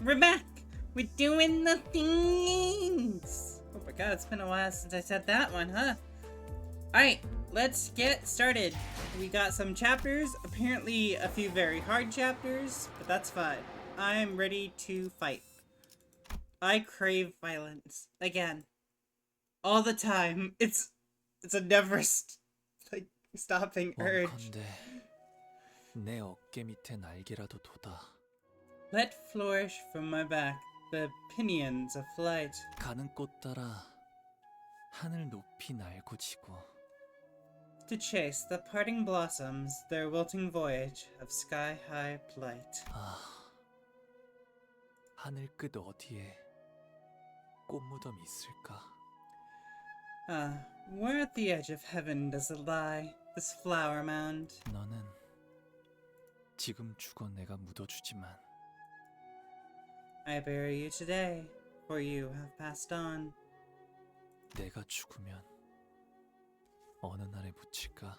We're back. We're doing the things. Oh my god, it's been a while since I said that one, huh? Alright, let's get started. We got some chapters, apparently a few very hard chapters, but that's fine. I'm ready to fight. I crave violence. Again. All the time. It's a never stopping urge. 내 어깨 밑에 날개라도 돋아. Let flourish from my back the pinions of flight. 가는 꽃 따라 하늘 높이 날고 지고. To chase the parting blossoms, their wilting voyage of sky-high plight. 아, 하늘 끝 어디에 꽃 무덤이 있을까? Where at the edge of heaven does it lie, this flower mound? 너는 지금 죽어 내가 묻어주지만 I bury you today, for you have passed on. 내가 죽으면 어느 날에 묻힐까?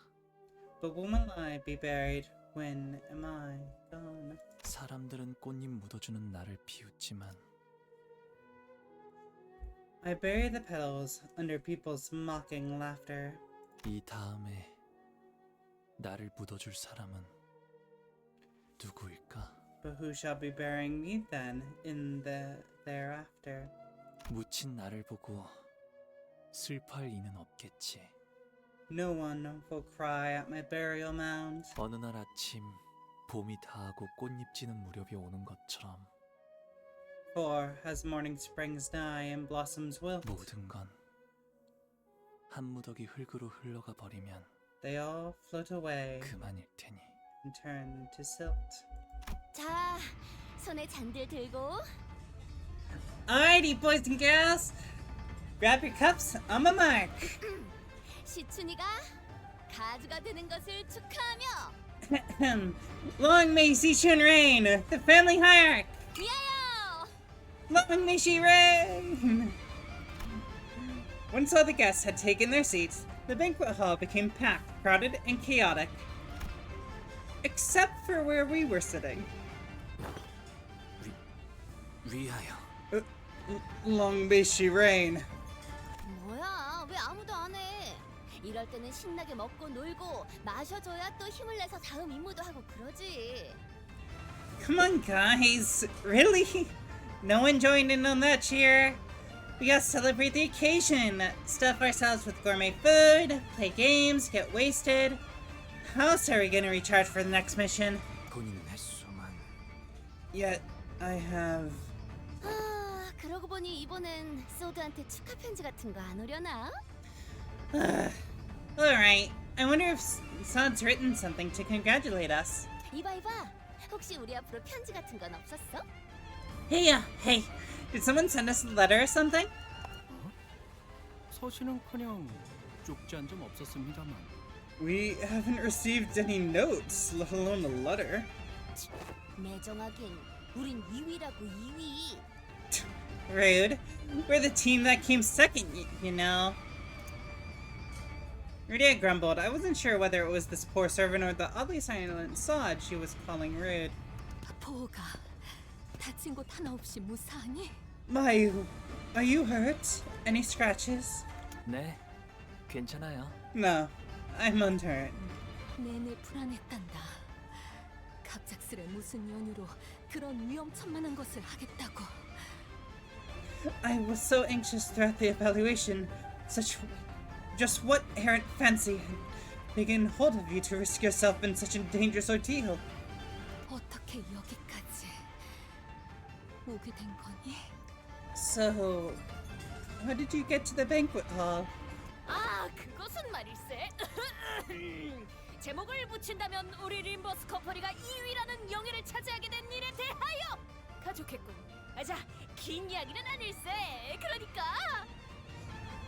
But when will I be buried? When am I gone? 사람들은 꽃잎 묻어주는 나를 비웃지만 I bury the petals under people's mocking laughter. 이 다음에 나를 묻어줄 사람은 누구일까? But who shall be burying me then in the thereafter? 묻힌 나를 보고 슬퍼할 이는 없겠지. No one will cry at my burial mound. 어느 날 아침 봄이 다하고 꽃잎 지는 무렵이 오는 것처럼 For as morning springs nigh and blossoms wilt, 모든 건 한 무더기 흙으로 흘러가 버리면 they all float away 그만일 테니. and turn to silt. 자, 손에 잔들 들고 Alrighty, boys and girls, grab your cups on my mark. 시춘이가 가주가 되는 것을 축하하며 Long may Sichun reign, the family hierarch. 이하여! Long may she reign. Once all the guests had taken their seats, the banquet hall became packed, crowded, and chaotic. Except for where we were sitting. 위하여. Long may she reign. 뭐야, 왜 아무도 안 해? 이럴 때는 신나게 먹고 놀고 마셔줘야 또 힘을 내서 다음 임무도 하고 그러지. Come on, guys. Really? No one joined in on that cheer? We gotta celebrate the occasion. Stuff ourselves with gourmet food, play games, get wasted. How else are we gonna recharge for the next mission? 본인은 했소만. Yet, I have... 아, 그러고 보니 이번엔 소드한테 축하 편지 같은 거 안 오려나? Alright. I wonder if Sod's written something to congratulate us. 이봐, 혹시 우리 앞으로 편지 같은 건 없었어? Hey, did someone send us a letter or something? 서신은커녕 쪽지 한 점 없었습니다만. We haven't received any notes, let alone a letter. 매정하긴 우린 2위라고 2위. Rude. We're the team that came second, you know. Rudy grumbled. I wasn't sure whether it was this poor servant or the oddly silent Sod she was calling rude. 보호가 다친 곳 하나 없이 무사하니? Mayu, are you hurt? Any scratches? 네, 괜찮아요. No, I'm unhurt. 내내 불안했단다. 갑작스레 무슨 연유로 그런 위험천만한 것을 하겠다고. I was so anxious throughout the evaluation. Just what errant fancy had taken hold of you to risk yourself in such a dangerous ordeal? 어떻게 여기까지 오게 된 거니? So, how did you get to the banquet hall? 아, 그것은 말일세. 제목을 붙인다면 우리 림버스 커퍼리가 2위라는 영예를 차지하게 된 일에 대하여 가족했군. 자, 긴 이야기는 아닐세. 그러니까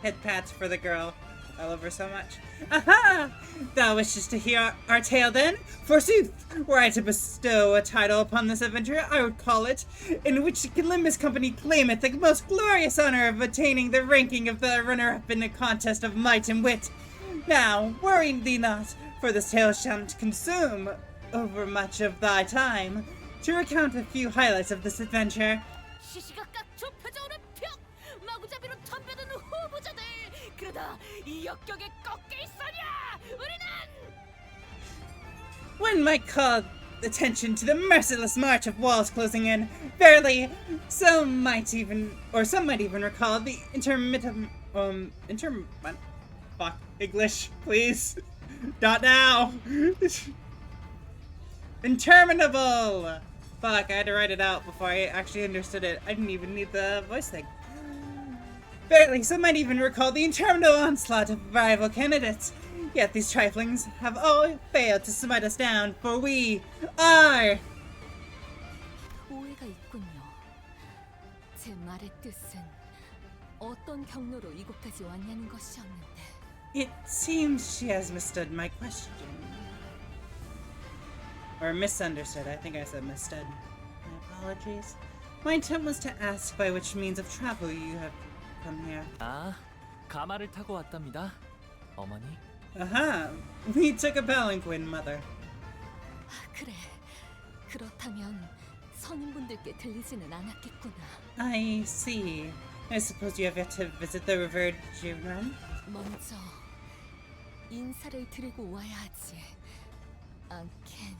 Head pats for the girl. I love her so much. Aha! Thou wishes to hear our tale then? Forsooth, were I to bestow a title upon this adventure, I would call it, in which the Limbus company claimeth the most glorious honor of attaining the ranking of the runner-up in a contest of might and wit. Now, worry thee not, for this tale shan't consume over much of thy time. to recount a few highlights of this adventure. 시시각각 좁혀져오는 벽, 마구잡이로 덤벼드는 후보자들. 그러다 이 역경에 꺾일 소냐. 우리는 One might call attention to the merciless march of walls closing in. Verily, some might even recall the fuck, English, please. Not now. Interminable. Fuck, I had to write it out before I actually understood it. I didn't even need the voice thing. Verily, some might even recall the interminable onslaught of rival candidates. Yet these triflings have all failed to smite us down, for we are... 오해가 있군요. 제 말의 뜻은 어떤 경로로 이곳까지 왔냐는 것이었는데. It seems she has misunderstood my question. Or misunderstood. I think I said misunderstood. My apologies. My intent was to ask by which means of travel you have come here. 아, 가마를 타고 왔답니다. 어머니. Aha! We took a palanquin, mother. 그래. 그렇다면 선임분들께 들리지는 않았겠구나. I see. I suppose you have yet to visit the revered Jiran? 먼저 인사를 드리고 와야 하지. 않겐.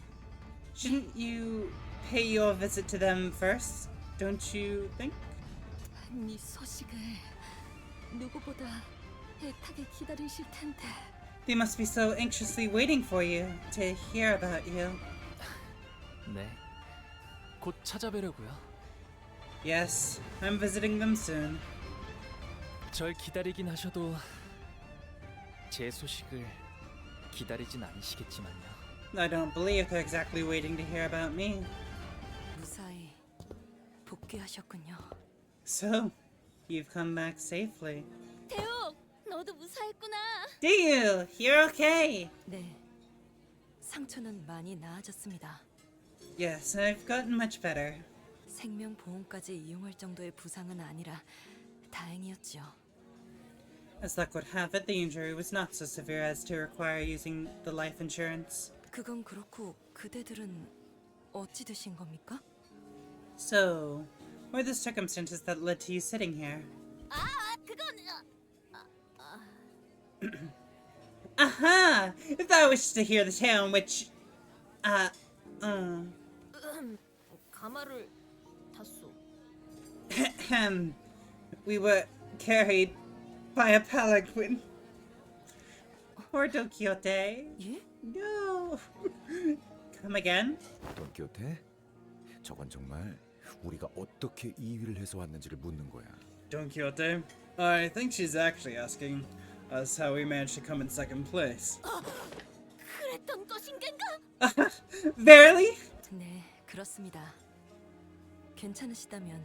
Shouldn't you pay your visit to them first? Don't you think? 네 소식을 누구보다 애타게 기다리실 텐데. They must be so anxiously waiting for you to hear about you. 네. 곧 찾아뵈려고요. Yes, I'm visiting them soon. 절 기다리긴 하셔도 제 소식을 기다리진 않으시겠지만요. I don't believe they're exactly waiting to hear about me. 무사히 복귀하셨군요. So, you've come back safely. 대욱, 너도 무사했구나. Do you? You're okay. 네, 상처는 많이 나아졌습니다. Yes, I've gotten much better. 생명보험까지 이용할 정도의 부상은 아니라 다행이었죠. As luck would have it, the injury was not so severe as to require using the life insurance. 그건 그렇고 그대들은 어찌 되신 겁니까? So, what are the circumstances that led to you sitting here? 그건 Aha! If thou wishes to hear the tale in which... 가마를 탔소. we were carried by a palanquin. Poor Don Quixote. 예? No. Come again? 돈키호테? 저건 정말 우리가 어떻게 이 일을 해서 왔는지를 묻는 거야. Don Quixote? I think she's actually asking us how we managed to come in second place. 그랬던 것인가? Verily? 네, 그렇습니다. 괜찮으시다면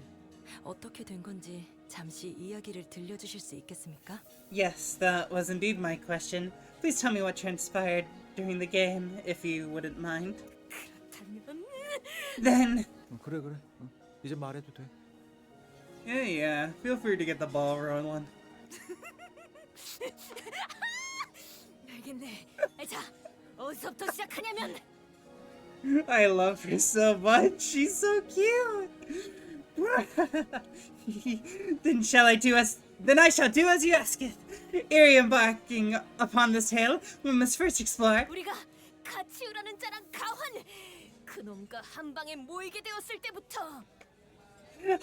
어떻게 된 건지 잠시 이야기를 들려주실 수 있겠습니까? Yes, that was indeed my question. Please tell me what transpired during the game, if you wouldn't mind. 그렇다면 Then... 그래. 이제 말해도 돼. Yeah, feel free to get the ball rolling. 알겠네. 자, 어디서부터 시작하냐면 I love her so much. She's so cute. Then I shall do as you asketh. Ere embarking upon this tale, we must first explore. 우리가 가치우라는 자랑 가환 그놈과 한 방에 모이게 되었을 때부터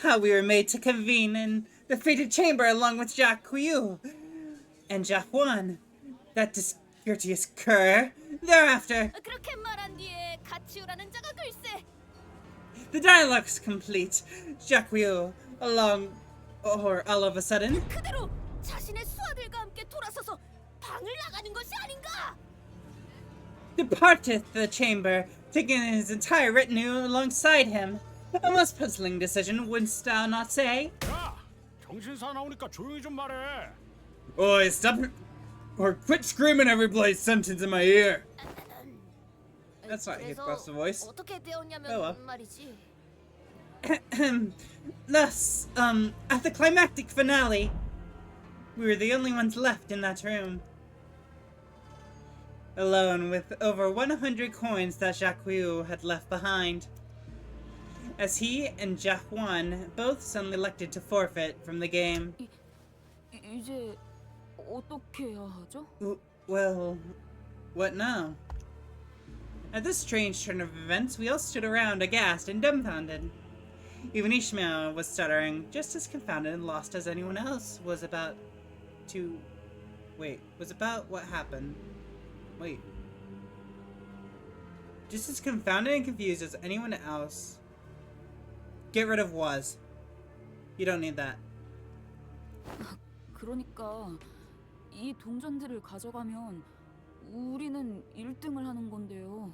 How we were made to convene in the fated chamber along with Jacques Quiu and Jacques Juan, that discourteous cur. Thereafter, 그렇게 말한 뒤에 가치우라는 자가 글쎄 the dialogue's complete. Jacques Quiu, all of a sudden, 그대로 자신의 수하들과 함께 돌아서서 방을 나가는 것이 아닌가? departeth the chamber, taking his entire retinue alongside him. A most puzzling decision, wouldst thou not say? 야, 정신사 나오니까 조용히 좀 말해. Oi, stop or quit screaming every blade sentence in my ear. That's not his best voice. 어떻게 되었냐면 Oh, well. 말이지. Thus, at the climactic finale, we were the only ones left in that room. Alone with over 100 coins that Jacques had left behind. as he and Jahuan both suddenly elected to forfeit from the game. 이제 어떻게 해야 하죠? Well, what now? At this strange turn of events, we all stood around, aghast and dumbfounded. Even Ishmael was stuttering, just as confounded and lost as anyone else was about what happened. Wait. Just as confounded and confused as anyone else. Get rid of was. You don't need that. 그러니까 이 동전들을 가져가면 우리는 1등을 하는 건데요.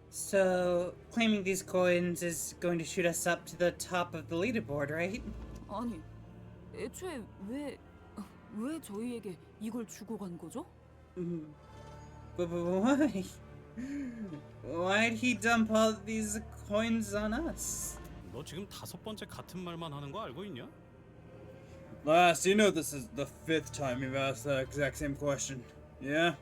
So, claiming these coins is going to shoot us up to the top of the leaderboard, right? 아니, 애초에 왜 저희에게 이걸 주고 간 거죠? But why? Why'd he dump all these coins on us? 너 지금 5번째 같은 말만 하는 거 알고 있냐? Last, you know this is the 5th time you've asked that exact same question. Yeah?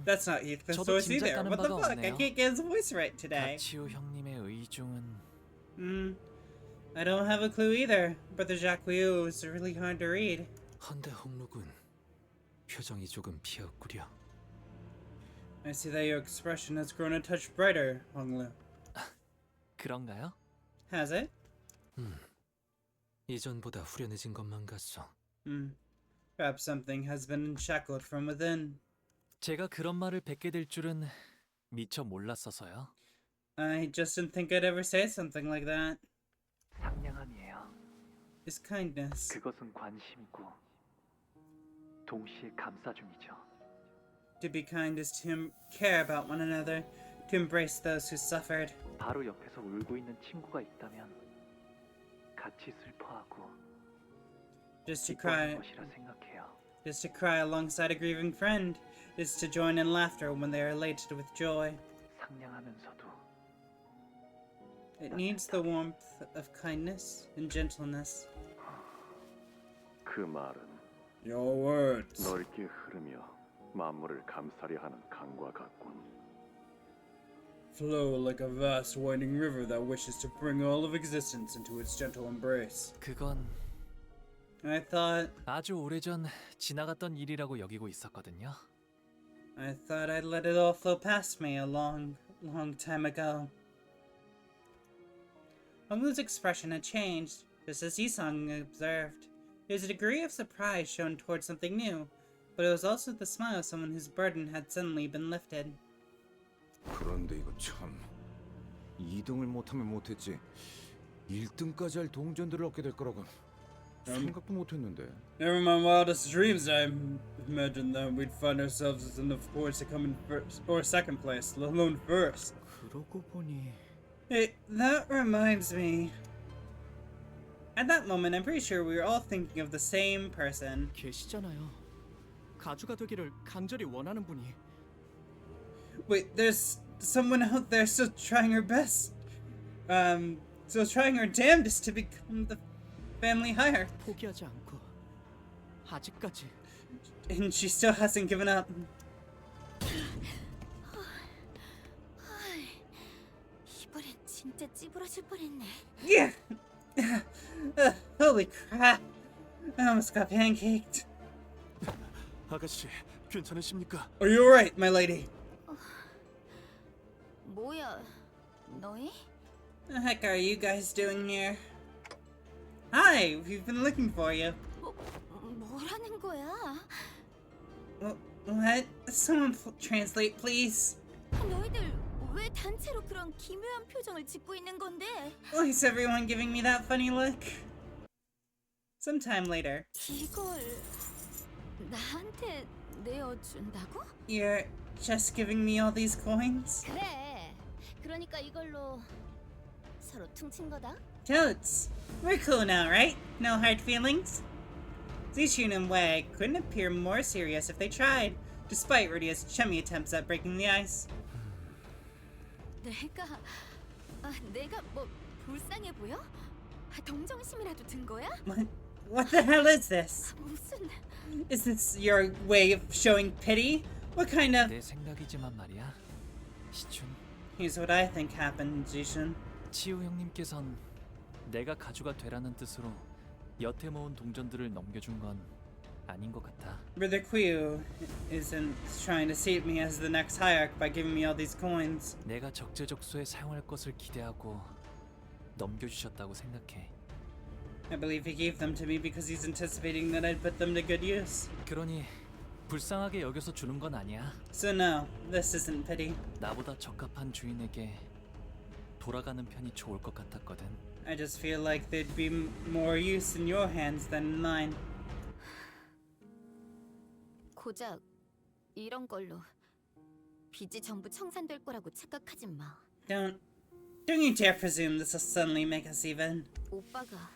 That's not Ethan's 저도 voice either. 짐작가는 What the 바가 fuck? I 없네요. can't get his voice right today. 가치우 형님의 의중은 I don't have a clue either. Brother Jacques is really hard to read. 헌데 홍록은 표정이 조금 비었구려. I see that your expression has grown a touch brighter, Honglu. 그런가요? Has it? 이전보다 후련해진 것만 같소. Perhaps something has been shackled from within. 제가 그런 말을 뱉게 될 줄은 미처 몰랐어서요. I just didn't think I'd ever say something like that. 상냥함이에요. His kindness. 그것은 관심이고 동시에 감싸줌이죠. To be kind is to care about one another, to embrace those who suffered. 바로 옆에서 울고 있는 친구가 있다면 같이 슬퍼하고 Just to cry, 것이라 생각해요. just to cry alongside a grieving friend, is to join in laughter when they are elated with joy. 상냥하면서도 It needs the warmth of kindness and gentleness. 그 말은 Your words. 넓게 흐르며 만물을 감싸려 하는 강과 같군. Flow like a vast winding river that wishes to bring all of existence into its gentle embrace. 그건 I thought 아주 오래전 지나갔던 일이라고 여기고 있었거든요. I thought I'd let it all flow past me a long time ago. Honglu's expression had changed, just as Yisung observed. There was a degree of surprise shown towards something new, but it was also the smile of someone whose burden had suddenly been lifted. 그런데 이거 참 2등을 못하면 못했지 1등까지 할 동전들을 얻게 될 거라고 생각도 못했는데. Never my wildest dreams I imagined that we'd find ourselves enough points to come in first or second place, let alone first. 그러고 보니 Hey, that reminds me. At that moment, I'm pretty sure we were all thinking of the same person. 계시잖아요. 가주가 되기를 간절히 원하는 분이. Wait, there's someone out there still trying her best. Still trying her damnedest to become the family hire. 포기하지 않고 아직까지 And she still hasn't given up. 이번엔 진짜 찌부러질 뻔했네. Yeah! Holy crap! I almost got pancaked. 아가씨, 괜찮으십니까? Are you alright, my lady? 뭐야, 너희? The heck are you guys doing here? Hi, we've been looking for you. 뭐라는 거야? What? Someone translate, please. 너희들 왜 단체로 그런 기묘한 표정을 짓고 있는 건데? Why is everyone giving me that funny look? Sometime later. 이걸 나한테 내어준다고? You're just giving me all these coins? 그래. 그러니까 이걸로 서로 퉁친 거다. Totes, we're cool now, right? No hard feelings? Zishun and Wei couldn't appear more serious if they tried, despite Rudia's chummy attempts at breaking the ice. 내가 뭐 불쌍해 보여? 동정심이라도 든 거야? What the hell is this? 무슨 Is this your way of showing pity? What kind of... 내 생각이지만 말이야. 시춘, Here's what I think happened, Zishun. 치우 형님께선 내가 가주가 되라는 뜻으로 여태 모은 동전들을 넘겨준 건 아닌 것 같아. Brother Quiu isn't trying to seat me as the next hierarch by giving me all these coins. 내가 적재적소에 사용할 것을 기대하고 넘겨주셨다고 생각해. I believe he gave them to me because he's anticipating that I'd put them to good use. 그러니 불쌍하게 여겨서 주는 건 아니야. So no, this isn't pity. 나보다 적합한 주인에게 돌아가는 편이 좋을 것 같았거든. I just feel like they'd be more use in your hands than in mine. 고작 이런 걸로 빚이 전부 청산될 거라고 착각하지 마. Don't you dare presume this will suddenly make us even. 오빠가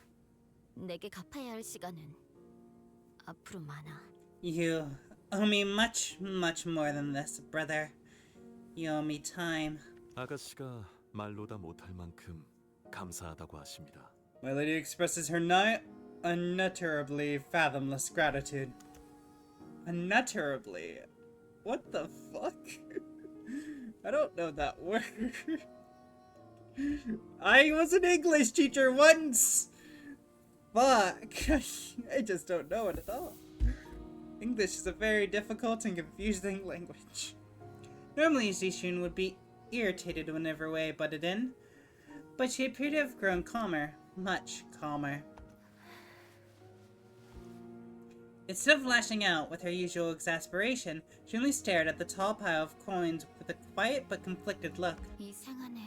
내게 갚아야 할 시간은 앞으로 많아. You owe me much, much more than this, brother. You owe me time. 아가씨가 말로다 못할 만큼 감사하다고 하십니다. My lady expresses her unutterably fathomless gratitude. Unutterably? What the fuck? I don't know that word. I was an English teacher once! Fuck. I just don't know it at all. English is a very difficult and confusing language. Normally Zishun would be irritated whenever Wei butted in, but she appeared to have grown calmer. Much calmer. Instead of lashing out with her usual exasperation, she only stared at the tall pile of coins with a quiet but conflicted look. 이상하네.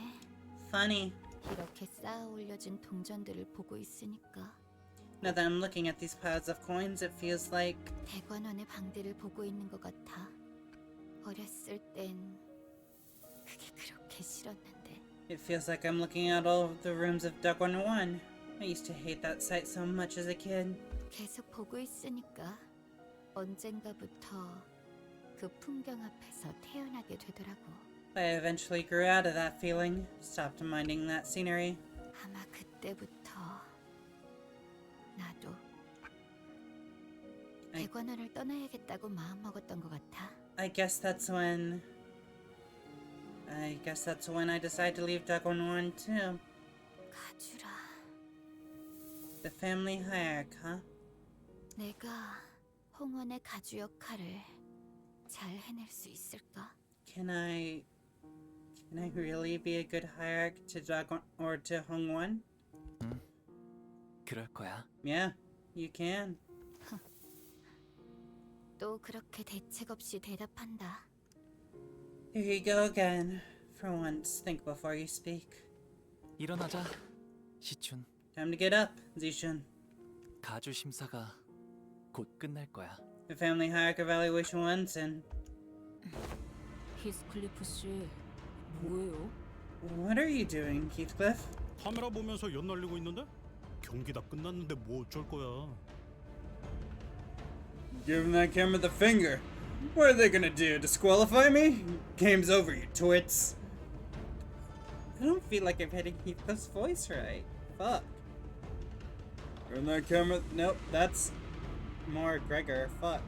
Funny. 이렇게 쌓아 올려진 동전들을 보고 있으니까 Now that I'm looking at these piles of coins, it feels like 대관원의 방들을 보고 있는 것 같아. 어렸을 땐 그게 그렇게 싫었는데. I'm looking at all of the rooms of Dagwon 1. I used to hate that sight so much as a kid. 계속 보고 있으니까 언젠가부터 그 풍경 앞에서 태어나게 되더라고. I eventually grew out of that feeling, stopped minding that scenery. 아마 그때부터 나도 대관원을 떠나야겠다고 마음먹었던 것 같아. I guess that's when I decided to leave Dagwon 1 too. 가주라. The family hierarch, huh? 내가 홍원의 가주 역할을 잘 해낼 수 있을까? Can I really be a good hierarch to Dagwon or to Hongwon? 그럴 거야. Yeah, you can. 또 그렇게 대책 없이 대답한다. Here you go again. For once, think before you speak. 일어나자, 시춘. Time to get up, Zishun. 가주 심사가 곧 끝날 거야. The family hierarch evaluation one's in. 히스클리프 씨, 뭐예요? What are you doing, Heathcliff? 카메라 보면서 연 날리고 있는데? 경기 다 끝났는데 뭐 어쩔 거야. Giving that camera the finger. What are they gonna do? Disqualify me? Game's over, you twits. I don't feel like I'm hitting Heathcliff's voice right. Fuck. Giving that camera. Nope, that's more Gregor. Fuck.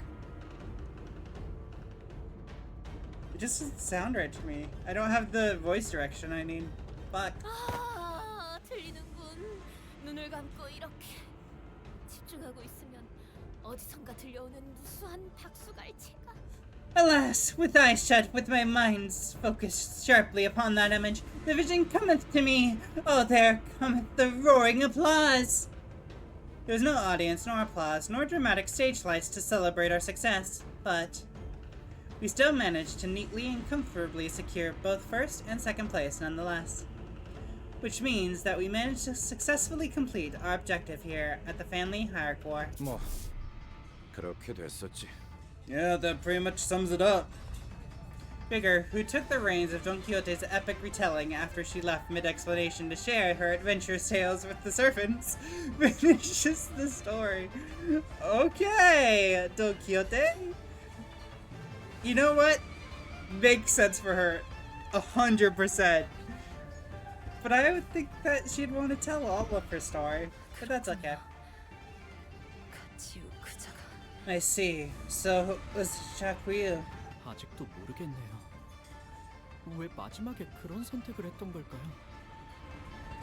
It just doesn't sound right to me. I don't have the voice direction I need. Fuck. 아, 들리는군. 눈을 감고 이렇게 집중하고 있으면 어디선가 들려오는 무수한 박수갈채가. Alas, with eyes shut, with my mind focused sharply upon that image, the vision cometh to me. Oh, there cometh the roaring applause. There was no audience, nor applause, nor dramatic stage lights to celebrate our success, but we still managed to neatly and comfortably secure both first and second place nonetheless. Which means that we managed to successfully complete our objective here at the Family Hierarch War. 뭐 그렇게 됐었지. Yeah, that pretty much sums it up. Bigger, who took the reins of Don Quixote's epic retelling after she left mid-explanation to share her adventurous tales with the servants, finishes the story. Okay, Don Quixote. You know what? Makes sense for her. 100%. But I would think that she'd want to tell all of her story. But that's okay. 같이 그자가 I see. So, was Shakuyu. 아직도 모르겠네요. 왜 마지막에 그런 선택을 했던 걸까요?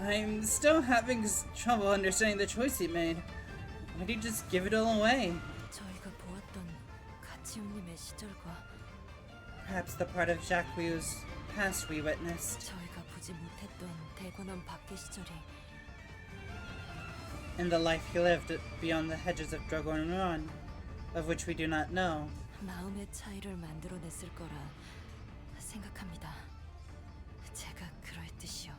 I'm still having trouble understanding the choice he made. Why did he just give it all away? 저희가 보았던 가치용님의 시절과 Perhaps the part of Jacques Wu's past we witnessed, 저희가 보지 못했던 대관원 밖의 시절이 and the life he lived beyond the hedges of Dragon Run, of which we do not know, 마음의 차이를 만들어냈을 거라 생각합니다. 제가 그럴 듯이요.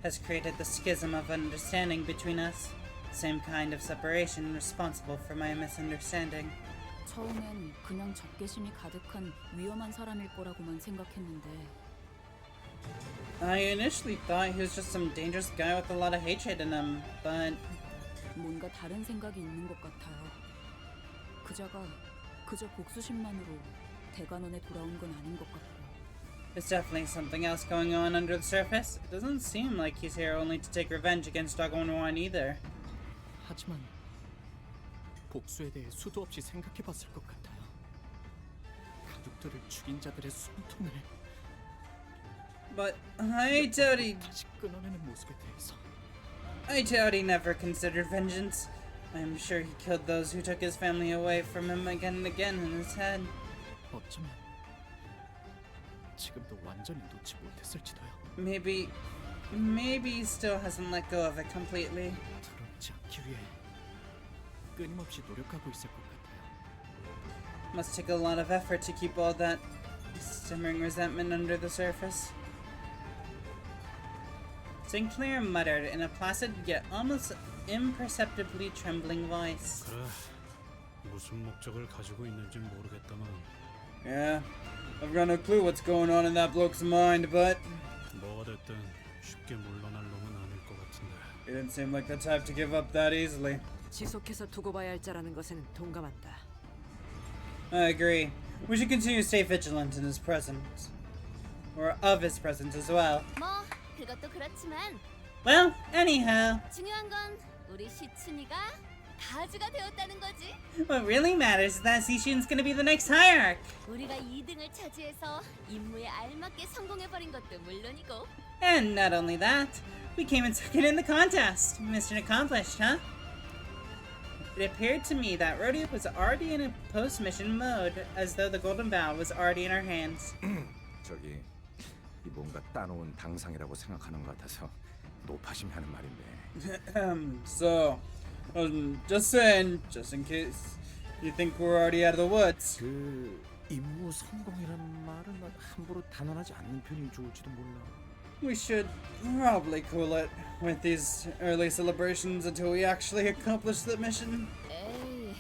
has created the schism of understanding between us, same kind of separation responsible for my misunderstanding. 처음엔 그냥 적개심이 가득한 위험한 사람일 거라고만 생각했는데 I initially thought he was just some dangerous guy with a lot of hatred in him, but 뭔가 다른 생각이 있는 것 같아요. 그자가 그저 복수심만으로 대관원에 돌아온 건 아닌 것 같고 there's definitely something else going on under the surface. It doesn't seem like he's here only to take revenge against Dragon Run either. 하지만 복수에 대해 수도 없이 생각해봤을 것 같아요. 가족들을 죽인 자들의 숨통을 But I doubt 다시 끊어내는 모습에 대해서 he never considered vengeance. I'm sure he killed those who took his family away from him again and again in his head. 어쩌면 지금도 완전히 놓지 못했을지도요. Maybe he still hasn't let go of it completely. 더럽지 않기 위해 끊임없이 노력하고 있을 것 같아요. Must take a lot of effort to keep all that simmering resentment under the surface. Sinclair muttered in a placid yet almost imperceptibly trembling voice. 그래, 무슨 목적을 가지고 있는지 모르겠다만 Yeah, I've got no clue what's going on in that bloke's mind, but 뭐가 됐든 쉽게 물러날 놈은 아닐 것 같은데. he didn't seem like the type to give up that easily. 지속해서 두고 봐야 할 자라는 것에는 동감한다. I agree. We should continue to stay vigilant in his presence. Or of his presence as well. 뭐 그것도 그렇지만 Well, anyhow, 중요한 건 우리 시춘이가 가주가 되었다는 거지. what really matters is that Zishun's gonna be the next hierarch. 우리가 2등을 차지해서 임무에 알맞게 성공해버린 것도 물론이고 And not only that, we came in second in the contest. Mission accomplished, huh? It appeared to me that Rodeo was already in a post-mission mode, as though the Golden Bough was already in our hands. 저기 이 뭔가 따놓은 당상이라고 생각하는 것 같아서 노파심이 하는 말인데. So, just saying, just in case you think we're already out of the woods. 그 임무 성공이란 말은 함부로 단언하지 않는 편이 좋을지도 몰라. We should probably cool it with these early celebrations until we actually accomplish the mission. 에이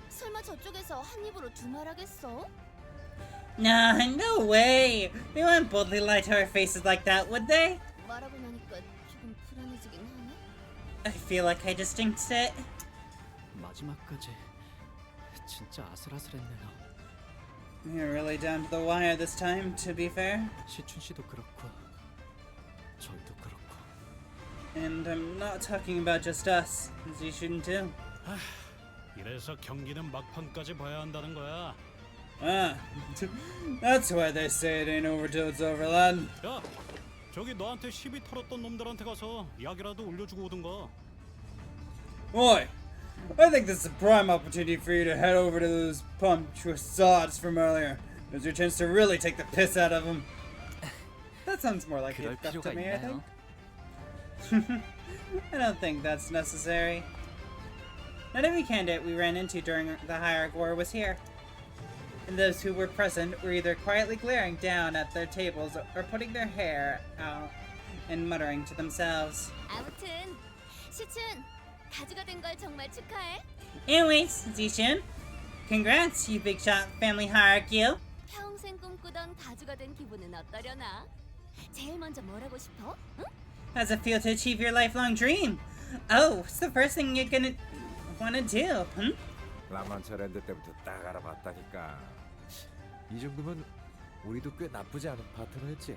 설마 저쪽에서 한 입으로 두 말 하겠어? Nah, no way! They wouldn't boldly lie to our faces like that, would they? 말하고 나니까 조금 불안해지긴 하네. I feel like I just jinxed it. 마지막까지 진짜 아슬아슬했네요. You're really down to the wire this time, to be fair. 시춘 씨도 그렇고 저희도 그렇고. And I'm not talking about just us, as you shouldn't too. 이래서 경기는 막판까지 봐야 한다는 거야. Ah, that's why they say it ain't over till it's over, lad. 야, 저기 너한테 시비 털었던 놈들한테 가서 약이라도 올려주고 오든가. Oi! I think this is a prime opportunity for you to head over to those punctuous sods from earlier. There's your chance to really take the piss out of them. That sounds more like 그럴 it stuff 필요가 to me, I 있나요? think. I don't think that's necessary. Not every candidate we ran into during the Hierarch War was here. And those who were present were either quietly glaring down at their tables or putting their hair out and muttering to themselves. 아무튼 시춘 가주가 된 걸 정말 축하해. Anyways, Zishun, congrats, you big shot family hierarch you. 평생 꿈꾸던 가주가 된 기분은 어떠려나? 제일 먼저 뭘 하고 싶어? 응? How's it feel to achieve your lifelong dream? Oh, what's the first thing you're gonna wanna do, 라만차랜드 때부터 딱 알아봤다니까. 이 정도면 우리도 꽤 나쁘지 않은 파트너였지.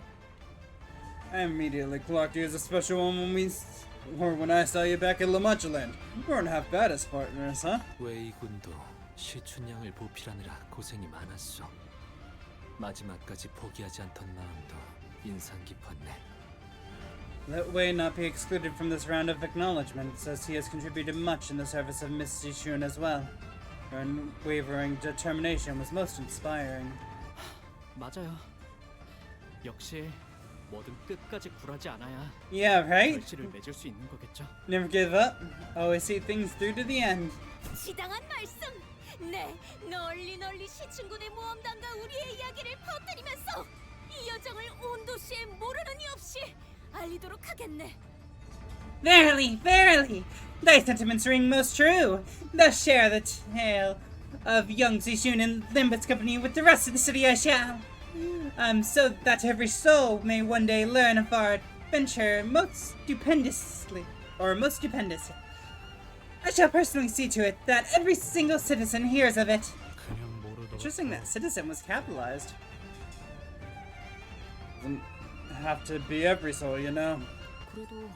I immediately clocked you as a special one when I saw you back at La Mancha-land. We weren't half bad as partners, huh? 웨이 군도 시춘양을 보필하느라 고생이 많았어. 마지막까지 포기하지 않던 마음도 인상 깊었네. Let Wei not be excluded from this round of acknowledgments, as he has contributed much in the service of Miss Jishun as well. Her unwavering determination was most inspiring. 맞아요. 역시 뭐든 끝까지 굴하지 않아야 Yeah, right? 결실을 맺을 수 있는 거겠죠. Never give up. Always see things through to the end. 지당한 말씀. 네, 널리 시춘군의 모험단과 우리의 이야기를 퍼뜨리면서 이 여정을 온 도시에 모르는 이 없이 알리도록 하겠네. Verily, verily, thy sentiments ring most true. Thus share the tale of young Zishun and Limbus company with the rest of the city I shall. So that every soul may one day learn of our adventure most stupendously. I shall personally see to it that every single citizen hears of it. 그냥 모르더라도 Interesting that citizen was capitalized. Doesn't have to be every soul, you know. 그래도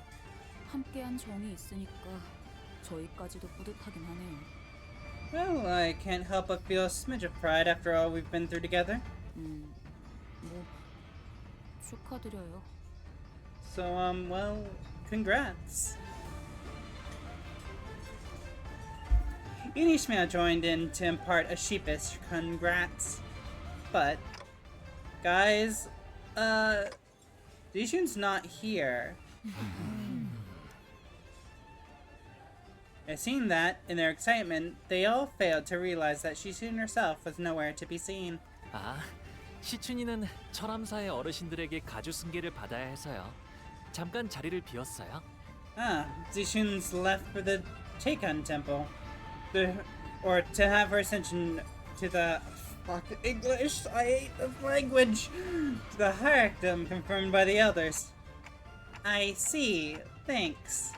함께한 정이 있으니까 저희까지도 뿌듯하긴 하네요. Well, I can't help but feel a smidge of pride after all we've been through together. 뭐 축하드려요. So, well, congrats. Inishmael joined in to impart a sheepish congrats. But, guys, Jishun's not here. And seeing that, in their excitement, they all failed to realize that Jishun herself was nowhere to be seen. 아, 시춘이는 철암사의 어르신들에게 가주 승계를 받아야 해서요. 잠깐 자리를 비웠어요. Ah, Jishun's left for the Taekon Temple. Or to have her ascension to the... Fuck, English! I hate this language! To the hierarchdom confirmed by the elders. I see. Thanks.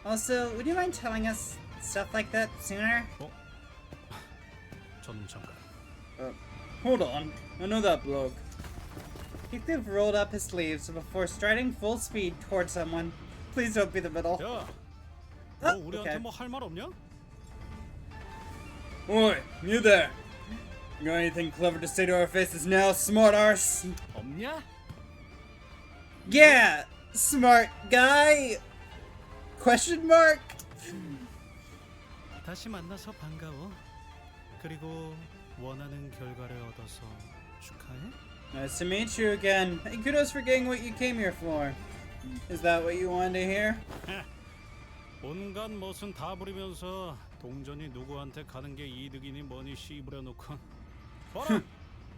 Also, would you mind telling us stuff like that sooner? 저는 잠깐. Hold on. I know that bloke. Heathcliff rolled up his sleeves before striding full speed towards someone. Please don't be the middle. 야, Oh, 너 우리한테 okay. 뭐 할 말 없냐? Oi, you there. You got anything clever to say to our faces now, smart arse? 없냐? Yeah, smart guy? Question mark? 다시 만나서 반가워. 그리고 원하는 결과를 얻어서 축하해. Nice to meet you again. And kudos for getting what you came here for. Is that what you wanted to hear? 온갖 멋은 다 부리면서 동전이 누구한테 가는 게 이득이니 뭐니 씨부려놓고 봐라.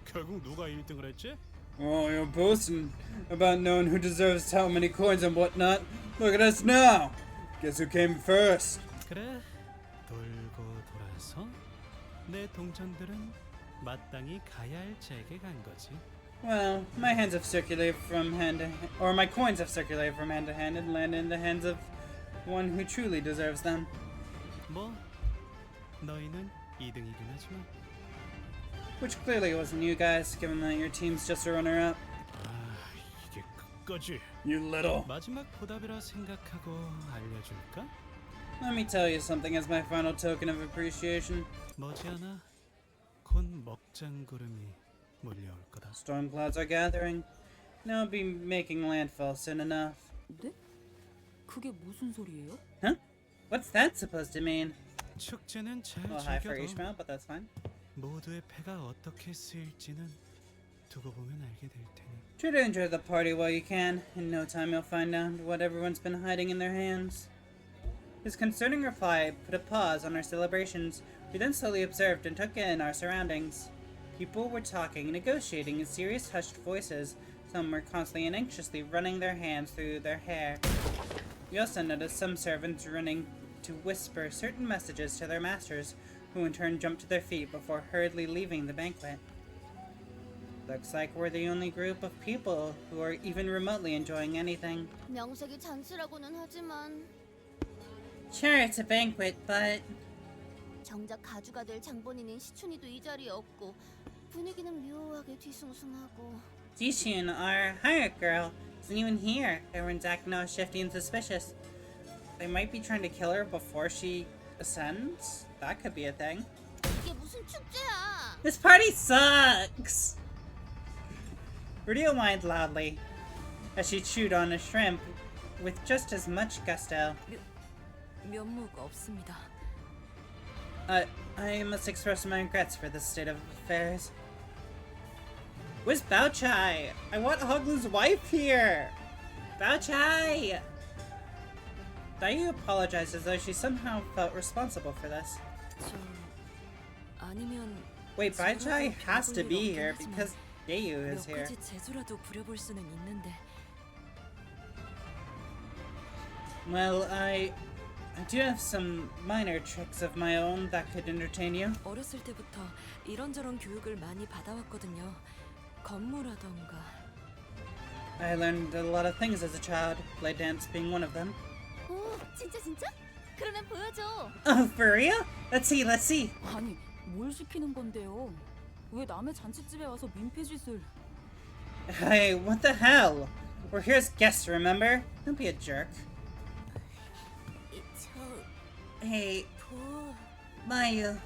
결국 누가 1등을 했지? Oh, you're boasting about knowing who deserves how many coins and whatnot. Look at us now. Guess who came first? 그래, 돌고 돌아서 내 동전들은 마땅히 가야 할 제게 간 거지. Well, my hands have circulated from hand to hand, or my coins have circulated from hand to hand and landed in the hands of one who truly deserves them. 뭐 너희는 2등이긴 하지만. Which clearly wasn't you guys, given that your team's just a runner-up. 아, 이게 끝까지. You little. 마지막 보답이라 생각하고 알려줄까? Let me tell you something as my final token of appreciation. 머지않아 곧 먹장구름이 몰려올 거다. Storm clouds are gathering. Now I'll be making landfall soon enough. 네? 그게 무슨 소리예요? Huh? What's that supposed to mean? 축제는 잘 Well, hi for 즐겨도 Ishmael, but that's fine. 모두의 패가 어떻게 쓰일지는 두고 보면 알게 될 테니. Try to enjoy the party while you can. In no time you'll find out what everyone's been hiding in their hands. His concerning reply put a pause on our celebrations. We then slowly observed and took in our surroundings. People were talking, negotiating in serious, hushed voices. Some were constantly and anxiously running their hands through their hair. We also noticed some servants running to whisper certain messages to their masters, who in turn jumped to their feet before hurriedly leaving the banquet. Looks like we're the only group of people who are even remotely enjoying anything. 명색이 잔치라고는 하지만 Sure, it's a banquet, but... 정작 가주가 될 장본인인 시춘이도 이 자리에 없고 분위기는 묘하게 뒤숭숭하고. Jishun, our hired girl, isn't even here. Everyone's acting all shifty and suspicious. They might be trying to kill her before she ascends? That could be a thing. 이게 무슨 축제야? This party sucks! Rudio whined loudly as she chewed on a shrimp with just as much gusto. 면목 없습니다. I must express my regrets for this state of affairs. Where's Bao Chai? I want Hoglu's wife here! Bao Chai! Dayu apologized as though she somehow felt responsible for this. 아니면 Wait, Bao Chai has to be here because Dayu is 몇 here. 가지 재주라도 부려볼 수는 있는데. Well, I do have some minor tricks of my own that could entertain you. 어렸을 때부터 이런저런 교육을 많이 받아왔거든요. 건무라던가. I learned a lot of things as a child, play dance being one of them. 오, 진짜? 그러면 보여줘. Oh, for real? Let's see, let's see. 아니, 뭘 시키는 건데요? 왜 남의 잔치집에 와서 민폐짓을? Hey, what the hell? We're here as guests, remember? Don't be a jerk. Hey, Mayu.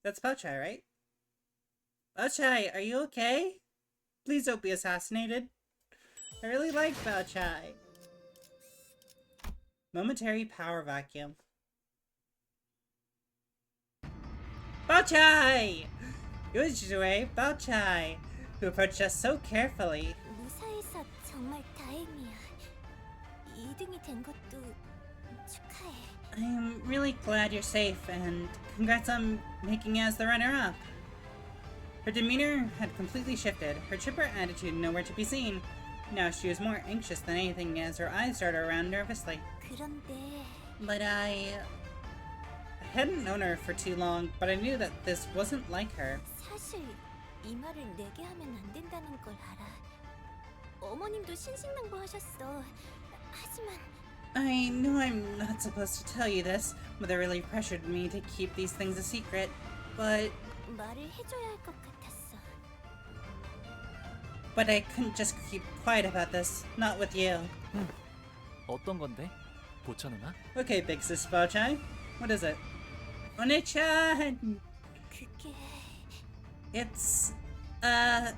That's Bao Chai, right? Bao Chai, are you okay? Please don't be assassinated. I really like Bao Chai. Momentary power vacuum. Bao Chai! Yujue Bao Chai, who approached us so carefully. 무사해서 정말 다행이야. 2등이 된 것도 축하해. I'm really glad you're safe, and congrats on making it as the runner-up. Her demeanor had completely shifted, her chipper attitude nowhere to be seen. Now she was more anxious than anything as her eyes darted around nervously. 그런데 But I hadn't known her for too long, but I knew that this wasn't like her. 사실 이 말을 내게 하면 안 된다는 걸 알아. 어머님도 신신당부하셨어. 하지만 I know I'm not supposed to tell you this. Mother really pressured me to keep these things a secret, but 말을 해줘야 할 것 같았어. But I couldn't just keep quiet about this. Not with you. 어떤 건데? 보차 누나? Okay, big sis Bao Chai. What is it? One-chan! 그게 It's, Her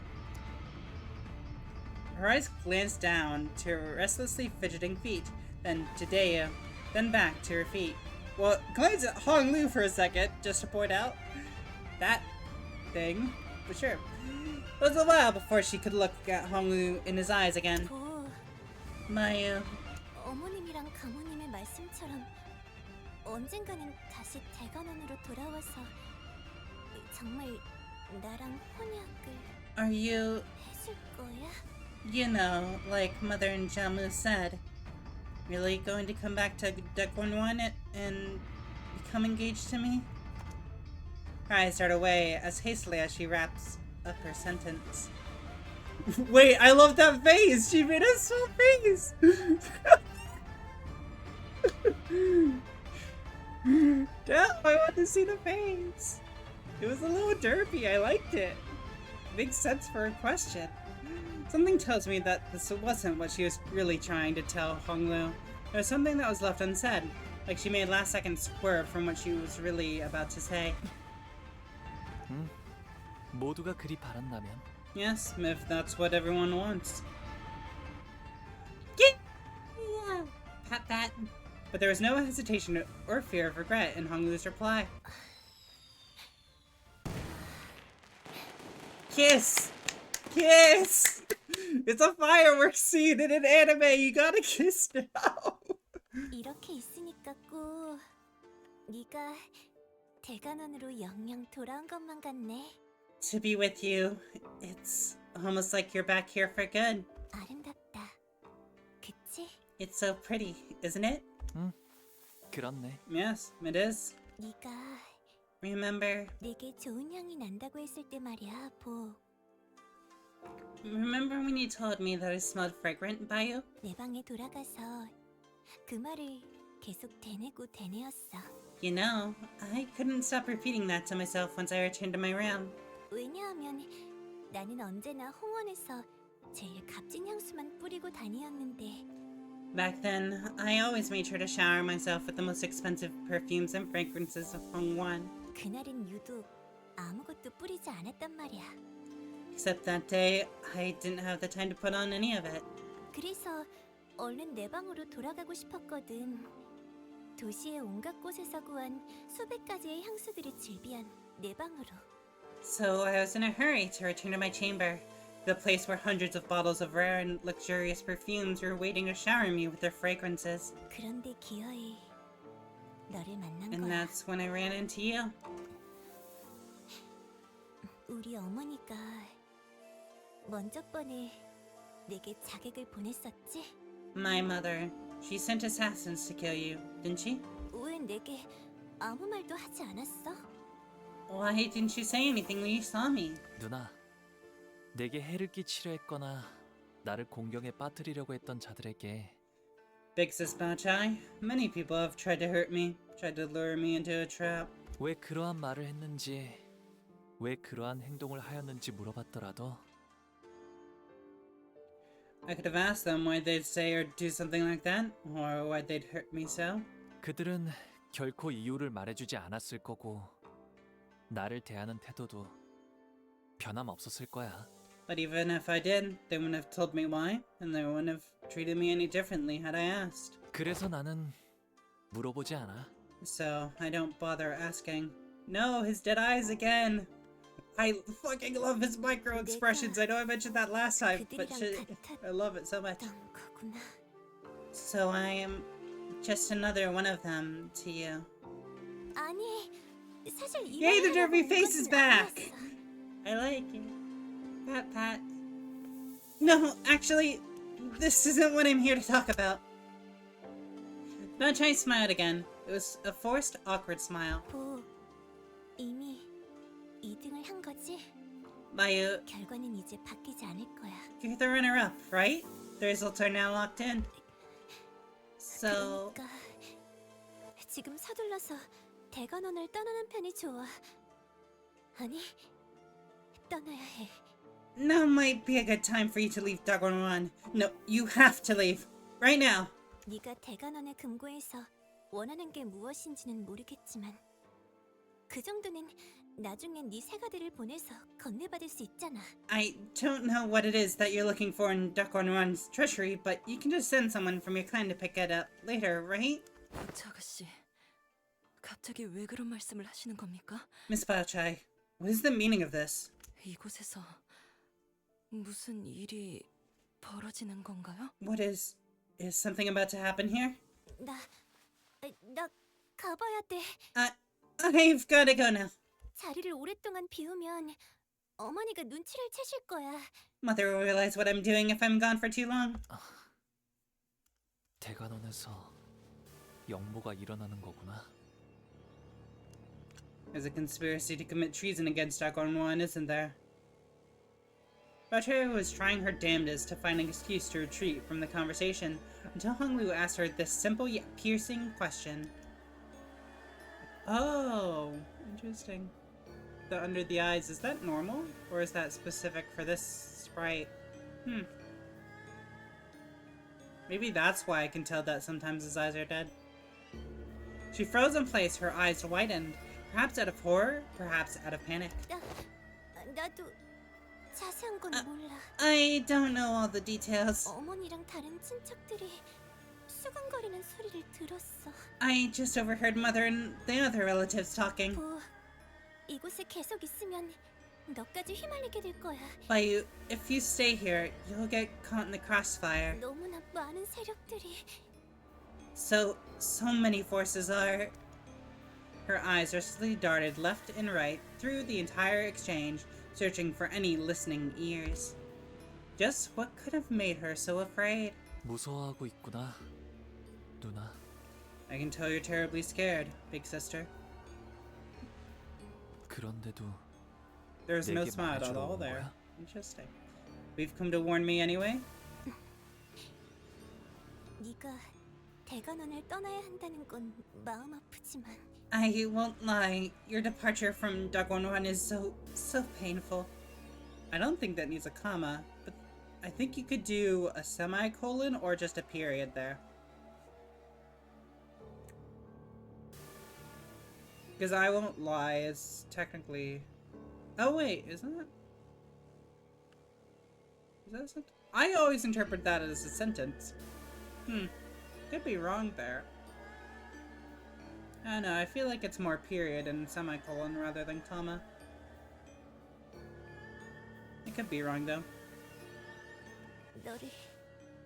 eyes glanced down to her restlessly fidgeting feet, then to Deo, then back to her feet. Well, glance at Hong Lu for a second, just to point out that thing, but sure. It was a while before she could look at Hong Lu in his eyes again. 보 My, 어머님이랑 가모님의 말씀처럼 언젠가는 다시 대관원으로 돌아와서 정말 나랑 혼약을 are you, 해줄 거야? you know, like Mother and Jamu said, really going to come back to Dekwon and become engaged to me? Her eyes dart away as hastily as she wraps up her sentence. Wait, I love that face! She made a small face! Damn, I want to see the face! It was a little derpy, I liked it. Makes sense for a question. Something tells me that this wasn't what she was really trying to tell Honglu. There was something that was left unsaid, like she made last second swerve from what she was really about to say. 모두가 그리 바란다면 Yes, if that's what everyone wants. Yeah, pat that. But there was no hesitation or fear of regret in Honglu's reply. Kiss! Kiss! It's a fireworks scene in an anime! You gotta kiss now! 이렇게 있으니까 꼭 네가 대관원으로 영영 돌아온 것만 같네. To be with you, it's almost like you're back here for good. 아름답다. 그치? It's so pretty, isn't it? 그렇네. Yes, it is. 네가 Remember 내게 좋은 향이 난다고 했을 때 말이야, 보. Remember when you told me that I smelled fragrant by you? 내 방에 돌아가서 그 말을 계속 되뇌고 되뇌었어. You know, I couldn't stop repeating that to myself once I returned to my room. 왜냐하면 나는 언제나 홍원에서 제일 값진 향수만 뿌리고 다니었는데 Back then, I always made sure to shower myself with the most expensive perfumes and fragrances of Hongwan. 그날은 유독 아무것도 뿌리지 않았단 말이야. Except that day, I didn't have the time to put on any of it. 그래서 얼른 내 방으로 돌아가고 싶었거든. 도시의 온갖 곳에서 구한 수백 가지의 향수들이 즐비한 내 방으로. So I was in a hurry to return to my chamber, the place where hundreds of bottles of rare and luxurious perfumes were waiting to shower me with their fragrances. 그런데 기어이 너를 만난 And 거야. that's when I ran into you. 우리 어머니가 먼저 번에 내게 자객을 보냈었지? My mother, she sent assassins to kill you, didn't she? 왜 내게 아무 말도 하지 않았어? Why didn't you say anything when you saw me? 누나, 내게 해를 끼치려 했거나 나를 공경에 빠뜨리려고 했던 자들에게 Big Sis Bachai, many people have tried to hurt me, tried to lure me into a trap. 왜 그러한 말을 했는지, 왜 그러한 행동을 하였는지 물어봤더라도 I could have asked them why they'd say or do something like that, or why they'd hurt me so. 그들은 결코 이유를 말해주지 않았을 거고 나를 대하는 태도도 변함없었을 거야. But even if I did, they wouldn't have told me why, and they wouldn't have treated me any differently had I asked. 그래서 나는 물어보지 않아. So I don't bother asking. No, his dead eyes again! I fucking love his micro expressions. I know I mentioned that last time, but I love it so much. 거구나. So I am just another one of them to you. 아니, 사실 이 Yay, the 말을 derpy 하려고 face 온 is 건 back! 아니었어. I like it. Pat pat. No, actually, this isn't what I'm here to talk about. Bachai smiled again. It was a forced, awkward smile. 보, 이미 2등을 한 거지? Bayu, 결과는 이제 바뀌지 않을 거야. you're the runner-up, right? The results are now locked in. So, 그러니까 지금 서둘러서 대관원을 떠나는 편이 좋아. 아니, 떠나야 해. now might be a good time for you to leave Dagon. No, you have to leave. Right now. 네가 대관원의 금고에서 원하는 게 무엇인지는 모르겠지만 그 정도는 나중엔 네 새가들을 보내서 건네받을 수 있잖아. I don't know what it is that you're looking for in Dagon's treasury, but you can just send someone from your clan to pick it up later, right? 보츠 아가씨, 갑자기 왜 그런 말씀을 하시는 겁니까? Miss Bachai, what is the meaning of this? 이곳에서 무슨 일이 벌어지는 건가요? What is something about to happen here? 나 가봐야 돼. I've gotta go now. 자리를 오랫동안 비우면 어머니가 눈치를 채실 거야. Mother will realize what I'm doing if I'm gone for too long. 대관원에서 역모가 일어나는 거구나. There's a conspiracy to commit treason against Dagon, isn't there? Bachai was trying her damnedest to find an excuse to retreat from the conversation until Honglu asked her this simple yet piercing question. Oh, interesting. The under the eyes, is that normal? Or is that specific for this sprite? Maybe that's why I can tell that sometimes his eyes are dead. She froze in place, her eyes widened. Perhaps out of horror, perhaps out of panic. 나도 자세한 건 몰라. I don't know all the details. 어머니랑 다른 친척들이 수근거리는 소리를 들었어. I just overheard Mother and the other relatives talking. 보, 이곳에 계속 있으면 너까지 휘말리게 될 거야. Bayu, if you stay here, you'll get caught in the crossfire. 너무나 많은 세력들이. So many forces are... Her eyes restlessly darted left and right through the entire exchange, searching for any listening ears. Just what could have made her so afraid? 무서워하고 있구나, 누나. I can tell you're terribly scared, big sister. 그런데도 There's no 내게 smile at 말해주러 all 온 there. 거야? Interesting. We've come to warn me anyway? 네가 대관원을 떠나야 한다는 건 마음 아프지만 I won't lie, your departure from Dagonwan is so painful. I don't think that needs a comma, but I think you could do a semicolon or just a period there. Because I won't lie is technically... Oh wait, isn't it? Is that a sentence? I always interpret that as a sentence. Could be wrong there. I don't know, I feel like it's more period and semicolon rather than comma. I could be wrong though. 너를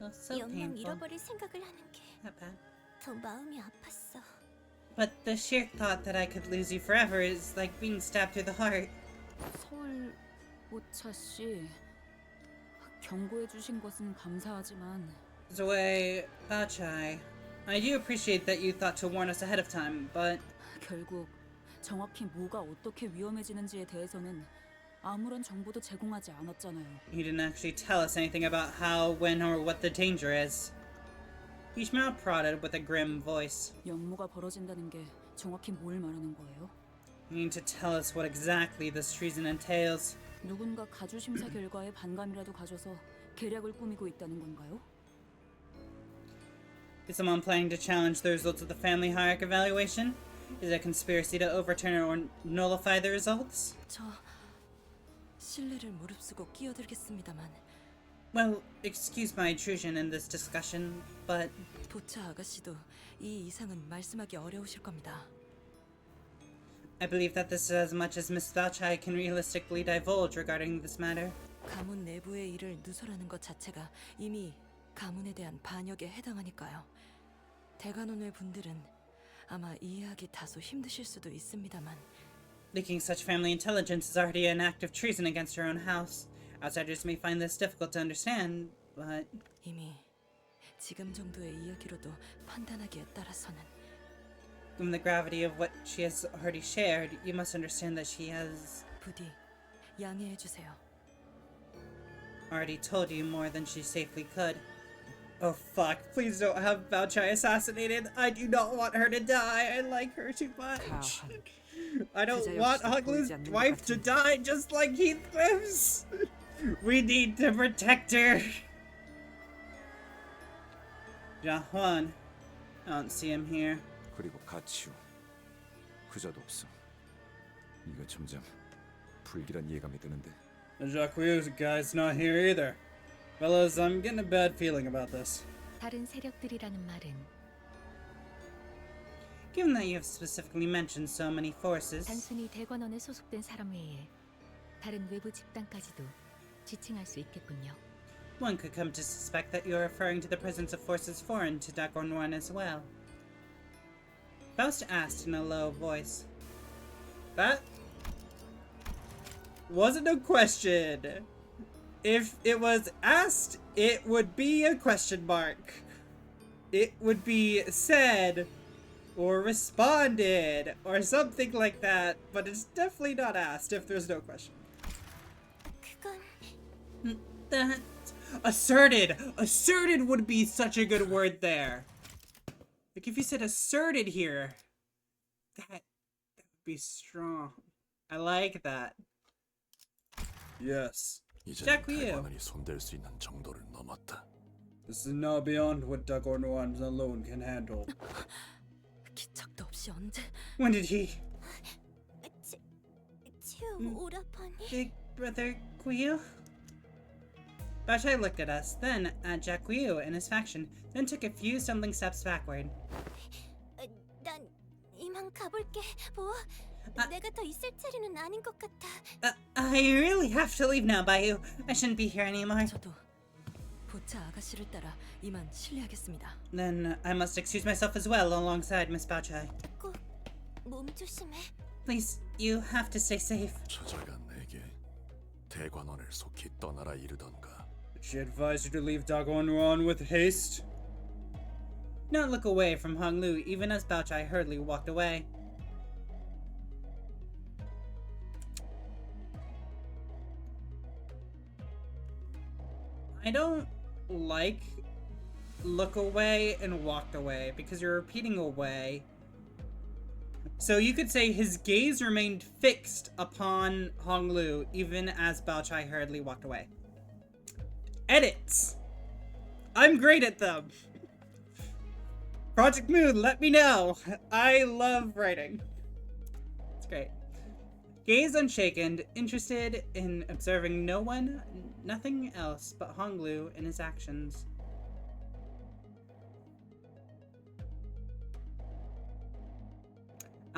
Oh, so 영영 painful. 잃어버릴 생각을 하는 게 Not bad. 더 마음이 아팠어. But the sheer thought that I could lose you forever is like being stabbed through the heart. 서울 오차 씨, 경고해 주신 것은 감사하지만 Zoe Bachai, I do appreciate that you thought to warn us ahead of time, but 결국 정확히 뭐가 어떻게 위험해지는지에 대해서는 아무런 정보도 제공하지 않았잖아요. you didn't actually tell us anything about how, when, or what the danger is. Ishmael prodded with a grim voice. 영모가 벌어진다는 게 정확히 뭘 말하는 거예요? You need to tell us what exactly this treason entails. 누군가 가주 심사 결과에 반감이라도 가져서 계략을 꾸미고 있다는 건가요? Is someone planning to challenge the results of the family hierarchy evaluation? Is it a conspiracy to overturn or nullify the results? 저 신뢰를 무릅쓰고 끼어들겠습니다만 Well, excuse my intrusion in this discussion, but 보차 아가씨도 이 이상은 말씀하기 어려우실 겁니다. I believe that this is as much as Miss Bachai can realistically divulge regarding this matter. 가문 내부의 일을 누설하는 것 자체가 이미 가문에 대한 반역에 해당하니까요. 대관원의 분들은 아마 이해하기 다소 힘드실 수도 있습니다만 Leaking such family intelligence is already an act of treason against her own house. Outsiders may find this difficult to understand, but 이미 지금 정도의 이야기로도 판단하기에 따라서는 given the gravity of what she has already shared, you must understand that she has 부디 양해해 주세요. already told you more than she safely could. Oh fuck, please don't have Bachai assassinated. I do not want her to die. I like her too much. 가한. I don't 그저 want 역시도 Huglu's 보이지 않는 것 wife to 같은데. die just like Heathcliff's. We need to protect her. Jahuan. I don't see him here. 그리고 가치우. 그자도 없어. 이거 점점 불길한 예감이 드는데. The Jacques guy's not here either. Fellas, I'm getting a bad feeling about this. 다른 세력들이라는 말은 Given that you have specifically mentioned so many forces, 단순히 대관원에 소속된 사람 외에 다른 외부 집단까지도 지칭할 수 있겠군요. one could come to suspect that you're referring to the presence of forces foreign to Dagorn as well. Faust asked in a low voice. That wasn't a question. If it was asked, it would be a question mark. It would be said or responded or something like that, but it's definitely not asked if there's no question. 그건 That asserted. Asserted would be such a good word there. Like if you said asserted here, that would be strong. I like that. Yes. 이제는 Jacques. 대관원이 손댈 수 있는 정도를 넘었다. This is now beyond what Dagorn alone can handle. 기척도 없이 언제 When did he? 치우 오라버니 Big brother Guiu? Bachai looked at us, then at Jack Guiu and his faction, then took a few stumbling steps backward. 난 이만 가볼게. 뭐 내가 더 있을 자리는 아닌 것 같아. I really have to leave now, Bayou. I shouldn't be here anymore. 저도 보차 아가씨를 따라 이만 실례하겠습니다. Then I must excuse myself as well alongside Miss Bachai. 꼭 몸 조심해. Please, you have to stay safe. 저자가 내게 대관원을 속히 떠나라 이르던가. Did she advise you to leave Dagorn with haste? Not look away from Hong Lu, even as Bachai hurriedly walked away. I don't like look away and walked away because you're repeating away. So you could say his gaze remained fixed upon Hong Lu even as Baochai hurriedly walked away. Edits! I'm great at them! Project Moon, let me know! I love writing. It's great. Gaze unshaken, interested in observing no one, nothing else but Hong Lu and his actions.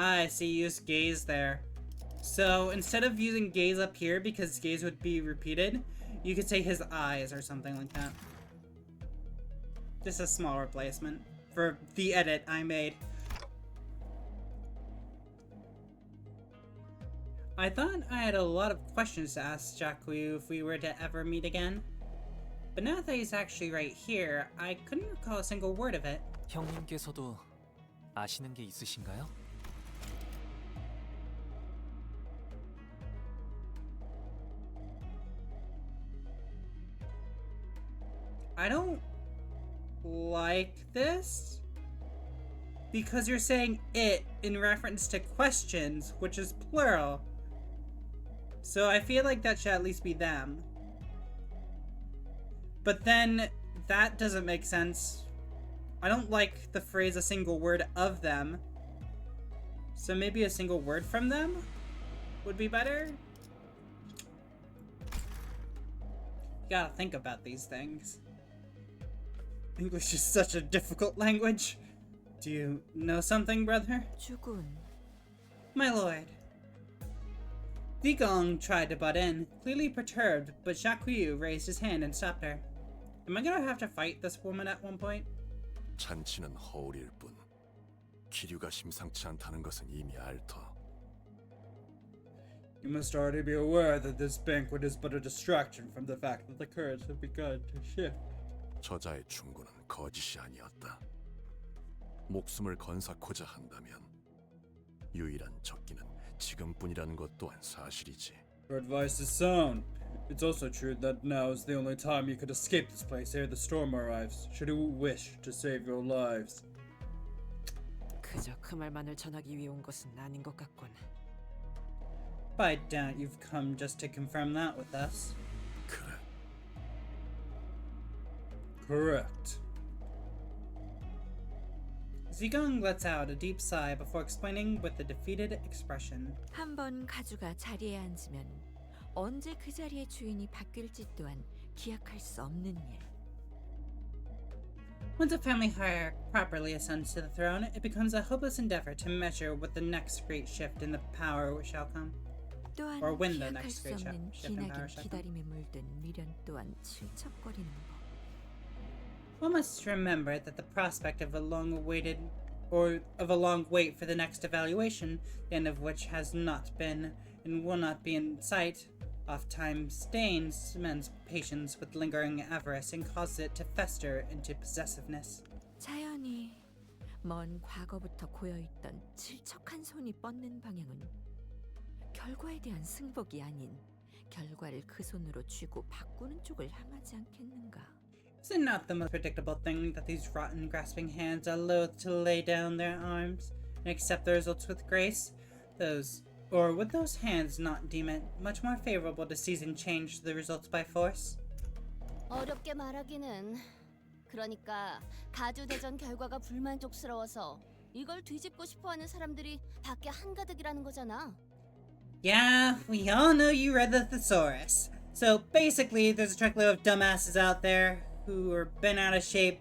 I see, use gaze there. So instead of using gaze up here, because gaze would be repeated, you could say his eyes or something like that. Just a small replacement for the edit I made. I thought I had a lot of questions to ask Jakuyu if we were to ever meet again. But now that he's actually right here, I couldn't recall a single word of it. 형님께서도 아시는 게 있으신가요? I don't like this because you're saying it in reference to questions, which is plural. So I feel like that should at least be them. But then that doesn't make sense. I don't like the phrase a single word of them. So maybe a single word from them would be better? You gotta think about these things. English is such a difficult language. Do you know something, brother? 주군. My lord. Digong tried to butt in, clearly perturbed, but Jakuyu raised his hand and stopped her. Am I gonna have to fight this woman at one point? 잔치는 허울일 뿐 기류가 심상치 않다는 것은 이미 알터. You must already be aware that this banquet is but a distraction from the fact that the currents have begun to shift. 저자의 충고는 거짓이 아니었다. 목숨을 건사코자 한다면 유일한 적기는 지금뿐이라는 것 또한 사실이지. Your advice is sound. It's also true that now is the only time you could escape this place ere the storm arrives, should you wish to save your lives. 그저 그 말만을 전하기 위해 온 것은 아닌 것 같군. But I doubt you've come just to confirm that with us. 그래. Correct. Zigong lets out a deep sigh before explaining with a defeated expression. 한번 가주가 자리에 앉으면 언제 그 자리의 주인이 바뀔지 또한 기약할 수 없는 일. Once a family hierarch properly ascends to the throne, it becomes a hopeless endeavor to measure what the next great shift in the power shall come. 또한 Or when the 기약할 next 수 great 없는 shift in power 기나긴 shall come. 기다림에 물든 미련 또한 질척거리는 법. One must remember that the prospect of a long wait for the next evaluation, the end of which has not been and will not be in sight, oft-times stains men's patience with lingering avarice and causes it to fester into possessiveness. 자연히 먼 과거부터 고여있던 질척한 손이 뻗는 방향은 결과에 대한 승복이 아닌 결과를 그 손으로 쥐고 바꾸는 쪽을 향하지 않겠는가? Is it not the most predictable thing that these rotten, grasping hands are loath to lay down their arms and accept the results with grace? Or would those hands not deem it much more favorable to seize and change the results by force? 어렵게 말하기는. 그러니까 가주 대전 결과가 불만족스러워서 이걸 뒤집고 싶어하는 사람들이 밖에 한가득이라는 거잖아. Yeah, we all know you read the thesaurus. So basically, there's a truckload of dumbasses out there who are bent out of shape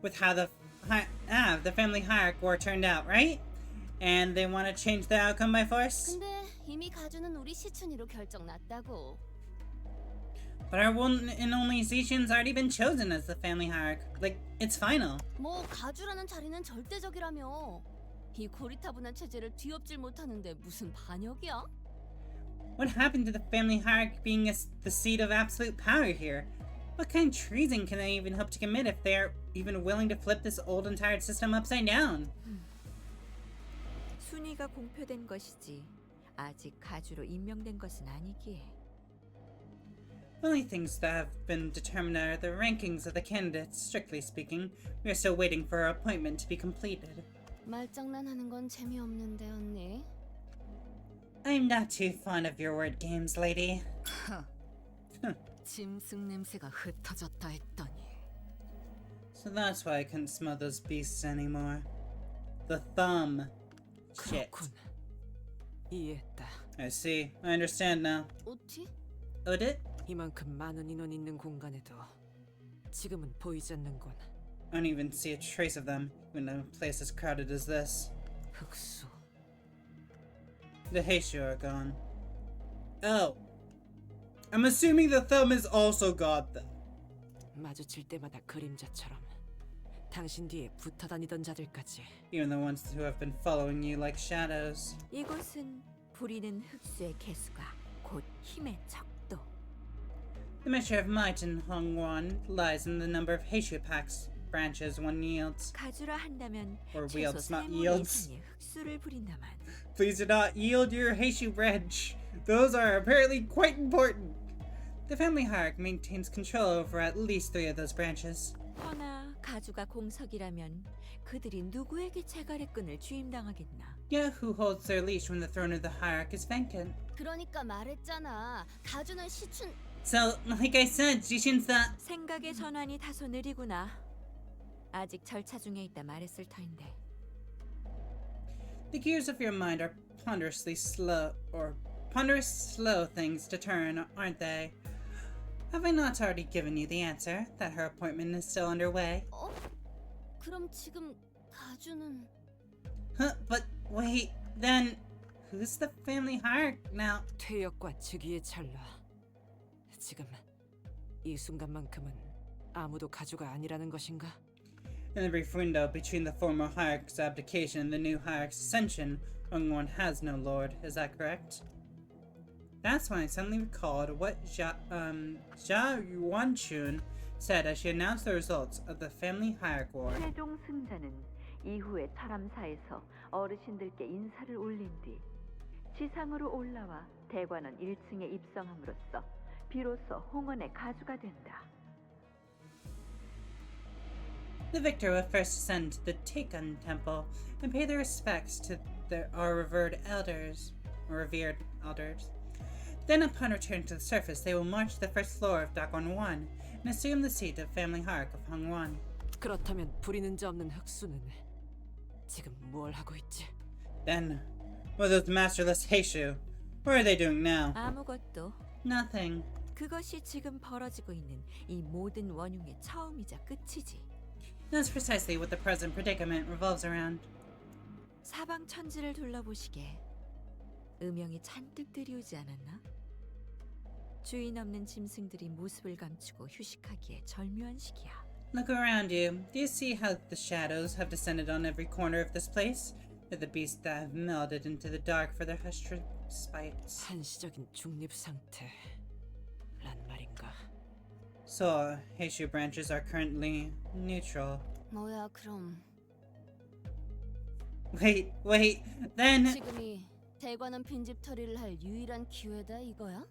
with how the family hierarch war turned out, right? And they want to change the outcome by force? 근데 이미 가주는 우리 시춘이로 결정났다고. But our one and only Zishin's already been chosen as the family hierarch. Like, it's final. 뭐 가주라는 자리는 절대적이라며. 이 고리타분한 체제를 뒤엎질 못하는데 무슨 반역이야? What happened to the family hierarch being the seat of absolute power here? What kind of treason can they even hope to commit if they are even willing to flip this old and tired system upside down? 순위가 공표된 것이지 아직 가주로 임명된 것은 아니기에. The only things that have been determined are the rankings of the candidates, strictly speaking. We are still waiting for our appointment to be completed. 말장난하는 건 재미없는데 언니. I'm not too fond of your word games, lady. 짐승 냄새가 흩어졌다 했더니. So that's why I couldn't smell those beasts anymore. The thumb. Shit. 그렇군. 이해했다. I see. I understand now. 어찌? Odit? 이만큼 많은 인원 있는 공간에도 지금은 보이지 않는군. I don't even see a trace of them, even in a place as crowded as this. 흑수. The Heishu are gone. Oh. I'm assuming the thumb is also God, though. 마주칠 때마다 그림자처럼 당신 뒤에 붙어 다니던 자들까지. Even the ones who have been following you like shadows. 이곳은 부리는 흑수의 개수가 곧 힘의 척도. The measure of might in Hongwan lies in the number of Heishu packs branches one yields. 가주라 한다면 Or 최소 wields, not 3월 yields. 이상의 흑수를 부린다만. Please do not yield your Heishu branch. Those are apparently quite important. The family hierarchy maintains control over at least 3 of those branches. 허나 가주가 공석이라면 그들이 누구에게 제갈의 끈을 주임당하겠나? Yet who holds their leash when the throne of the hierarch is vacant? 그러니까 말했잖아. 가주는 시춘. So, like I said, Jishin's the... 생각의 전환이 다소 느리구나. 아직 절차 중에 있다 말했을 터인데. The gears of your mind are ponderous slow things to turn, aren't they? Have I not already given you the answer, that her appointment is still underway? 어? 그럼 지금 가주는 Huh, but wait, then who's the family hierarch now? 퇴역과 즉위의 찰나. 지금 이 순간만큼은 아무도 가주가 아니라는 것인가? In the brief window between the former hierarch's abdication and the new hierarch's ascension, Ungwon has no lord, is that correct? That's when I suddenly recalled what Jia Yuanchun said as she announced the results of the family hierarch war. 최종 승자는 이후에 철암사에서 어르신들께 인사를 올린 뒤 지상으로 올라와 대관원 1층에 입성함으로써 비로소 홍원의 가주가 된다. The victor will first ascend to the Taekun Temple and pay their respects to our revered elders. Then upon return to the surface, they will march to the first floor of Dagon 1 and assume the seat of family hierarch of Hongwan. 그렇다면 부리는 자 없는 흑수는 지금 뭘 하고 있지? Then, what those masterless Heishu? What are they doing now? 아무것도. Nothing. 그것이 지금 벌어지고 있는 이 모든 원흉의 처음이자 끝이지. That's precisely what the present predicament revolves around. 사방 천지를 둘러보시게. 음영이 잔뜩 들이오지 않았나? 주인 없는 짐승들이 모습을 감추고 휴식하기에 절묘한 시기야. Look around you. Do you see how the shadows have descended on every corner of this place? They're the beasts that have melded into the dark for their hushed spites. 한시적인 중립 상태란 말인가? So, Heishu branches are currently neutral. 뭐야 그럼 Wait, then... 지금이 대관원 빈집 처리를 할 유일한 기회다 이거야?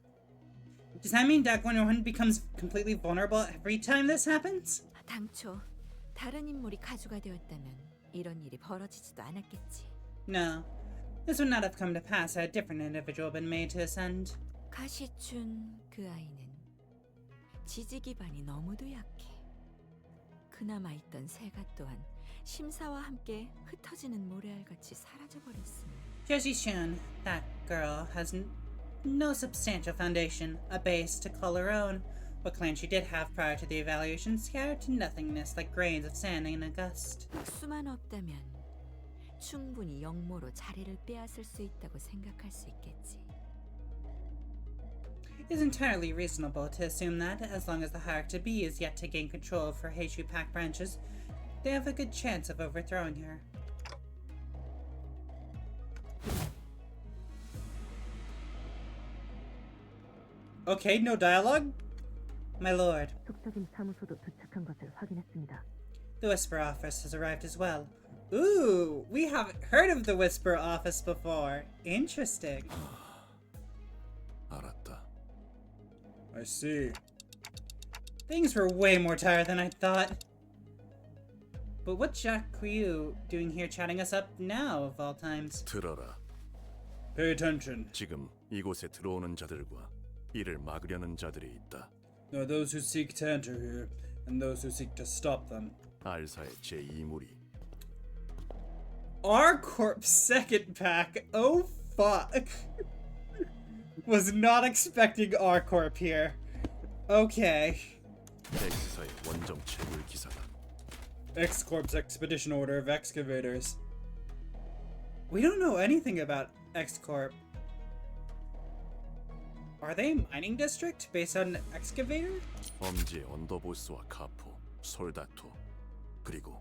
Does that mean Dagon 1 becomes completely vulnerable every time this happens? 당초 다른 인물이 가주가 되었다면 이런 일이 벌어지지도 않았겠지. No. This would not have come to pass had a different individual been made to ascend. 가시춘 그 아이는 지지 기반이 너무도 약해. 그나마 있던 새가 또한 심사와 함께 흩어지는 모래알같이 사라져버렸으니. Joshi-shun, that girl has no substantial foundation, a base to call her own. What clan she did have prior to the evaluation scattered to nothingness like grains of sand in a gust. 흑수만 없다면 충분히 영모로 자리를 빼앗을 수 있다고 생각할 수 있겠지. It is entirely reasonable to assume that, as long as the hierarch to be is yet to gain control of her Heishu pack branches, they have a good chance of overthrowing her. Okay, no dialogue? My lord. 속삭임 사무소도 도착한 것을 확인했습니다. The Whisper Office has arrived as well. Ooh, we haven't heard of the Whisper Office before. Interesting. 알았다. I see. Things were way more tired than I thought. But what's Jacques Quiu doing here chatting us up now, of all times? 들어라. Pay attention. 지금 이곳에 들어오는 자들과 이를 막으려는 자들이 있다. There are those who seek to enter here, and those who seek to stop them. 알사의 제2무리. R-Corp's second pack. Oh fuck. Was not expecting R-Corp here. Okay. 엑스사의 원정 채굴 기사다. X-Corp's Expedition Order of Excavators. We don't know anything about X-Corp. Are they a mining district based on an excavator? 엄지의 언더보스와 카포, 솔다토, 그리고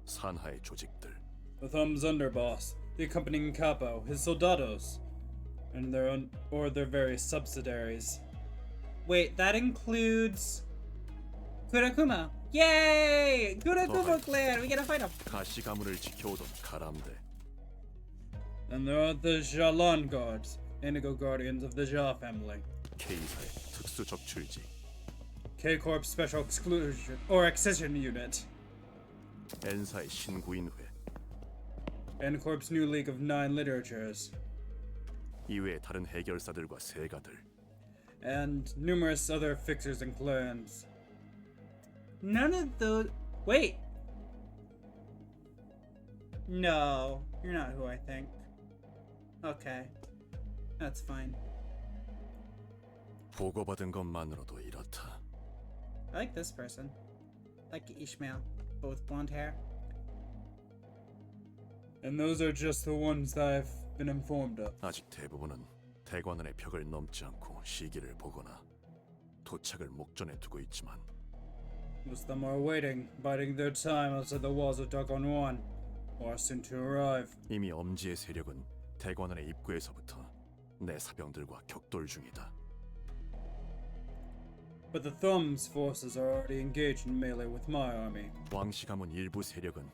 산하의 조직들. The Thumb's underboss, the accompanying capo, his soldados, and their various subsidiaries. Wait, that includes Kurakuma. Yay! Kurakuma clan. We gotta fight him. 가시 가문을 지켜오던 가람대. And there are the Jalan Guards, Indigo Guardians of the Ja family. K사의 특수 적출지. K-Corp Special Exclusion or Excision Unit. N사의 신구인회. N-Corp's new League of Nine Literatures. 이외의 다른 해결사들과 세가들. And numerous other fixers and clans. None of those. Wait. No, you're not who I think. Okay, that's fine. 보고받은 것만으로도 이렇다. I like this person. Like Ishmael, both blonde hair. And those are just the ones that I've been informed of. 아직 대부분은 대관원의 벽을 넘지 않고 시기를 보거나 도착을 목전에 두고 있지만 Most of them are waiting, biding their time outside the walls of Dagon 1, or are soon to arrive. 이미 엄지의 세력은 대관원의 입구에서부터 내 사병들과 격돌 중이다. But the Thumb's forces are already engaged in melee with my army. 왕씨 가문 일부 세력은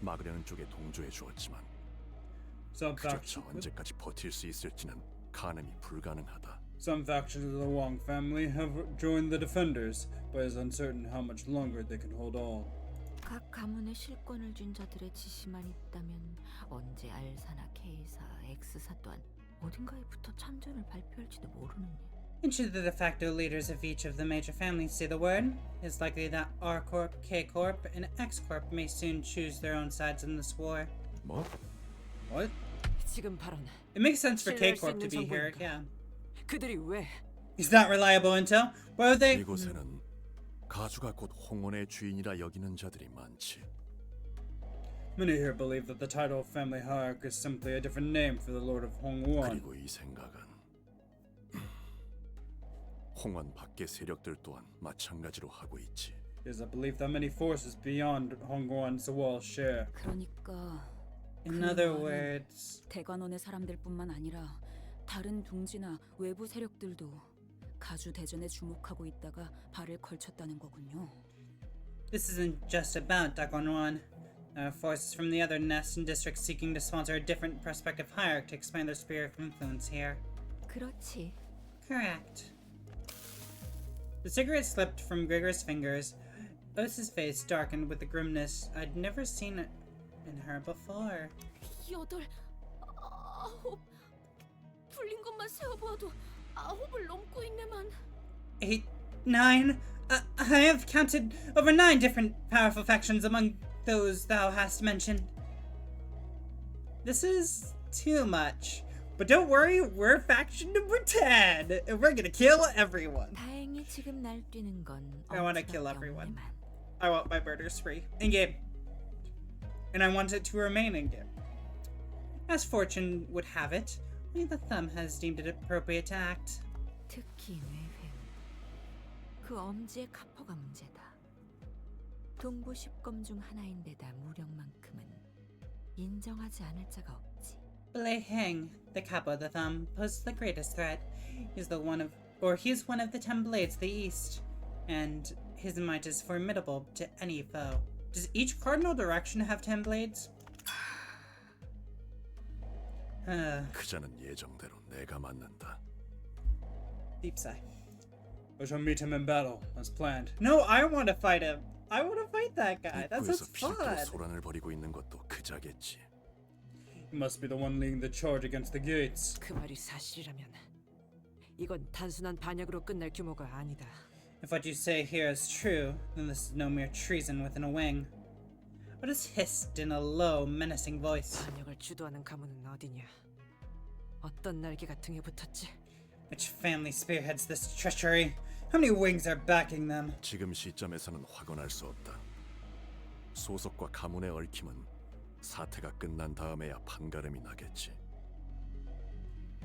막으려는 쪽에 동조해 주었지만 Some 그조차 factions, 언제까지 버틸 수 있을지는 가늠이 불가능하다. some factions of the Wang family have joined the defenders, but it's uncertain how much longer they can hold on. 각 가문에 실권을 쥔 자들의 지시만 있다면 언제 알사나 K사, X사 또한 어딘가에 붙어 참전을 발표할지도 모르는 일. And should the de facto leaders of each of the major families say the word, it's likely that R Corp, K Corp, and X Corp may soon choose their own sides in this war. 뭐? What? 지금 발언. It makes sense for K 신뢰할 수 Corp to 있는 be here, 정보인가? yeah. 그들이 왜? Is that reliable intel? Why would they? 이곳에는 가주가 곧 홍원의 주인이라 여기는 자들이 많지. Many here believe that the title of family hierarchy is simply a different name for the Lord of Hongwon. 그리고 이 생각은 홍원 밖의 세력들 또한 마찬가지로 하고 있지. It is a belief that many forces beyond Hongwon's walls share. 그러니까 In other words, 대관원의 사람들뿐만 아니라 다른 둥지나 외부 세력들도 가주 대전에 주목하고 있다가 발을 걸쳤다는 거군요. this isn't just about Dagonwan. Forces from the other nests and districts seeking to sponsor a different prospective hierarchy to expand their sphere of influence here. 그렇지. Correct. The cigarette slipped from Gregor's fingers. Osa's face darkened with the grimness I'd never seen in her before. 8, 9 풀린 것만 세어보아도 9을 넘고 있네만. 8, 9. I have counted over 9 different powerful factions among those thou hast mentioned. This is too much. But don't worry, we're faction number 10, and we're gonna kill everyone. 다행히 지금 날뛰는 건 I wanna 엄지밖에 kill everyone. 없네만. I want my murder spree in-game. And I want it to remain in-game. As fortune would have it, only the Thumb has deemed it appropriate to act. 특히 외회. 그 엄지의 카포가 문제다. 동부 10검 중 하나인데다 무력만큼은 인정하지 않을 자가 없지. Blei Heng, the capo of the Thumb, poses the greatest threat. He's one of the 10 blades of the East, and his might is formidable to any foe. Does each cardinal direction have 10 blades? 그자는 예정대로 내가 맞는다. Deep sigh. I shall meet him in battle, as planned. No, I want to fight him. I want to fight that guy. That 입구에서 sounds 필두로 fun. 소란을 벌이고 있는 것도 그자겠지. He must be the one leading the charge against the gates. 그 말이 사실이라면 이건 단순한 반역으로 끝날 규모가 아니다. If what you say here is true, then this is no mere treason within a wing. What is hissed in a low, menacing voice? 반역을 주도하는 가문은 어디냐? 어떤 날개가 등에 붙었지? Which family spearheads this treachery? How many wings are backing them? 지금 시점에서는 확언할 수 없다. 소속과 가문의 얽힘은 사태가 끝난 다음에야 판가름이 나겠지.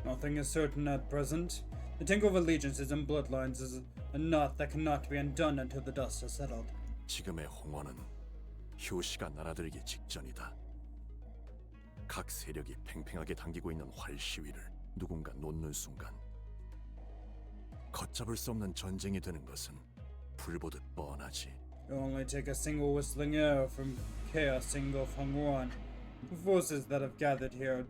Nothing is certain at present. The tangle of allegiances and bloodlines is a knot that cannot be undone until the dust has settled. 지금의 홍원은 효시가 날아들기 직전이다. 각 세력이 팽팽하게 당기고 있는 활 시위를 누군가 놓는 순간 걷잡을 수 없는 전쟁이 되는 것은 불보듯 뻔하지. It'll only take a single whistling arrow from chaos engulf Hongwan. The forces that have gathered here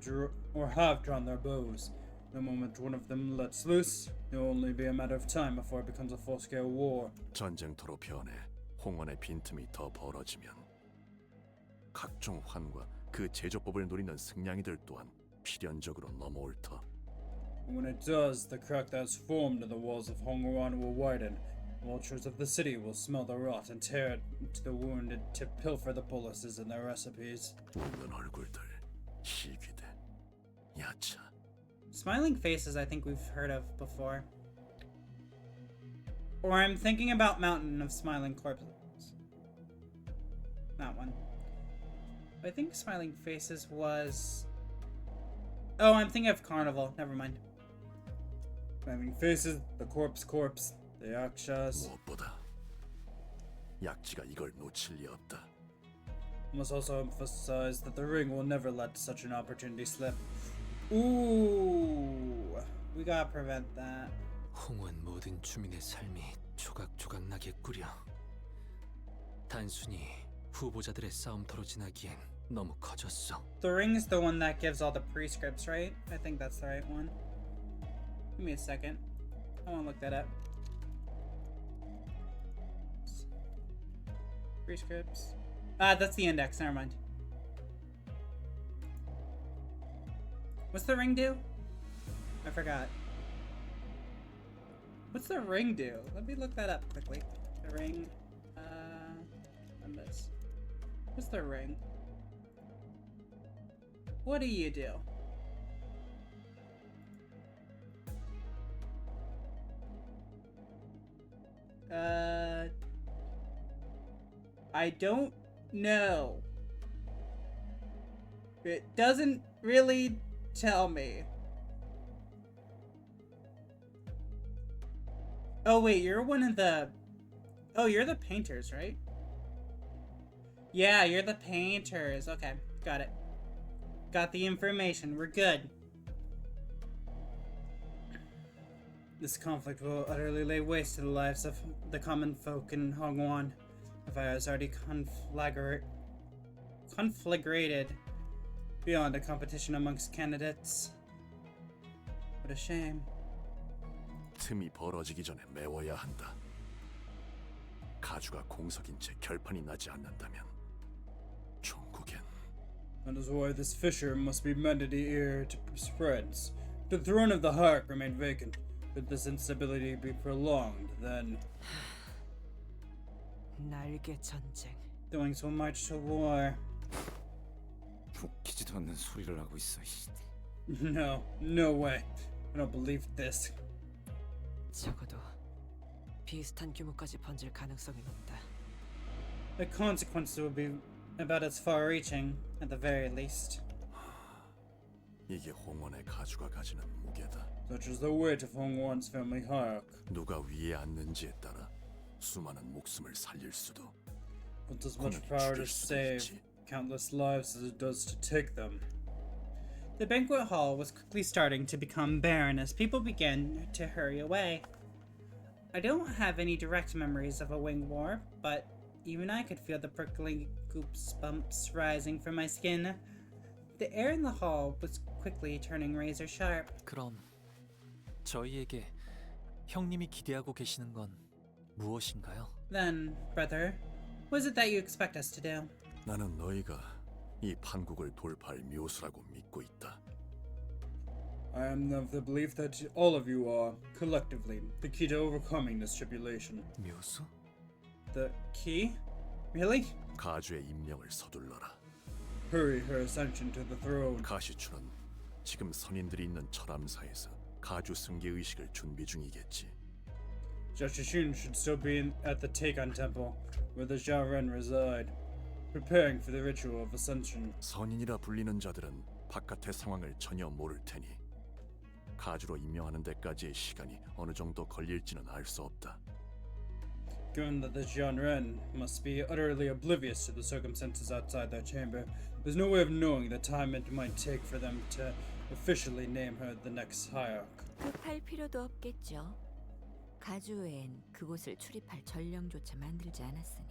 have drawn their bows. The moment one of them lets loose, it will only be a matter of time before it becomes a full-scale war. 전쟁터로 변해 홍원의 빈틈이 더 벌어지면 각종 환과 그 제조법을 노리는 승냥이들 또한 필연적으로 넘어올 터. When it does, the crack that's formed in the walls of Hongwan will widen. Vultures of the city will smell the rot and tear into the wounded to pilfer the boluses and their recipes. 웃는 얼굴들, 희귀대, 야차. Smiling faces I think we've heard of before. Or I'm thinking about Mountain of Smiling Corpses. That one. I think Smiling Faces was... Oh, I'm thinking of Carnival. Never mind. Smiling faces, the corpse, the yakshas. 무엇보다 약지가 이걸 놓칠 리 없다. I must also emphasize that the ring will never let such an opportunity slip. Ooh, we gotta prevent that. 홍원 모든 주민의 삶이 조각조각 나게 꾸려. 단순히 후보자들의 싸움터로 지나기엔 너무 커졌어. The ring's the one that gives all the prescripts, right? I think that's the right one. Give me a second. I wanna look that up. Prescripts. That's the index, never mind. What's the ring do? I forgot. What's the ring do? Let me look that up quickly. The ring, Limbus. What's the ring? What do you do? I don't know. It doesn't really tell me. Oh wait, you're one of the... Oh, you're the painters, right? Yeah, you're the painters. Okay, got it. Got the information. We're good. This conflict will utterly lay waste to the lives of the common folk in Hongwan. The fire has already conflagrated beyond a competition amongst candidates. What a shame. 틈이 벌어지기 전에 메워야 한다. 가주가 공석인 채 결판이 나지 않는다면 종국엔. That is why this fissure must be mended ere it spreads. The throne of the heart remain vacant. Should this instability be prolonged, then 날개 전쟁. The wings will march to war. 웃기지도 않는 소리를 하고 있어. no, no way. I don't believe this. 적어도 비슷한 규모까지 번질 가능성이 높다. The consequences will be about as far-reaching, at the very least. 이게 홍원의 가주가 가지는 무게다. Such is the weight of Hongwan's family hierarch. 누가 위에 앉는지에 따라 수많은 목숨을 살릴 수도. With as much power to save countless lives as it does to take them. The banquet hall was quickly starting to become barren as people began to hurry away. I don't have any direct memories of a wing war, but even I could feel the prickling goosebumps rising from my skin. The air in the hall was quickly turning razor sharp. 그럼 저희에게 형님이 기대하고 계시는 건 무엇인가요? Then, brother, what is it that you expect us to do? 나는 너희가 이 판국을 돌파할 묘수라고 믿고 있다. I am of the belief that all of you are, collectively, the key to overcoming this tribulation. 묘수? The key? Really? 가주의 임명을 서둘러라. Hurry her ascension to the throne. 가시출은 지금 선인들이 있는 철암사에서 가주 승계 의식을 준비 중이겠지. Jashishun should still be at the Taegan Temple, where the Xiaoren reside, preparing for the ritual of ascension. 선인이라 불리는 자들은 바깥의 상황을 전혀 모를 테니 가주로 임명하는 데까지의 시간이 어느 정도 걸릴지는 알 수 없다. Given that the Jianren must be utterly oblivious to the circumstances outside their chamber, there's no way of knowing the time it might take for them to officially name her the next hierarch. 급할 필요도 없겠죠. 가주 외엔 그곳을 출입할 전령조차 만들지 않았으니.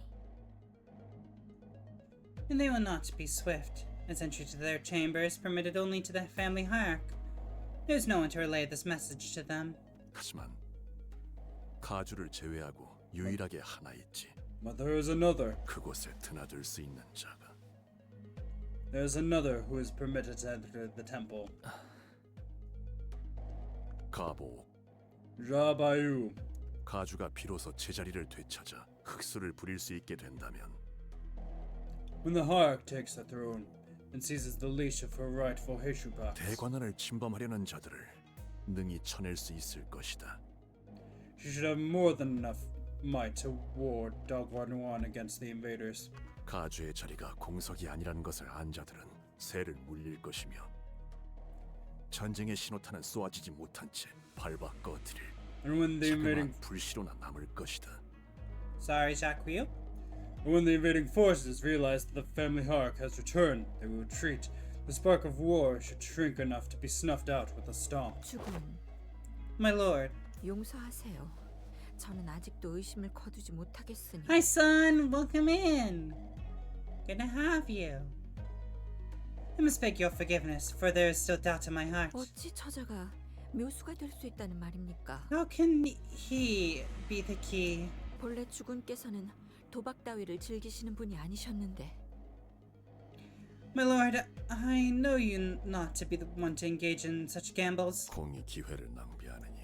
And they will not be swift, as entry to their chamber is permitted only to the family hierarch. There's no one to relay this message to them. 하지만 가주를 제외하고 유일하게 하나 있지. But there is another. 그곳에 드나들 수 있는 자가. There's another who is permitted to enter the temple. 가보. Rabayu. 가주가 비로소 제자리를 되찾아 흑수를 부릴 수 있게 된다면 When the hierarch takes the throne and seizes the leash of her rightful Heishupax, 대관원을 침범하려는 자들을 능히 쳐낼 수 있을 것이다. she should have more than enough might to ward Dagwanwan against the invaders. 가주의 자리가 공석이 아니라는 것을 안 자들은 새를 물릴 것이며 전쟁의 신호탄은 쏘아지지 못한 채 밟아 꺼뜨릴 And when the invading 불시로나 남을 것이다. Sorry, Jacques. When the invading forces realize that the family hierarch has returned, they will retreat. The spark of war should shrink enough to be snuffed out with a stomp. 주군, My lord. 용서하세요. 저는 아직도 의심을 거두지 못하겠으니. Hi, son. Welcome in. Good to have you. I must beg your forgiveness, for there is still doubt in my heart. 어찌 저자가 묘수가 될 수 있다는 말입니까? How can he be the key? 본래 주군께서는 도박 따위를 즐기시는 분이 아니셨는데. My lord, I know you not to be the one to engage in such gambles. 공이 기회를 낭비하느니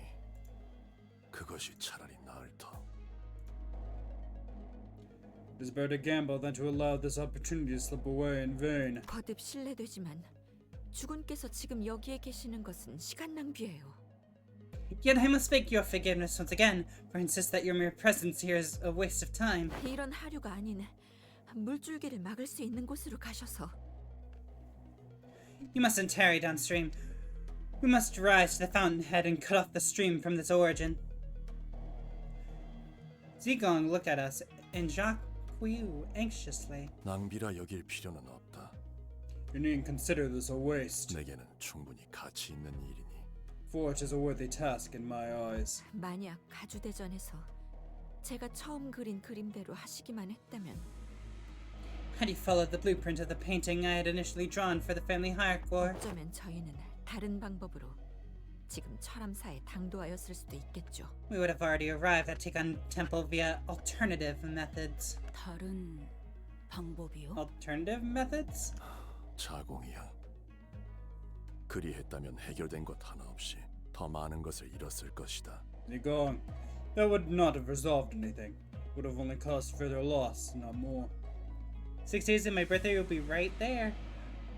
그것이 차라리 나을 터. It is better to gamble than to allow this opportunity to slip away in vain. 거듭 실례되지만 주군께서 지금 여기에 계시는 것은 시간 낭비예요. Yet I must beg your forgiveness once again, for I insist that your mere presence here is a waste of time. 이런 하류가 아닌 물줄기를 막을 수 있는 곳으로 가셔서. You mustn't tarry downstream. We must rise to the fountainhead and cut off the stream from this origin. Zigong looked at us, and Jacques anxiously. 낭비라 여길 필요는 없다. You needn't consider this a waste, 내게는 충분히 가치 있는 일이니. for it is a worthy task in my eyes. 만약 가주대전에서 제가 처음 그린 그림대로 하시기만 했다면. Had he followed the blueprint of the painting I had initially drawn for the family hierarch war, 어쩌면 저희는 다른 방법으로 지금 철암사에 당도하였을 수도 있겠죠. we would have already arrived at Tigan Temple via alternative methods. 다른 방법이요? Alternative methods? 자공이야. 그리했다면 해결된 것 하나 없이 더 많은 것을 잃었을 것이다. Zigong, that would not have resolved anything. Would have only caused further loss, not more. 6 days and my birthday will be right there.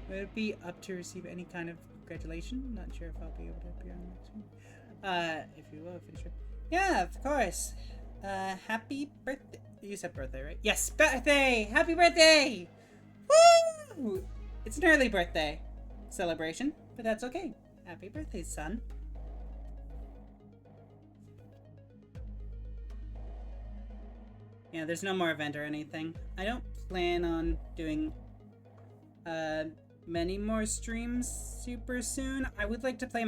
Will it be up to receive any kind of congratulation? Not sure if I'll be able to appear on the next one. If you will, finish it. Yeah, of course. Happy birthday. You said birthday, right? Yes, birthday! Happy birthday! Woo! It's an early birthday celebration, but that's okay. Happy birthday, son. Yeah, there's no more event or anything. I don't plan on doing many more streams super soon. I would like to play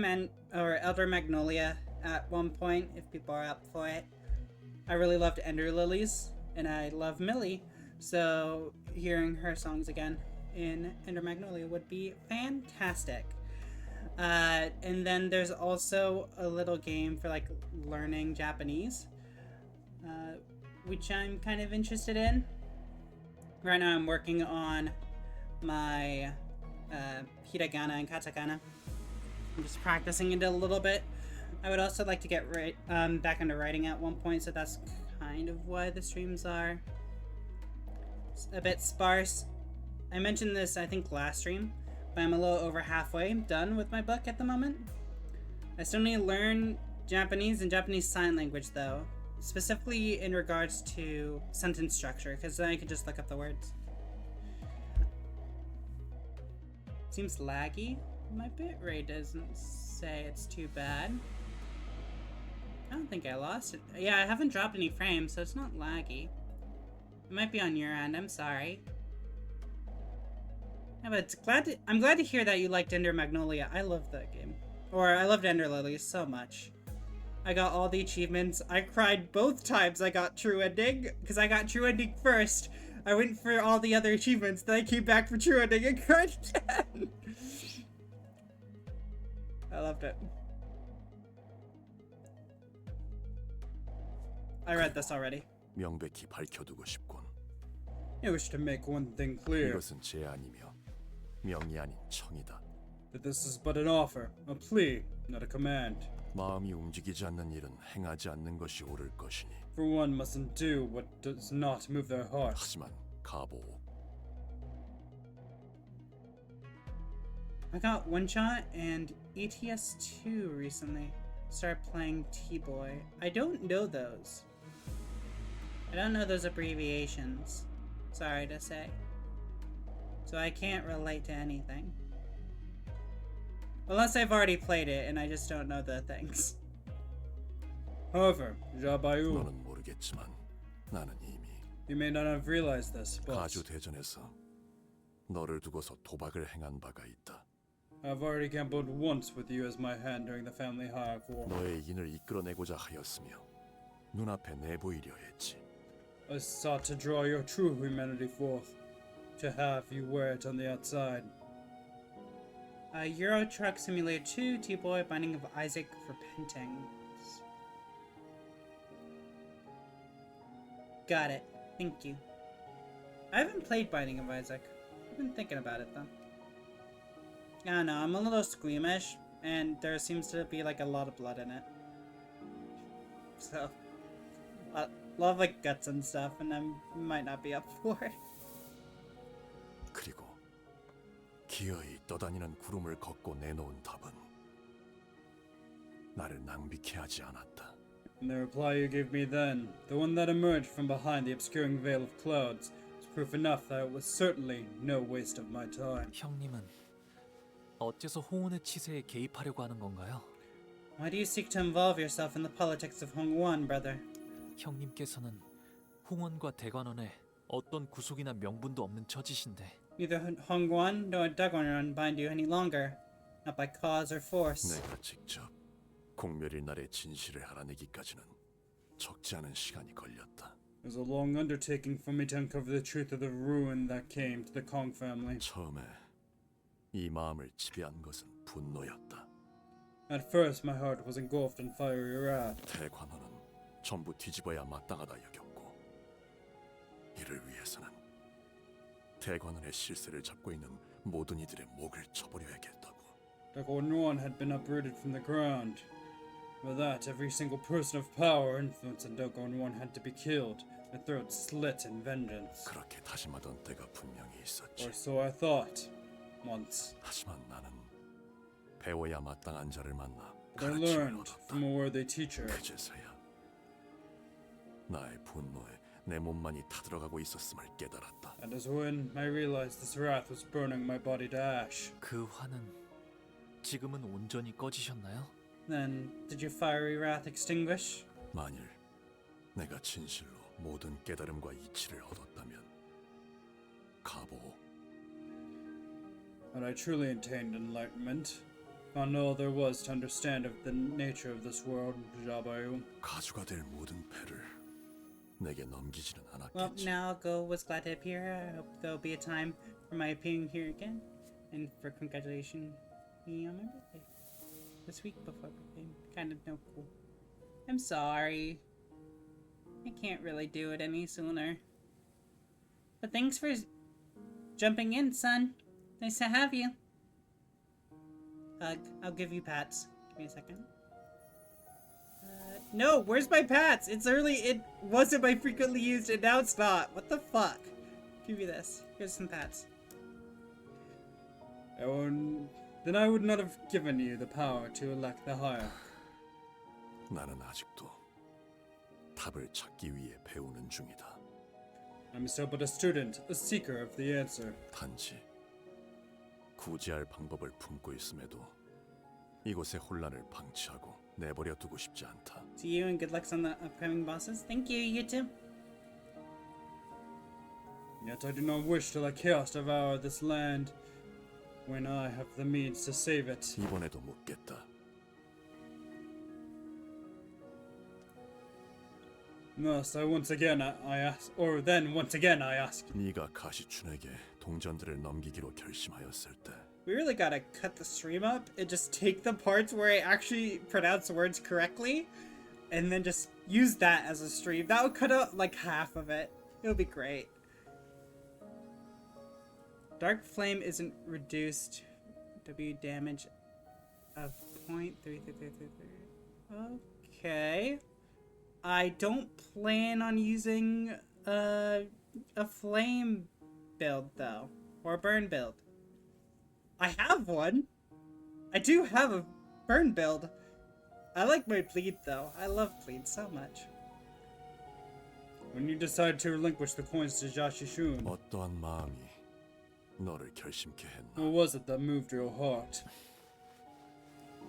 Elder Magnolia at one point if people are up for it. I really loved Ender Lilies and I love Millie, so hearing her songs again in Ender Magnolia would be fantastic. And then there's also a little game for like learning Japanese, which I'm kind of interested in. Right now I'm working on my hiragana and katakana. I'm just practicing it a little bit. I would also like to get back into writing at one point, so that's kind of why the streams are a bit sparse. I mentioned this, I think, last stream, but I'm a little over halfway done with my book at the moment. I still need to learn Japanese and Japanese Sign Language, though, specifically in regards to sentence structure, because then I can just look up the words. Seems laggy. My bitrate doesn't say it's too bad. I don't think I lost it. Yeah, I haven't dropped any frames, so it's not laggy. It might be on your end. I'm sorry. Yeah, but I'm glad to hear that you liked Ender Magnolia. I loved that game. Or I loved Ender Lilies so much. I got all the achievements. I cried both times I got True Ending, because I got True Ending first. I went for all the other achievements, then I came back for True Ending and cried again. I loved it. I read this already. 명백히 밝혀두고 싶군. I wish to make one thing clear. 이것은 제안이며 명이 아닌 청이다. That this is but an offer, a plea, not a command. 마음이 움직이지 않는 일은 행하지 않는 것이 옳을 것이니. For one mustn't do what does not move their heart. 하지만 가보. I got One Shot and ETS2 recently. Started playing T-Boy. I don't know those. I don't know those abbreviations. Sorry to say. So I can't relate to anything. Unless I've already played it and I just don't know the things. However, Jabayu, 너는 모르겠지만 나는 이미 you may not have realized this, but 가주 대전에서 너를 두고서 도박을 행한 바가 있다. I've already gambled once with you as my hand during the family hierarchy war. 너의 인을 이끌어내고자 하였으며 눈앞에 내보이려 했지. I sought to draw your true humanity forth, to have you wear it on the outside. Euro Truck Simulator 2, T-Boy, Binding of Isaac, Repentings. Got it. Thank you. I haven't played Binding of Isaac. I've been thinking about it though. I don't know, I'm a little squeamish, and there seems to be like a lot of blood in it. So, a lot of like guts and stuff, and I might not be up for it. 그리고 기어이 떠다니는 구름을 걷고 내놓은 답은 나를 낭비케 하지 않았다. And the reply you gave me then, the one that emerged from behind the obscuring veil of clouds, was proof enough that it was certainly no waste of my time. 형님은 어째서 홍운의 치세에 개입하려고 하는 건가요? Why do you seek to involve yourself in the politics of Hongwon, brother? 형님께서는 홍원과 대관원에 어떤 구속이나 명분도 없는 처지신데 Neither Hongwon nor Dagonron bind you any longer, not by cause or force. 내가 직접 공멸일 날의 진실을 알아내기까지는 적지 않은 시간이 걸렸다. It was a long undertaking for me to uncover the truth of the ruin that came to the Kong family. 처음에 이 마음을 지배한 것은 분노였다. At first, my heart was engulfed in fiery wrath. 대관원은 전부 뒤집어야 마땅하다 여겼고 이를 위해서는 대관원의 실세를 잡고 있는 모든 이들의 목을 쳐버려야겠다고. Dagonron had been uprooted from the ground. For that, every single person of power or influence in Dagonron had to be killed, their throats slit in vengeance. 그렇게 다짐하던 때가 분명히 있었지. Or so I thought. Once. 하지만 나는 배워야 마땅한 자를 만나 But I 가르침을 learned 얻었다. from a worthy teacher. 그제서야 나의 분노에 내 몸만이 타들어가고 있었음을 깨달았다. And as when I realized this wrath was burning my body to ash. 그 화는 지금은 온전히 꺼지셨나요? Then, did your fiery wrath extinguish? 만일 내가 진실로 모든 깨달음과 이치를 얻었다면 가보. When I truly attained enlightenment, found all there was to understand of the nature of this world, Jabayu. 가주가 될 모든 패를 내게 넘기지는 Well, 않았겠지. now Go was glad to appear. I hope there'll be a time for my appearing here again, and for congratulating me on my birthday. This week before birthday. Kind of no cool. I'm sorry. I can't really do it any sooner. But thanks for jumping in, son. Nice to have you. Hug. I'll give you pats. Give me a second. No, where's my pats? It's early. It wasn't my frequently used, and now it's not. What the fuck? Give me this. Here's some pats. Then I would not have given you the power to elect the hierarch. 나는 아직도 답을 찾기 위해 배우는 중이다. I'm still but a student, a seeker of the answer. 단지 구제할 방법을 품고 있음에도 이곳의 혼란을 방치하고 내버려 두고 싶지 않다. To you and good luck on the upcoming bosses. Thank you, you too. Yet I do not wish to let chaos devour this land when I have the means to save it. 이번에도 묻겠다. Thus, once again I ask, or then once again I ask. 네가 가시춘에게 동전들을 넘기기로 결심하였을 때 We really gotta cut the stream up and just take the parts where I actually pronounce words correctly and then just use that as a stream. That would cut out like half of it. It would be great. Dark Flame isn't reduced. W damage of 0.3333. Okay. I don't plan on using a flame build though, or a burn build. I have one. I do have a burn build. I like my bleed though. I love bleed so much. When you decide to relinquish the coins to Jashishun, 어떠한 마음이 너를 결심케 했나? what was it that moved your heart?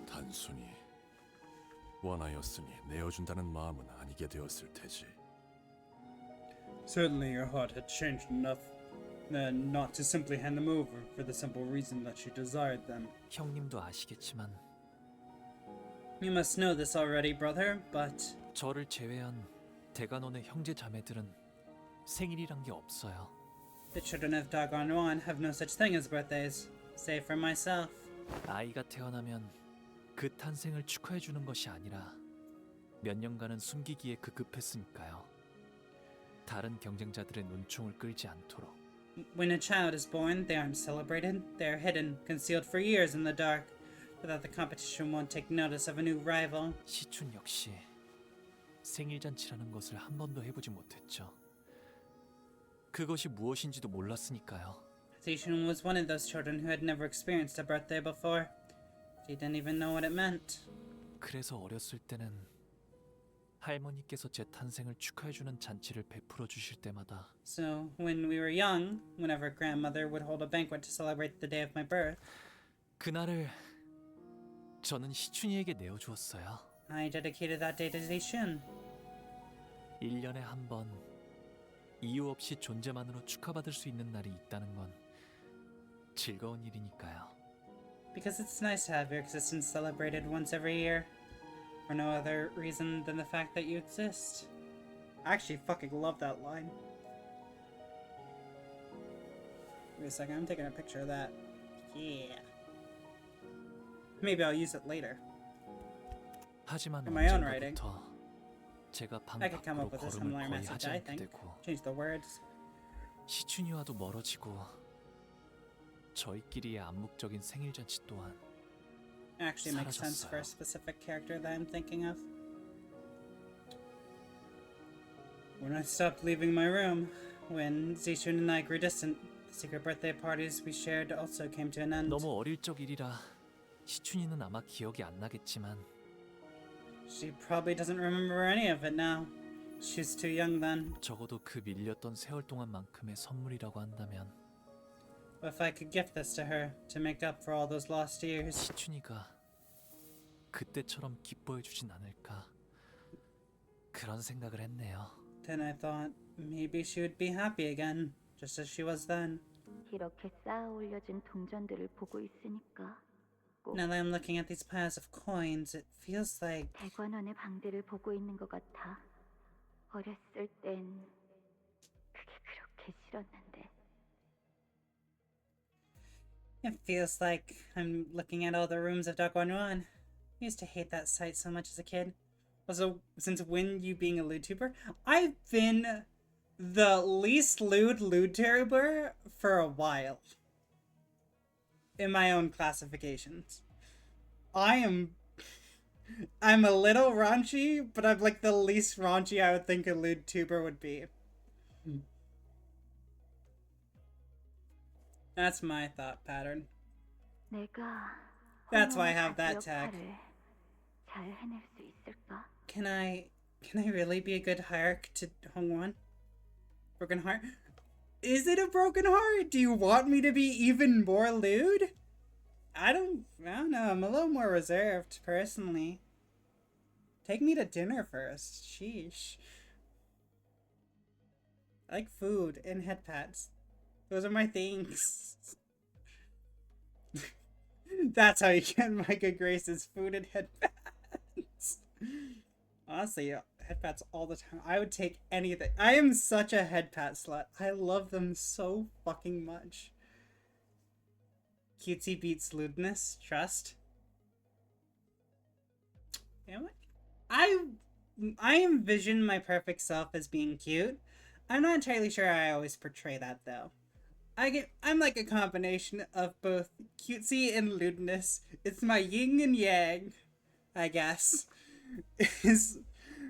단순히 원하였으니 내어준다는 마음은 아니게 되었을 테지. Certainly your heart had changed enough then not to simply hand them over for the simple reason that she desired them. 형님도 아시겠지만 You must know this already, brother, but 저를 제외한 대간원의 형제 자매들은 생일이란 게 없어요. the children of Dagonwan have no such thing as birthdays, save for myself. 아이가 태어나면 그 탄생을 축하해 주는 것이 아니라 몇 년간은 숨기기에 급급했으니까요. 다른 경쟁자들의 눈총을 끌지 않도록. When a child is born, they aren't celebrated. They are hidden, concealed for years in the dark, so that the competition won't take notice of a new rival. 시춘 역시 생일 잔치라는 것을 한 번도 해보지 못했죠. 그것이 무엇인지도 몰랐으니까요. Seishun was one of those children who had never experienced a birthday before. She didn't even know what it meant. 그래서 어렸을 때는 할머니께서 제 탄생을 축하해주는 잔치를 베풀어 주실 때마다 So, when we were young, whenever grandmother would hold a banquet to celebrate the day of my birth, 그날을 저는 시춘이에게 내어주었어요. I dedicated that day to Seishun. 1년에 한 번 이유 없이 존재만으로 축하받을 수 있는 날이 있다는 건 즐거운 일이니까요. Because it's nice to have your existence celebrated once every year. For no other reason than the fact that you exist. I actually fucking love that line. Wait a second, I'm taking a picture of that. Yeah. Maybe I'll use it later. 하지만 In my own writing. 언젠가부터 제가 방 I could come 밖으로 up with a 걸음을 similar 거의 message, 하지 I 않게 think. 되고 Change the words. 시춘이와도 멀어지고 저희끼리의 암묵적인 생일 잔치 또한 Actually makes sense for a specific character that I'm thinking of. When I stopped leaving my room, when Seishun and I grew distant, the secret birthday parties we shared also came to an end. 너무 어릴 적 일이라 시춘이는 아마 기억이 안 나겠지만 She probably doesn't remember any of it now. She's too young then. 적어도 그 밀렸던 세월 동안만큼의 선물이라고 한다면 If I could gift this to her to make up for all those lost years. 시춘이가 그때처럼 기뻐해 주진 않을까 그런 생각을 했네요. Then I thought maybe she would be happy again, just as she was then. 이렇게 쌓아 올려진 동전들을 보고 있으니까 Now that I'm looking at these piles of coins, it feels like 대관원의 방들을 보고 있는 것 같아. 어렸을 땐 그게 그렇게 싫었는데. it feels like I'm looking at all the rooms of Daguanwan. I used to hate that sight so much as a kid. Also, since when you being a LewdTuber? I've been the least lewd LewdTuber for a while. In my own classifications. I'm a little raunchy, but I'm like the least raunchy I would think a LewdTuber would be. That's my thought pattern. That's why I have that tag. 잘 해낼 수 있을까? Can I really be a good hierarch to Hongwon? Broken heart? Is it a broken heart? Do you want me to be even more lewd? I don't know. I'm a little more reserved, personally. Take me to dinner first. Sheesh. I like food and head pats. Those are my things. That's how you get my good graces. Food and head pats. Honestly, head pats all the time. I would take anything. I am such a head pat slut. I love them so fucking much. Cutesy beats lewdness. Trust. Am I envision my perfect self as being cute. I'm not entirely sure I always portray that though. I'm like a combination of both cutesy and lewdness. It's my yin and yang, I guess. Is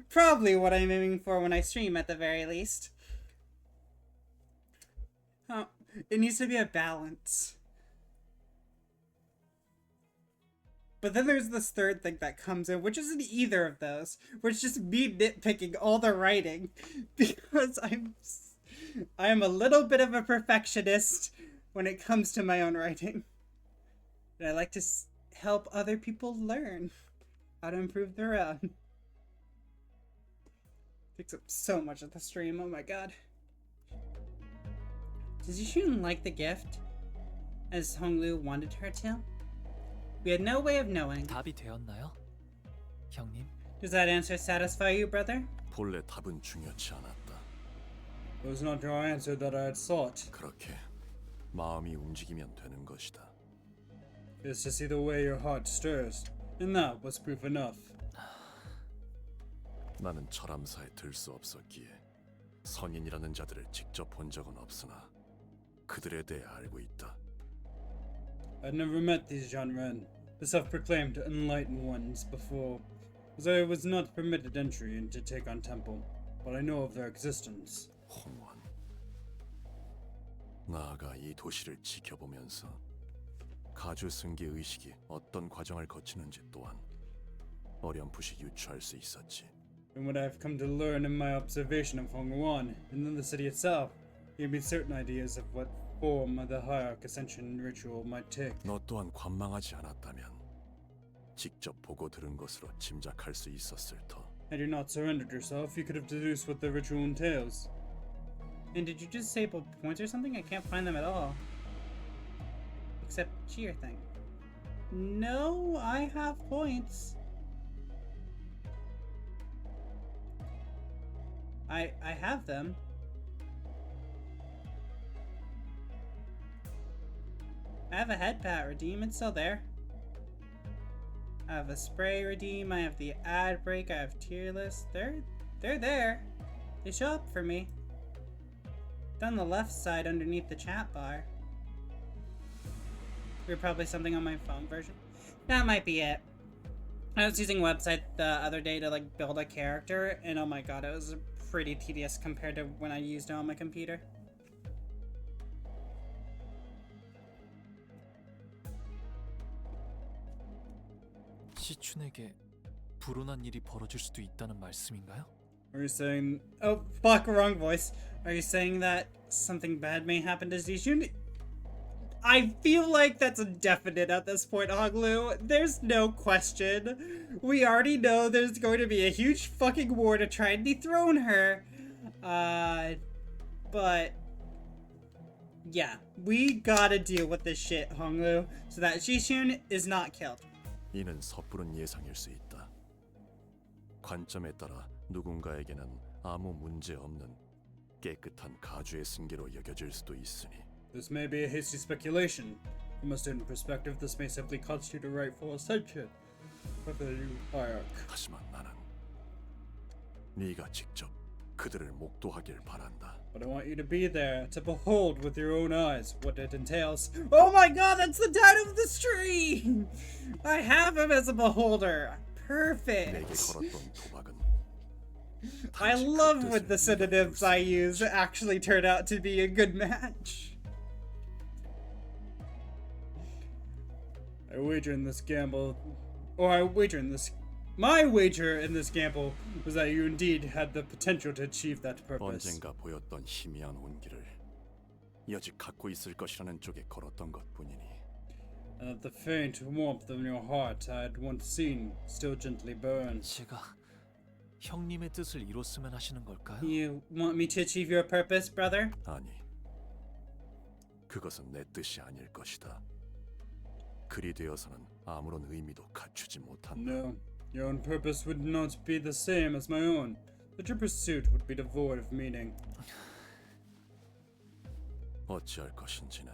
probably what I'm aiming for when I stream at the very least. It needs to be a balance. But then there's this third thing that comes in, which isn't either of those, which is just me nitpicking all the writing, because I am a little bit of a perfectionist when it comes to my own writing. And I like to help other people learn how to improve their own. Takes up so much of the stream, oh my god. Does Yishun like the gift, as Honglu wanted her to? We had no way of knowing. 답이 되었나요, 형님? Does that answer satisfy you, brother? 본래 답은 중요치 않았다. It was not your answer that I had sought. 그렇게 마음이 움직이면 되는 것이다. It's to see the way your heart stirs, and that was proof enough. 나는 철암사에 들 수 없었기에 선인이라는 자들을 직접 본 적은 없으나 그들에 대해 알고 있다. I'd never met these Janren, the self-proclaimed enlightened ones, before, as I was not permitted entry into Taekon Temple, but I know of their existence. 홍원, 나아가 이 도시를 지켜보면서 가주 승계 의식이 어떤 과정을 거치는지 또한 어렴풋이 유추할 수 있었지. And what I've come to learn in my observation of Hongwon, and then the city itself, gave me certain ideas of what form the hierarch ascension ritual might take. 너 또한 관망하지 않았다면 직접 보고 들은 것으로 짐작할 수 있었을 터. Had you not surrendered yourself, you could have deduced what the ritual entails. And did you just disable points or something? I can't find them at all. Except cheer thing. No, I have points. I have them. I have a head pat redeem, it's still there. I have a spray redeem, I have the ad break, I have tier list. They're there. They show up for me. Down the left side underneath the chat bar. Or probably something on my phone version. That might be it. I was using a website the other day to like build a character, and oh my god, it was pretty tedious compared to when I used it on my computer. 시춘에게 불운한 일이 벌어질 수도 있다는 말씀인가요? Are you saying... Oh, fuck, wrong voice. Are you saying that something bad may happen to Zishun? I feel like that's a definite at this point, Honglu. There's no question. We already know there's going to be a huge fucking war to try and dethrone her. But... yeah, we gotta deal with this shit, Honglu, so that Zishun is not killed. 이는 섣부른 예상일 수 있다. 관점에 따라 누군가에게는 아무 문제 없는 깨끗한 가주의 승계로 여겨질 수도 있으니. This may be a hasty speculation. From a certain perspective, this may simply constitute a rightful ascension of the new hierarch. 하지만 나는 네가 직접 그들을 목도하길 바란다. But I want you to be there to behold with your own eyes what it entails. Oh my god, that's the title of the stream! I have him as a beholder. Perfect. 내게 걸었던 도박은 I love when the synonyms I use actually turn out to be a good match. I wager in this gamble, or I wager in this. My wager in this gamble was that you indeed had the potential to achieve that purpose. 언젠가 보였던 희미한 온기를 여직 갖고 있을 것이라는 쪽에 걸었던 것뿐이니. and that the faint warmth in your heart I had once seen still gently burns. 제가 형님의 뜻을 이뤘으면 하시는 걸까요? You want me to achieve your purpose, brother? 아니, 그것은 내 뜻이 아닐 것이다. 그리 되어서는 아무런 의미도 갖추지 못한다. No, your own purpose would not be the same as my own. But your pursuit would be devoid of meaning. 어찌할 것인지는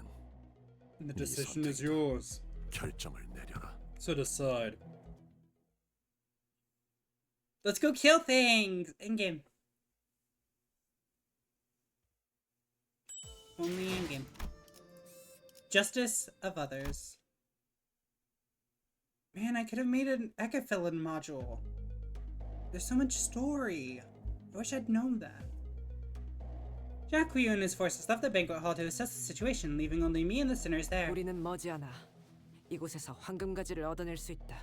The decision is yours. 결정을 내려라. So decide. Let's go kill things in game. Only in game. Justice of others. Man, I could have made an Ecophyllin module. There's so much story. I wish I'd known that. Jack Hui and his forces left the banquet hall to assess the situation, leaving only me and the sinners there. 우리는 머지않아 이곳에서 황금가지를 얻어낼 수 있다.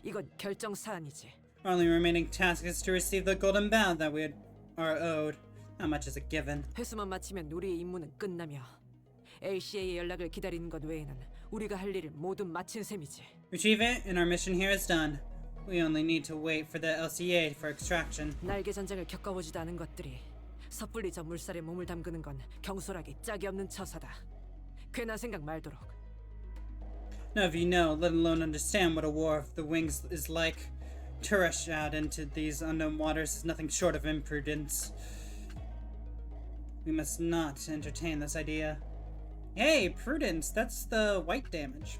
이건 결정 사안이지. Our only remaining task is to receive the golden bound that are owed. Not much is a given. 회수만 마치면 우리의 임무는 끝나며 ACA의 연락을 기다리는 것 외에는 우리가 할 일을 모두 마친 셈이지. Retrieve it, and our mission here is done. We only need to wait for the LCA for extraction. 날개 전쟁을 겪어보지도 않은 것들이 섣불리 저 물살에 몸을 담그는 건 경솔하기 짝이 없는 처사다. 괜한 생각 말도록. None of you know, let alone understand what a war of the wings is like. To rush out into these unknown waters is nothing short of imprudence. We must not entertain this idea. Hey, prudence, that's the white damage.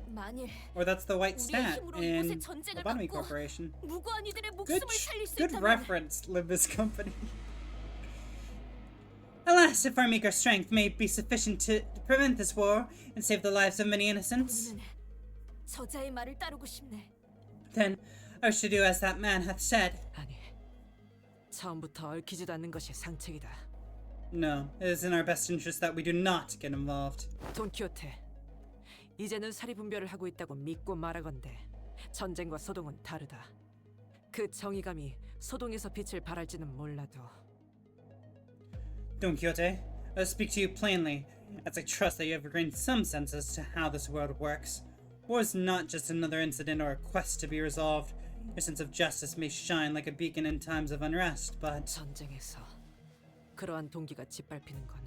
만일 Or that's the white 우리의 stat 힘으로 in 이곳의 전쟁을 Lobotomy 막고 Corporation. 무고한 이들의 Good, 목숨을 살릴 수 good 있다면 reference, Limbus Company. Alas, if our meager strength may be sufficient to prevent this war and save the lives of many innocents, 우리는 저자의 말을 따르고 싶네. then I wish to do as that man hath said. 아니, 처음부터 얽히지도 않는 것이 상책이다. No, it is in our best interest that we do not get involved. 돈키호테, 이제는 사리분별을 하고 있다고 믿고 말하건대 전쟁과 소동은 다르다. 그 정의감이 소동에서 빛을 발할지는 몰라도. Don Quixote, I'll speak to you plainly, as I trust that you have gained some sense as to how this world works. War is not just another incident or a quest to be resolved. Your sense of justice may shine like a beacon in times of unrest, but 전쟁에서 그러한 동기가 짓밟히는 건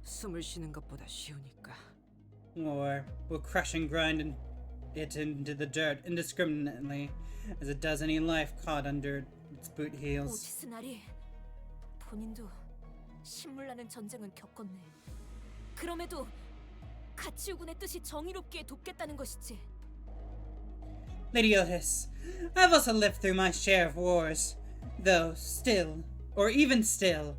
숨을 쉬는 것보다 쉬우니까. war will crush and grind it into the dirt indiscriminately, as it does any life caught under its boot heels. 오티스나리, 본인도 신물나는 전쟁은 겪었네. 그럼에도 가치우군의 뜻이 정의롭기에 돕겠다는 것이지. Lady Otis, I've also lived through my share of wars, though still, or even still,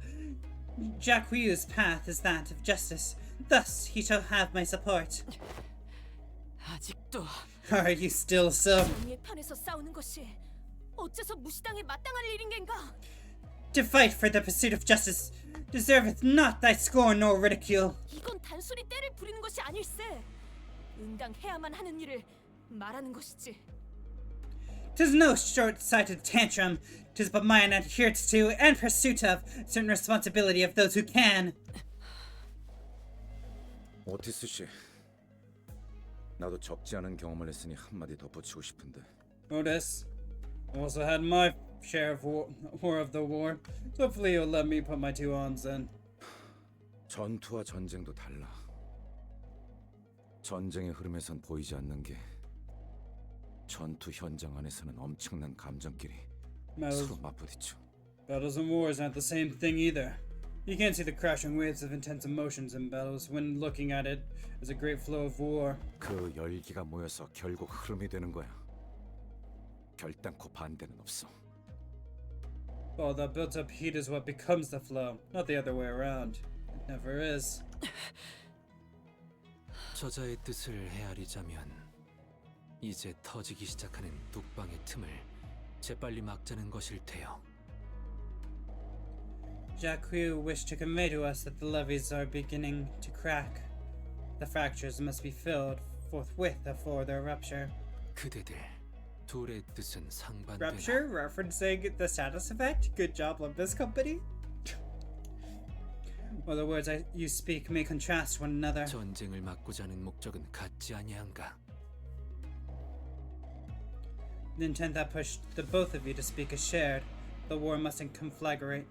Jack Ryu's path is that of justice. Thus, he shall have my support. 아직도. Are you still so? 정의의 편에서 싸우는 것이 어째서 무시당에 마땅한 일인 겐가? To fight for the pursuit of justice deserveth not thy scorn nor ridicule. 이건 단순히 때를 부리는 것이 아닐세. 응당해야만 하는 일을 말하는 것이지. 'Tis no short-sighted tantrum. 'Tis but mine adherence to and pursuit of certain responsibility of those who can. 오티스 씨, 나도 적지 않은 경험을 했으니 한마디 덧붙이고 싶은데. Otis, I also had my share of war of the war. So hopefully you'll let me put my 2 arms in. 전투와 전쟁도 달라. 전쟁의 흐름에선 보이지 않는 게 전투 현장 안에서는 엄청난 감정끼리 서로 맞부딪혀. Battles and wars aren't the same thing either. You can't see the crashing waves of intense emotions in battles when looking at it as a great flow of war. 그 열기가 모여서 결국 흐름이 되는 거야. 결단코 반대는 없어. All that built-up heat is what becomes the flow, not the other way around. It never is. 저자의 뜻을 헤아리자면 이제 터지기 시작하는 뚝방의 틈을 재빨리 막자는 것일 테요. Jack Ryu wished to convey to us that the levees are beginning to crack. The fractures must be filled forthwith before their rupture. 그대들 둘의 뜻은 상반되나. Rupture? Referencing the status effect? Good job, Limbus Company. or the words you speak may contrast one another. 전쟁을 막고자 하는 목적은 같지 아니한가? The intent that pushed the both of you to speak is shared. The war mustn't conflagrate.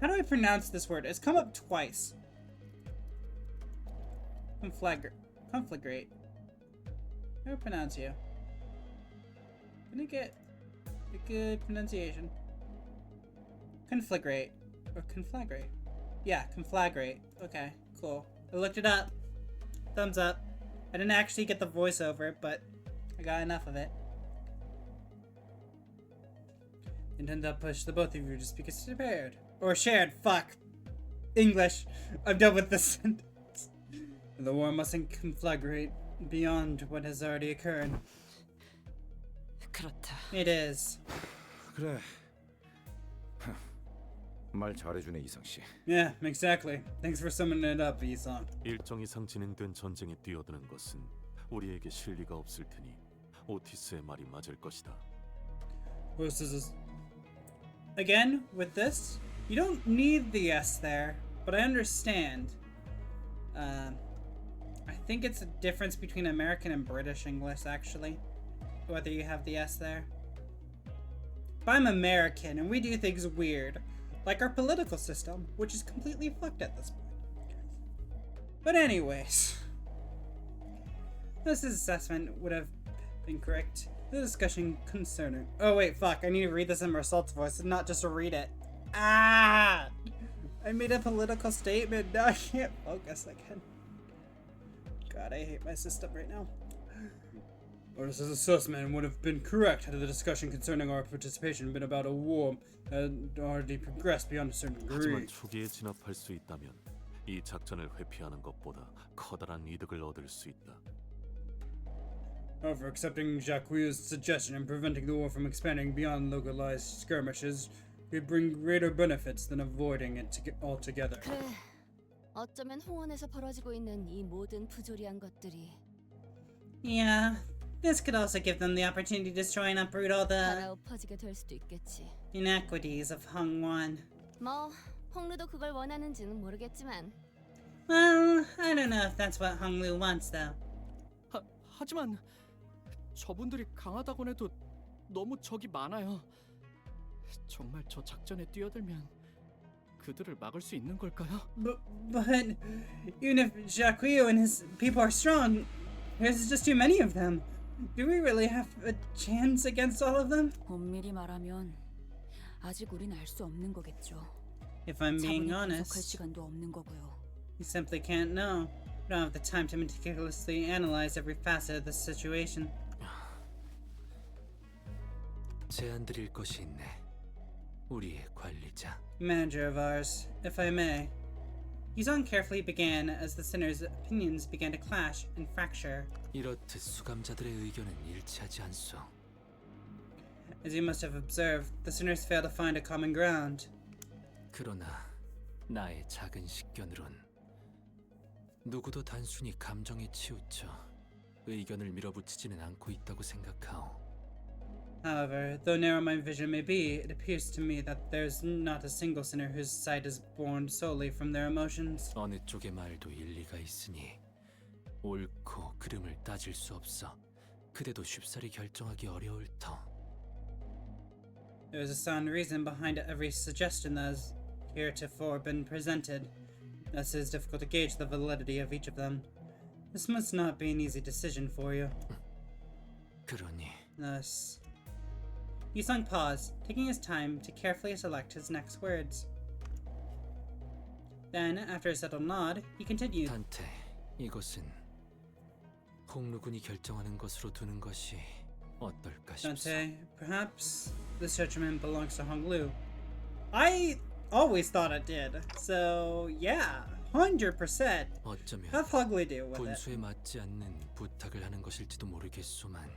How do I pronounce this word? It's come up twice. Conflagrate. How do I pronounce you? Gonna get a good pronunciation. Conflagrate. Or conflagrate. Yeah, conflagrate. Okay, cool. I looked it up. Thumbs up. I didn't actually get the voiceover, but I got enough of it. Intend that push the both of you to speak as prepared. Or shared. Fuck. English. I'm done with this sentence. The war mustn't conflagrate beyond what has already occurred. 그렇다. It is. 그래. 말 잘해주네 이상 씨. Yeah, exactly. Thanks for summing it up, Isang. 일정 이상 진행된 전쟁에 뛰어드는 것은 우리에게 실리가 없을 테니 오티스의 말이 맞을 것이다. Again, with this, you don't need the S there, but I understand. I think it's a difference between American and British English, actually, whether you have the S there. If I'm American and we do things weird, like our political system, which is completely fucked at this point. But anyways, this assessment would have been correct. The discussion concerning... Oh wait, fuck, I need to read this in Marcel's voice and not just read it. Ah! I made a political statement, now I can't focus again. God, I hate my system right now. Otis's assessment would have been correct had the discussion concerning our participation been about a war that had already progressed beyond a certain degree. 하지만 초기에 진압할 수 있다면 이 작전을 회피하는 것보다 커다란 이득을 얻을 수 있다. However, accepting Jacques' suggestion and preventing the war from expanding beyond localized skirmishes would bring greater benefits than avoiding it altogether. 그래. 어쩌면 홍원에서 벌어지고 있는 이 모든 부조리한 것들이 Yeah, this could also give them the opportunity to try and uproot all the 갈아엎어지게 될 수도 있겠지. inequities of Hongwan. 뭐 홍루도 그걸 원하는지는 모르겠지만. Well, I don't know if that's what Honglu wants, though. 하지만 저분들이 강하다곤 해도 너무 적이 많아요. 정말 저 작전에 뛰어들면 그들을 막을 수 있는 걸까요? But even if Jacques and his people are strong, there's just too many of them. Do we really have a chance against all of them? 엄밀히 말하면 아직 우린 알 수 없는 거겠죠. If I'm being 분석할 honest, 시간도 없는 거고요. we simply can't know. We don't have the time to meticulously analyze every facet of the situation. 제안 드릴 것이 있네. 우리의 관리자. Manager of ours, if I may. Yuzong carefully began as the sinners' opinions began to clash and fracture. 이렇듯 수감자들의 의견은 일치하지 않소. As you must have observed, the sinners fail to find a common ground. 그러나 나의 작은 식견으론 누구도 단순히 감정에 치우쳐 의견을 밀어붙이지는 않고 있다고 생각하오. However, though narrow my vision may be, it appears to me that there's not a single sinner whose sight is born solely from their emotions. 어느 쪽의 말도 일리가 있으니 옳고 그름을 따질 수 없어. 그대도 쉽사리 결정하기 어려울 터. There is a sound reason behind every suggestion that has heretofore been presented. Thus it is difficult to gauge the validity of each of them. This must not be an easy decision for you. 그러니 Thus, Yusung paused, taking his time to carefully select his next words. Then, after a settled nod, he continued. 단테, 이것은 홍루군이 결정하는 것으로 두는 것이 어떨까 싶소. Dante, perhaps this judgment belongs to Honglu. I always thought it did, so yeah, 100%. 어쩌면 Have Honglu deal with it. 분수에 맞지 않는 부탁을 하는 것일지도 모르겠소만.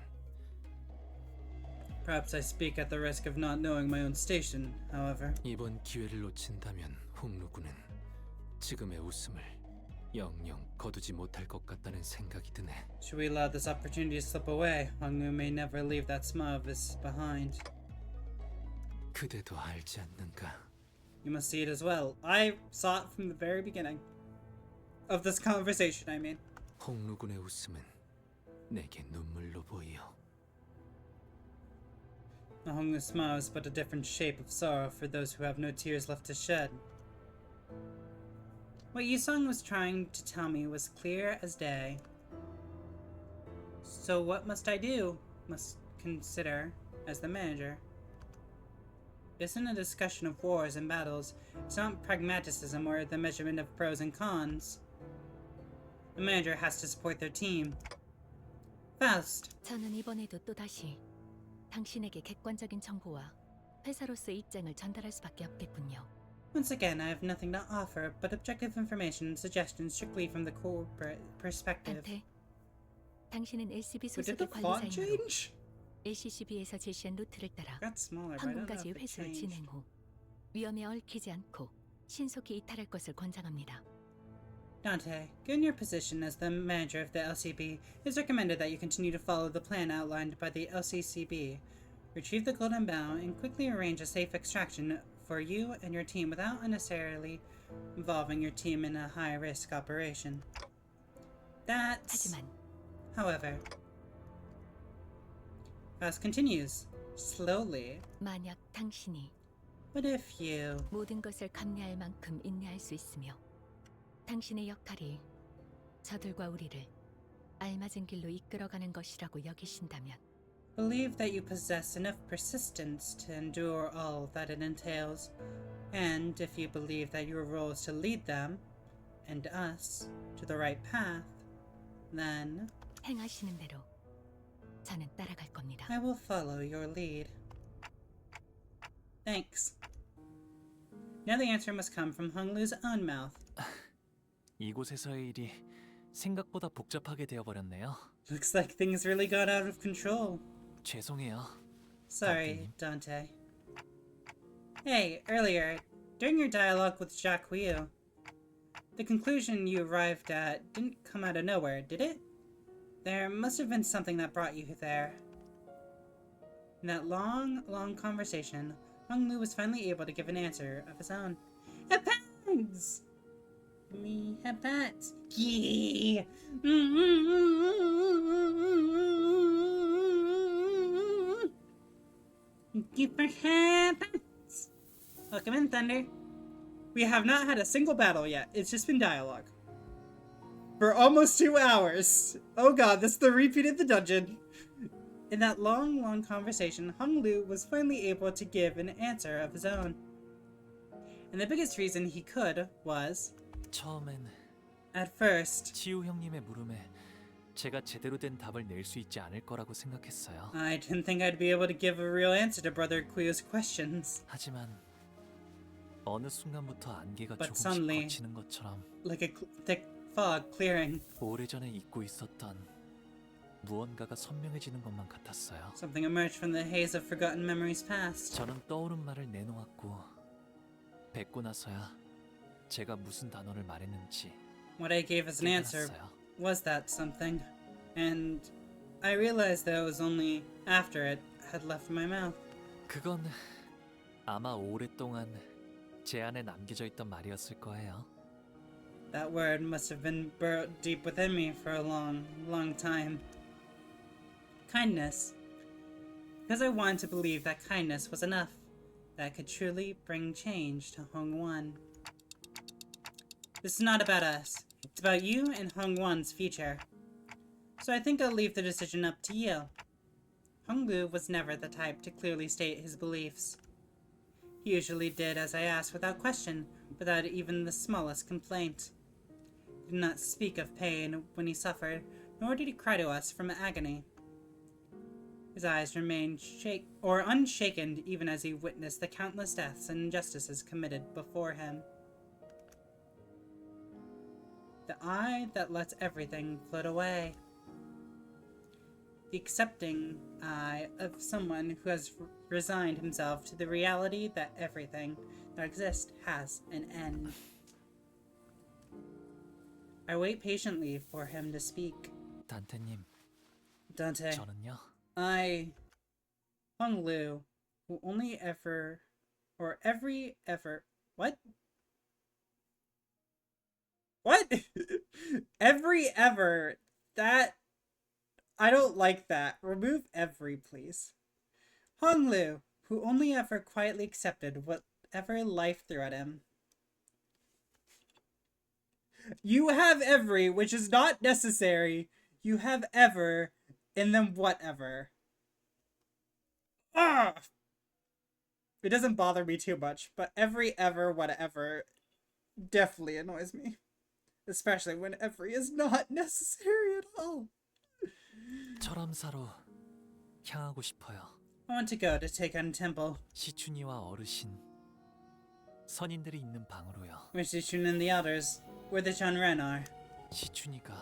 Perhaps I speak at the risk of not knowing my own station, however. 이번 기회를 놓친다면 홍루군은 지금의 웃음을 영영 거두지 못할 것 같다는 생각이 드네. Should we allow this opportunity to slip away, Honglu may never leave that smile of his behind. 그대도 알지 않는가? You must see it as well. I saw it from the very beginning of this conversation, I mean. 홍루군의 웃음은 내게 눈물로 보여. The Honglu smile is but a different shape of sorrow for those who have no tears left to shed. What Yusong was trying to tell me was clear as day. So what must I do? Must consider as the manager. It isn't a discussion of wars and battles. It's not pragmatism or the measurement of pros and cons. The manager has to support their team. Faust. 저는 이번에도 또다시 당신에게 객관적인 정보와 회사로서의 입장을 전달할 수밖에 없겠군요. Once again, I have nothing to offer but objective information and suggestions strictly from the corporate perspective. 단테, 당신은 LCB Did the 소속의 font 관리자이므로 change? LCCB에서 제시한 루트를 따라 Got smaller, but I don't know 항공까지의 if it 회수를 changed. 진행 후 위험에 얽히지 않고 신속히 이탈할 것을 권장합니다. Dante, given your position as the manager of the LCB, it is recommended that you continue to follow the plan outlined by the LCCB. Retrieve the golden bow and quickly arrange a safe extraction for you and your team without unnecessarily involving your team in a high-risk operation. That's... 하지만 However... Faust continues, slowly. 만약 당신이 But if you... 모든 것을 감내할 만큼 인내할 수 있으며 당신의 역할이 저들과 우리를 알맞은 길로 이끌어가는 것이라고 여기신다면 Believe that you possess enough persistence to endure all that it entails, and if you believe that your role is to lead them, and us, to the right path, then 행하시는 대로 저는 따라갈 겁니다. I will follow your lead. Thanks. Now the answer must come from Honglu's own mouth. 이곳에서의 일이 생각보다 복잡하게 되어버렸네요. Looks like things really got out of control. 죄송해요. Sorry, Dante. Hey, earlier, during your dialogue with Jacques Wu, the conclusion you arrived at didn't come out of nowhere, did it? There must have been something that brought you there. In that long, long conversation, Honglu was finally able to give an answer of his own. Happens! Me happens. Yeah! Thank you for happens. Welcome in, Thunder. We have not had a single battle yet. It's just been dialogue. For almost 2 hours. Oh god, this is the repeat of the dungeon. In that long, long conversation, Honglu was finally able to give an answer of his own. And the biggest reason he could was... 처음엔 At first, 치우 형님의 물음에 제가 제대로 된 답을 낼 수 있지 않을 거라고 생각했어요. I didn't think I'd be able to give a real answer to Brother Quio's questions. 하지만 어느 순간부터 안개가 But 조금씩 suddenly, 걷히는 것처럼 like a thick fog clearing, 오래전에 잊고 있었던 무언가가 선명해지는 것만 같았어요. something emerged from the haze of forgotten memories past. 저는 떠오른 말을 내놓았고 뵙고 나서야 제가 무슨 단어를 말했는지 What I gave as an answer 깨달았어요. was that something, and I realized that it was only after it had left my mouth. 그건 아마 오랫동안 제 안에 남겨져 있던 말이었을 거예요. That word must have been burrowed deep within me for a long, long time. Kindness. Because I wanted to believe that kindness was enough, that could truly bring change to Hongwon. This is not about us. It's about you and Hongwon's future. So I think I'll leave the decision up to you. Honglu was never the type to clearly state his beliefs. He usually did as I asked without question, without even the smallest complaint. He did not speak of pain when he suffered, nor did he cry to us from agony. His eyes remained unshaken even as he witnessed the countless deaths and injustices committed before him. The eye that lets everything float away. The accepting eye of someone who has resigned himself to the reality that everything that exists has an end. I wait patiently for him to speak. 단테님, Dante, 저는요. Honglu, who only ever, or every effort What? What? Every ever. That... I don't like that. Remove every, please. Honglu, who only ever quietly accepted whatever life threw at him. You have every, which is not necessary. You have ever, and then whatever. Ah! It doesn't bother me too much, but every, ever, whatever definitely annoys me. Especially when every is not necessary at all. 철암사로 향하고 싶어요. I want to go to take on temple. 시춘이와 어르신, 선인들이 있는 방으로요. Where Zichun and the elders, where the Chanren are. 시춘이가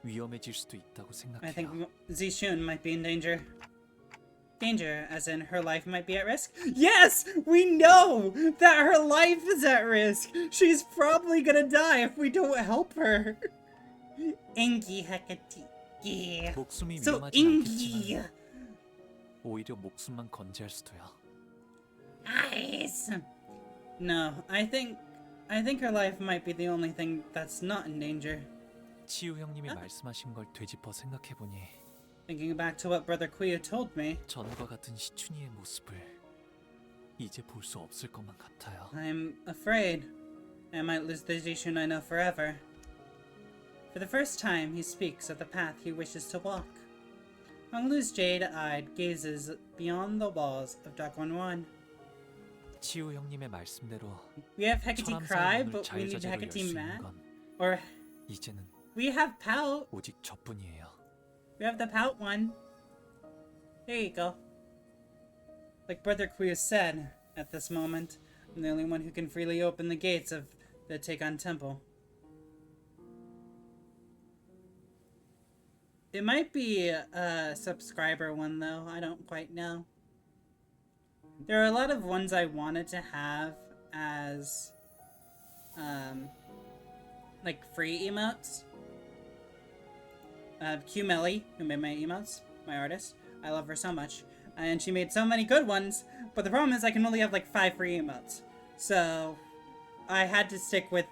위험해질 수도 있다고 I think 생각해요. Zichun might be in danger. Danger, as in her life might be at risk? Yes! We know that her life is at risk! She's probably gonna die if we don't help her! Engi Hekati. Yeah. 목숨이 So 위험하진 Engi! 않겠지만 오히려 목숨만 건재할 수도요. Nice! No, I think her life might be the only thing that's not in danger. 치유 형님이 말씀하신 걸 되짚어 생각해보니 Thinking back to what Brother Kuya told me, 전과 같은 시춘이의 모습을 이제 볼 수 없을 것만 같아요. I'm afraid I might lose the Zichun I know forever. For the first time, he speaks of the path he wishes to walk. Honglu's jade-eyed gazes beyond the walls of Dakwanwan. 치유 형님의 말씀대로 We have Hecate Cry, 철암사의 문을 but we need 자유자재로 열 Hecate 수 있는 Mat. 건 Or 이제는 we have Pout. 오직 저뿐이에요. We have the Pout one. There you go. Like Brother Kuya said, at this moment, I'm the only one who can freely open the gates of the Take-On Temple. It might be a subscriber one, though. I don't quite know. There are a lot of ones I wanted to have as, like, free emotes. Q Melly, who made my emotes, my artist. I love her so much. And she made so many good ones, but the problem is I can only have, like, 5 free emotes. So, I had to stick with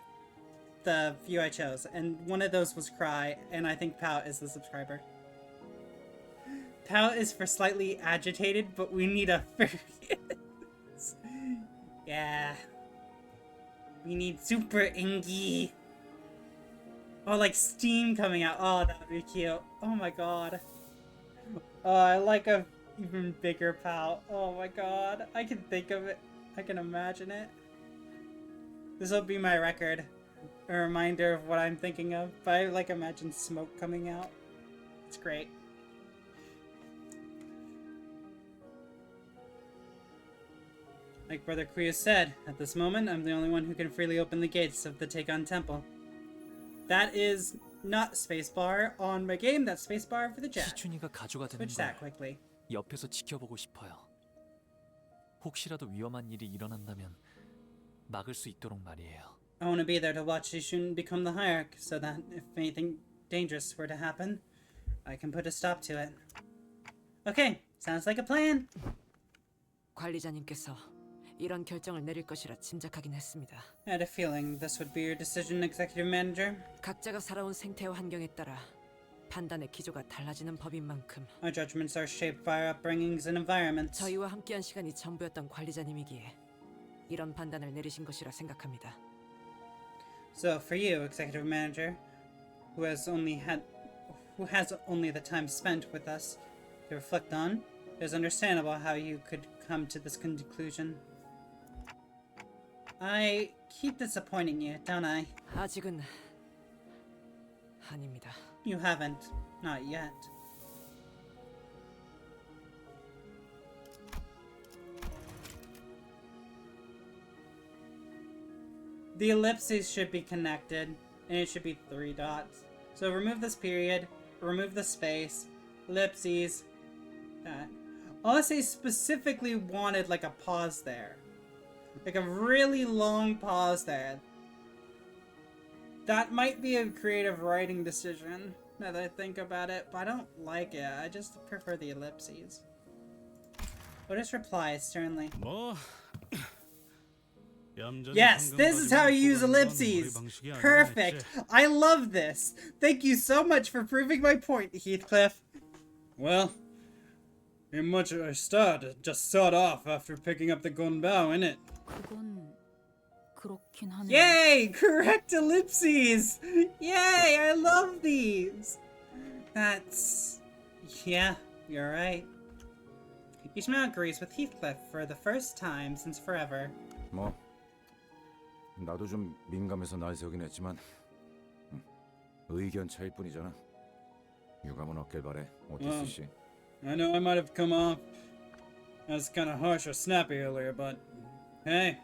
the few I chose, and one of those was Cry, and I think Pout is the subscriber. Pout is for slightly agitated, but we need a furious. Yeah. We need Super Engi. Oh, like Steam coming out. Oh, that would be cute. Oh my god. Oh, I like a even bigger Pout. Oh my god. I can think of it. I can imagine it. This will be my record. A reminder of what I'm thinking of. But I like imagine smoke coming out. It's great. Like Brother Kuya said, at this moment, I'm the only one who can freely open the gates of the Take-On Temple. That is not spacebar on my game, that's spacebar for the chat. 시춘이가 가주가 되는 Switch 걸 that quickly. 옆에서 지켜보고 싶어요. 혹시라도 위험한 일이 일어난다면 막을 수 있도록 말이에요. I want to be there to watch Shishun become the hierarch, so that if anything dangerous were to happen, I can put a stop to it. Okay, sounds like a plan. 관리자님께서 이런 결정을 내릴 것이라 짐작하긴 했습니다. I had a feeling this would be your decision, Executive Manager. 각자가 살아온 생태와 환경에 따라 판단의 기조가 달라지는 법인 만큼 Our judgments are shaped by our upbringings and environments. 저희와 함께한 시간이 전부였던 관리자님이기에 이런 판단을 내리신 것이라 생각합니다. So for you, Executive Manager, who has only the time spent with us to reflect on, it's understandable how you could come to this conclusion. I keep disappointing you, don't I? 아직은 아닙니다. You haven't. Not yet. The ellipses should be connected, and it should be 3 dots. So remove this period, remove the space, ellipses, that. Unless they specifically wanted like a pause there. Like a really long pause there. That might be a creative writing decision, now that I think about it, but I don't like it. I just prefer the ellipses. Otis replies sternly. 뭐 Yes, this is how you use ellipses. Perfect. I love this. Thank you so much for proving my point, Heathcliff. Well, ain't much of a start. It just sawed off after picking up the gun bow, innit? 그건 그렇긴 하네요. Yay! Correct ellipses! Yay! I love these! That's... yeah, you're right. Ishmael agrees with Heathcliff for the first time since forever. 뭐 나도 좀 민감해서 날 세우긴 했지만 의견 차일 뿐이잖아. 유감은 없길 바래, 오티스 씨. I know I might have come off as kind of harsh or snappy earlier, but hey,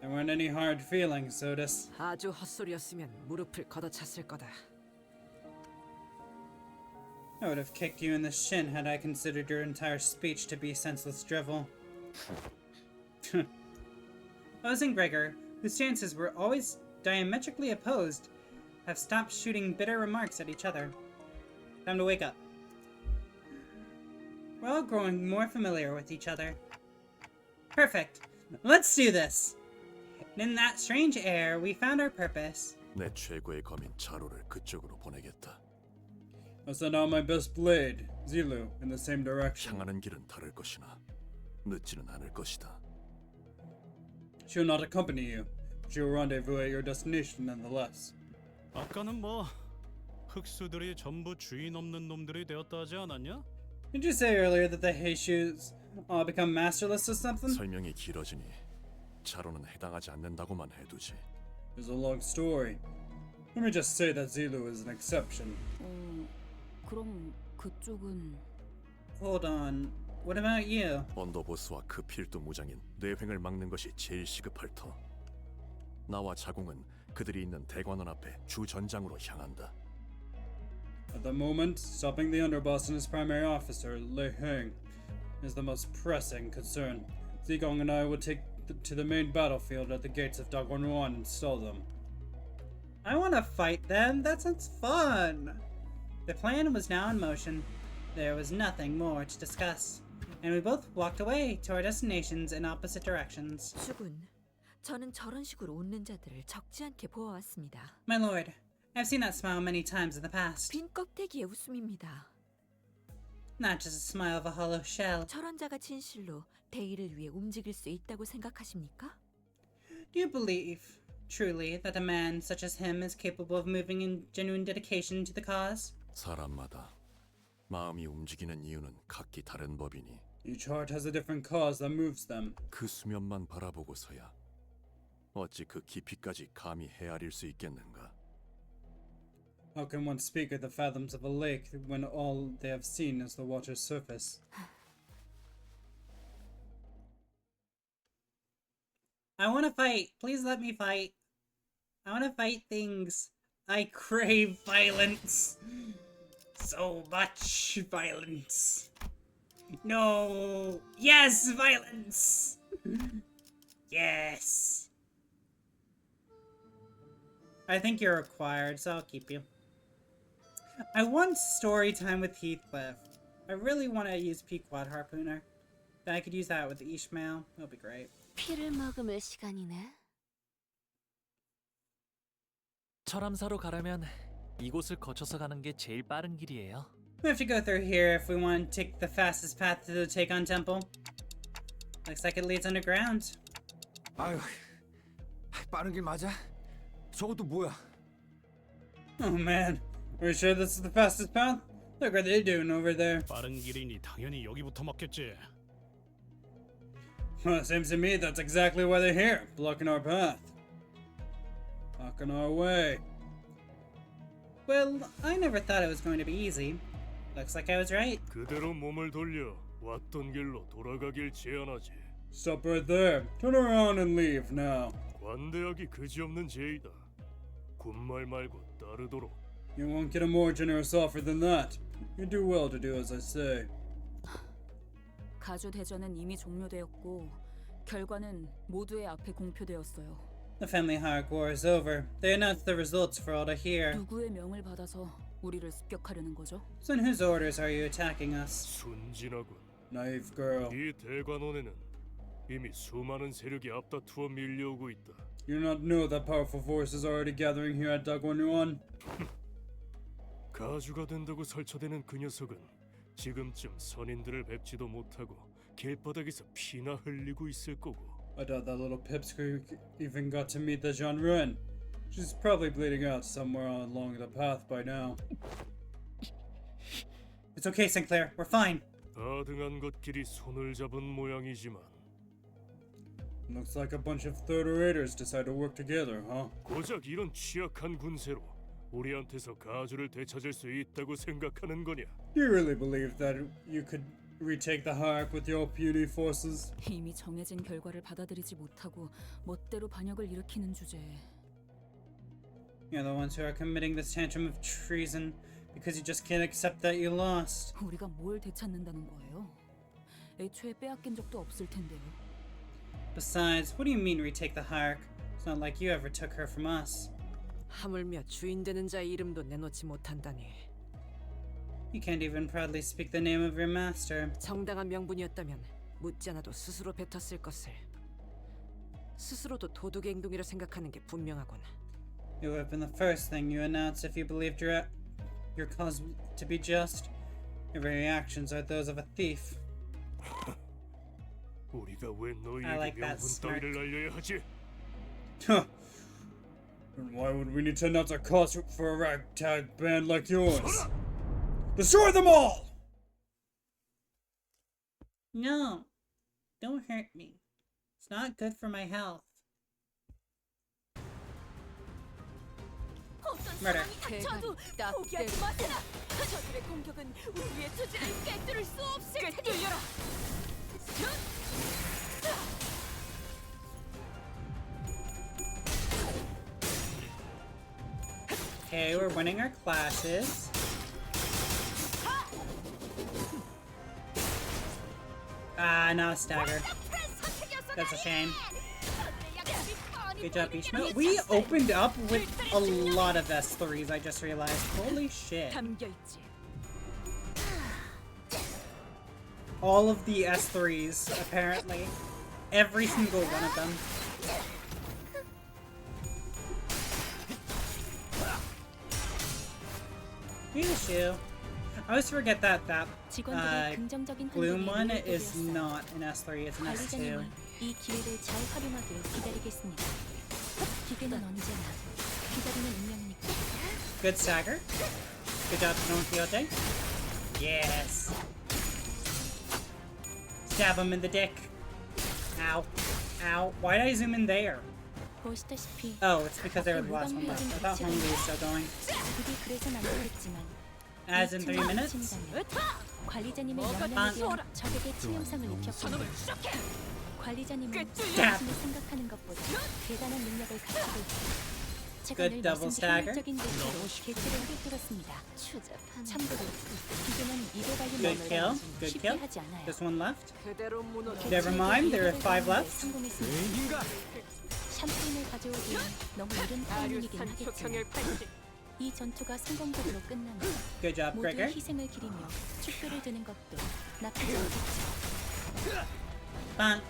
there weren't any hard feelings, so this. 아주 헛소리였으면 무릎을 걷어찼을 거다. I would have kicked you in the shin had I considered your entire speech to be senseless drivel. Oz and Gregor, whose stances were always diametrically opposed, have stopped shooting bitter remarks at each other. Time to wake up. We're all growing more familiar with each other. Perfect. Let's do this. And in that strange air, we found our purpose. 내 최고의 검인 자로를 그쪽으로 보내겠다. I'll send out my best blade, Zilu, in the same direction. 향하는 길은 다를 것이나 늦지는 않을 것이다. She'll not accompany you. She'll rendezvous at your destination nonetheless. 아까는 뭐 흑수들이 전부 주인 없는 놈들이 되었다 하지 않았냐? Did you say earlier that the Heishus all become masterless or something? 설명이 길어지니 자로는 해당하지 않는다고만 해두지. It's a long story. Let me just say that Zilu is an exception. 그럼 그쪽은 Hold on. What about you? 언더보스와 그 필두 무장인 뇌횡을 막는 것이 제일 시급할 터. 나와 자공은 그들이 있는 대관원 앞에 주 전장으로 향한다. At the moment, stopping the underboss and his primary officer, Lei Heng, is the most pressing concern. Zigong and I will take to the main battlefield at the gates of Dagwanwan and stall them. I want to fight them. That sounds fun. The plan was now in motion. There was nothing more to discuss, and we both walked away to our destinations in opposite directions. 주군, 저는 저런 식으로 웃는 자들을 적지 않게 보아왔습니다. My lord, I've seen that smile many times in the past. 빈 껍데기의 웃음입니다. Not just a smile of a hollow shell. 저런 자가 진실로 대의를 위해 움직일 수 있다고 생각하십니까? Do you believe, truly, that a man such as him is capable of moving in genuine dedication to the cause? 사람마다 마음이 움직이는 이유는 각기 다른 법이니 Each heart has a different cause that moves them. 그 수면만 바라보고서야 어찌 그 깊이까지 감히 헤아릴 수 있겠는가? How can one speak of the fathoms of a lake when all they have seen is the water's surface? I want to fight. Please let me fight. I want to fight things. I crave violence. So much violence. No. Yes, violence. Yes. I think you're required, so I'll keep you. I want story time with Heathcliff. I really want to use Pequod Harpooner. Then I could use that with Ishmael. That'll be great. 피를 머금을 시간이네. 철암사로 가려면 이곳을 거쳐서 가는 게 제일 빠른 길이에요. We have to go through here if we want to take the fastest path to the Taegon Temple. Looks like it leads underground. 아유, 빠른 길 맞아? 저것도 뭐야? Oh man, are you sure this is the fastest path? Look what they're doing over there. 빠른 길이니 당연히 여기부터 맞겠지. Well, it seems to me that's exactly why they're here, blocking our path. Blocking our way. Well, I never thought it was going to be easy. Looks like I was right. 그대로 몸을 돌려 왔던 길로 돌아가길 제안하지. Stop right there. Turn around and leave now. 관대하기 그지없는 제의다. 군말 말고 따르도록. You won't get a more generous offer than that. You do well to do as I say. 가주 대전은 이미 종료되었고 결과는 모두의 앞에 공표되었어요. The family hierarchy war is over. They announced the results for all to hear. 누구의 명을 받아서 우리를 습격하려는 거죠? So in whose orders are you attacking us? 순진하군. Naive girl. 이 대관원에는 이미 수많은 세력이 앞다투어 밀려오고 있다. You not know that powerful forces are already gathering here at Dagonryuan? 가주가 된다고 설쳐대는 그 녀석은 지금쯤 선인들을 뵙지도 못하고 길바닥에서 피나 흘리고 있을 거고. I doubt that little pipsqueak even got to meet the Jean. She's probably bleeding out somewhere along the path by now. It's okay, Sinclair. We're fine. 다등한 것끼리 손을 잡은 모양이지만 Looks like a bunch of third raters decide to work together, huh? 고작 이런 취약한 군세로 우리한테서 가주를 되찾을 수 있다고 생각하는 거냐? Do you really believe that you could retake the Hayek with your puny forces? 이미 정해진 결과를 받아들이지 못하고 멋대로 반역을 일으키는 주제에 You're the ones who are committing this tantrum of treason because you just can't accept that you lost. 우리가 뭘 되찾는다는 거예요? 애초에 빼앗긴 적도 없을 텐데요. Besides, what do you mean retake the Hayek? It's not like you ever took her from us. 하물며 주인 되는 자의 이름도 내놓지 못한다니. You can't even proudly speak the name of your master. 정당한 명분이었다면 묻지 않아도 스스로 뱉었을 것을. 스스로도 도둑의 행동이라 생각하는 게 분명하군. It would have been the first thing you announced if you believed your cause to be just. Your very actions are those of a thief. 우리가 왜 I like 너희에게 that 명분 smirk. 따위를 알려야 하지? Huh. And why would we need to announce a cause for a ragtag band like yours? Destroy them all! No, don't hurt me. It's not good for my health. Murder. 저도 포기하지 마세요. 저들의 공격은 우리의 투지를 꿰뚫을 수 없을 테니. 꿰뚫려라. Okay, we're winning our classes. Ah, not a stagger. That's a shame. Good job, Ishmael. We opened up with a lot of S3s, I just realized. Holy shit. All of the S3s, apparently. Every single one of them. Issue. I always forget that Gloom one is not an S3, it's an S2. 이 기회를 잘 활용하길 기다리겠습니다. 기회는 언제나 기다리는 운명이니까. Good stagger. Good job, Don Quixote. Yes. Stab him in the dick. Ow. Ow. Why did I zoom in there? 보시다시피 Oh, it's because they were the last one left. I thought Hong was still going. 부디 그래선 안 되겠지만 As in 3 minutes? 관리자님의 명령에 적에게 치명상을 입혔군요. 관리자님은 자신을 생각하는 것보다 대단한 능력을 가지고 있다. 제가 늘 말씀드린 적인 대로 개체를 꿰뚫었습니다. 참고로 기계는 입에 달린 Good kill. 몸을 Good 쉽게 kill. 하지 않아요. Just one left. Never mind, there are 5 left. 성공했습니다. 샴페인을 가져오기엔 너무 이른 타이밍이긴 하겠지만 이 전투가 성공적으로 끝나면 Good job, 모두의 Gregor. 희생을 기리며 축배를 드는 것도 나쁘지 않겠죠. Bonk.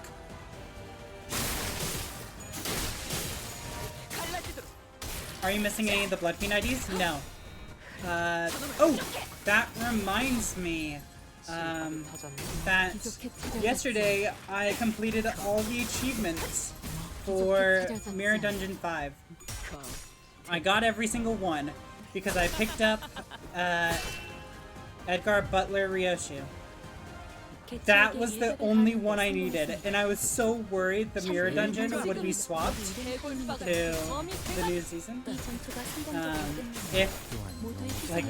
Are you missing any of the Blood Fiend IDs? No. Oh, that reminds me. That yesterday I completed all the achievements for Mirror Dungeon 5. I got every single one because I picked up Edgar Butler Ryoshu. That was the only one I needed, and I was so worried the Mirror Dungeon would be swapped to the new season. If, like,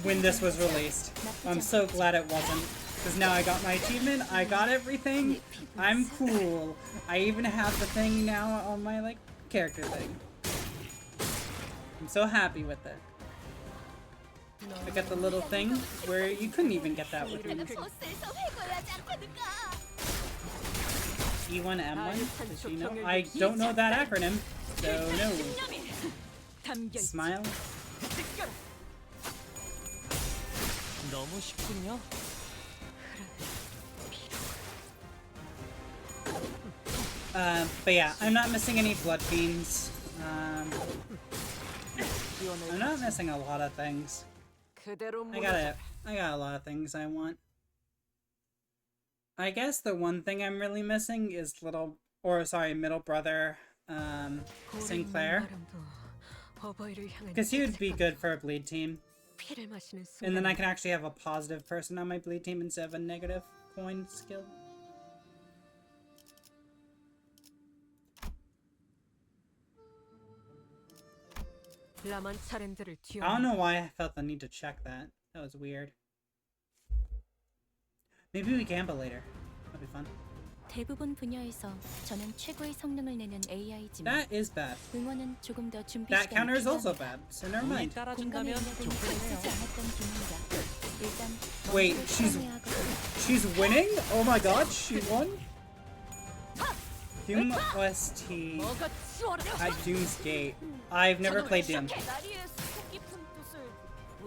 when this was released. I'm so glad it wasn't, because now I got my achievement, I got everything, I'm cool. I even have the thing now on my, like, character thing. I'm so happy with it. I got the little thing where you couldn't even get that with me. E1M1? Does she know? I don't know that acronym, so no. Smile. 너무 쉽군요. But yeah, I'm not missing any blood fiends. I'm not missing a lot of things. I got a lot of things I want. I guess the one thing I'm really missing is middle brother, Sinclair. Because he would be good for a bleed team. And then I can actually have a positive person on my bleed team instead of a negative coin skill. I don't know why I felt the need to check that. That was weird. Maybe we gamble later. That'd be fun. 대부분 분야에서 저는 최고의 성능을 내는 AI지만 That is bad. 응원은 조금 더 준비 That 시간이 counter is also 필요합니다. bad, so never mind. 공감의 능력은 잘 쓰지 않았던 기능이라 일단 Wait, 먼저 she's winning? Oh my god, she won? Doom OST at Doom's Gate. I've never played Doom.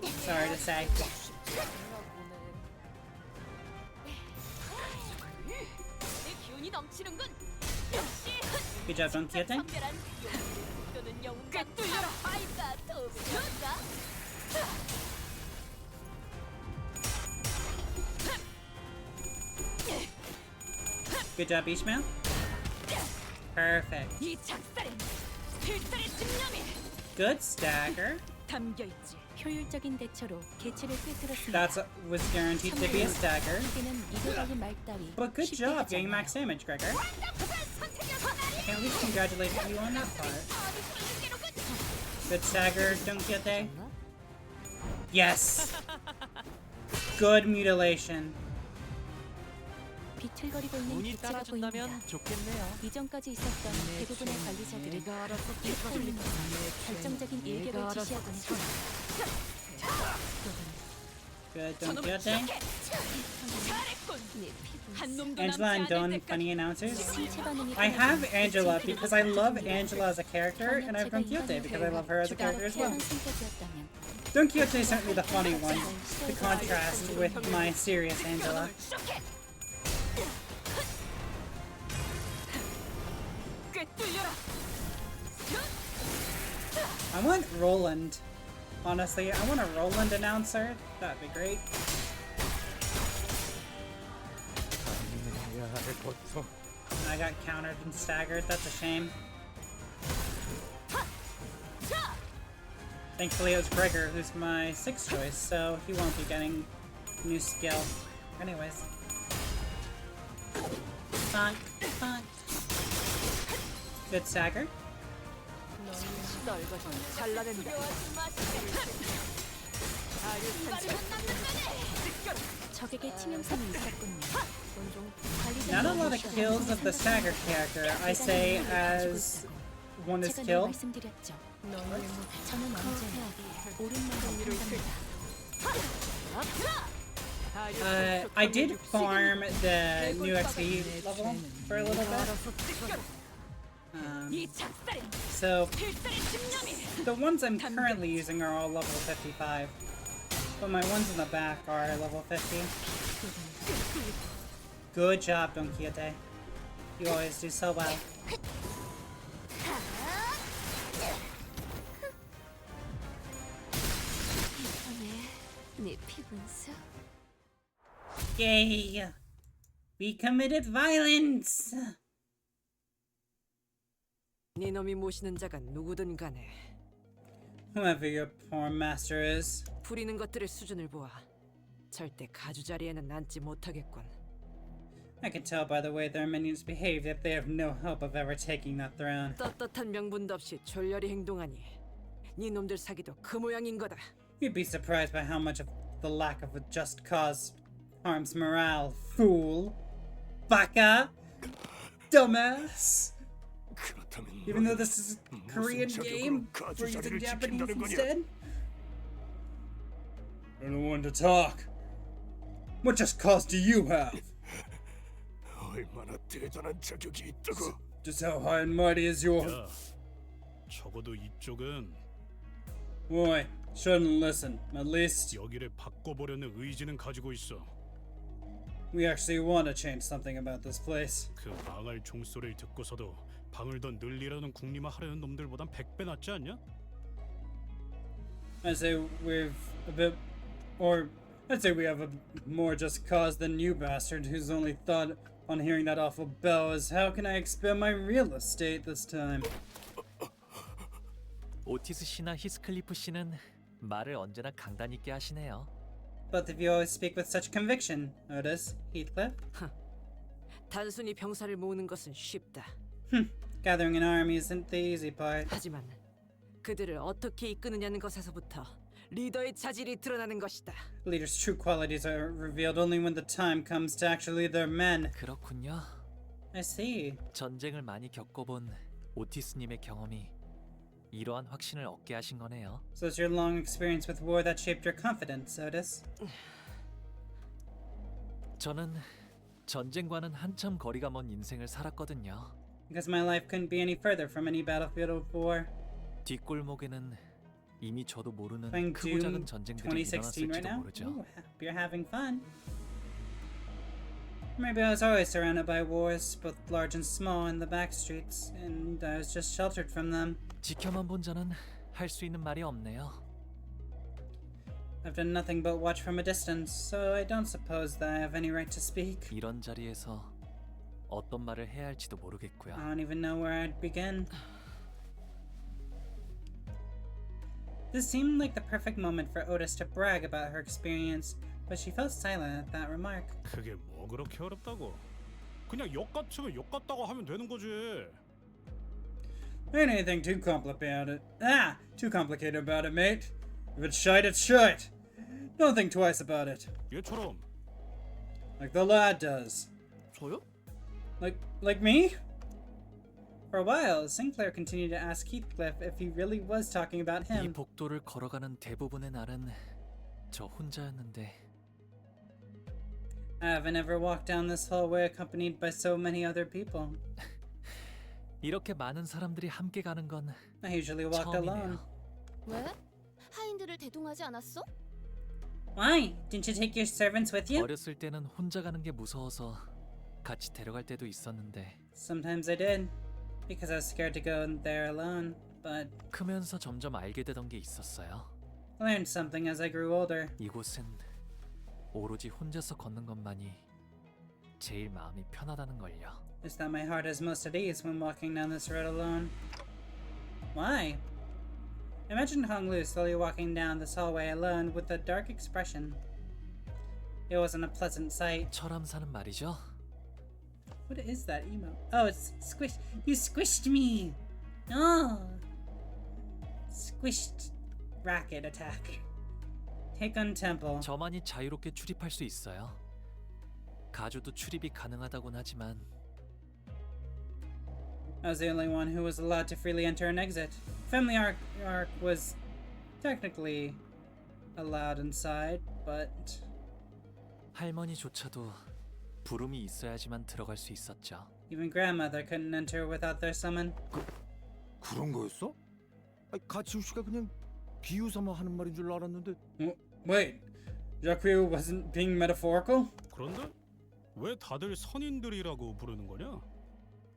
Sorry to say. Good job, Don Quixote. Good job, Ishmael. Perfect. Good stagger. 효율적인 대처로 개체를 꿰뚫었습니다. That was guaranteed to be a stagger. 이제는 이도적인 말따위 But good job getting max damage, Gregor. I can at least congratulate you on that part. Good stagger, Don Quixote. Yes! Good mutilation. 비틀거리고 있는 기체가 보입니다. 이전까지 있었던 대부분의 관리자들은 이 타임에서 결정적인 일격을 지시하곤 했습니다. Good, Don Quixote. Angela and Don, funny announcers. I have Angela because I love Angela as a character, and I have Don Quixote because I love her as a character as well. Don Quixote is certainly the funny one, to contrast with my serious Angela. I want Roland. Honestly, I want a Roland announcer. That'd be great. I got countered and staggered. That's a shame. Thankfully, it was Gregor who's my 6th choice, so he won't be getting new skill. Anyways. Funk, funk. Good stagger. Not a lot of kills of the stagger character, I say, as one is killed. I did farm the new XP level for a little bit. So, the ones I'm currently using are all level 55. But my ones in the back are level 50. Good job, Don Quixote. You always do so well. Yay! We committed violence! 네놈이 모시는 자가 누구든 간에 Whoever your poor master is. 부리는 것들의 수준을 보아 절대 가주 자리에는 앉지 못하겠군. I can tell by the way their minions behave that they have no hope of ever taking that throne. 떳떳한 명분도 없이 졸렬히 행동하니 네놈들 사기도 그 모양인 거다. You'd be surprised by how much of the lack of a just cause harms morale, fool. Baka. Dumbass. Even though this is a Korean game, we're using Japanese instead. I don't want to talk. What just cause do you have? 얼마나 대단한 자격이 있다고? Just how high and mighty is your... 야, 적어도 이쪽은 Boy, shouldn't listen. At least... 여기를 바꿔보려는 의지는 가지고 있어. we actually want to change something about this place. 그 망할 종소리를 듣고서도 방을 더 늘리려는 궁리만 하려는 놈들보단 100배 낫지 않냐? I say we've a bit, or I'd say we have a more just cause than you bastard whose only thought on hearing that awful bell is how can I expand my real estate this time? 오티스 씨나 히스클리프 씨는 말을 언제나 강단 있게 하시네요. Both of you always speak with such conviction, Otis, Heathcliff. 단순히 병사를 모으는 것은 쉽다. Gathering an army isn't the easy part. 하지만 그들을 어떻게 이끄느냐는 것에서부터 리더의 자질이 드러나는 것이다. Leaders' true qualities are revealed only when the time comes to actually lead their men. 그렇군요. I see. 전쟁을 많이 겪어본 오티스님의 경험이 이러한 확신을 얻게 하신 거네요. So it's your long experience with war that shaped your confidence, Otis. 저는 전쟁과는 한참 거리가 먼 인생을 살았거든요. Because my life couldn't be any further from any battlefield of war. 뒷골목에는 이미 저도 모르는 Playing 크고 작은 Doom 전쟁들이 2016 right 일어났을지도 now? 모르죠. Ooh, hope you're having fun. Maybe I was always surrounded by wars, both large and small, in the back streets, and I was just sheltered from them. 지켜만 본 자는 할 수 있는 말이 없네요. I've done nothing but watch from a distance, so I don't suppose that I have any right to speak. 이런 자리에서 어떤 말을 해야 할지도 모르겠고요. I don't even know where I'd begin. This seemed like the perfect moment for Otis to brag about her experience, but she fell silent at that remark. 그게 뭐 그렇게 어렵다고? 그냥 역 같으면 역 같다고 하면 되는 거지. Ain't anything too complicated. Too complicated about it, mate. If it's shite, it's shite. Don't think twice about it. 얘처럼. Like the lad does. 저요? Like me? For a while, Sinclair continued to ask Heathcliff if he really was talking about 이 him. 복도를 걸어가는 대부분의 날은 저 혼자였는데 I haven't ever walked down this hallway accompanied by so many other people. 이렇게 많은 사람들이 함께 가는 건 I usually walked alone. 처음이네요. 왜? 하인들을 대동하지 않았어? Why? Didn't you take your servants with you? 어렸을 때는 혼자 가는 게 무서워서 같이 데려갈 때도 있었는데 Sometimes I did, because I was scared to go there alone, but 크면서 점점 알게 되던 게 있었어요. I learned something as I grew older. 이곳은 오로지 혼자서 걷는 것만이 제일 마음이 편하다는 걸요. Is that my heart is most at ease when walking down this road alone. Why? I imagined Hong Lu slowly walking down this hallway alone with a dark expression. It wasn't a pleasant sight. 철암사는 말이죠. What is that emote? Oh, it's squish. You squished me! Oh! Squished racket attack. Take on temple. 저만이 자유롭게 출입할 수 있어요. 가주도 출입이 가능하다곤 하지만 I was the only one who was allowed to freely enter and exit. Family Arc was technically allowed inside, but 할머니조차도 부름이 있어야지만 들어갈 수 있었죠. even grandmother couldn't enter without their summon. 그런 거였어? 가치우 씨가 그냥 비유삼아 하는 말인 줄 알았는데. Wait, Jacques wasn't being metaphorical? 그런데 왜 다들 선인들이라고 부르는 거냐?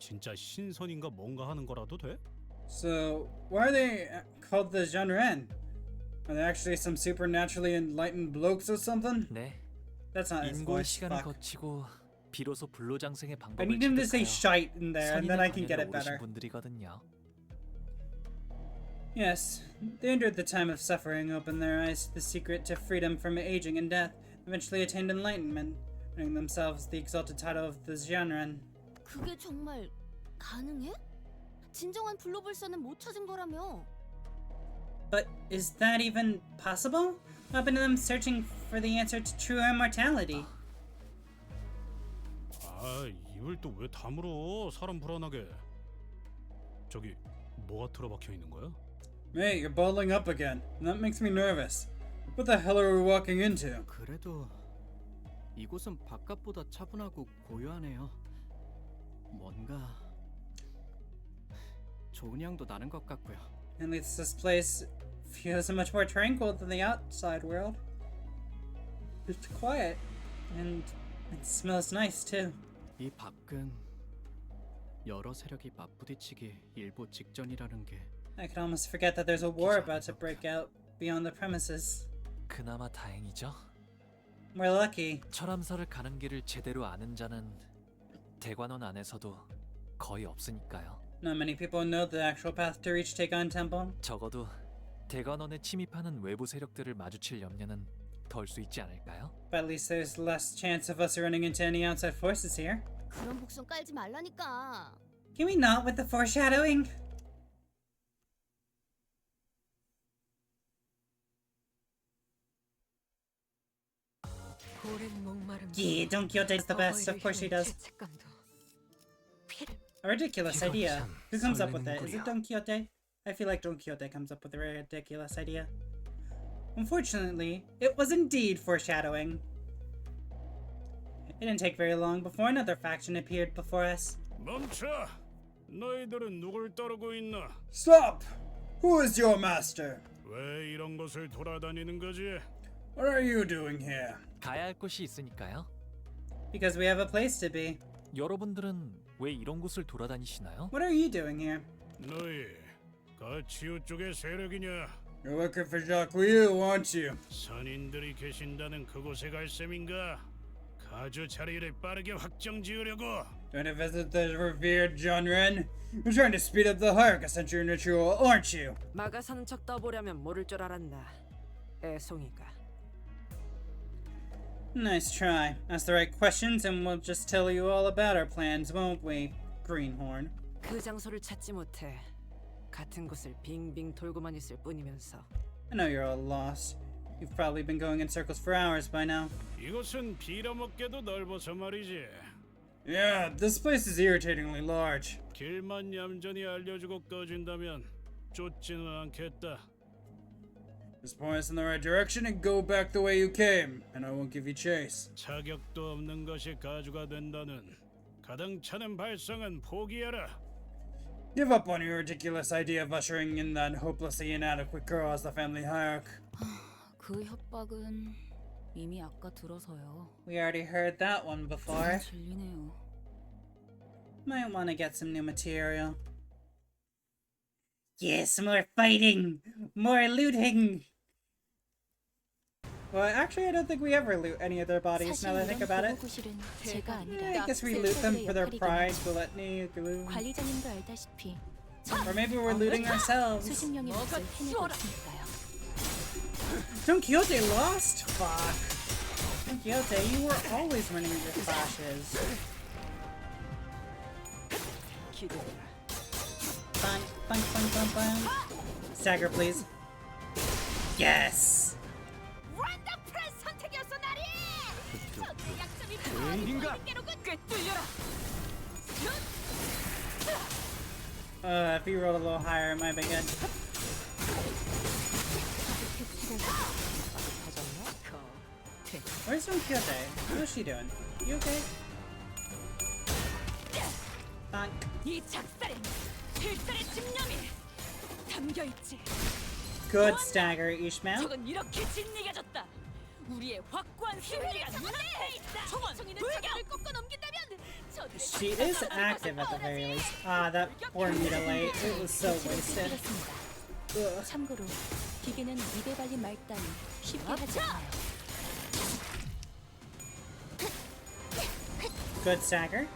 진짜 신선인가 뭔가 하는 거라도 돼? So, why are they called the Genren? Are they actually some supernaturally enlightened blokes or something? 네. That's not his 인고의 voice. 시간을 Fuck. 거치고 비로소 불로장생의 I 방법을 need him to say 습득하여 shite in there, and then I can get 선인의 it 방향을 better. 오르신 분들이거든요. Yes, they endured the time of suffering, opened their eyes to the secret to freedom from aging and death, eventually attained enlightenment, earning themselves the exalted title of the Genren. 그게 정말 가능해? 진정한 불로불사는 못 찾은 거라며. But is that even possible? What happened to them searching for the answer to true immortality? 아, 입을 또 왜 다물어? 사람 불안하게. 저기 뭐가 틀어박혀 있는 거야? Mate, you're bottling up again, and that makes me nervous. What the hell are we walking into? 그래도 이곳은 바깥보다 차분하고 고요하네요. 뭔가 좋은 향도 나는 것 같고요. At least this place feels much more tranquil than the outside world. It's quiet and It smells nice too. 이 밖은 여러 세력이 맞부딪히기 일보 직전이라는 게 I could almost forget that there's a war about to break out beyond the premises. 그나마 다행이죠. We're lucky. 철암사를 가는 길을 제대로 아는 자는 대관원 안에서도 거의 없으니까요. Not many people know the actual path to reach Dagon Temple. 적어도 대관원에 침입하는 외부 세력들을 마주칠 염려는 덜 수 있지 않을까요? But at least there's less chance of us running into any outside forces here. 그런 복선 깔지 말라니까. Can we not with the foreshadowing? Yeah, Don Quixote is the best. Of course he does. A ridiculous idea. Who comes up with it? Is it Don Quixote? I feel like Don Quixote comes up with a ridiculous idea. Unfortunately, it was indeed foreshadowing. It didn't take very long before another faction appeared before us. 멈춰! 너희들은 누굴 따르고 있나? Stop! Who is your master? 왜 이런 곳을 돌아다니는 거지? What are you doing here? 가야 할 곳이 있으니까요. Because we have a place to be. 여러분들은 왜 이런 곳을 돌아다니시나요? What are you doing here? 너희 가치우 쪽의 세력이냐? You're looking for Jacques Liu, aren't you? 선인들이 계신다는 그곳에 갈 셈인가? 가주 자리를 빠르게 확정지으려고. Going to visit the revered John Ren? You're trying to speed up the Hierarch Ascension ritual, aren't you? 마가 사는 척 떠보려면 모를 줄 알았나. 애송이가. Nice try. Ask the right questions and we'll just tell you all about our plans, won't we, Greenhorn? 그 장소를 찾지 못해. 같은 곳을 빙빙 돌고만 있을 뿐이면서. I know you're all lost. You've probably been going in circles for hours by now. 이곳은 빌어먹게도 넓어서 말이지. Yeah, this place is irritatingly large. 길만 얌전히 알려주고 꺼진다면 쫓지는 않겠다. Just point us in the right direction and go back the way you came, and I won't give you chase. 자격도 없는 것이 가주가 된다는 가당차는 발상은 포기해라. Give up on your ridiculous idea of ushering in that hopelessly inadequate girl as the family hierarch. 그 협박은 이미 아까 들어서요. We already heard that one before. 질리네요. Might want to get some new material. Yes, more fighting! More looting! Well, actually, I don't think we ever loot any of their bodies, now that I think about it. I guess we loot them for their pride, gluttony, glue. 관리자님도 알다시피 Or maybe we're looting ourselves. 수십 명의 몫을 해내고 있으니까요. Don Quixote lost? Fuck. Don Quixote, you were always winning your clashes. Bang, bang, bang, bang, bang. Stagger, please. Yes! If you rolled a little higher, it might be good. Where's Don Quixote? What's she doing? You okay? Bonk. Good stagger, Ishmael. She is active at the very least. Ah, that poor mutilate. It was so wasted. Ugh. 참고로 기계는 입에 발린 말 따위 쉽게 하지 않아요. Good stagger.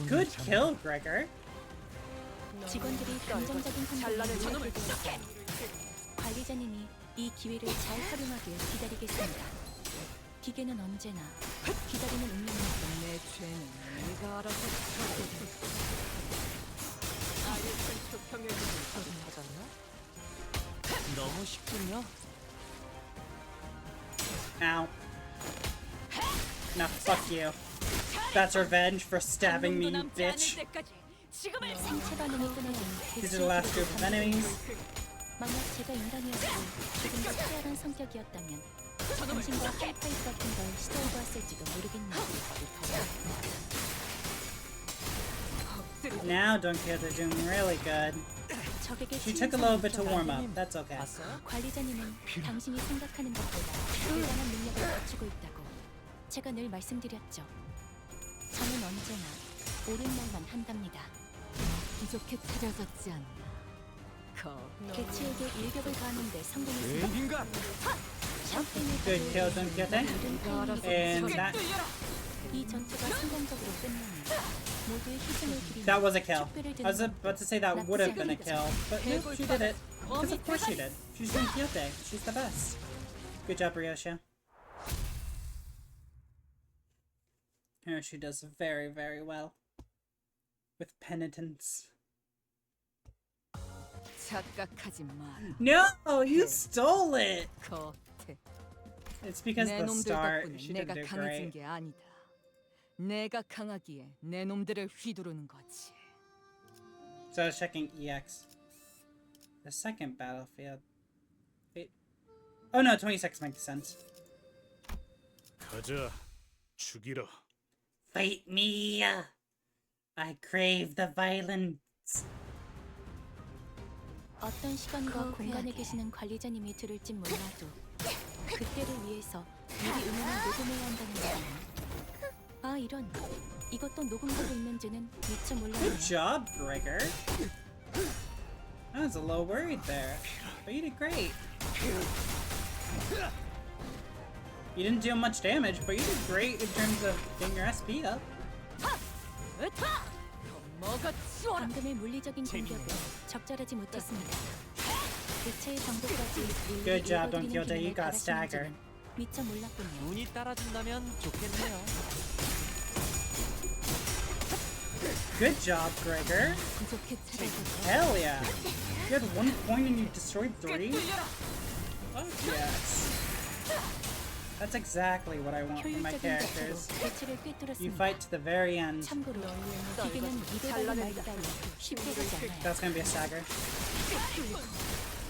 Good kill, Gregor. 직원들이 긍정적인 판단을 저놈을 쫓게. 관리자님이 이 기회를 잘 활용하길 기다리겠습니다. 기계는 언제나 기다리는 운명입니다. 내 죄는 네가 알아서 너무 쉽군요. Ow. Now fuck you. That's revenge for stabbing me, bitch. 생체 반응이 끊어진 These are the last group of enemies. 만약 제가 인간이었고 조금 더 치열한 성격이었다면 당신과 하이파이브 같은 걸 시도해보았을지도 모르겠네요. Now Don Quixote's doing really good. 적에게 She took a little bit to warm up. 님, That's okay. 봤어요? 관리자님은 당신이 생각하는 것보다 대단한 능력을 갖추고 있다고 제가 늘 말씀드렸죠. 저는 언제나 옳은 말만 한답니다. 부족해 찾아졌지 않나. 개체에게 일격을 가하는데 성공했습니다. 인간! Good kill, Don Quixote. And that 이 전투가 성공적으로 끝나면 모두의 희생을 기리는 that was a kill. 축배를 I 드는 was about to say that would have been a kill, but no, she did it. Because of course she did. She's Don Quixote. She's the best. Good job, Ryosha. Here she does very, very well. With penitence. 착각하지 마. No, you stole it. 겉에. It's because 내 the 놈들 start. 덕분에 She 내가 didn't do 강해진 great. 게 아니다. 내가 강하기에 내 놈들을 휘두르는 거지. So I was checking EX. The second battlefield. Wait. Oh no, 26 makes sense. 가자, 죽이라. Fight me! I crave the violence. 어떤 시간과 공간에 계시는 관리자님이 들을진 몰라도 그때를 위해서 미리 음원을 녹음해야 한다는 거예요. 아 이런, 이것도 녹음하고 있는지는 미처 몰랐네요. Good job, Gregor. I was a little worried there, but you did great. You didn't do much damage, but you did great in terms of getting your SP up. 방금의 물리적인 공격은 적절하지 못했습니다. 대체의 정도까지 Good job, Don Quixote. You got staggered. 미처 몰랐군요. 운이 따라준다면 좋겠네요. Good job, Gregor. Hell yeah. You had 1 point and you destroyed 3? Fuck yes. That's exactly what I want from my 효율적인 characters. 대처로 대체를 You 꿰뚫었습니다. fight to the very end. 참고로 기계는 이대로 말 따위 쉽게 하지 않아요. That's gonna be a stagger.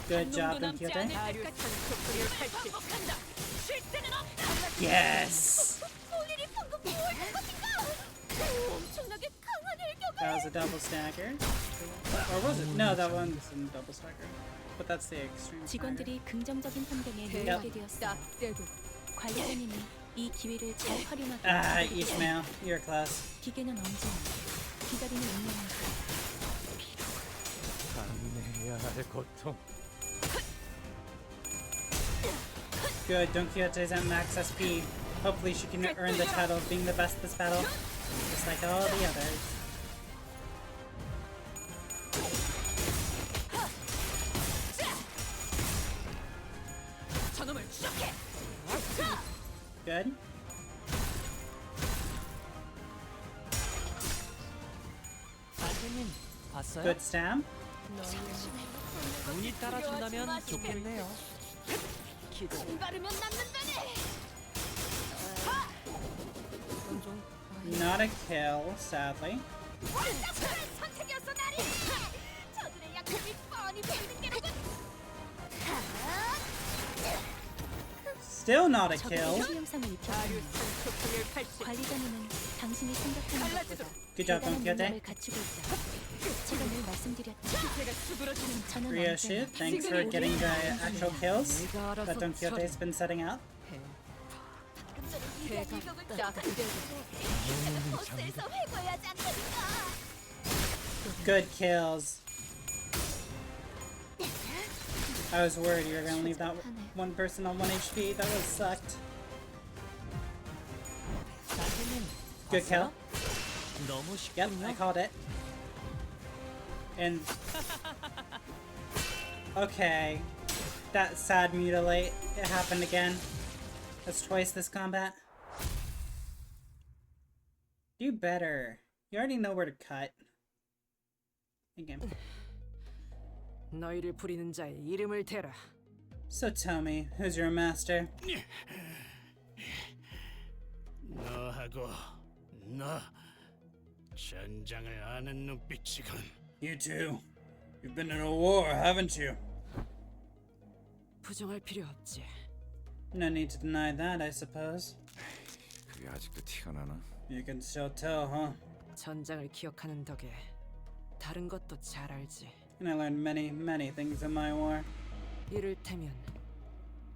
Good job, Don Quixote. Yes! That was a double stagger. Or was it? No, that one was a double stagger. But that's the extreme stagger. 직원들이 긍정적인 환경에 놓이게 되었어요. 관리자님이 이 기회를 잘 활용하고 Ah, Ishmael, you're close. 기계는 언제나 기다리는 운명입니다. 감내해야 할 고통. Good, Don Quixote's at max SP. Hopefully she can earn the title of being the best this battle, just like all the others. Good. 선생님, 봤어요? Good stab. 운이 따라준다면 좋겠네요. Not a kill, sadly. Still not a kill. 영상을 입혔습니다. 관리자님은 당신이 생각하는 것보다 Good job, 대단한 Don Quixote. 능력을 갖추고 있다. 제가 늘 말씀드렸죠. 저는 Ryoshi, 언제나 thanks for getting the actual kills that Don Quixote's been setting up. Good kills. I was worried you were gonna leave that one person on 1 HP. That would have sucked. Good kill. 너무 Yep, 쉽군요. I called it. And okay, that sad mutilate. It happened again. That's twice this combat. Do better. You already know where to cut. Again. 너희를 부리는 자의 이름을 대라. So tell me, who's your master? 너하고 너 전장을 아는 눈빛이군. You two. You've been in a war, haven't you? 부정할 필요 없지. No need to deny that, I suppose. 그게 아직도 티가 나나? You can still tell, huh? 전장을 기억하는 덕에 다른 것도 잘 알지. and I learned many, many things in my war. 이를테면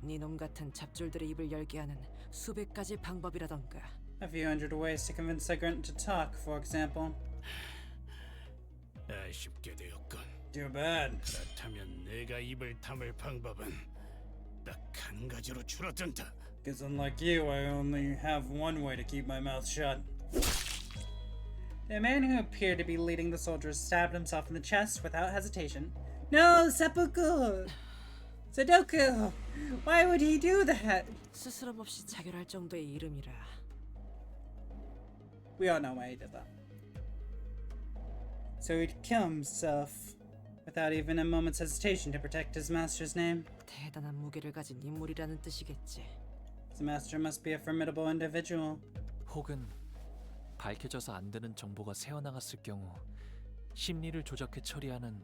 네놈 같은 잡졸들의 입을 열게 하는 수백 가지 방법이라던가. A few hundred ways to convince a grunt to talk, for example. 아쉽게 되었군. Too bad. 그렇다면 내가 입을 다물 방법은 딱 한 가지로 줄어든다. Because unlike you, I only have one way to keep my mouth shut. The man who appeared to be leading the soldiers stabbed himself in the chest without hesitation. No, seppuku! Sudoku! Why would he do that? 스스럼 없이 자결할 정도의 이름이라. We all know why he did that. So he'd kill himself without even a moment's hesitation to protect his master's name. 대단한 무게를 가진 인물이라는 뜻이겠지. His master must be a formidable individual. 혹은 밝혀져서 안 되는 정보가 새어나갔을 경우 심리를 조작해 처리하는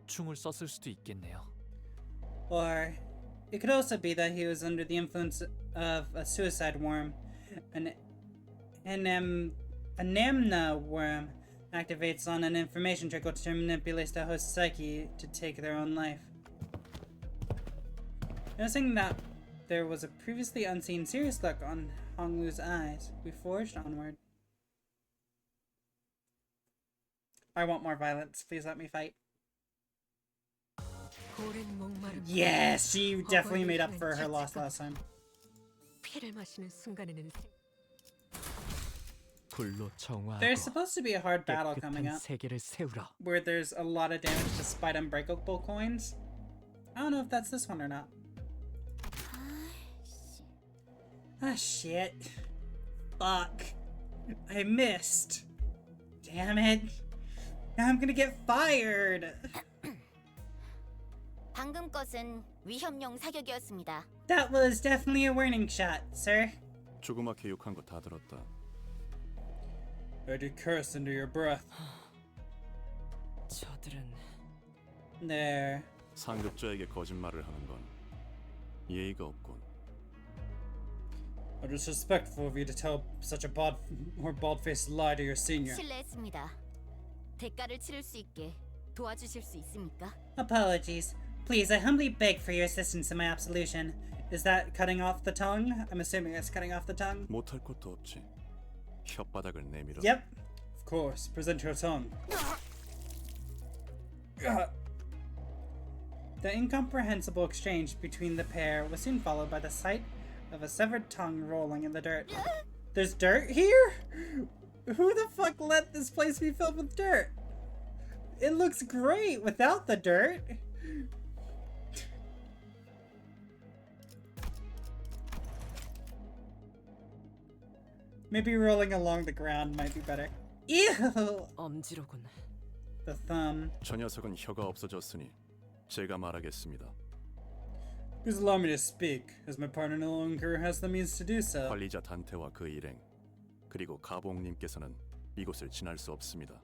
충을 썼을 수도 있겠네요. Or it could also be that he was under the influence of a suicide worm. An anamna worm activates on an information trickle to manipulate the host's psyche to take their own life. Noticing that there was a previously unseen serious look on Honglu's eyes, we forged onward. I want more violence. Please let me fight. Yes, she definitely made up for her loss last time. 피를 마시는 순간에는 불로 정화하고 There's supposed to be a hard battle coming 깨끗한 up 세계를 세우라. where there's a lot of damage despite unbreakable coins. I don't know if that's this one or not. Ah, shit. Fuck. I missed. Damn it. Now I'm gonna get fired. 방금 것은 위협용 사격이었습니다. That was definitely a warning shot, sir. 조그맣게 욕한 거 다 들었다. Heard you curse into your breath. 저들은 There. 상급자에게 거짓말을 하는 건 예의가 없군. How disrespectful of you to tell such a bald-faced lie to your senior. 실례했습니다. 대가를 치를 수 있게 도와주실 수 있습니까? Apologies. Please, I humbly beg for your assistance in my absolution. Is that cutting off the tongue? I'm assuming it's cutting off the tongue. 못할 것도 없지. 혓바닥을 내밀어. Yep. Of course, present your tongue. The incomprehensible exchange between the pair was soon followed by the sight of a severed tongue rolling in the dirt. There's dirt here? Who the fuck let this place be filled with dirt? It looks great without the dirt. Maybe rolling along the ground might be better. Ew! 엄지로군. The thumb. 저 녀석은 혀가 없어졌으니 제가 말하겠습니다. Please allow me to speak, as my partner no longer has the means to do so. 관리자 단테와 그 일행 그리고 가봉님께서는 이곳을 지날 수 없습니다.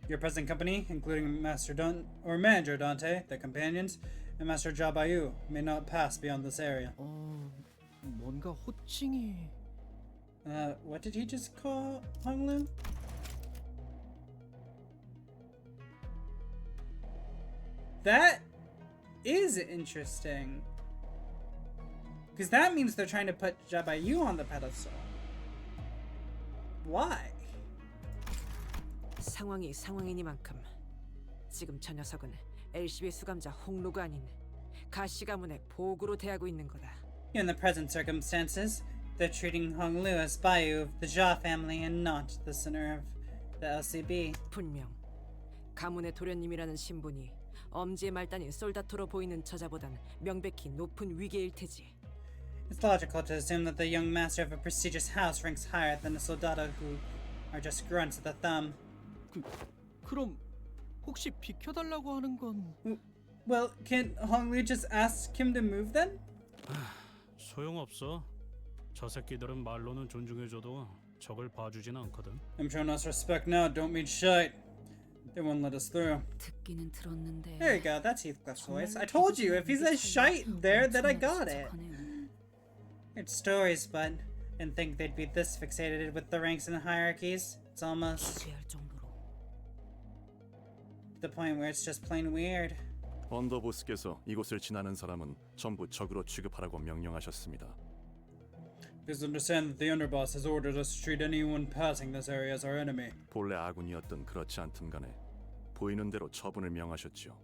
Your present company, including Manager Dante, the companions, and Master Jabayu, may not pass beyond this area. 뭔가 호칭이 What did he just call Honglu? That is interesting. Because that means they're trying to put Jabayu on the pedestal. Why? 상황이 상황이니만큼 지금 저 녀석은 LCB 수감자 홍로가 아닌 가시 가문의 보구로 대하고 있는 거다. In the present circumstances, they're treating Honglu as Bayu of the Jia family and not the center of the LCB. 분명 가문의 도련님이라는 신분이 엄지의 말단인 솔다토로 보이는 저자보단 명백히 높은 위계일 테지. It's logical to assume that the young master of a prestigious house ranks higher than the soldado who are just grunts at the thumb. 그럼 혹시 비켜달라고 하는 건? Well, can Honglu just ask him to move then? 소용없어. 저 새끼들은 말로는 존중해줘도 적을 봐주진 않거든. I'm showing us respect now, don't mean shite. They won't let us through. 듣기는 들었는데. There you go, that's Heathcliff's voice. I told you, if he says shite there, then I got it. It's stories, but didn't think they'd be this fixated with the ranks and hierarchies. It's almost... the point where it's just plain weird. 언더보스께서 이곳을 지나는 사람은 전부 적으로 취급하라고 명령하셨습니다. Please understand that the underboss has ordered us to treat anyone passing this area as our enemy. 본래 아군이었든 그렇지 않든 간에 보이는 대로 처분을 명하셨지요.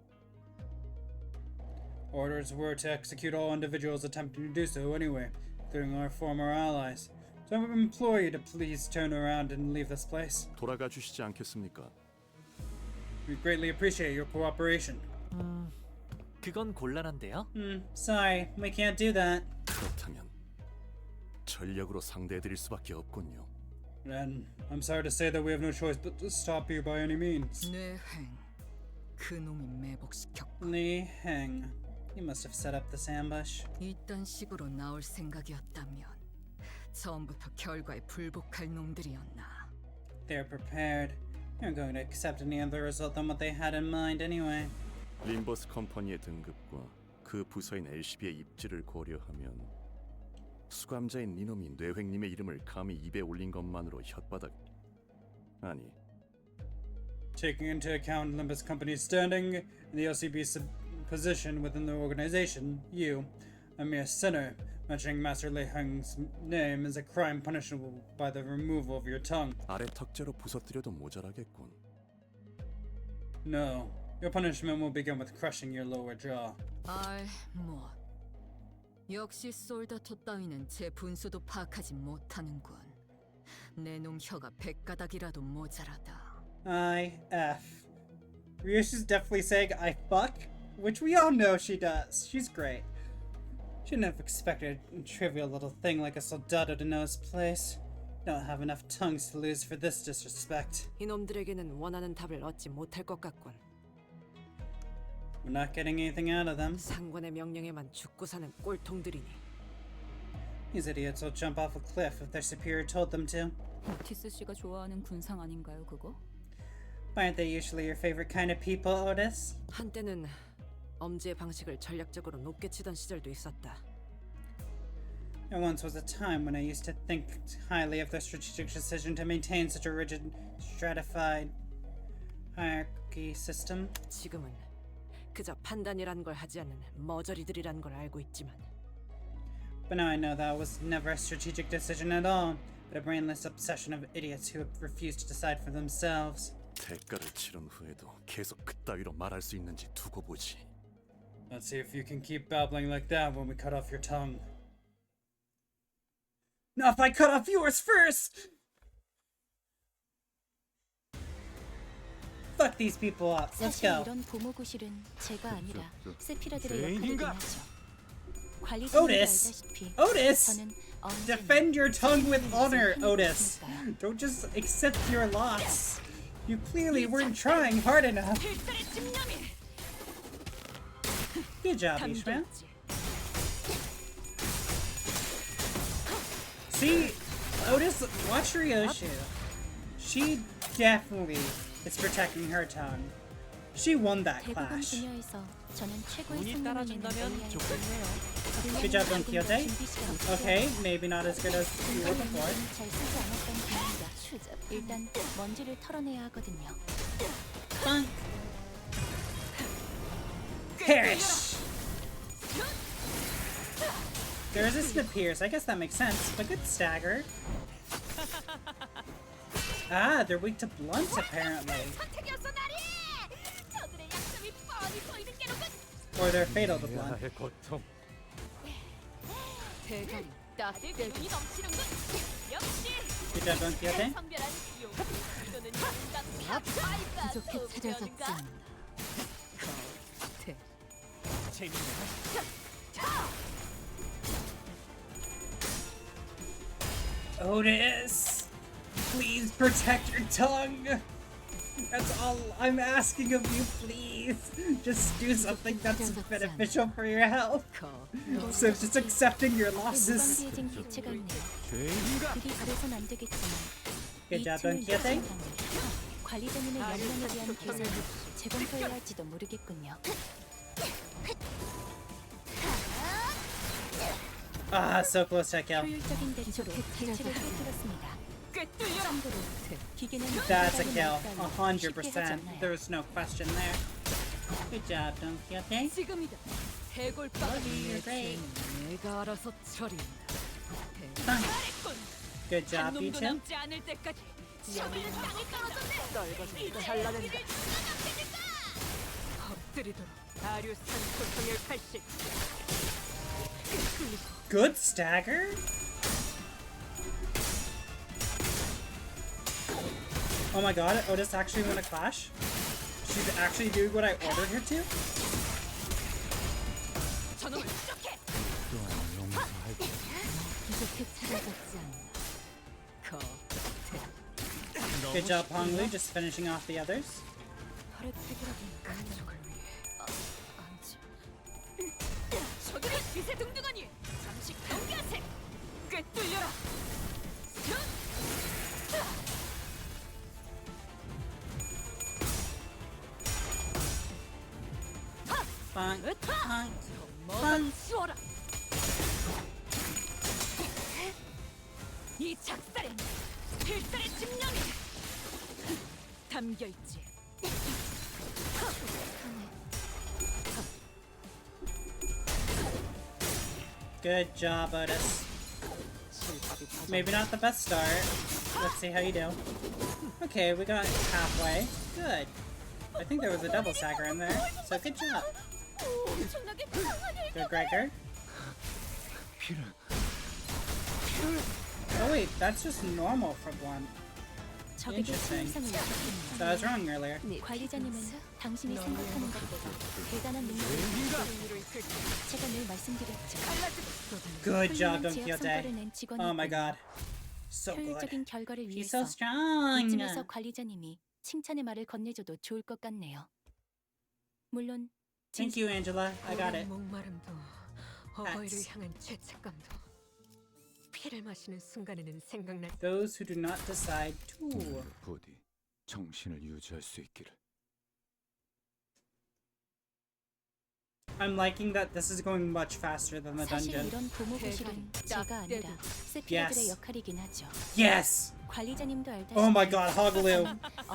Orders were to execute all individuals attempting to do so anyway, including our former allies. So I implore you to please turn around and leave this place. 돌아가 주시지 않겠습니까? We greatly appreciate your cooperation. 그건 곤란한데요. Sorry, we can't do that. 그렇다면 전력으로 상대해드릴 수밖에 없군요. And I'm sorry to say that we have no choice but to stop you by any means. 뇌행, 그놈이 매복시켰고 Li Heng. You must have set up this ambush. 이딴 식으로 나올 생각이었다면 처음부터 결과에 불복할 놈들이었나. They're prepared. They're going to accept any other result than what they had in mind anyway. 림버스 컴퍼니의 등급과 그 부서인 LCB의 입지를 고려하면 수감자인 이놈이 뇌획님의 이름을 감히 입에 올린 것만으로 혓바닥 아니 Taking into account Limbus Company's standing and the LCB's position within the organization, you, a mere sinner, mentioning Master Li Heng's name is a crime punishable by the removal of your tongue. 아래 턱째로 부서뜨려도 모자라겠군. No, your punishment will begin with crushing your lower jaw. 뭐 역시 솔다토 따위는 제 분수도 파악하지 못하는군. 내 놈 혀가 100가닥이라도 모자라다. IF. Ryushi's definitely saying I fuck, which we all know she does. She's great. Shouldn't have expected a trivial little thing like a soldado to know his place. Don't have enough tongues to lose for this disrespect. 이놈들에게는 원하는 답을 얻지 못할 것 같군. We're not getting anything out of them. 상관의 명령에만 죽고 사는 꼴통들이니. These idiots will jump off a cliff if their superior told them to. 오티스 씨가 좋아하는 군상 아닌가요, 그거? Aren't they usually your favorite kind of people, Otis? 한때는 엄지의 방식을 전략적으로 높게 치던 시절도 있었다. There once was a time when I used to think highly of the strategic decision to maintain such a rigid, stratified hierarchy system. 지금은 그저 판단이란 걸 하지 않는 머저리들이란 걸 알고 있지만. But now I know that was never a strategic decision at all, but a brainless obsession of idiots who refuse to decide for themselves. 대가를 치른 후에도 계속 그따위로 말할 수 있는지 두고 보지. Let's see if you can keep babbling like that when we cut off your tongue. Not if I cut off yours first! Fuck these people up. Let's 사실 go. 이런 보모구실은 제가 아니라 세피라들의 역할이긴 죄인인가? 하죠. 관리자님도 Otis! 알다시피 Otis! 저는 Defend your tongue with honor, Otis. Don't just accept your loss. You clearly weren't trying hard enough. Good job, Ishmael. See, Otis, watch Ryoshu. She definitely is protecting her tongue. She won that 대부분 clash. 분야에서 저는 최고의 운이 따라준다면 좋겠네요. Good job, Don Quixote. Okay, maybe not as good as you were before. 잘 쓰지 않았던 분입니다. 일단 먼지를 털어내야 하거든요. Perish! There is a pierce. I guess that makes sense. But good stagger. Ah, they're weak to blunt apparently. Or they're fatal to blunt. Good job, Don Quixote. 부족해 찾아졌지 않나. Otis, please protect your tongue. That's all I'm asking of you, please. Just do something that's beneficial for your health. So just accepting your losses. 무방비해진 개체가 있네요. 그게 그래선 안 되겠지만 Good job, Don 이 틈을 Quixote. 이용한다면 관리자님의 연령에 대한 계산을 재검토해야 할지도 모르겠군요. Ah, so close to kill. 효율적인 대처로 개체를 꿰뚫었습니다. 참고로 기계는 That's a 손가락을 kill. 말다이 쉽게 하지 100%. 않아요. There's no question there. Good job, Don Quixote. 지금이다. 해골빵. You're great. 내가 알아서 처리한다. Fine. Good job, you two. 남지 않을 때까지. 널거서 잘라낸다. 엎드리도록 아류산 고통의 칼식. Good stagger? Oh my god, Otis actually won a clash? She's actually doing what I ordered her to? 저놈을 쫓게. 이렇게 찾아갔지 않나. Good job, Hong Lu, just finishing off the others. 가족을 위해 안지. 저들을 비세등등하니 잠시 경계하세. 꿰뚫려라. Bonk, bonk, 뭐가 bonk. 치워라. 이 작살엔 필살의 집념이 담겨 있지. Good job, Otis. Maybe not the best start. Let's see how you do. Okay, we got halfway. Good. I think there was a double stagger in there, so good job. Good, Gregor. Oh wait, that's just normal for blunt. 적에게 Interesting. 치명상을 입혔습니다. So I was wrong earlier. 관리자님은 당신이 생각하는 것보다 대단한 능력을 가지고 있고 제가 늘 말씀드렸죠. Good job, Don 지역 Quixote. 성과를 낸 직원이 Oh my god. So good. 효율적인 결과를 He's 위해서 so strong. 이쯤에서 관리자님이 칭찬의 말을 건네줘도 좋을 것 같네요. 물론 Thank you, Angela. I got it. 목마름도 어버이를 That's- 향한 죄책감도 피를 마시는 순간에는 생각날. Those who do not decide to. 부디 정신을 유지할 수 있기를. I'm liking that this is going much faster than the 사실 dungeon. 이런 보모고실은 제가 아니라 세피아들의 Yes. 역할이긴 하죠. Yes! 관리자님도 알다시피 Oh my god, Hoglu.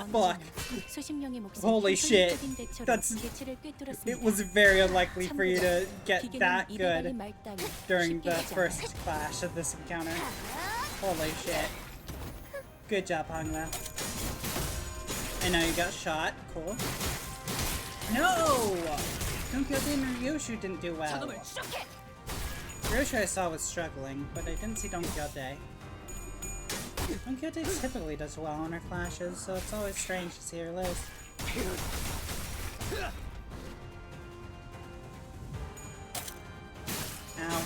Fuck. 수십 명의 목숨 Holy shit. 효율적인 대처로 That's- 개체를 꿰뚫었습니다. It was very unlikely for you to get 기계는 that 이래버릴 good 말 따위 during 쉽게 the 하지 first 않아요. clash of this encounter. Holy shit. Good job, Hongla. I know you got shot. Cool. No! Don Quixote and Ryoshu didn't do well. Ryoshu I saw was struggling, but I didn't see Don Quixote. Don Quixote typically does well on her clashes, so it's always strange to see her lose. Ow.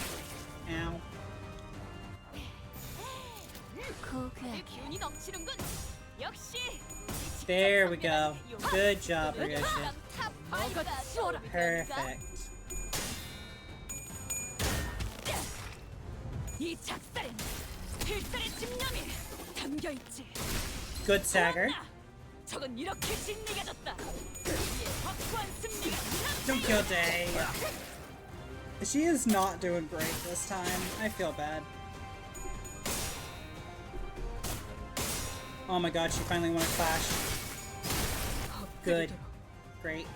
Ow. 기운이 넘치는군. 역시. There we go. Good job, Ryoshu. 뭐가 치워라. Perfect. 이 작살엔 필살의 집념이 담겨 있지. Good stagger. 저건 이렇게 진리가졌다. 이에 확고한 승리가 Don Quixote. She is not doing great this time. I feel bad. Oh my god, she finally won a clash. Good. Great.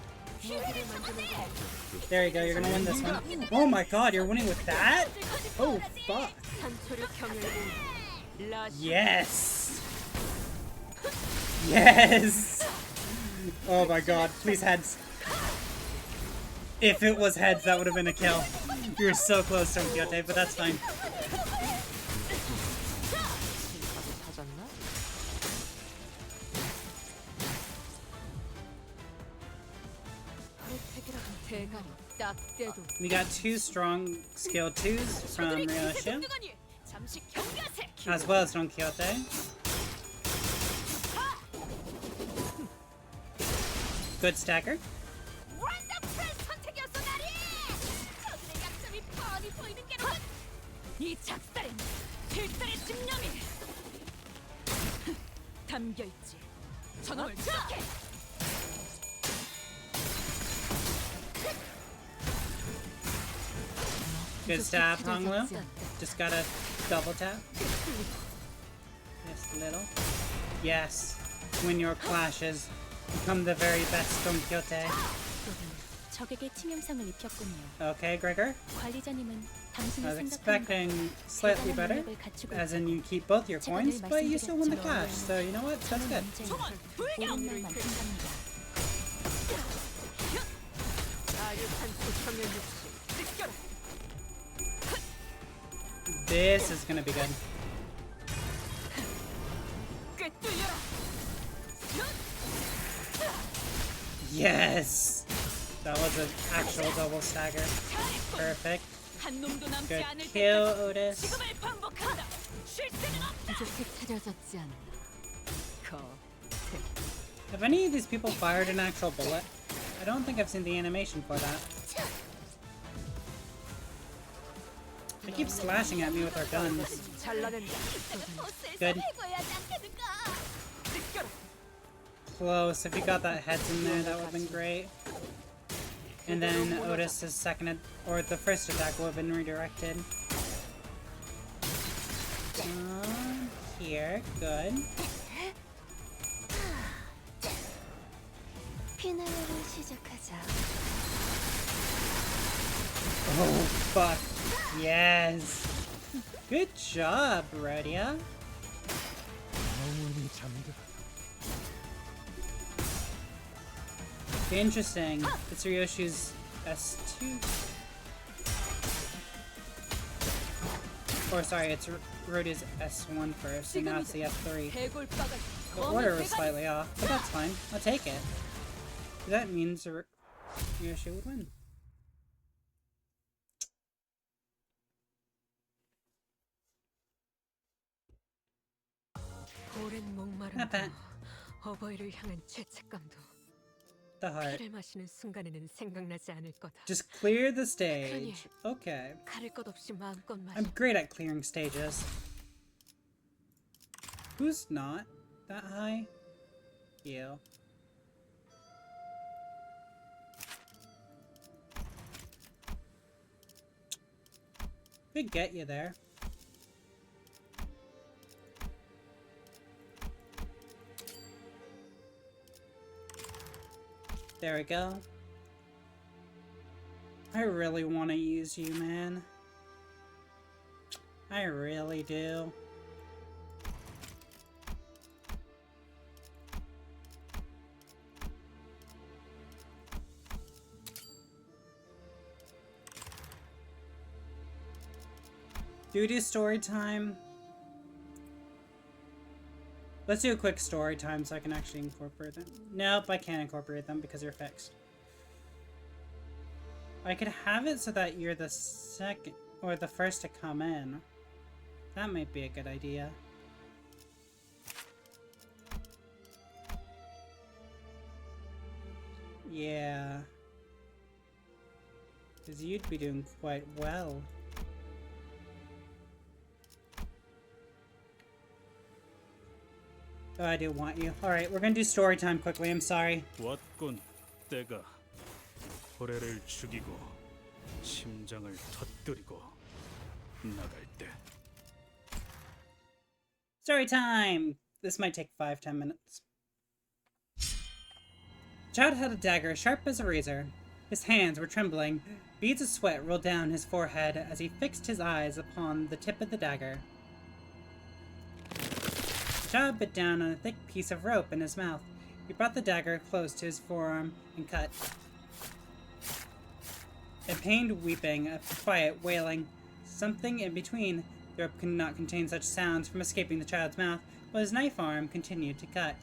There you go, you're gonna win this one. Oh my god, you're winning with that? Oh fuck. Yes! Yes! Oh my god, please heads. If it was heads, that would have been a kill. You were so close, Don Quixote, but that's fine. We got 2 strong skill 2s from Ryoshu, as well as Don Quixote. Good stagger. 이 작살엔 필살의 집념이 담겨 있지. 저놈을 쫓게. Good stab, Honglu. Just gotta double tap. Just a little. Yes. Win your clashes. Become the very best Don Quixote. 적에게 치명상을 입혔군요. Okay, Gregor. 관리자님은 I 당신이 was 생각하는 expecting slightly better, 능력을 갖추고 as in you keep both your coins, but you still win the clash, so you know what? That's good. 옳은 말만 한답니다. This is gonna be good. Yes! That was an actual double stagger. Perfect. Good kill, Otis. Have any of these people fired an actual bullet? I don't think I've seen the animation for that. They keep slashing at me with their guns. Good. Close. If you got that heads in there, that would have been great. And then Otis's second, or the first attack would have been redirected. Here, good. Oh, fuck. Yes. Good job, Rhodia. Interesting. It's Ryoshi's S2. Or sorry, it's Rhodia's S1 first, and now it's the F3. The order was slightly off, but that's fine. I'll take it. That means Ryoshi would win. Not bad. The heart. Just clear the stage. Okay. I'm great at clearing stages. Who's not that high? You. Could get you there. There we go. I really want to use you, man. I really do. Do we do story time? Let's do a quick story time so I can actually incorporate them. Nope, I can't incorporate them because they're fixed. I could have it so that you're the second or the first to come in. That might be a good idea. Yeah. Because you'd be doing quite well. Oh, I do want you. Alright, we're gonna do story time quickly, I'm sorry. 왔군 때가 고래를 죽이고 심장을 터뜨리고 나갈 때. Story time! This might take 5-10 minutes. Chad had a dagger sharp as a razor. His hands were trembling. Beads of sweat rolled down his forehead as he fixed his eyes upon the tip of the dagger. Chad bit down on a thick piece of rope in his mouth. He brought the dagger close to his forearm and cut. A pained weeping, a quiet wailing, something in between. The rope could not contain such sounds from escaping the child's mouth, but his knife arm continued to cut.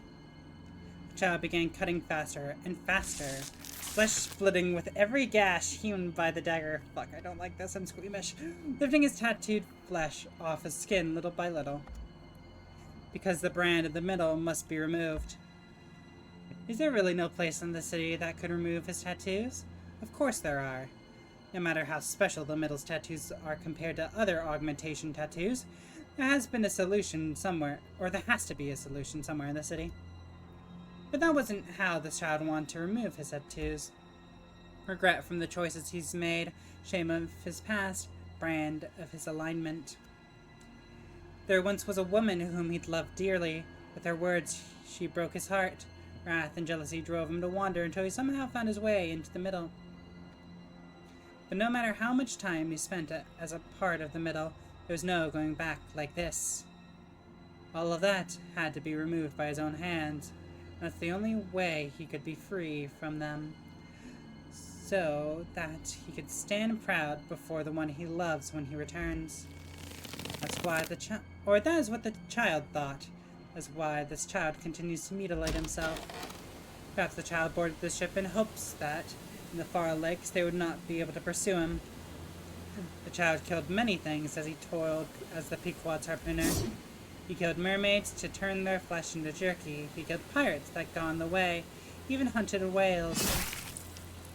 The child began cutting faster and faster, flesh splitting with every gash hewn by the dagger. Fuck, I don't like this, I'm squeamish. Lifting his tattooed flesh off his skin little by little. Because the brand in the middle must be removed. Is there really no place in the city that could remove his tattoos? Of course there are. No matter how special the middle's tattoos are compared to other augmentation tattoos, there has been a solution somewhere, or there has to be a solution somewhere in the city. But that wasn't how the child wanted to remove his tattoos. Regret from the choices he's made, shame of his past, brand of his alignment. There once was a woman whom he'd loved dearly. With her words, she broke his heart. Wrath and jealousy drove him to wander until he somehow found his way into the middle. But no matter how much time he spent as a part of the middle, there was no going back like this. All of that had to be removed by his own hands. That's the only way he could be free from them. So that he could stand proud before the one he loves when he returns. That's why that is what the child thought. That's why this child continues to mutilate himself. Perhaps the child boarded the ship in hopes that, in the far lakes, they would not be able to pursue him. The child killed many things as he toiled as the Pequod's harpooner. He killed mermaids to turn their flesh into jerky. He killed pirates that got on the way. He even hunted whales.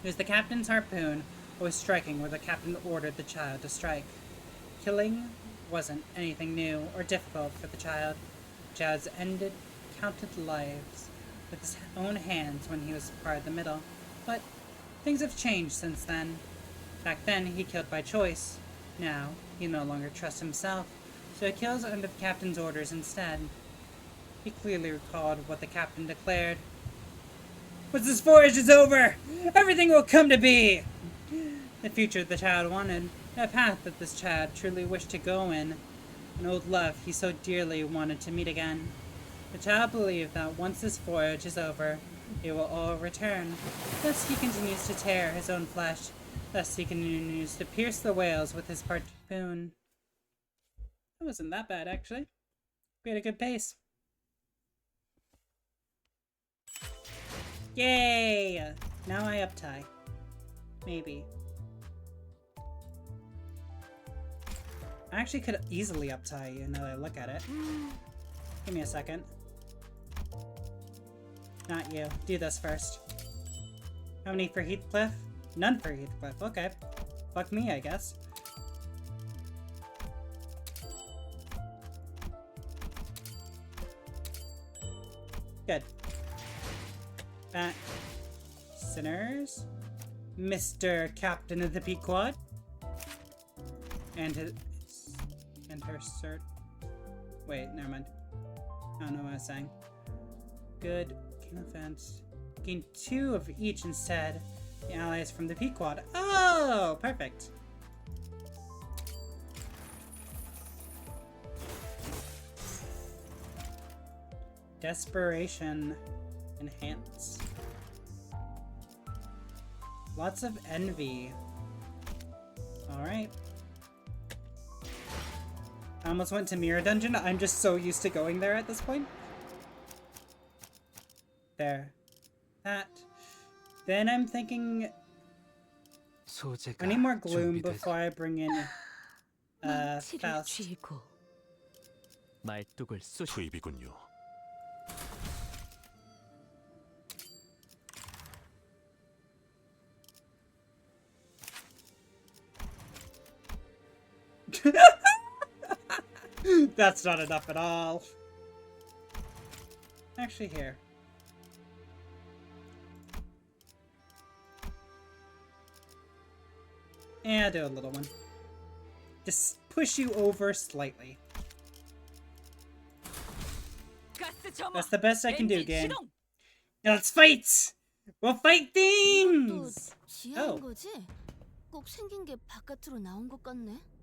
It was the captain's harpoon, always striking where the captain ordered the child to strike. Killing wasn't anything new or difficult for the child. The child's ended counted lives with his own hands when he was part of the middle. But things have changed since then. Back then, he killed by choice. Now, he no longer trusts himself, so he kills under the captain's orders instead. He clearly recalled what the captain declared. "Once this voyage is over, everything will come to be!" The future the child wanted, a path that this child truly wished to go in, an old love he so dearly wanted to meet again. The child believed that once this voyage is over, it will all return. Thus he continues to tear his own flesh. Thus he continues to pierce the whales with his harpoon. That wasn't that bad, actually. We had a good pace. Yay! Now I uptie. Maybe. I actually could easily uptie you now that I look at it. Give me a second. Not you. Do this first. How many for Heathcliff? None for Heathcliff. Okay. Fuck me, I guess. Good. Back. Sinners. Mr. Captain of the Pequod. And her cert. Wait, never mind. I don't know what I was saying. Good. King offense. Gain 2 of each instead. The allies from the Pequod. Oh, perfect. Desperation. Enhance. Lots of envy. Alright. I almost went to Mirror Dungeon. I'm just so used to going there at this point. There. That. Then I'm thinking I need more gloom before I bring in Faust. 투입이군요. That's not enough at all. Actually, here. Yeah, I'll do a little one. Just push you over slightly. That's the best I can do, game. Now let's fight! We'll fight things! Oh.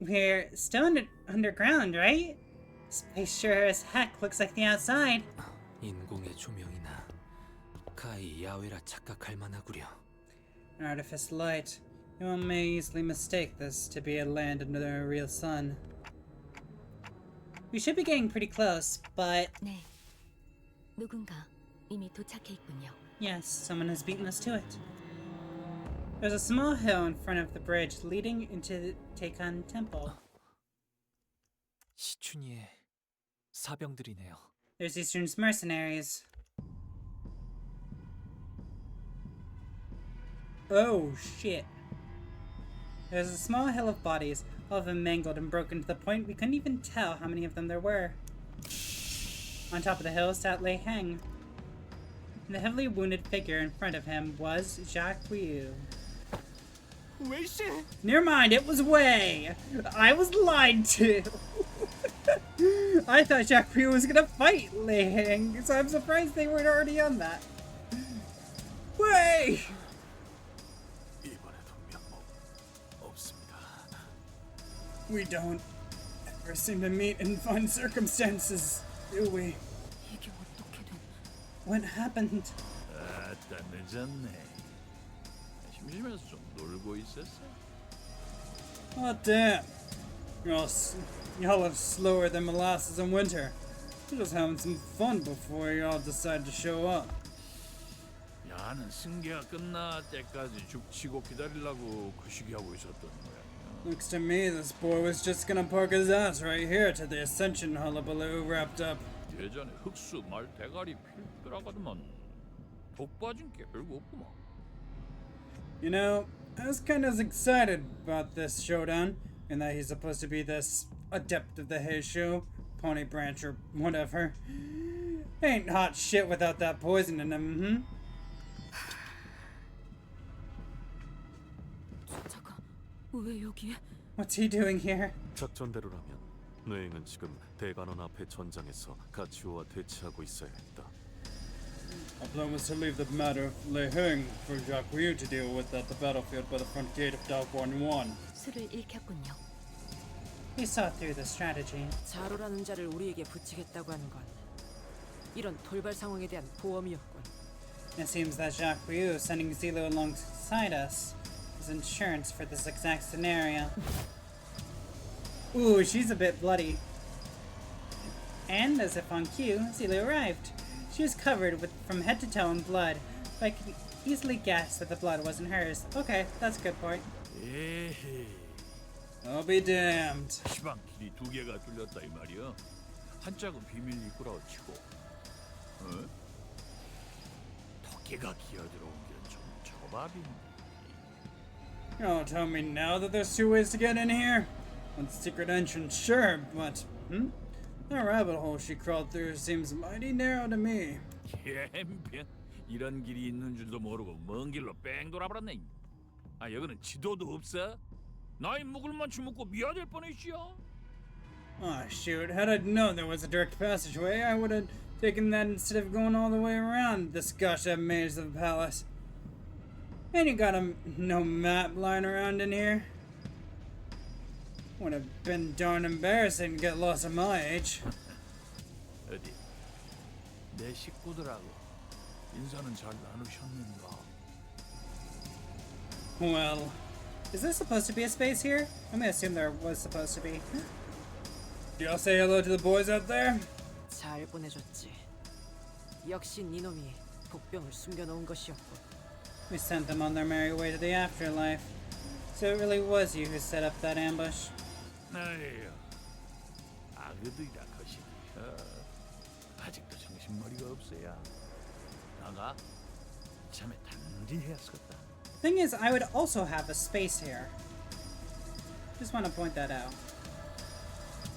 We're still underground, right? Space sure as heck looks like the outside. 인공의 조명이나 가히 야외라 착각할 만하구려. An artifice light. You may easily mistake this to be a land under a real sun. We should be getting pretty close, but... 네. 누군가 이미 도착해 있군요. Yes, someone has beaten us to it. There's a small hill in front of the bridge leading into the Taikon Temple. 시춘이의 사병들이네요. There's Eastern's mercenaries. Oh, shit. There's a small hill of bodies, all of them mangled and broken to the point we couldn't even tell how many of them there were. On top of the hill sat Lei Heng. And the heavily wounded figure in front of him was Jacques Ryu. Never mind, it was Wei! I was lied to! I thought Jacques was gonna fight Lei Heng, so I'm surprised they weren't already on that. Way! We don't ever seem to meet in fun circumstances, do we? What happened? 아따 늦었네. 심심해서 좀 놀고 있었어. Oh damn. Y'all are slower than molasses in winter. We're just having some fun before y'all decide to show up. 야는 승계가 끝날 때까지 죽치고 기다리려고 그 시기 하고 있었던 모양이야. Looks to me this boy was just gonna park his ass right here till the Ascension hullabaloo wrapped up. 예전에 흑수 말 대가리 필더라가더만 독 빠진 게 별거 없구만. You know, I was kind of excited about this showdown, and that he's supposed to be this adept of the Heishu, Pony Branch or whatever. Ain't hot shit without that poison in him, 왜 여기에? What's he doing here? 작전대로라면 뇌행은 지금 대관원 앞의 전장에서 가치오와 대치하고 있어야 했다. Our plan was to leave the matter of Lei Heng for Jacques to deal with at the battlefield by the front gate of Daoguan Yuan. 술을 잃혔군요. We saw through the strategy. 자로라는 자를 우리에게 붙이겠다고 하는 건 이런 돌발 상황에 대한 보험이었군. It seems that Jacques Ryu sending Zilo alongside us is insurance for this exact scenario. Ooh, she's a bit bloody. And as if on cue, Zilo arrived. She was covered from head to toe in blood, but I could easily guess that the blood wasn't hers. Okay, that's a good point. 에헤이. I'll be damned. 시방 길이 두 개가 뚫렸다 이 말이야. 한 짝은 비밀 입구라고 치고, 토끼가 기어들어온 길은 좀 저밥인데. Y'all tell me now that there's two ways to get in here? One secret entrance, sure, but that rabbit hole she crawled through seems mighty narrow to me. 챔피언, 이런 길이 있는 줄도 모르고 먼 길로 뺑 돌아버렸네. 아 여기는 지도도 없어? 나이 묵을 만치 묵고 미아될 뻔했지요. Oh shoot, had I known there was a direct passageway, I would have taken that instead of going all the way around this gosh that maze of the palace. And you got no map lying around in here? Would have been darn embarrassing to get lost at my age. 어디? 내 식구들하고 인사는 잘 나누셨는가? Well, is there supposed to be a space here? I'm gonna assume there was supposed to be. Do y'all say hello to the boys out there? 잘 보내줬지. 역시 니놈이 복병을 숨겨놓은 것이었고. We sent them on their merry way to the afterlife. So it really was you who set up that ambush. 아유, 아그들이라 거시기. 아직도 정신머리가 없어야. 나가 참에 단디 해야겠다. Thing is, I would also have a space here. Just want to point that out.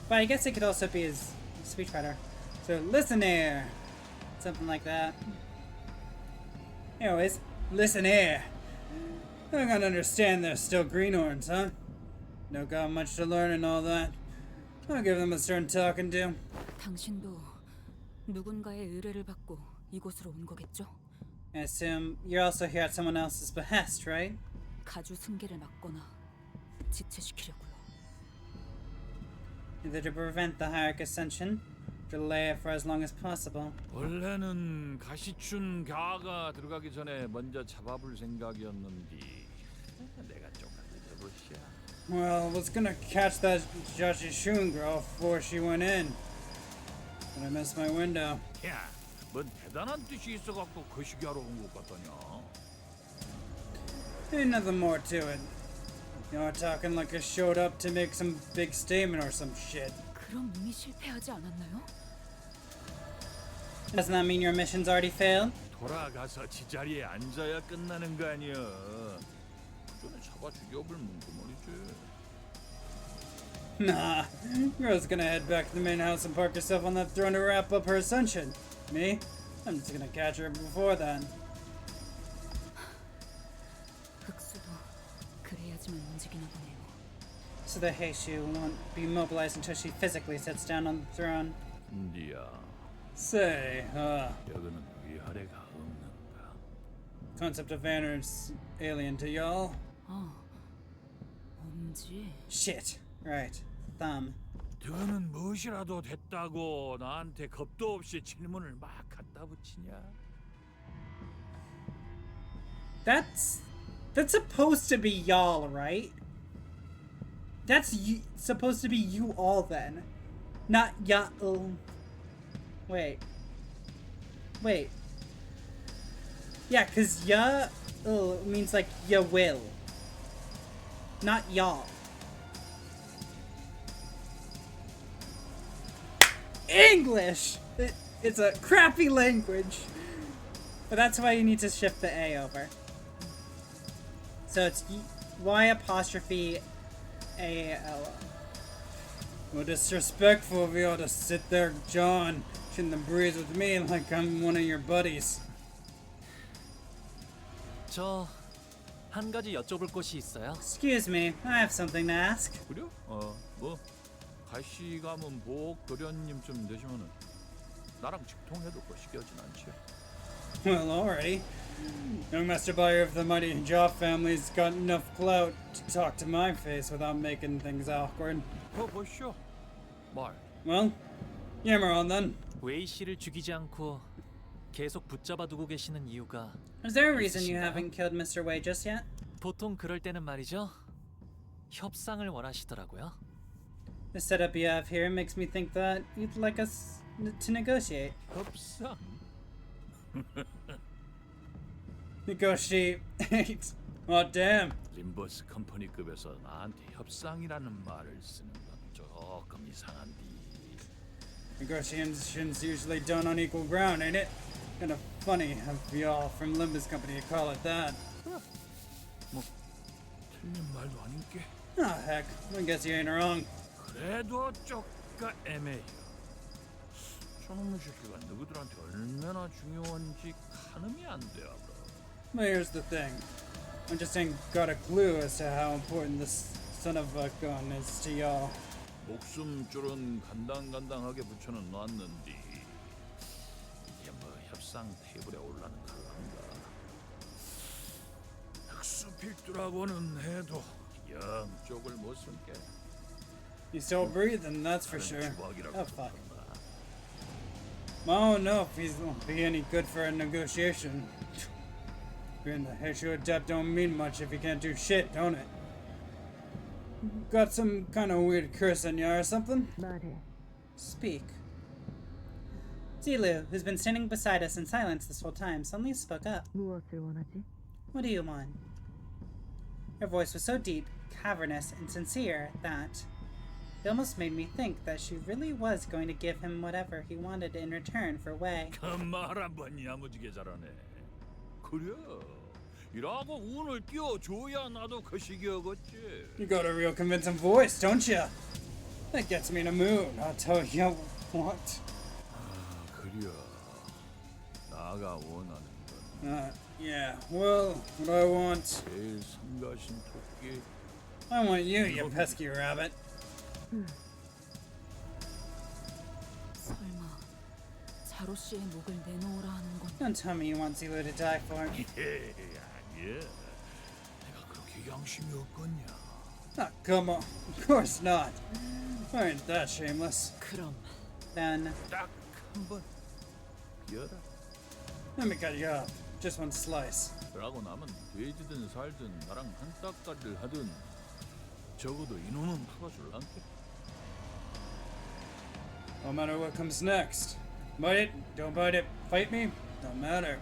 But I guess it could also be his speechwriter. So listen here. Something like that. Anyways, listen here. I gotta understand they're still greenhorns, huh? Don't got much to learn and all that. I'll give them a certain talking to. 당신도 누군가의 의뢰를 받고 이곳으로 온 거겠죠? I assume you're also here at someone else's behest, right? 가주 승계를 막거나 지체시키려고요. Either to prevent the hierarch ascension, or delay it for as long as possible. 원래는 가시춘 갸가 들어가기 전에 먼저 잡아볼 생각이었는데 내가 조금 늦어버렸야. Well, I was gonna catch that Jashi Shun girl before she went in, but I missed my window. 야, 뭔 대단한 뜻이 있어갖고 거시기 하러 온 것 같더냐? Ain't nothing more to it. You're talking like I showed up to make some big statement or some shit. 그럼 이미 실패하지 않았나요? Doesn't that mean your mission's already failed? 돌아가서 지자리에 앉아야 끝나는 거 아니야. 그 전에 잡아 죽여버리면 그 말이지. Nah, girl's gonna head back to the main house and park herself on that throne to wrap up her ascension. Me? I'm just gonna catch her before then. 흑수도 그래야지만 움직이나 보네요. most of the Heishu won't be mobilized until she physically sits down on the throne. 이야, Say, 여기는 위아래가 없는가? concept of Vanner's alien to y'all? 엄지. Shit. Right. Thumb. 너는 무엇이라도 됐다고 나한테 겁도 없이 질문을 막 갖다 붙이냐? That's supposed to be y'all, right? That's supposed to be you all then. Not ya. Wait. Yeah, cause ya means like ya will. Not y'all. English! It's a crappy language. But that's why you need to shift the A over. So it's Y apostrophe A-L. Well, disrespectful of you all to sit there, John, shooting the breeze with me like I'm one of your buddies. 저 한 가지 여쭤볼 것이 있어요. Excuse me, I have something to ask. 그래? 뭐 가시 가문 보옥 도련님쯤 되시면은 나랑 직통해도 거시기하진 않지. Well, alrighty. Young Master Buyer of the mighty Jaw family's got enough clout to talk to my face without making things awkward. 보시오. 말. Well, yammer on then. 웨이 씨를 죽이지 않고 계속 붙잡아 두고 계시는 이유가 Is there a reason you 있으신가요? haven't killed Mr. Wei just yet? 보통 그럴 때는 말이죠. 협상을 원하시더라고요. The setup you have here makes me think that you'd like us to negotiate. 협상? Negotiate. Oh, damn. 림버스 컴퍼니급에서 나한테 협상이라는 말을 쓰는 건 조금 이상한디. Negotiations usually done on equal ground, ain't it? Kinda funny of y'all from Limbus Company to call it that. 뭐 틀린 말도 아닌게. Oh, heck. I guess you ain't wrong. 그래도 쪼까 애매해요. 저놈의 새끼가 누구들한테 얼마나 중요한지 가늠이 안 돼요. But here's the thing. I just ain't got a clue as to how important this son of a gun is to y'all. 목숨줄은 간당간당하게 붙여는 놨는디 이게 뭐 협상 테이블에 올라는 갈란가. 흑수필두라고는 해도 영 쪽을 못 쓴게. He's still breathing, that's for sure. 주박이라고 Oh, fuck. 그런다. I don't know if he's gonna be any good for a negotiation. Being the Heishu adept don't mean much if you can't do shit, don't it? Got some kind of weird curse in ya or something? Speak. Zilu, who's been standing beside us in silence this whole time, suddenly spoke up. What do you want? Her voice was so deep, cavernous, and sincere that it almost made me think that she really was going to give him whatever he wanted in return for Wei. 말 한번 야무지게 잘하네. 그래. 이라고 운을 띄워줘야 나도 그 시기였겠지. You got a real convincing voice, don't ya? That gets me in a mood, I'll tell ya what. 그래. 나가 원하는 건 Yeah, well, what I want... 제일 성가신 토끼. I want you pesky rabbit. 설마 자로 씨의 목을 내놓으라 하는 건 Don't tell me you want Zilu to die for him. 아니야. 내가 그렇게 양심이 없겠냐. Ah, come on. Of course not. I ain't that shameless. 그럼 Then, 딱 한 번 열어. Let me cut you off. Just one slice. 그러고 나면 돼지든 살든 나랑 한 딱가리를 하든 적어도 인원은 풀어줄란게. No matter what comes next. Bite it, don't bite it, fight me, don't matter.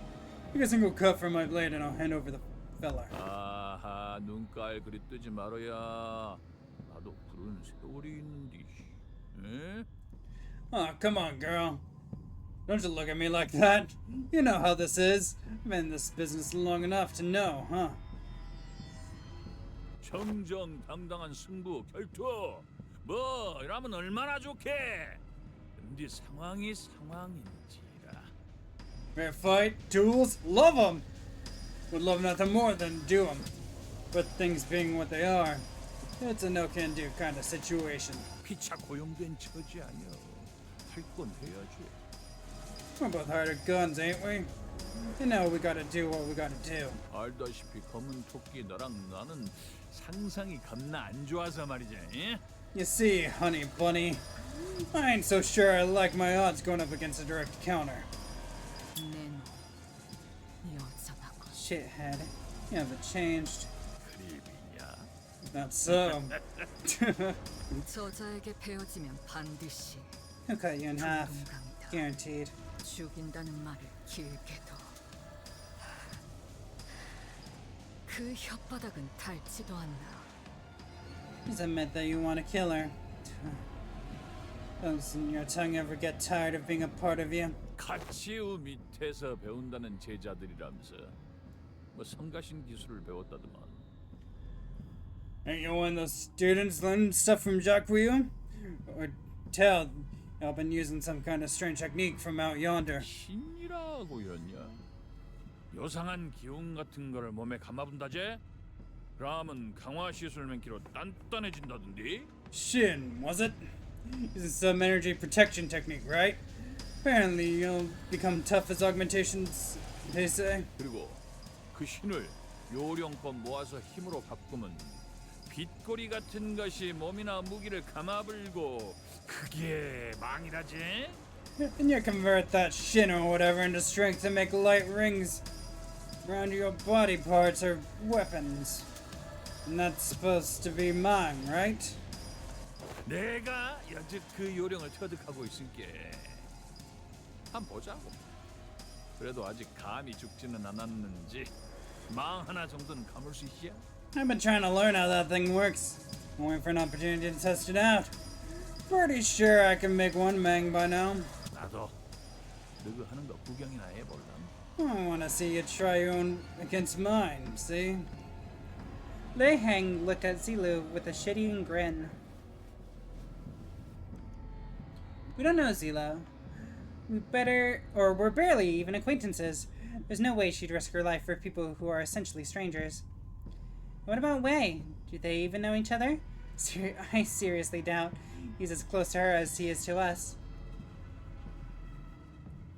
Take a single cut from my blade and I'll hand over the fella. 아하, 눈깔 그리 뜨지 말아야. 나도 푸른 세월이 있는디. 에? Oh, come on, girl. Don't you look at me like that. You know how this is. I've been in this business long enough to know, huh? 정정당당한 승부 결투. 뭐 이러면 얼마나 좋게. 근데 상황이 상황인지라. Fair fight, duels, love 'em. Would love nothing more than do 'em. But things being what they are, It's a no-can-do kind of situation. 피차 고용된 처지 아니야. 할 건 해야지. We're both hired guns, ain't we? You know we gotta do what we gotta do. 알다시피 검은 토끼 너랑 나는 상상이 겁나 안 좋아서 말이지. 예? You see, honey bunny, I ain't so sure I like my odds going up against a direct counter. Shithead, you haven't changed. Not so. 저자에게 베어지면 반드시 He'll cut you in half, guaranteed. 죽인다는 말을 길게도 그 혓바닥은 닳지도 않나. Just admit that you want to kill her. Doesn't your tongue ever get tired of being a part of you? 가치우 밑에서 배운다는 제자들이라면서 뭐 성가신 기술을 배웠다더만. Ain't you one of those students learning stuff from Jacques? Or tell y'all been using some kind of strange technique from out yonder? 신이라고였냐? 요상한 기운 같은 거를 몸에 감아본다제? 그러면 강화 시술 맨키로 단단해진다던데? Shin, was it? Using some energy protection technique, right? Apparently you'll become tough as augmentations, they say. 그리고 그 신을 요령껏 모아서 힘으로 바꾸면 빗꼬리 같은 것이 몸이나 무기를 감아불고 그게 망이라지? And you convert that shin or whatever into strength to make light rings around your body parts or weapons. And that's supposed to be mine, right? 내가 여직 그 요령을 터득하고 있을게. 한번 보자고. 그래도 아직 감이 죽지는 않았는지 망 하나 정도는 감을 수 있냐? I've been trying to learn how that thing works. I'm waiting for an opportunity to test it out. Pretty sure I can make one mang by now. 나도 너그 하는 거 구경이나 해볼람. I want to see you try your own against mine, see? Lei Heng looked at Zilu with a shitty grin. We don't know Zilo. We're barely even acquaintances. There's no way she'd risk her life for people who are essentially strangers. What about Wei? Do they even know each other? I seriously doubt he's as close to her as he is to us.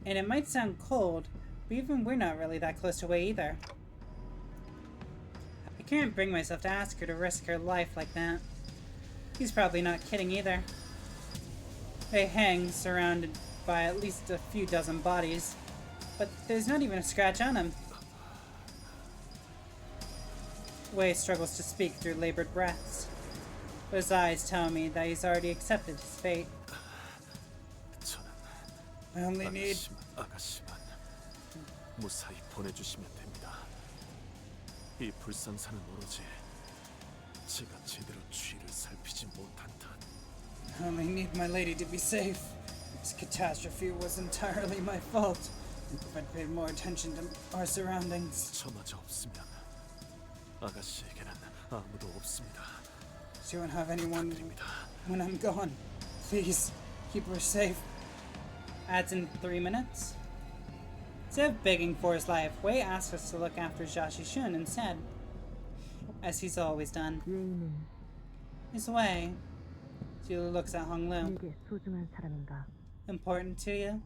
And it might sound cold, but even we're not really that close to Wei either. I can't bring myself to ask her to risk her life like that. He's probably not kidding either. They hang surrounded by at least a few dozen bodies, but there's not even a scratch on him. Wei struggles to speak through labored breaths, but his eyes tell me that he's already accepted his fate. I only need... 아가씨만 무사히 보내주시면 됩니다. 이 불상사는 오로지 제가 제대로 주의를 살피지 못한 탓. I only need my lady to be safe. This catastrophe was entirely my fault. If I'd paid more attention to our surroundings. 저마저 없으면 아가씨에게는 아무도 없습니다. She won't have anyone when I'm gone. Please, keep her safe. Adds in 3 minutes. Instead of begging for his life, Wei asks us to look after Jiaxi Shun instead, as he's always done. His way. Jilu looks at Hong Lu. Important to you?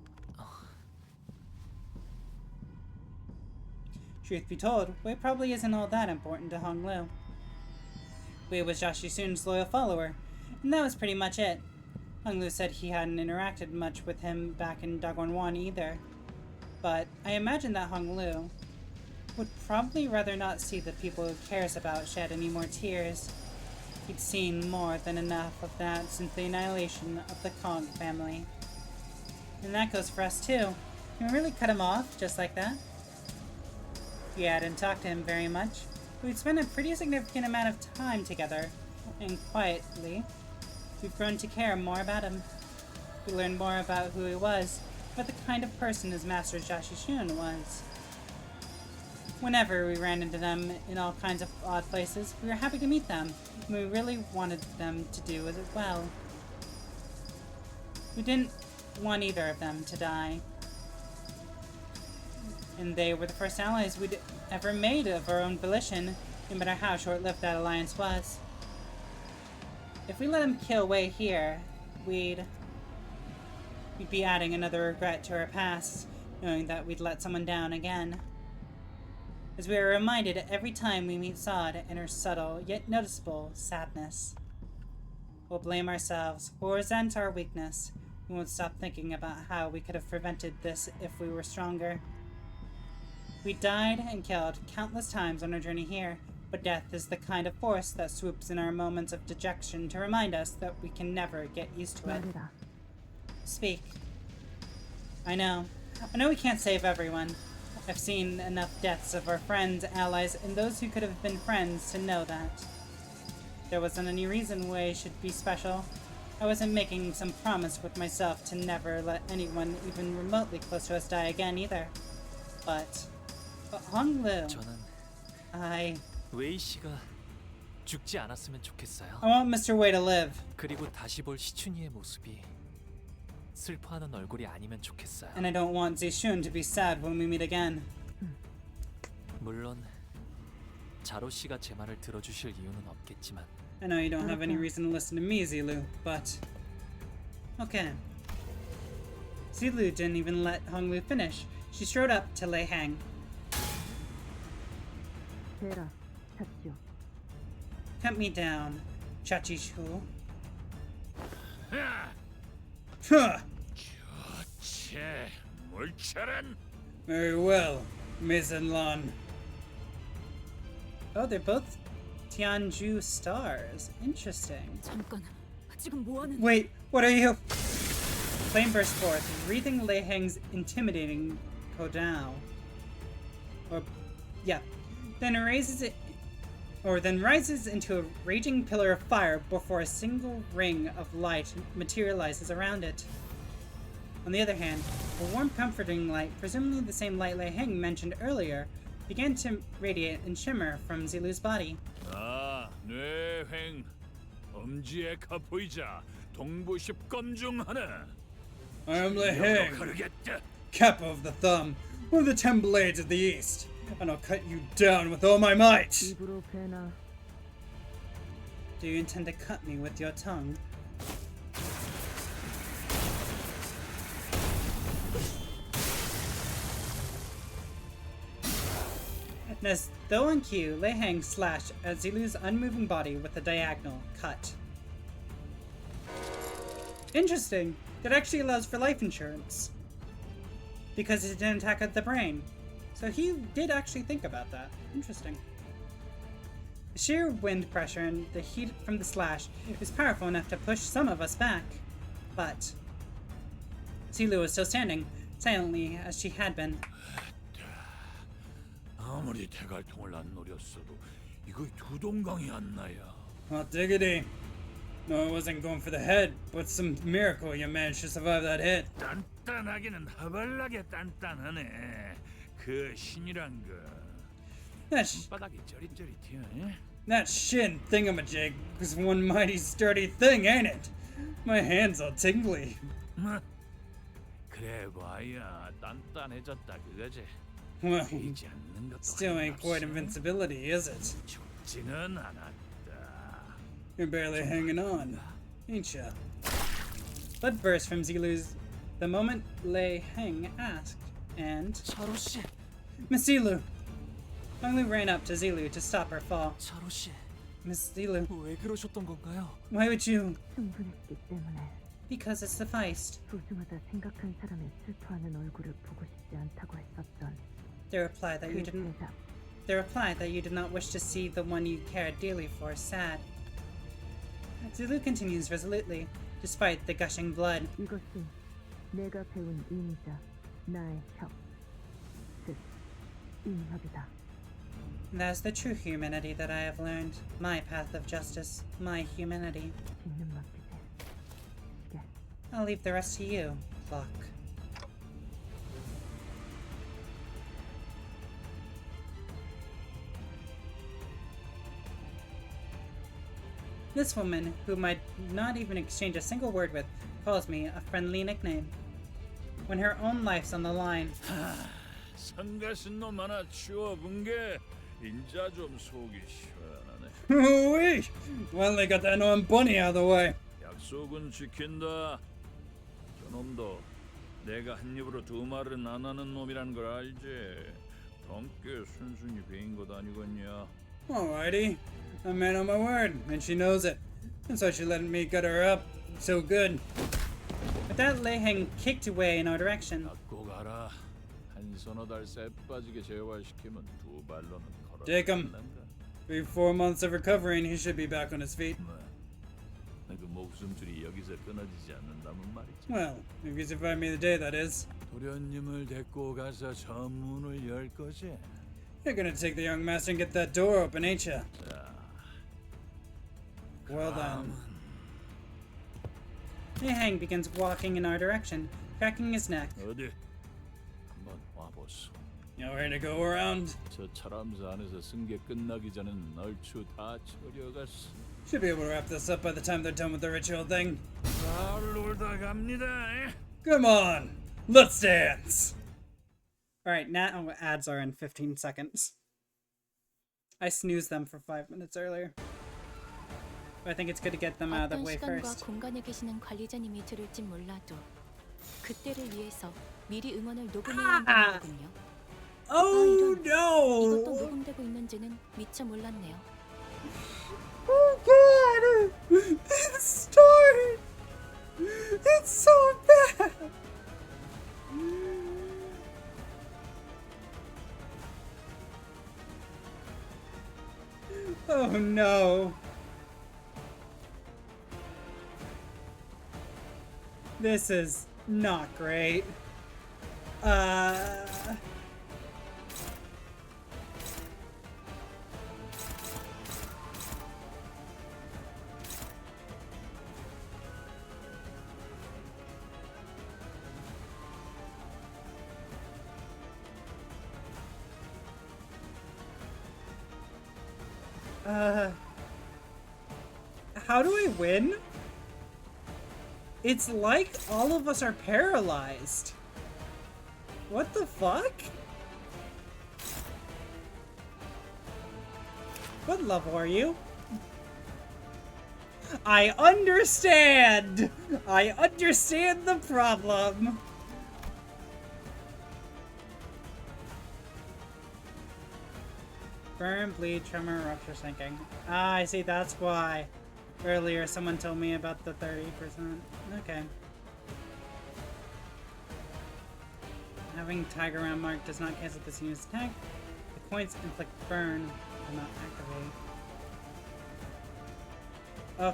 Truth be told, Wei probably isn't all that important to Hong Lu. Wei was Jiaxi Shun's loyal follower, and that was pretty much it. Hong Lu said he hadn't interacted much with him back in Dagwon either, but I imagine that Hong Lu would probably rather not see the people he cares about shed any more tears. He'd seen more than enough of that since the annihilation of the Kong family. And that goes for us too. Can we really cut him off just like that? We hadn't talked to him very much, but we'd spent a pretty significant amount of time together, and quietly, we've grown to care more about him. We learned more about who he was, about the kind of person his master Jiaxi Shun was. Whenever we ran into them in all kinds of odd places, we were happy to meet them, and we really wanted them to do as well. We didn't want either of them to die. And they were the first allies we'd ever made of our own volition, no matter how short-lived that alliance was. If we let him kill Wei here, we'd be adding another regret to our past, knowing that we'd let someone down again. As we are reminded every time we meet Sod in her subtle, yet noticeable, sadness. We'll blame ourselves, we'll resent our weakness. We won't stop thinking about how we could have prevented this if we were stronger. We died and killed countless times on our journey here, but death is the kind of force that swoops in our moments of dejection to remind us that we can never get used to it. Speak. I know we can't save everyone. I've seen enough deaths of our friends, allies, and those who could have been friends to know that. There wasn't any reason Wei should be special. I wasn't making some promise with myself to never let anyone even remotely close to us die again either. But Honglu, I 웨이 씨가 죽지 않았으면 좋겠어요. want Mr. Wei to live. 그리고 다시 볼 시춘이의 모습이 슬퍼하는 얼굴이 아니면 좋겠어요. And I don't want Zishun to be sad when we meet again. 물론 자로 씨가 제 말을 들어주실 이유는 없겠지만. I know you don't have any reason to listen to me, Zilu, but okay. Zilu didn't even let Honglu finish. She strode up to Lei Heng. Cut me down, Chachishu. Very well, Maison Lan. Oh, they're both Tianju stars. Interesting. 잠깐, 지금 뭐 하는? Wait, what are you? Flame burst forth, wreathing Lei Heng's intimidating Kodao. Then rises into a raging pillar of fire before a single ring of light materializes around it. On the other hand, a warm, comforting light, presumably the same light Lei Heng mentioned earlier, began to radiate and shimmer from Zilu's body. 뇌횡, 엄지에 가보이자 동부십검 중 하나. I am Lei Heng, Kappa of the Thumb, one of the 10 blades of the East, and I'll cut you down with all my might. Do you intend to cut me with your tongue? And as though on cue, Lei Heng slashed at Zilu's unmoving body with a diagonal cut. Interesting. That actually allows for life insurance. Because it didn't attack at the brain. So he did actually think about that. Interesting. The sheer wind pressure and the heat from the slash is powerful enough to push some of us back. But Zilu was still standing, silently as she had been. 아무리 대갈통을 안 노렸어도 이거 두 동강이 안 나야. Well, diggity. No, I wasn't going for the head, but some miracle you managed to survive that hit. 단단하기는 허벌나게 단단하네. 그 신이란 거. That 저릿저릿해. That shin thingamajig was one mighty sturdy thing, ain't it? My hands are tingly. 그래 봐야 단단해졌다 그거지. Well, still ain't quite invincibility, is it? 죽지는 않았다. You're barely hanging on, ain't ya? Blood burst from Zilu's the moment Lei Heng asked, and Miss Zilu! Honglu ran up to Zilu to stop her fall. Miss Zilu, 왜 그러셨던 건가요? why would you? 충분했기 때문에. Because it sufficed. 소중하다 생각한 사람의 슬퍼하는 얼굴을 보고 싶지 않다고 했었던. They replied that you did not wish to see the one you cared dearly for sad. Zilu continues resolutely, despite the gushing blood. 이것은 내가 배운 인이자 나의 혁, 즉 인혁이다. And that is the true humanity that I have learned. My path of justice, my humanity. I'll leave the rest to you, Clock. This woman, whom I not even exchange a single word with, calls me a friendly nickname. When her own life's on the line. 성가신 놈 하나 치워본 게 인자 좀 속이 시원하네. Ooh-wee! Finally got that annoying bunny out of the way. 약속은 지킨다. 저놈도 내가 한 입으로 두 말은 안 하는 놈이란 걸 알지. 덤께 순순히 베인 것 아니겠냐. Alrighty. I'm man on my word, and she knows it. That's why she let me gut her up so good. But that Lei Heng kicked away in our direction. 꼭 알아. 한 서너 달 쎄 빠지게 재활시키면 두 발로는 걸어. Take him. 3-4 months of recovering, he should be back on his feet. 그 목숨줄이 여기서 끊어지지 않는다면 말이지. Well, if you survive me the day, that is. 도련님을 데리고 가서 전문을 열 거지. You're gonna take the young master and get that door open, ain't ya? Well then. Lei Heng begins walking in our direction, cracking his neck. 어디? 한번 와보소. You ready to go around? 저 차람사 안에서 승계 끝나기 전엔 얼추 다 처리어갔어. Should be able to wrap this up by the time they're done with the ritual thing. 잘 놀다 갑니다. Come on, let's dance. Alright, now ads are in 15 seconds. I snoozed them for 5 minutes earlier. But I think it's good to get them out of the way 어떤 first. 시간과 공간에 계시는 관리자님이 들을진 몰라도 그때를 위해서 미리 응원을 녹음해야 한다는 거군요. Oh 이것도 no! 녹음되고 있는지는 미처 몰랐네요. Oh god! This story! It's so bad! Oh no! This is not great. How do I win? It's like all of us are paralyzed. What the fuck? What level are you? I understand! I understand the problem! Burn, bleed, tremor, rupture, sinking. Ah, I see, that's why. Earlier, someone told me about the 30%. Okay. Having Tiger Round mark does not cancel this unit's attack. The points inflict burn will not activate.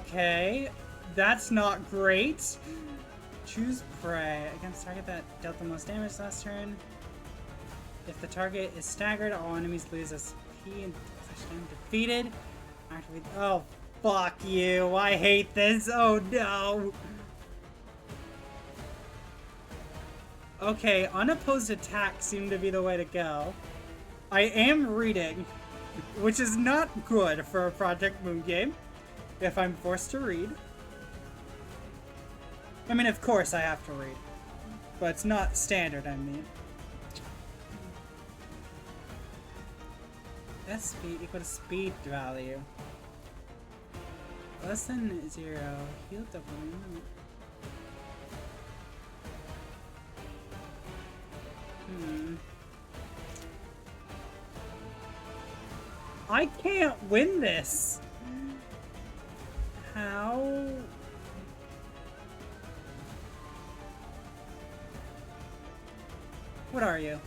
Okay. That's not great. Choose prey. Against target that dealt the most damage last turn. If the target is staggered, all enemies lose SP and defeated. Activate. Oh, fuck you. I hate this. Oh no. Okay, unopposed attack seemed to be the way to go. I am reading, which is not good for a Project Moon game, if I'm forced to read. I mean, of course I have to read, but it's not standard, I mean. SP equal to speed value. Less than 0. Heal double. I can't win this. How? What are you?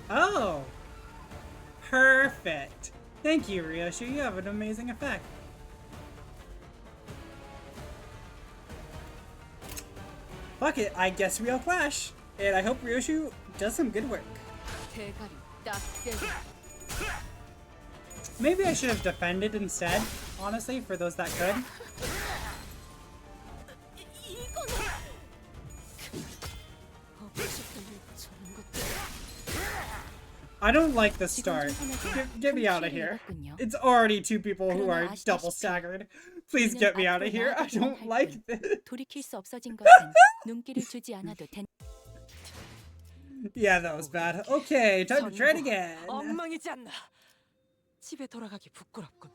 Oh! Perfect! Thank you, Ryoshu. You have an amazing effect. Fuck it, I guess we all clash. And I hope Ryoshu does some good work. Maybe I should have defended instead, honestly, for those that could. I don't like the start. Get me out of here. It's already 2 people who are double staggered. Please get me out of here. I don't like this. Yeah, that was bad. Okay, time to try it again. 집에 돌아가기 부끄럽군.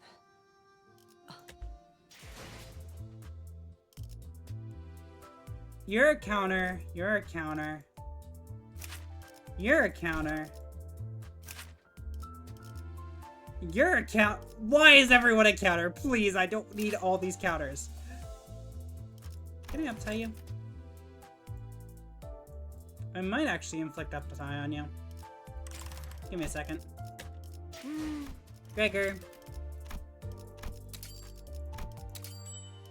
You're a counter. You're a counter. You're a counter. You're a count. Why is everyone a counter? Please, I don't need all these counters. Can I uptie you? I might actually inflict uptie on you. Give me a second. Gregor.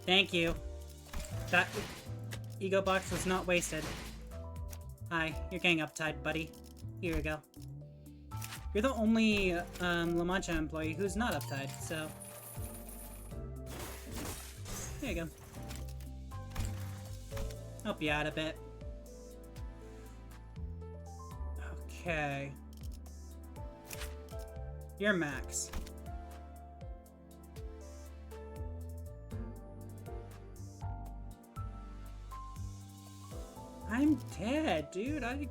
Thank you. That ego box was not wasted. Hi, you're getting uptied, buddy. Here you go. You're the only La Mancha employee who's not uptied, so... There you go. Help you out a bit. Okay. You're Max. I'm dead, dude.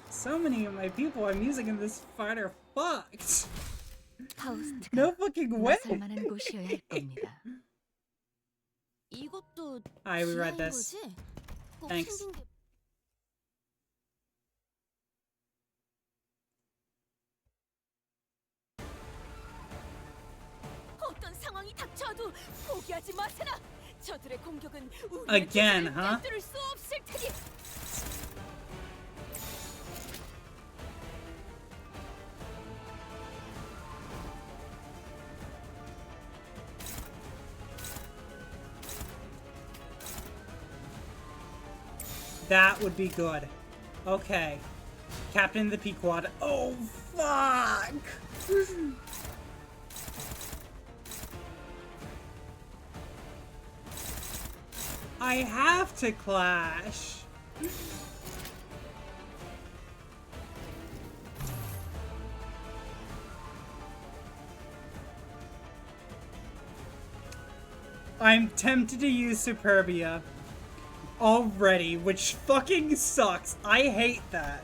So many of my people I'm using in this fight are fucked. No fucking way. I reread this. Thanks. 어떤 상황이 닥쳐도 포기하지 마세나. 저들의 공격은 Again, huh? 뚫을 수 없을 테니. That would be good. Okay. Captain the Pequod. Oh, fuck! I have to clash. I'm tempted to use Superbia already, which fucking sucks. I hate that.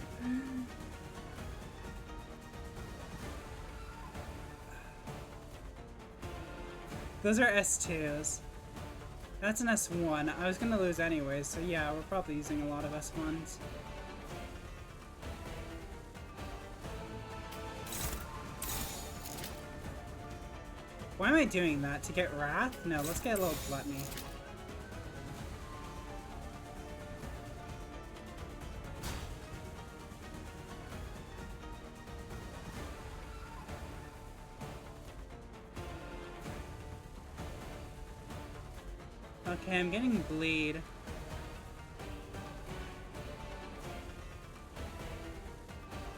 Those are S2s. That's an S1. I was gonna lose anyways, so yeah, we're probably using a lot of S1s. Why am I doing that? To get Wrath? No, let's get a little Gluttony. Okay, I'm getting Bleed.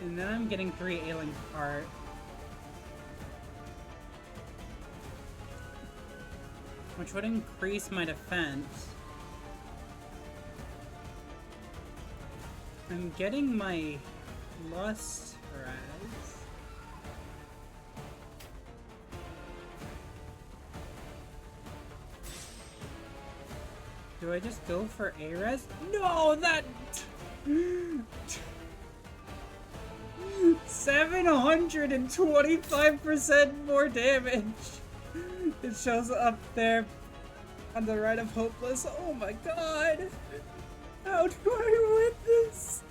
And then I'm getting 3 Ailing Heart. Which would increase my defense. I'm getting my Lust Raz. Do I just go for A-Res? No, that... 725% more damage! It shows up there on the right of Hopeless. Oh my god! How do I win this?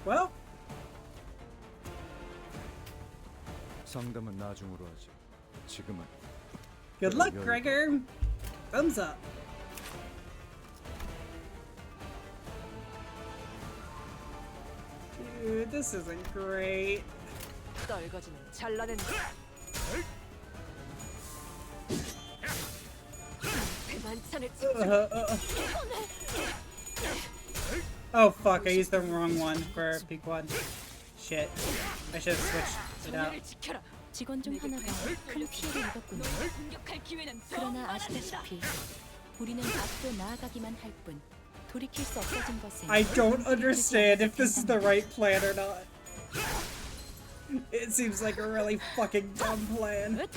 Well... 상담은 나중으로 하지. 지금은 Good luck, Gregor! Thumbs up! Dude, this isn't great. 떨거지는 잘라낸다. 대만찬을 Oh fuck, I used the wrong one for Pequod. Shit. I should have switched it out. 직원 중 하나가 큰 피해를 입었군요. 그러나 아시다시피 우리는 앞으로 나아가기만 할 뿐 돌이킬 수 없어진 것에 I don't understand if this is the right plan or not. It seems like a really fucking dumb plan.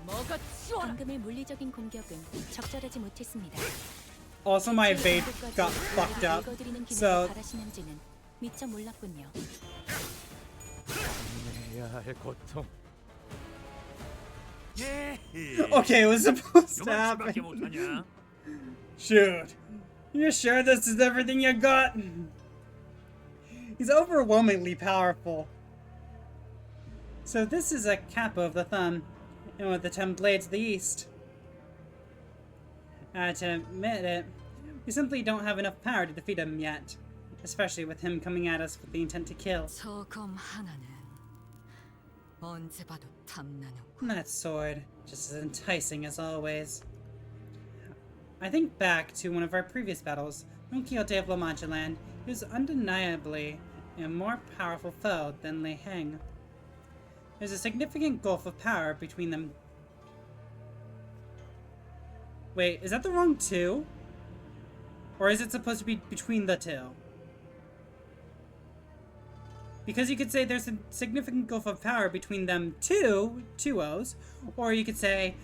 방금의 물리적인 공격은 적절하지 못했습니다. Also, my evade got fucked up. So 미처 몰랐군요. okay, it was supposed to happen. Shoot. You sure this is everything you got? He's overwhelmingly powerful. So this is a capo of the thumb, and with the 10 blades of the east. To admit it, we simply don't have enough power to defeat him yet. Especially with him coming at us with the intent to kill. 저검 하나는 언제 봐도 탐나는. And that sword, just as enticing as always. I think back to one of our previous battles, Don Quixote of La Mancha Land. He was undeniably a more powerful foe than Lei Heng. There's a significant gulf of power between them. Wait, is that the wrong two? Or is it supposed to be between the two? Because you could say there's a significant gulf of power between them two O's, or you could say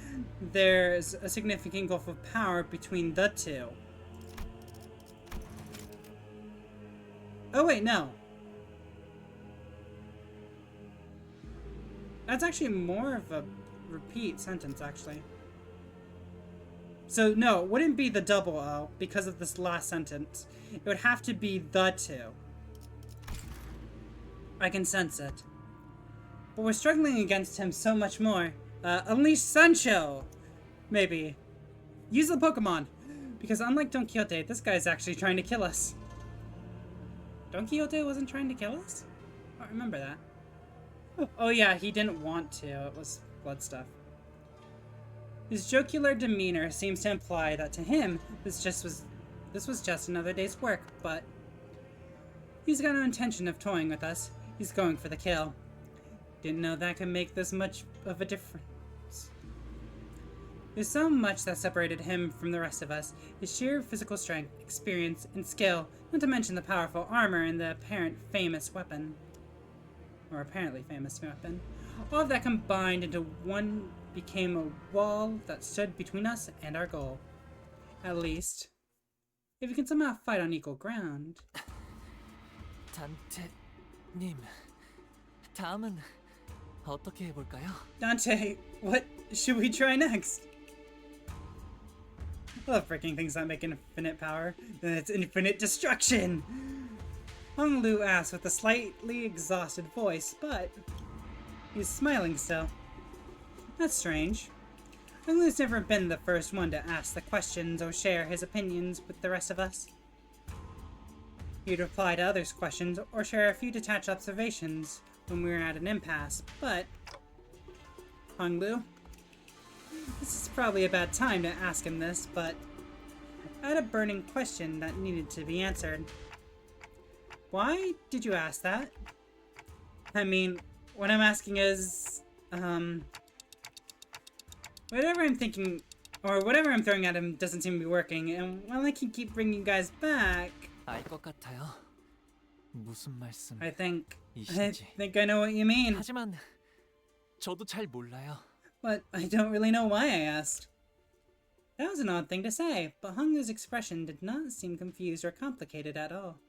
there's a significant gulf of power between the two. Oh wait, no. That's actually more of a repeat sentence, actually. So no, it wouldn't be the double O because of this last sentence. It would have to be the two. I can sense it. But we're struggling against him so much more. Unleash Sancho! Maybe. Use the Pokemon! Because unlike Don Quixote, this guy's actually trying to kill us. Don Quixote wasn't trying to kill us? I don't remember that. Oh yeah, he didn't want to. It was blood stuff. His jocular demeanor seems to imply that to him, this was just another day's work, but he's got no intention of toying with us. He's going for the kill. Didn't know that could make this much of a difference. There's so much that separated him from the rest of us. His sheer physical strength, experience, and skill, not to mention the powerful armor and the apparently famous weapon. All of that combined into one became a wall that stood between us and our goal. At least, if we can somehow fight on equal ground. 단테님, 다음은 어떻게 해볼까요? Dante, what should we try next? I love breaking things that make infinite power. Then it's infinite destruction! Hong Lu asked with a slightly exhausted voice, but he's smiling still. That's strange. Hong Lu's never been the first one to ask the questions or share his opinions with the rest of us. He'd reply to others' questions or share a few detached observations when we were at an impasse, but Hong Lu, this is probably a bad time to ask him this, but I had a burning question that needed to be answered. Why did you ask that? I mean, what I'm asking is, whatever I'm thinking, or whatever I'm throwing at him doesn't seem to be working, and while I can keep bringing you guys back, 알 것 같아요. 무슨 I think 말씀이신지. I know what you mean. 하지만 저도 잘 몰라요. But I don't really know why I asked. That was an odd thing to say, but Hong Lu's expression did not seem confused or complicated at all.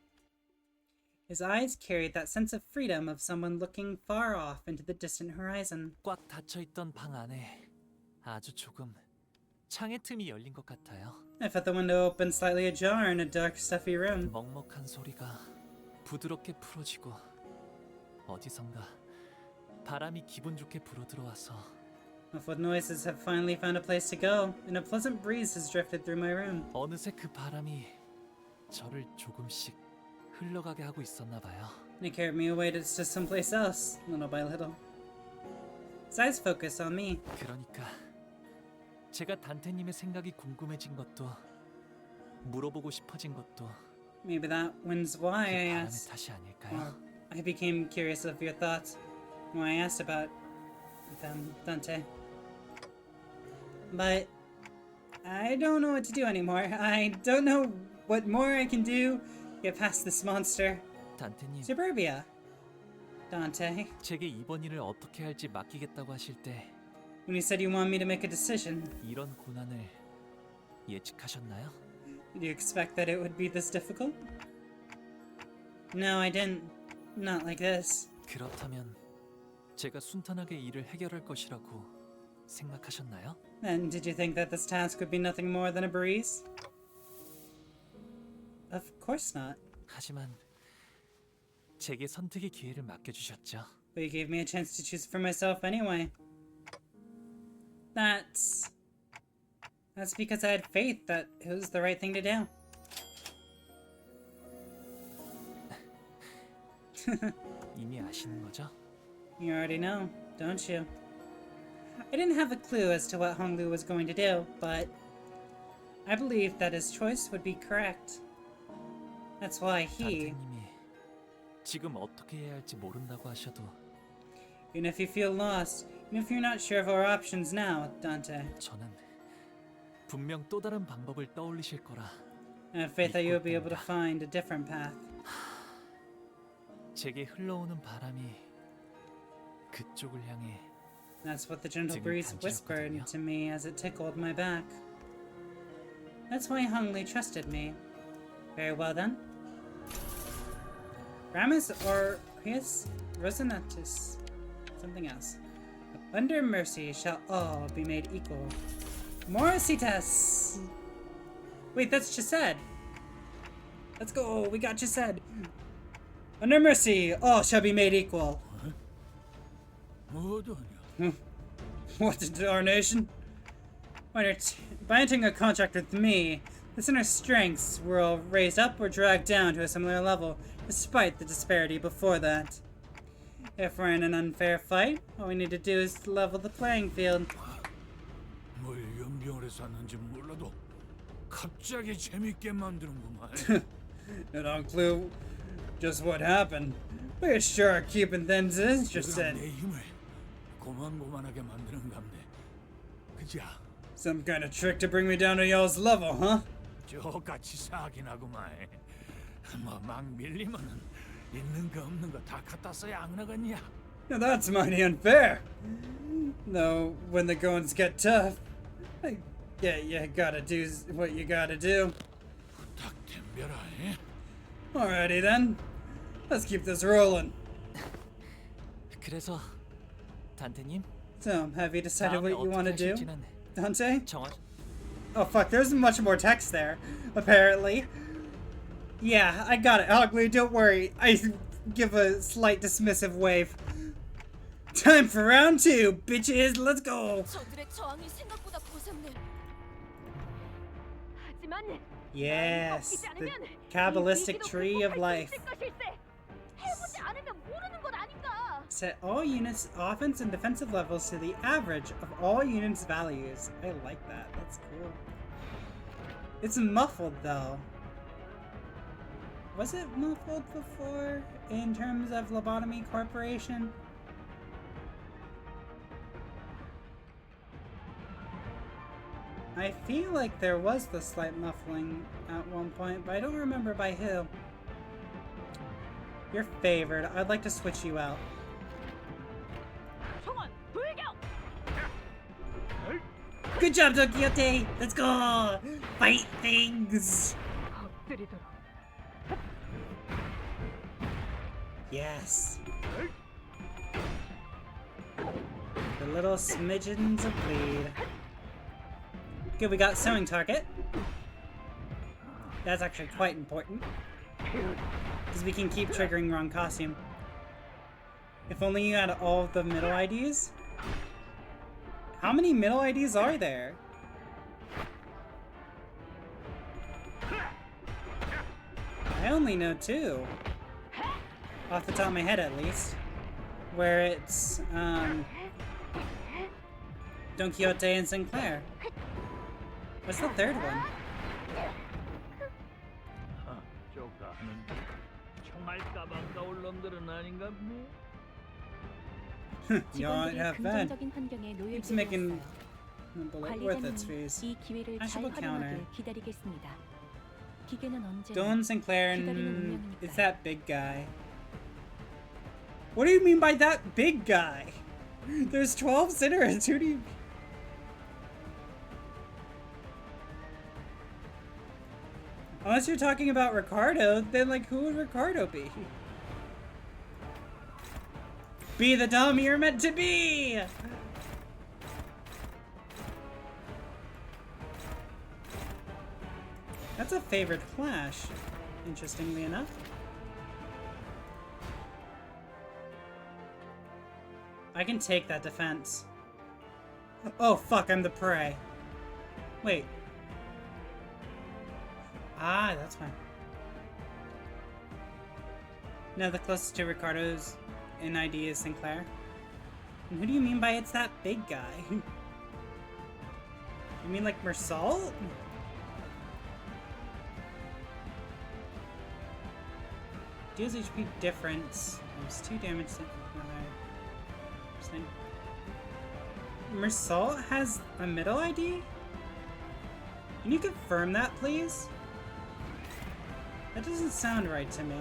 His eyes carried that sense of freedom of someone looking far off into the distant horizon. 꽉 닫혀있던 방 안에 아주 조금 창의 틈이 열린 것 같아요. I felt the window open slightly ajar in a dark, stuffy room. 먹먹한 소리가 부드럽게 풀어지고 어디선가 바람이 기분 좋게 불어들어와서 Muffled noises have finally found a place to go, and a pleasant breeze has drifted through my room. 어느새 그 바람이 저를 조금씩 흘러가게 하고 있었나 봐요. And it carried me away to someplace else, little by little. His eyes focused on me. 그러니까 제가 단테님의 생각이 궁금해진 것도 물어보고 싶어진 것도 Maybe that was why I 바람의 asked. 탓이 아닐까요? I became curious of your thoughts when I asked about them, Dante. But I don't know what to do anymore. I don't know what more I can do to get past this monster. 단테님, Suburbia. Dante. 제게 이번 일을 어떻게 할지 맡기겠다고 하실 때 When you said you want me to make a decision. 이런 고난을 예측하셨나요? Did you expect that it would be this difficult? No, I didn't. Not like this. 그렇다면 제가 순탄하게 일을 해결할 것이라고 생각하셨나요? Then did you think that this task would be nothing more than a breeze? Of course not. 하지만 제게 선택의 기회를 맡겨주셨죠. But you gave me a chance to choose for myself anyway. That's because I had faith that it was the right thing to do. 이미 아시는 거죠? You already know, don't you? I didn't have a clue as to what Honglu was going to do, but I believed that his choice would be correct. That's why he... 단테님이 지금 어떻게 해야 할지 모른다고 하셔도 Even if you feel lost, even if you're not sure of our options now, Dante, 저는 분명 또 다른 방법을 떠올리실 거라 I have faith that you'll be able to find a different path. 제게 흘러오는 바람이 그쪽을 향해 That's what the gentle breeze whispered to me as it tickled my back. That's why Hongli trusted me. Very well then. Ramus or Pius Rosenatus. Something else. Under mercy shall all be made equal. Morositas! Wait, that's Chesed. Let's go, we got Chesed. Under mercy, all shall be made equal. What in darnation? By entering a contract with me, the sinner's strengths were raised up or dragged down to a similar level, despite the disparity before that. If we're in an unfair fight, all we need to do is level the playing field. 뭘 연병을 해서 왔는지 몰라도 갑자기 재밌게 만드는구만. I don't clue just what happened. But you sure are keeping things interesting. 내 힘을 고만고만하게 만드는 감네. 그자. Some kind of trick to bring me down to y'all's level, huh? 저같이 사긴 하구만. 뭐막 밀리면은 있는 거 없는 거 다 갖다 써야 안 나겠냐? Now that's mighty unfair. Though when the goings get tough, yeah, you gotta do what you gotta do. 부탁덤벼라. Alrighty then, let's keep this rolling. 그래서 단테님? So, have you decided what you want to do, Dante? 정확. Oh fuck, there's much more text there, apparently. Yeah, I got it, Ugly, don't worry. I give a slight dismissive wave. Time for round 2, bitches, let's go! Yes, the Kabbalistic tree of life. Set all units' offense and defensive levels to the average of all units' values. I like that, that's cool. It's muffled though. Was it muffled before in terms of Lobotomy Corporation? I feel like there was the slight muffling at one point, but I don't remember by who. You're favored. I'd like to switch you out. Good job, Don Quixote! Let's go! Fight things! Yes. The little smidgens of bleed. Good, we got sewing target. That's actually quite important. Because we can keep triggering wrong costume. If only you had all of the middle IDs. How many middle IDs are there? I only know 2. Off the top of my head, at least. Where it's, Don Quixote and Sinclair. What's the third one? You don't have bad. It's making the bullet worth its fees. I should put counter. Don Sinclair and it's that big guy. What do you mean by that big guy? There's 12 sinners. Who do you... Unless you're talking about Ricardo, then like who would Ricardo be? Be the dumb you're meant to be! That's a favorite clash, interestingly enough. I can take that defense. Oh fuck, I'm the prey. Wait. Ah, that's fine. No, the closest to Ricardo's in ID is Sinclair. And who do you mean by it's that big guy? You mean like Mersal? Deals HP difference. There's 2 damage to Mersal has a middle ID? Can you confirm that, please? That doesn't sound right to me.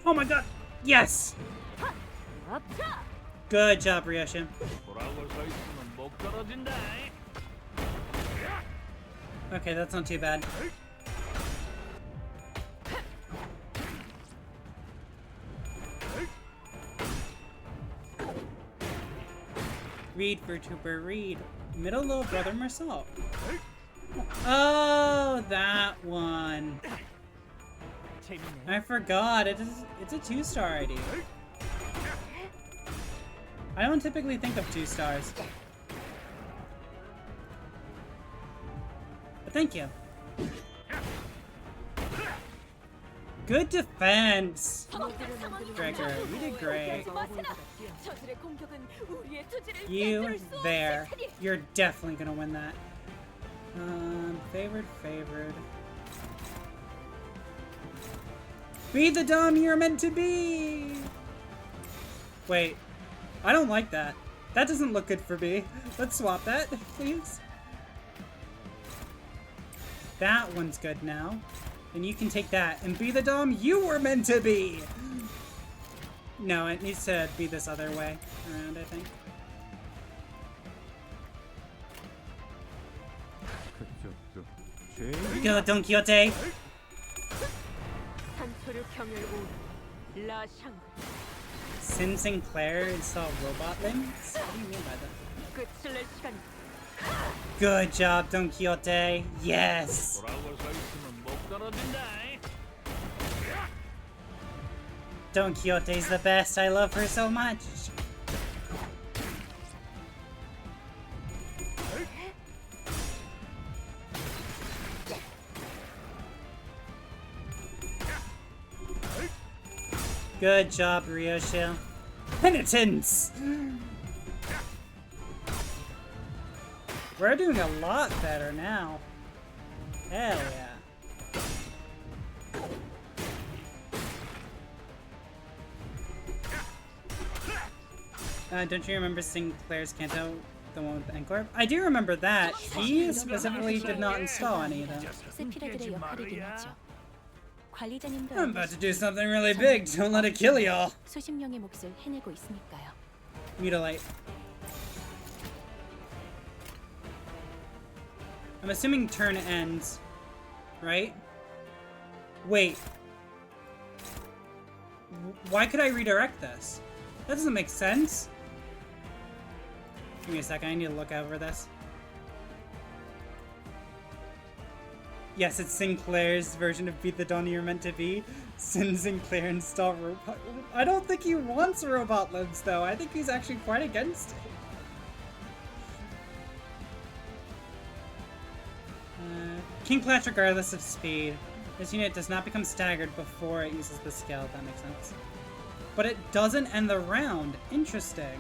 Oh my god! Yes! Good job, Ryoshin. Okay, that's not too bad. Read, VTuber, read. Middle little brother Mersal. Oh, that one. I forgot. It's a 2-star ID. I don't typically think of 2 stars. But thank you. Good defense! Gregor, you did great. You there. You're definitely gonna win that. Favored. Be the dumb you're meant to be! Wait. I don't like that. That doesn't look good for me. Let's swap that, please. That one's good now. And you can take that and be the dom you were meant to be! No, it needs to be this other way around, I think. Go, Don Quixote! Sin Sinclair install robot limbs? What do you mean by that? Good job, Don Quixote! Yes! Don Quixote's the best. I love her so much. Good job, Ryoshin. Penitence! We're doing a lot better now. Hell yeah. Don't you remember Sinclair's Canto, the one with Encore? I do remember that. He specifically did not install any of them. I'm about to do something really big. Don't let it kill y'all. Mutilate. I'm assuming turn ends, right? Wait. Why could I redirect this? That doesn't make sense. Give me a second, I need to look over this. Yes, it's Sinclair's version of Beat the Donnie You're Meant to Be. Sinclair install robot. I don't think he wants robot limbs though. I think he's actually quite against it. King Clash regardless of speed. This unit does not become staggered before it uses the skill, if that makes sense. But it doesn't end the round. Interesting.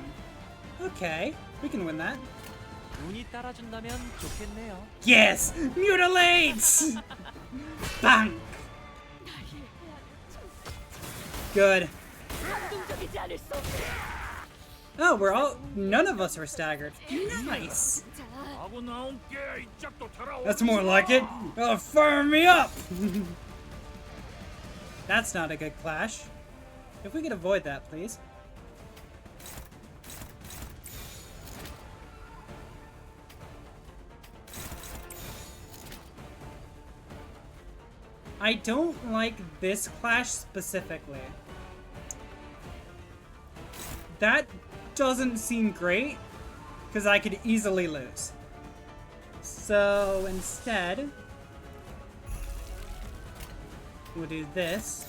Okay, we can win that. Yes! Mutilate! Bang! Good. Oh, we're all... None of us were staggered. Nice! That's more like it. Oh, fire me up! That's not a good clash. If we could avoid that, please. I don't like this clash specifically. That doesn't seem great, because I could easily lose. So instead, we'll do this.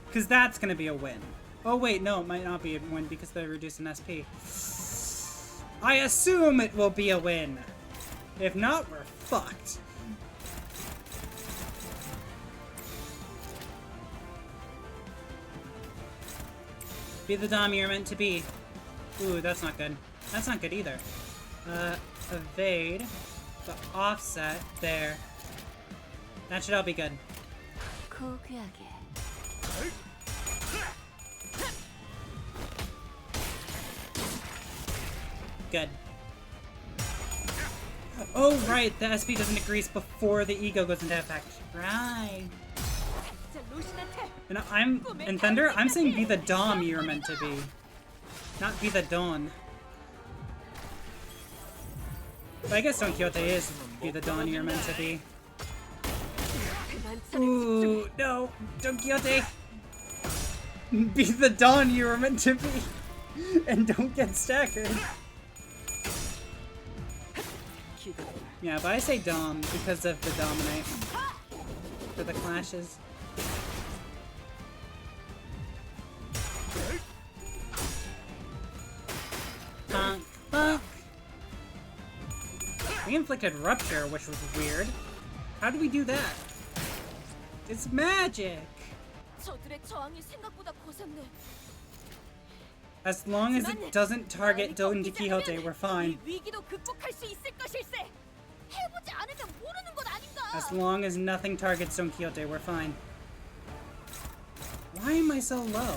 Because that's going to be a win. Oh wait, no, it might not be a win because they're reducing SP. I assume it will be a win. If not, we're fucked. Be the Dom you're meant to be. Ooh, that's not good. That's not good either. Evade. The offset. There. That should all be good. Good. Oh, right. The SP doesn't decrease before the ego goes into effect. Right. And in Thunder, I'm saying be the Dom you're meant to be. Not be the Don. But I guess Don Quixote is be the Don you're meant to be. Ooh, no. Don Quixote. Be the Don you were meant to be. And don't get staggered. Yeah, but I say Dom because of the Dominate. For the clashes. Bonk, bonk. We inflicted Rupture, which was weird. How do we do that? It's magic! As long as it doesn't target Don Quixote, we're fine. As long as nothing targets Don Quixote, we're fine. Why am I so low?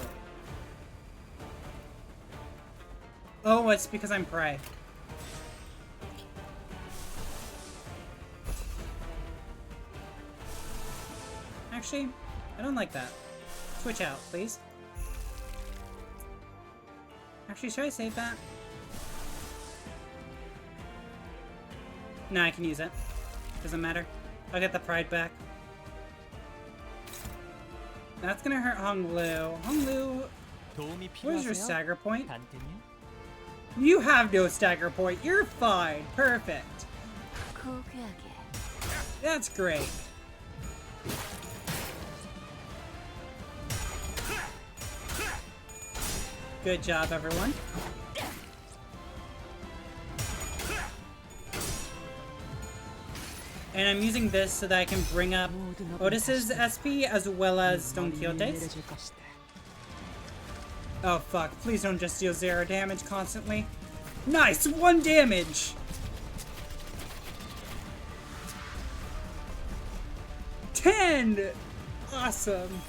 Oh, it's because I'm Prey. Actually, I don't like that. Switch out, please. Actually, should I save that? No, I can use it. Doesn't matter. I'll get the pride back. That's gonna hurt Hong Lu. Hong Lu, where's your stagger point? You have no stagger point. You're fine. Perfect. That's great. Good job, everyone. And I'm using this so that I can bring up Otis's SP as well as Don Quixote's. Oh fuck, please don't just deal 0 damage constantly. Nice! 1 damage! 10! Awesome!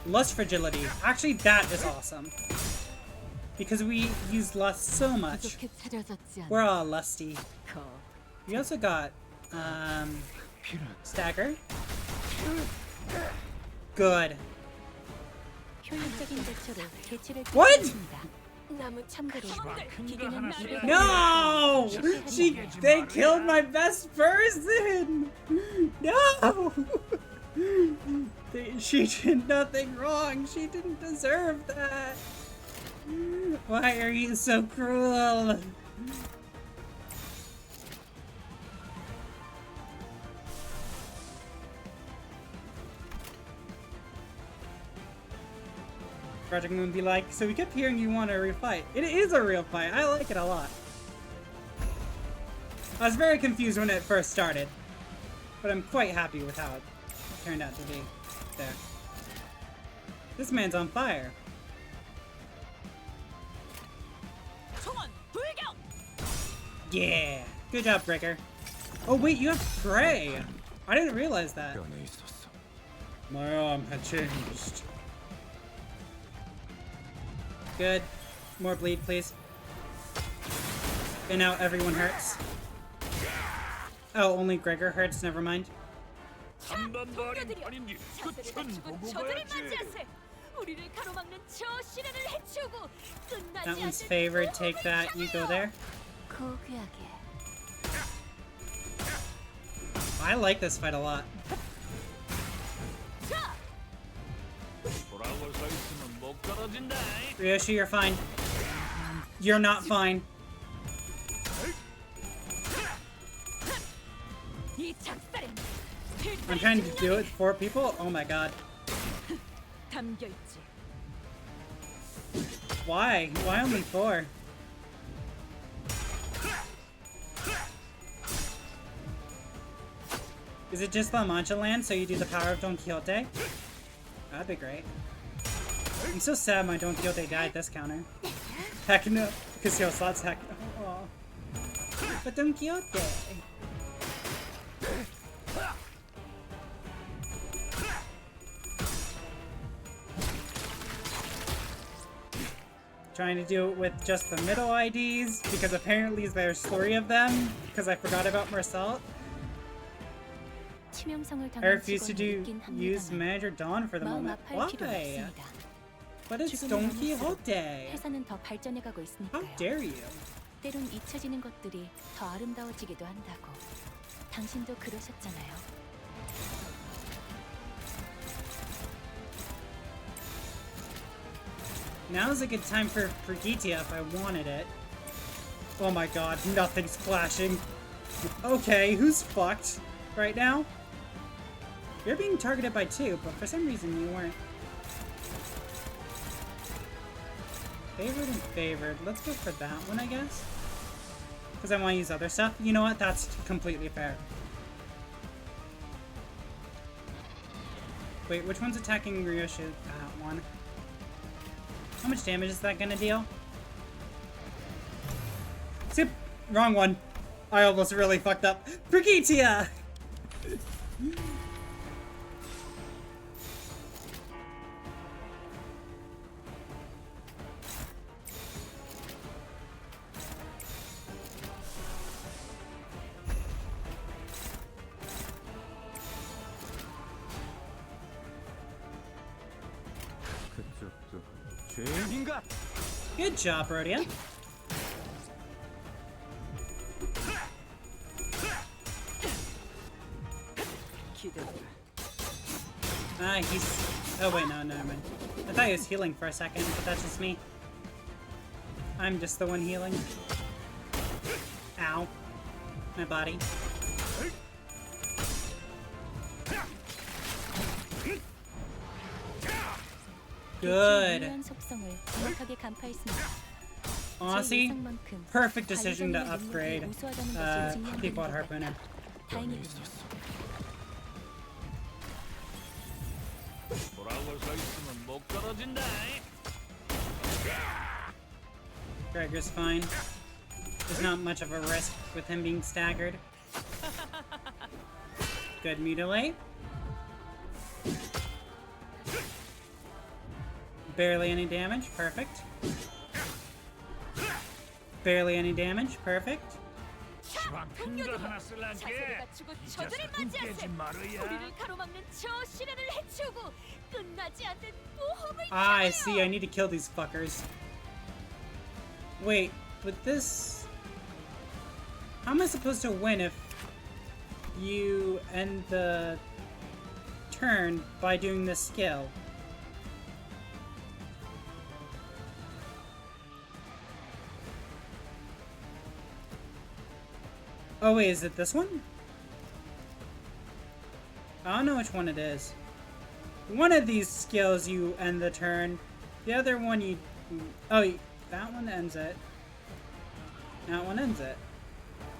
Lust Fragility. Actually, that is awesome. Because we use lust so much. We're all lusty. We also got, stagger. Good. What? No! They killed my best person! No! She did nothing wrong. She didn't deserve that. Why are you so cruel? Project Moon be like, so we kept hearing you want a real fight. It is a real fight. I like it a lot. I was very confused when it first started, but I'm quite happy with how it turned out to be. There. This man's on fire. Yeah. Good job, Breaker. Oh wait, you have Prey. I didn't realize that. My arm had changed. Good. More bleed, please. And now everyone hurts. Oh, only Gregor hurts, never mind. That one's favored, take that, you go there. I like this fight a lot. Ryoshi, you're fine. You're not fine. I'm trying to do it with 4 people? Oh my god. Why? Why only 4? Is it just La Mancha land, so you do the power of Don Quixote? That'd be great. I'm so sad my Don Quixote died this counter. Heck no, because your slots heck. Oh. But Don Quixote. Trying to do it with just the middle IDs, because apparently there's 3 of them, because I forgot about Marcel. I refuse to use Manager Dawn for the moment. Why? But it's Don Quixote. How dare you? 때론 잊혀지는 것들이 더 아름다워지기도 한다고. 당신도 그러셨잖아요. Now's a good time for Brigitte if I wanted it. Oh my god, nothing's flashing. Okay, who's fucked right now? You're being targeted by 2, but for some reason you weren't. Favored and favored. Let's go for that one, I guess. Because I want to use other stuff. You know what? That's completely fair. Wait, which one's attacking Ryoshi? That one. How much damage is that gonna deal? Zip! Wrong one. I almost really fucked up. Brigitte! Good job, Rhodia. He's... Oh wait, no, never mind. I thought he was healing for a second, but that's just me. I'm just the one healing. Ow. My body. Good. Honestly, perfect decision to upgrade Pequod Harpooner. Gregor's fine. There's not much of a risk with him being staggered. Good mutilate. Barely any damage, perfect. Barely any damage, perfect. Ah, I see, I need to kill these fuckers. Wait, but this... How am I supposed to win if you end the turn by doing this skill? Oh wait, is it this one? I don't know which one it is. One of these skills you end the turn. The other one you... Oh, that one ends it. That one ends it.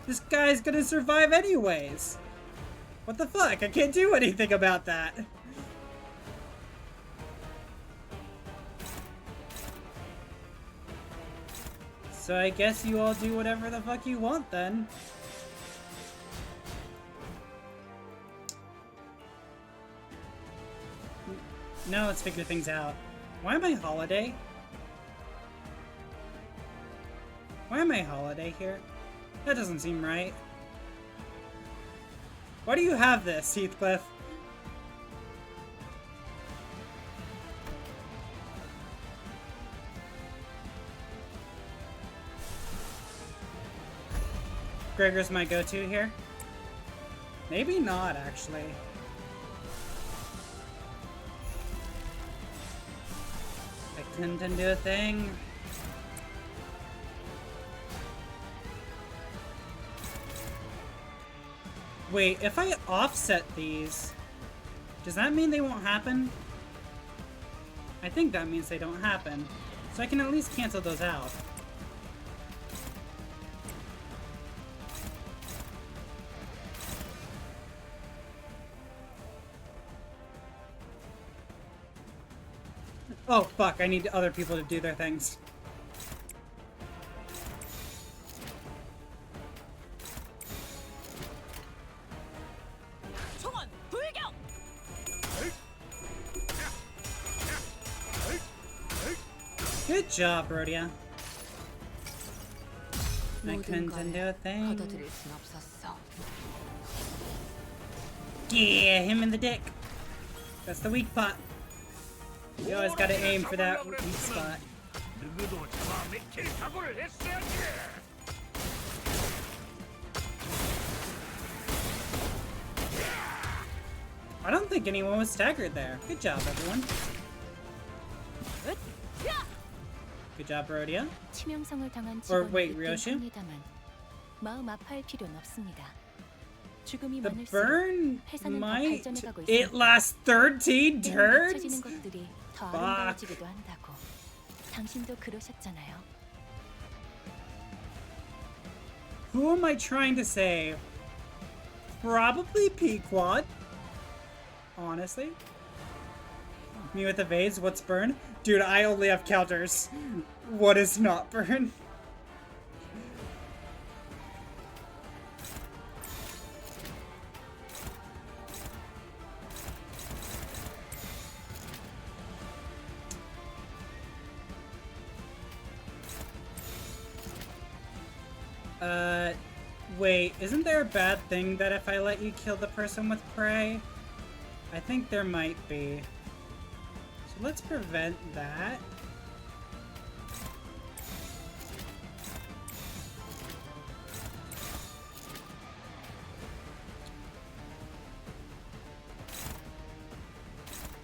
This guy's gonna survive anyways! What the fuck? I can't do anything about that! So I guess you all do whatever the fuck you want then. Now let's figure things out. Why am I holiday? Why am I holiday here? That doesn't seem right. Why do you have this, Heathcliff? Gregor's my go-to here. Maybe not, actually. I couldn't do a thing. Wait, if I offset these, does that mean they won't happen? I think that means they don't happen. So I can at least cancel those out. Oh, fuck, I need other people to do their things. Good job, Rhodia. I couldn't do a thing. Yeah, him in the dick. That's the weak spot. You always gotta aim for that weak spot. I don't think anyone was staggered there. Good job, everyone. Good job, Rhodia. 치명상을 당한 Or 직원이 wait, 있긴 Ryoshi? 합니다만 마음 아파할 필요는 없습니다. 죽음이 The 많을수록 burn 회사는 더 might 발전해가고 it 있습니다. lasts 13 때로 turns? 잊혀지는 것들이 더 Fuck. 아름다워지기도 한다고. 당신도 그러셨잖아요. Who am I trying to save? Probably Pequod. Honestly. Me with the vase, what's burn? Dude, I only have counters. What is not burn? Wait, isn't there a bad thing that if I let you kill the person with prey? I think there might be. So let's prevent that.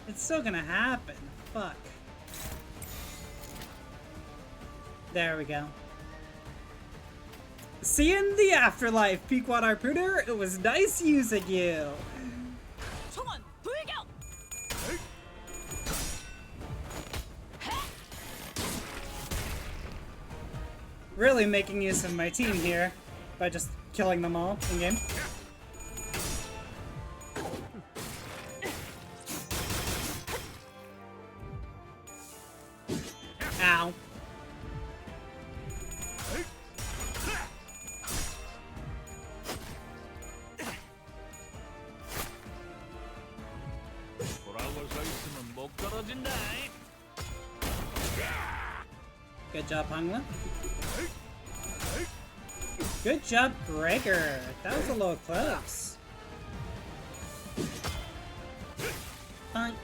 It's still gonna happen. Fuck. There we go. See you in the afterlife, Pequod Harpooner. It was nice using you. Really making use of my team here by just killing them all in game. Ow. Good job, Hongla. Good job, Gregor. That was a little close. Punk.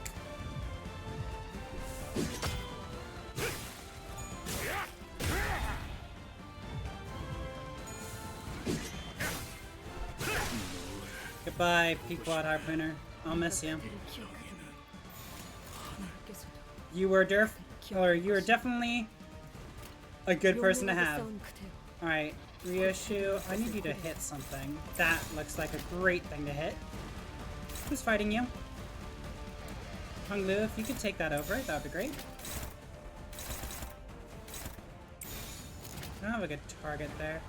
Goodbye, Pequod Harpooner. I'll miss you. You were definitely a good person to have. Alright, Ryoshu, I need you to hit something. That looks like a great thing to hit. Who's fighting you? Honglu, if you could take that over, that would be great. I don't have a good target there.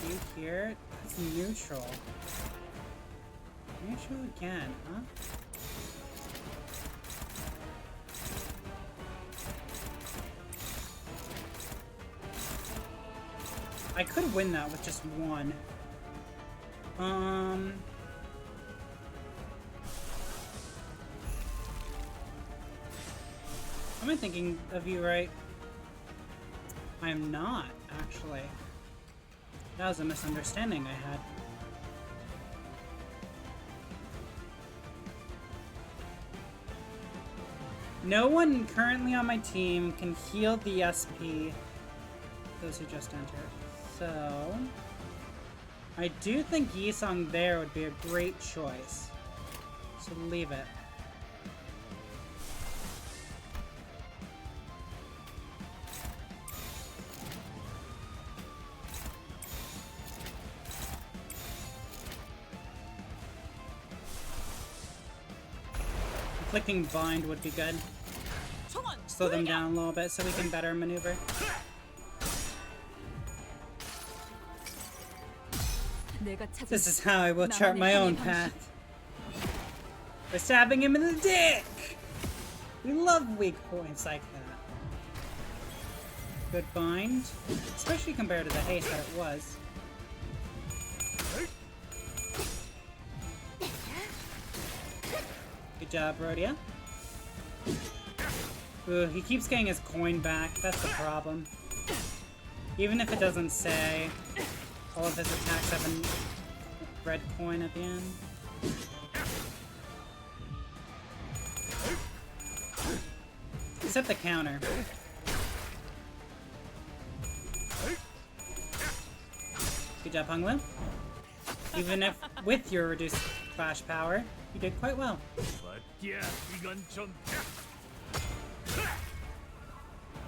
You here? That's neutral. Neutral again, huh? I could win that with just one. Am I thinking of you right? I am not, actually. That was a misunderstanding I had. No one currently on my team can heal the SP. Those who just entered. So I do think Yisong there would be a great choice. So leave it. Inflicting bind would be good. Slow them down a little bit so we can better maneuver. This is how I will chart my own path. By stabbing him in the dick! We love weak points like that. Good bind. Especially compared to the haste that it was. Good job, Rhodia. Ooh, he keeps getting his coin back. That's the problem. Even if it doesn't say, all of his attacks have a red coin at the end. Except the counter. Good job, Hunglu. Even if with your reduced flash power, you did quite well.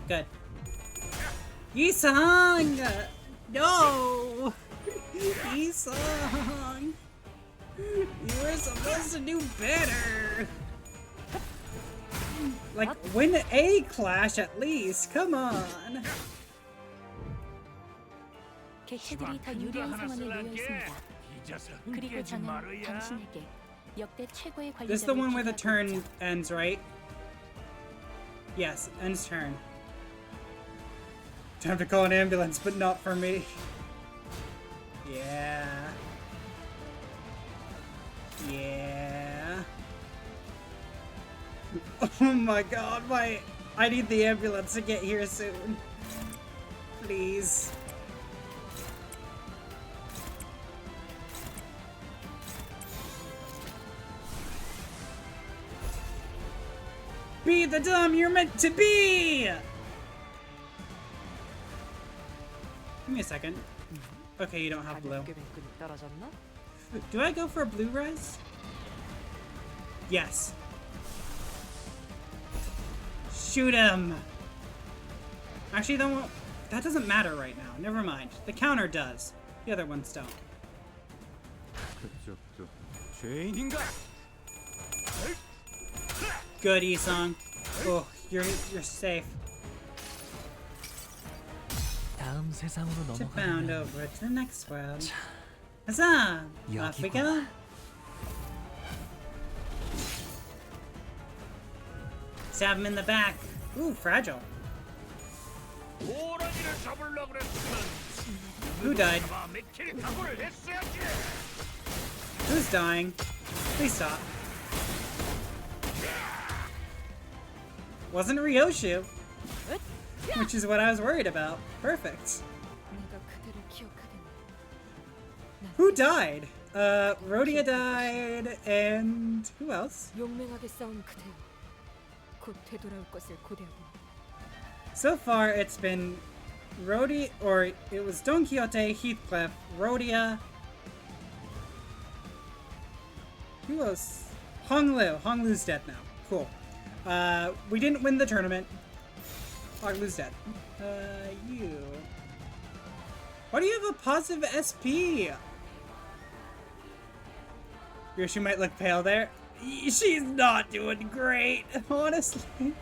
Good. Yisong! No! Yisong! You were supposed to do better! Like, win a clash at least, come on! 객체들이 더 유리한 상황에 놓여 있습니다. 그리고 저는 당신에게 역대 최고의 관리자를 This is the one where the turn ends, right? Yes, ends turn. Time to call an ambulance, but not for me. Yeah. Yeah. Oh my god, I need the ambulance to get here soon. Please. Be the dumb you're meant to be! Give me a second. Okay, you don't have blue. Do I go for a blue res? Yes. Shoot him! Actually, that doesn't matter right now. Never mind. The counter does. The other ones don't. Good, Yisong. Oh, you're safe. To bound over to the next world. Huzzah! Off we go. Stab him in the back. Ooh, fragile. Who died? Who's dying? Please stop. Wasn't Ryoshu, which is what I was worried about. Perfect. Who died? Rhodia died, and who else? So far, it's been Rhodia, or it was Don Quixote, Heathcliff, Rhodia. Who else? Honglu. Honglu's dead now. Cool. We didn't win the tournament. Honglu's dead. You. Why do you have a positive SP? Yoshi might look pale there. She's not doing great, honestly.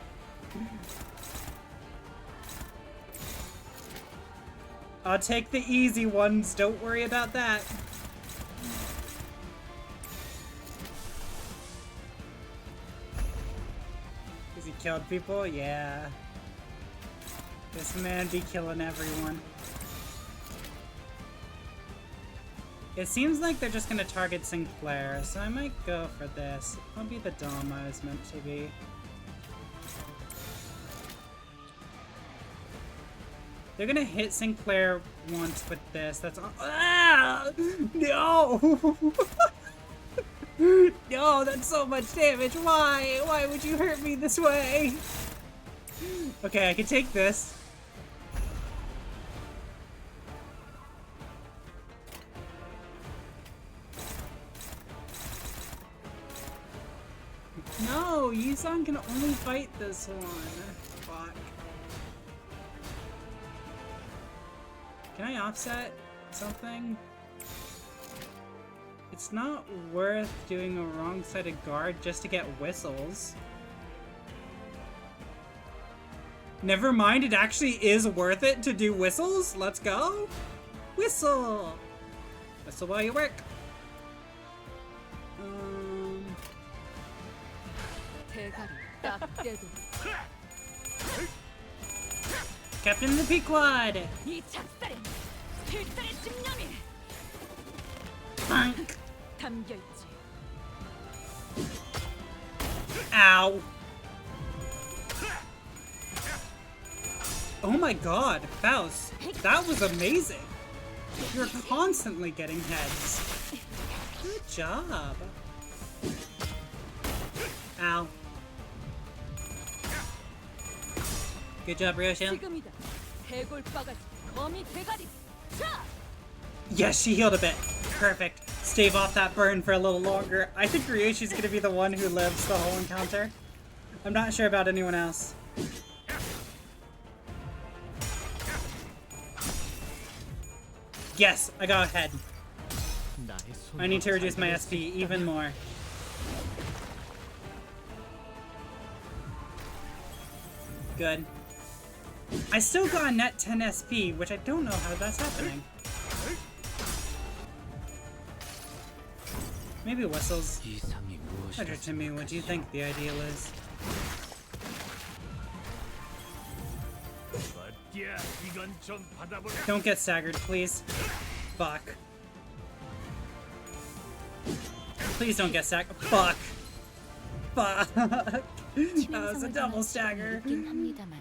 I'll take the easy ones, don't worry about that. Has he killed people? Yeah. This man be killing everyone. It seems like they're just gonna target Sinclair, so I might go for this. I'll be the Dom I was meant to be. They're gonna hit Sinclair once with this. That's all. Ah! No! No, that's so much damage. Why? Why would you hurt me this way? Okay, I can take this. no! Yi-san can only fight this one. Fuck. Can I offset something? It's not worth doing a wrong-sided guard just to get whistles. Never mind, it actually is worth it to do whistles. Let's go. Whistle. Whistle while you work. Captain the Pequod. Bonk. Ow. Oh my god, Faust, that was amazing. You're constantly getting heads. Good job. Ow. Good job, Ryosha. Yes, she healed a bit. Perfect. Stave off that burn for a little longer. I think Ryoshi's gonna be the one who lives the whole encounter. I'm not sure about anyone else. Yes, I got ahead. I need to reduce my SP even more. Good. I still got a net 10 SP, which I don't know how that's happening. Maybe whistles. Better to me, what do you think the ideal is? Don't get staggered, please. Fuck. Please don't get staggered. Fuck. Fuck. That was a double stagger.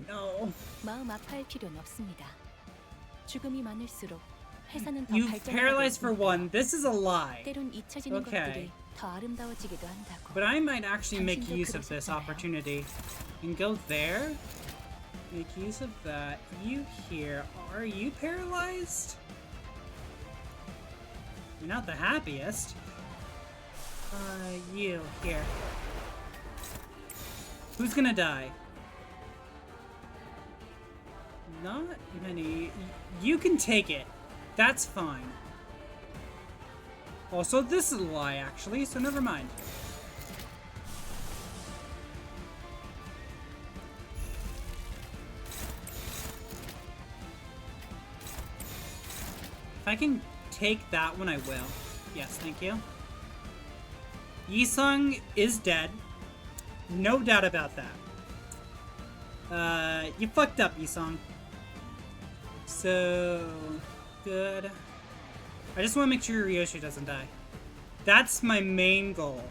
No. You've paralyzed for one. This is a lie. Okay. But I might actually make use of this opportunity. And go there. Make use of that. You here. Are you paralyzed? You're not the happiest. You here. Who's gonna die? Not many. You can take it. That's fine. Also, this is a lie, actually, so never mind. If I can take that one, I will. Yes, thank you. Yi-sung is dead. No doubt about that. You fucked up, Yi-sung. So, good. I just want to make sure Ryoshi doesn't die. That's my main goal.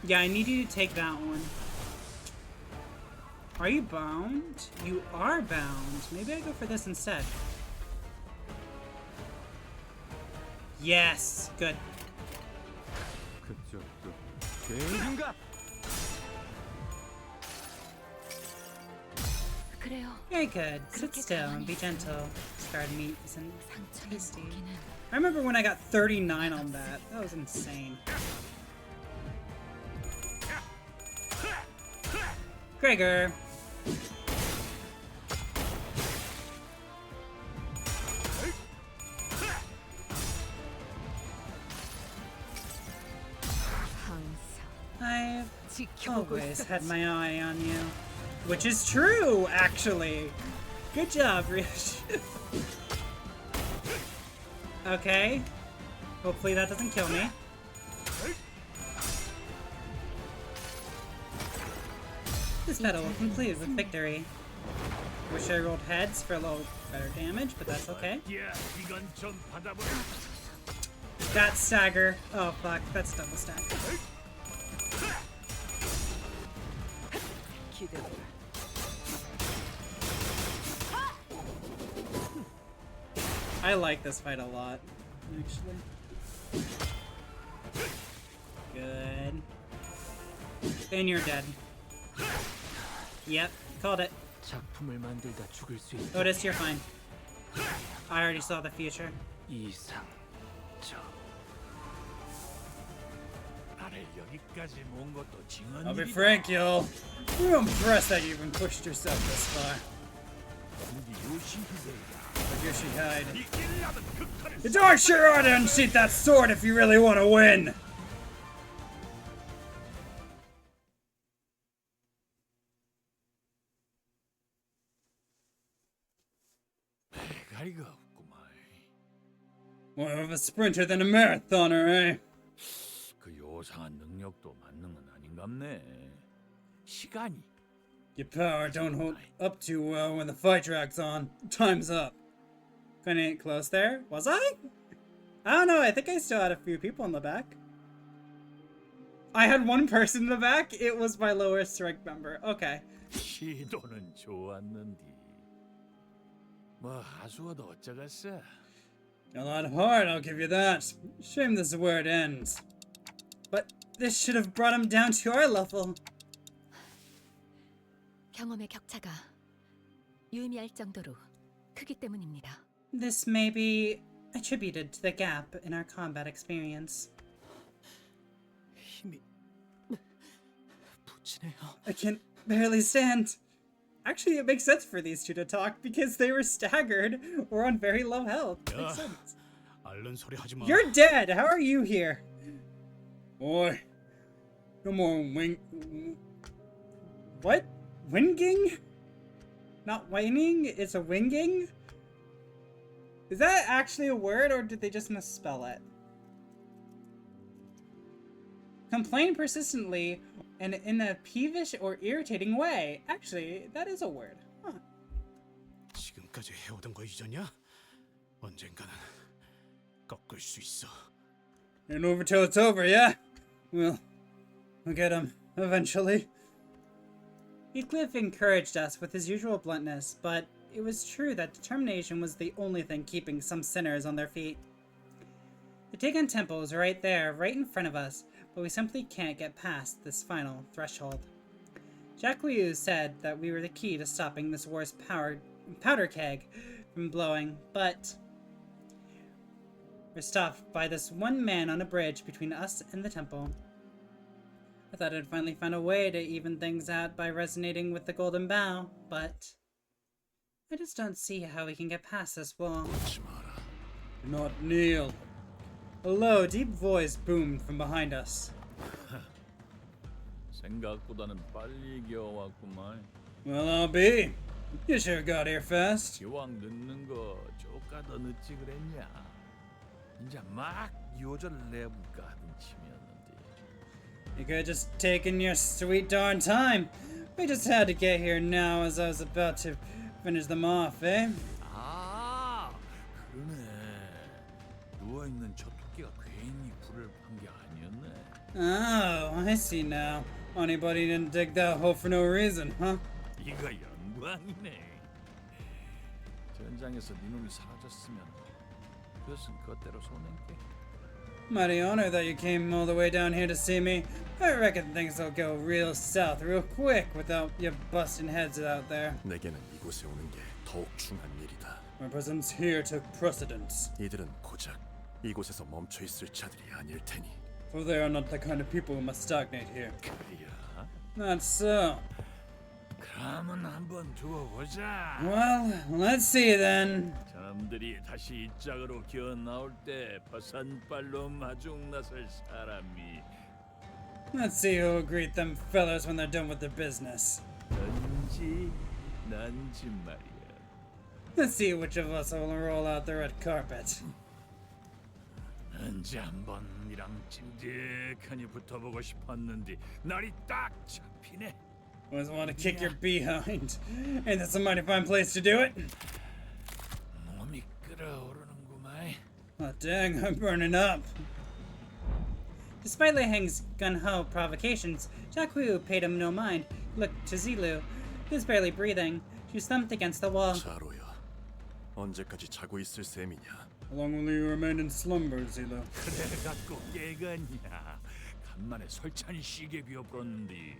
Yeah, I need you to take that one. Are you bound? You are bound. Maybe I go for this instead. Yes! Good. Very good. Sit still and be gentle. Scarred meat isn't tasty. I remember when I got 39 on that. That was insane. Gregor. I've always had my eye on you. Which is true, actually. Good job, Rich. Okay. Hopefully that doesn't kill me. This battle will conclude with victory. Wish I rolled heads for a little better damage, but that's okay. That's stagger. Oh fuck, that's double stagger. I like this fight a lot, actually. Good. And you're dead. Yep, called it. 작품을 만들다 죽을 수 있다. Otis, you're fine. I already saw the future. 이상 저 나를 여기까지 모은 것도 I'll be 증언일이다. frank, y'all. I'm impressed that you even pushed yourself this far. Like Yoshi Hyde. You darn sure ought to unsheath that sword if you really want to win! 대가리가 없구만. More of a sprinter than a marathoner, eh? 그 요상한 능력도 맞는 건 아닌갑네. 시간이. Your power don't hold up too well when the fight drags on. Time's up. Kinda ain't close there. Was I? I don't know. I think I still had a few people in the back. I had one person in the back. It was my lowest rank member. Okay. 시도는 좋았는디. 뭐 하수어도 어쩌겠어. A lot of heart, I'll give you that. Shame this is where it ends. But this should have brought him down to our level. 경험의 격차가 유의미할 정도로 크기 때문입니다. This may be attributed to the gap in our combat experience. 힘이 부치네요. I can barely stand. Actually, it makes sense for these two to talk because they were staggered or on very low health. Makes sense. 앓는 소리 하지 마. You're dead. How are you here? Boy, no more What? Winging? Not whining? It's a winging? Is that actually a word or did they just misspell it? Complain persistently and in a peevish or irritating way. Actually, that is a word. Huh. 지금까지 해오던 거 잊었냐? 언젠가는 꺾을 수 있어. And over till it's over, yeah? We'll get him eventually. Heathcliff encouraged us with his usual bluntness, but it was true that determination was the only thing keeping some sinners on their feet. The Taken Temple is right there, right in front of us, but we simply can't get past this final threshold. Jacques Liu said that we were the key to stopping this war's powder keg from blowing, but we're stopped by this one man on a bridge between us and the temple. I thought I'd finally find a way to even things out by resonating with the Golden Bough, but I just don't see how we can get past this wall. Do not kneel. A low, deep voice boomed from behind us. 생각보다는 빨리 기어왔구만. Well, I'll be. You sure got here fast. 기왕 늦는 거 조금 더 늦지 그랬냐? 이제 막 요절을 내볼까 하던 치면은데. You could have just taken your sweet darn time. We just had to get here now as I was about to finish them off, eh? 아, 그러네. 누워있는 저 토끼가 괜히 불을 판 게 아니었네. Oh, I see now. Anybody didn't dig that hole for no reason, huh? 이거 영광이네. 전장에서 네 놈이 사라졌으면 그것은 그것대로 손해게. Mighty honor that you came all the way down here to see me. I reckon things will go real south real quick without you busting heads out there. 내게는 이곳에 오는 게 더욱 중한 일이다. My presence here took precedence. 이들은 고작 이곳에서 멈춰 있을 자들이 아닐 테니. For they are not the kind of people who must stagnate here. 그래야? Not so. 그러면 한번 두고 보자. Well, let's see then. 저놈들이 다시 이 짝으로 기어 나올 때 버선발로 마중 나설 사람이. Let's see who will greet them fellas when they're done with their business. 넌지 난지 말이야. Let's see which of us will roll out the red carpet. 언제 한번 이랑 찐득하니 붙어보고 싶었는데 날이 딱 잡히네. Always want to kick your behind. Ain't that some mighty fine place to do it? 몸이 끓어오르는구만. Oh dang, I'm burning up. Despite Lei Heng's gun-ho provocations, Jacques Wu paid him no mind. He looked to Zilu, who was barely breathing. She was thumped against the wall. 자로야, 언제까지 자고 있을 셈이냐? How long will you remain in slumber, Zilu? 그래 갖고 깨갔냐? 간만에 설찬이 시계 비워버렸는데.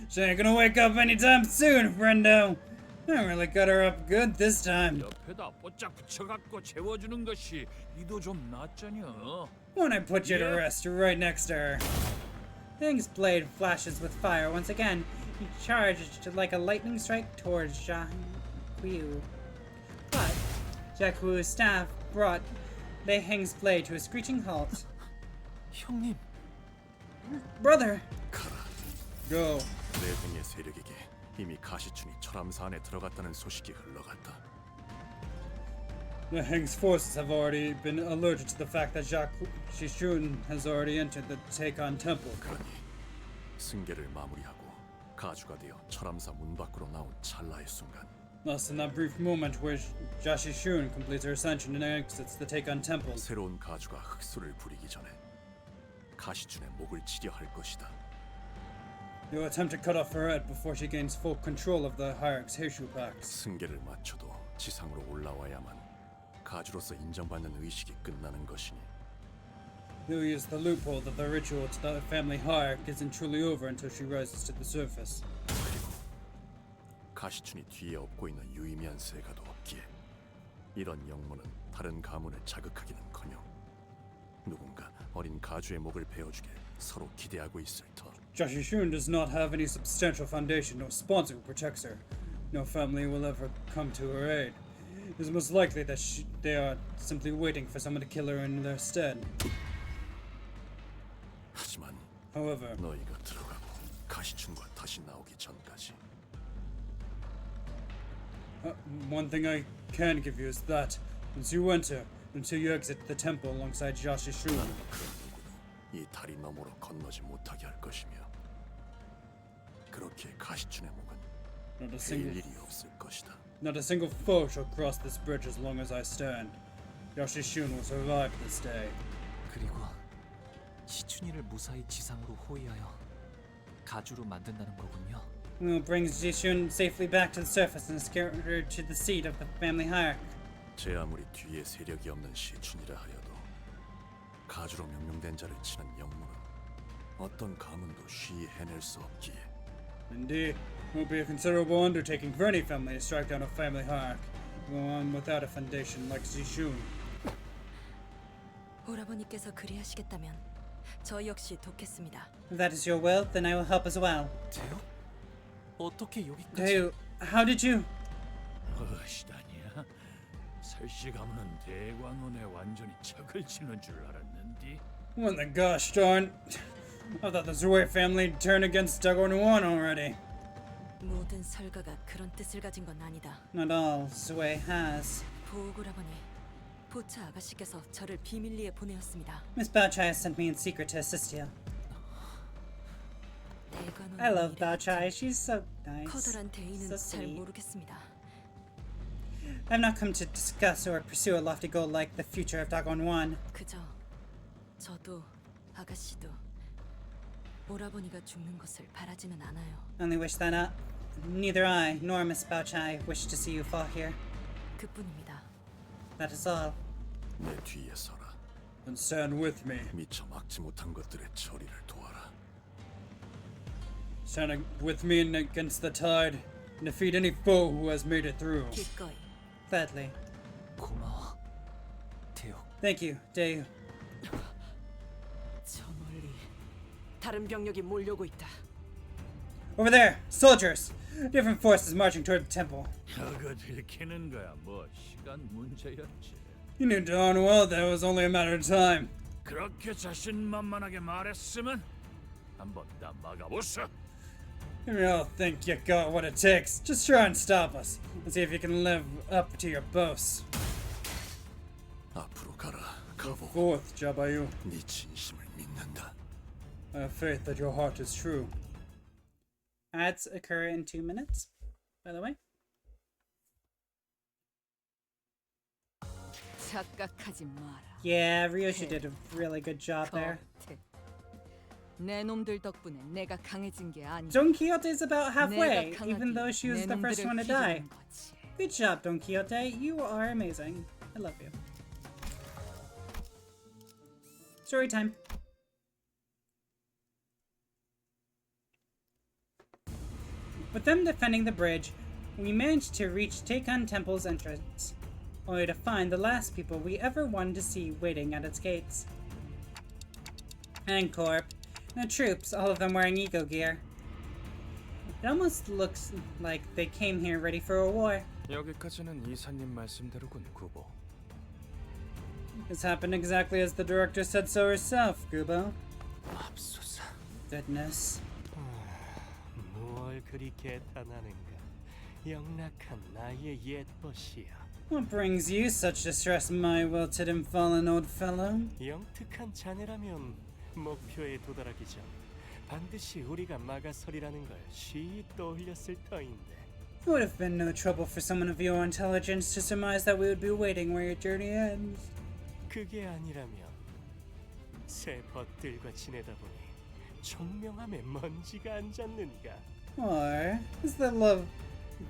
She ain't gonna wake up anytime soon, friendo. I really got her up good this time. 옆에다 뽀짝 붙여갖고 재워주는 것이 이도 좀 낫잖여. When I put you to rest, you're right next to her. Hang's blade flashes with fire once again. He charged like a lightning strike towards Jaquyu. But Jaqu유's staff brought Lei Heng's blade to a screeching halt. 형님. Brother! Go. 내팽의 세력에게 이미 가시춘이 철암사 안에 들어갔다는 소식이 흘러갔다. The Heng's forces have already been alerted to the fact that Shishun has already entered the Taekon Temple. 그러니 승계를 마무리하고 가주가 되어 철암사 문 밖으로 나온 찰나의 순간 Thus, in that brief moment where Shishun completes her ascension and exits the Taekon Temple, 새로운 가주가 흑수를 부리기 전에 가시춘의 목을 치려 할 것이다. they will attempt to cut off her head before she gains full control of the Hierarch's Heishu packs. 승계를 마쳐도 지상으로 올라와야만 가주로서 인정받는 의식이 끝나는 것이니 They'll use the loophole that the ritual to the family hierarch isn't truly over until she rises to the surface. 그리고 가시춘이 뒤에 업고 있는 유의미한 세가도 없기에 이런 영모는 다른 가문을 자극하기는커녕 누군가 어린 가주의 목을 베어주게 서로 기대하고 있을 터. Shishun does not have any substantial foundation, no sponsor who protects her. No family will ever come to her aid. It is most likely that they are simply waiting for someone to kill her in their stead. 하지만 However, 너희가 들어가고 가시춘과 다시 나오기 전까지 one thing I can give you is that once you enter, until you exit the temple alongside Shishun, 이 다리 너머로 건너지 못하게 할 것이며 그렇게 가시춘의 목은 not a 베일 single 일이 없을 것이다. Not a single foe shall cross this bridge as long as I stand. Shishun will survive this day. 그리고 시춘이를 무사히 지상으로 호위하여 가주로 만든다는 거군요. We will bring Jishun safely back to the surface and escort her to the seat of the family hierarch. 제 아무리 뒤에 세력이 없는 시춘이라 하여도 가주로 명명된 자를 치는 영문은 어떤 가문도 쉬이 해낼 수 없기에. Indeed, it will be a considerable undertaking for any family to strike down a family hierarch. One without a foundation like Jishun. 오라버니께서 그리하시겠다면 저 역시 돕겠습니다. If that is your will, then I will help as well. 대요? 어떻게 여기까지? Dayu, how did you? 시다니야. 설씨 가문은 대관원에 완전히 척을 치는 줄 알았는데. What the gosh darn! I thought the Zue family turned against Dagon One already. 모든 설가가 그런 뜻을 가진 건 아니다. Not all Zue has. 보오라버니, 보차 아가씨께서 저를 비밀리에 보내었습니다. Miss Baochai has sent me in secret to assist you. I love Baochai. She's so nice. 커다란 대의는 So 잘 sweet. 모르겠습니다. I've not come to discuss or pursue a lofty goal like the future of Dagon One. 그저 저도 아가씨도 오라버니가 죽는 것을 바라지는 않아요. Only wish that neither I nor Miss Baochai wish to see you fall here. 그뿐입니다. That is all. 내 뒤에 서라. And stand with me. 미처 막지 못한 것들의 처리를 도와라. Stand with me against the tide and defeat any foe who has made it through. 기꺼이. Gladly. 고마워, 대요. Thank you, Dayu. 저 멀리 다른 병력이 몰려오고 있다. Over there, soldiers! Different forces marching toward the temple. 저거 들키는 거야 뭐 시간 문제였지. You knew darn well that it was only a matter of time. 그렇게 자신만만하게 말했으면 한번 다 막아보소. You all think you got what it takes. Just try and stop us and see if you can live up to your boasts. 앞으로 가라. Go 가보. forth, Jabayu. 네 진심을 믿는다. I have faith that your heart is true. Ads occur in 2 minutes, by the way. 착각하지 마라. Yeah, Ryoshi did a really good job there. 내 놈들 덕분에 내가 강해진 게 아니야. Don Quixote's about halfway, 내가 even though she was 내 the first 놈들을 one to die. 휘두른 거지. Good job, Don Quixote. You are amazing. I love you. Story time. With them defending the bridge, We managed to reach Teikon Temple's entrance, only to find the last people we ever wanted to see waiting at its gates. Ancorp, and the troops, all of them wearing eco gear. It almost looks like they came here ready for a war. 여기까지는 이사님 말씀대로군, 구보. This happened exactly as the director said so herself, Kubo. 맙소사. Goodness. 뭘 그리 개탄하는가? 영락한 나의 옛벗이야. What brings you such distress, my wilted and fallen old fellow? 영특한 자네라면 목표에 도달하기 전 반드시 우리가 막아서리라는 걸 쉬이 떠올렸을 터인데. It would have been no trouble for someone of your intelligence to surmise that we would be waiting where your journey ends. 그게 아니라면 새 벗들과 지내다 보니 총명함에 먼지가 안 젖는가? Or is the love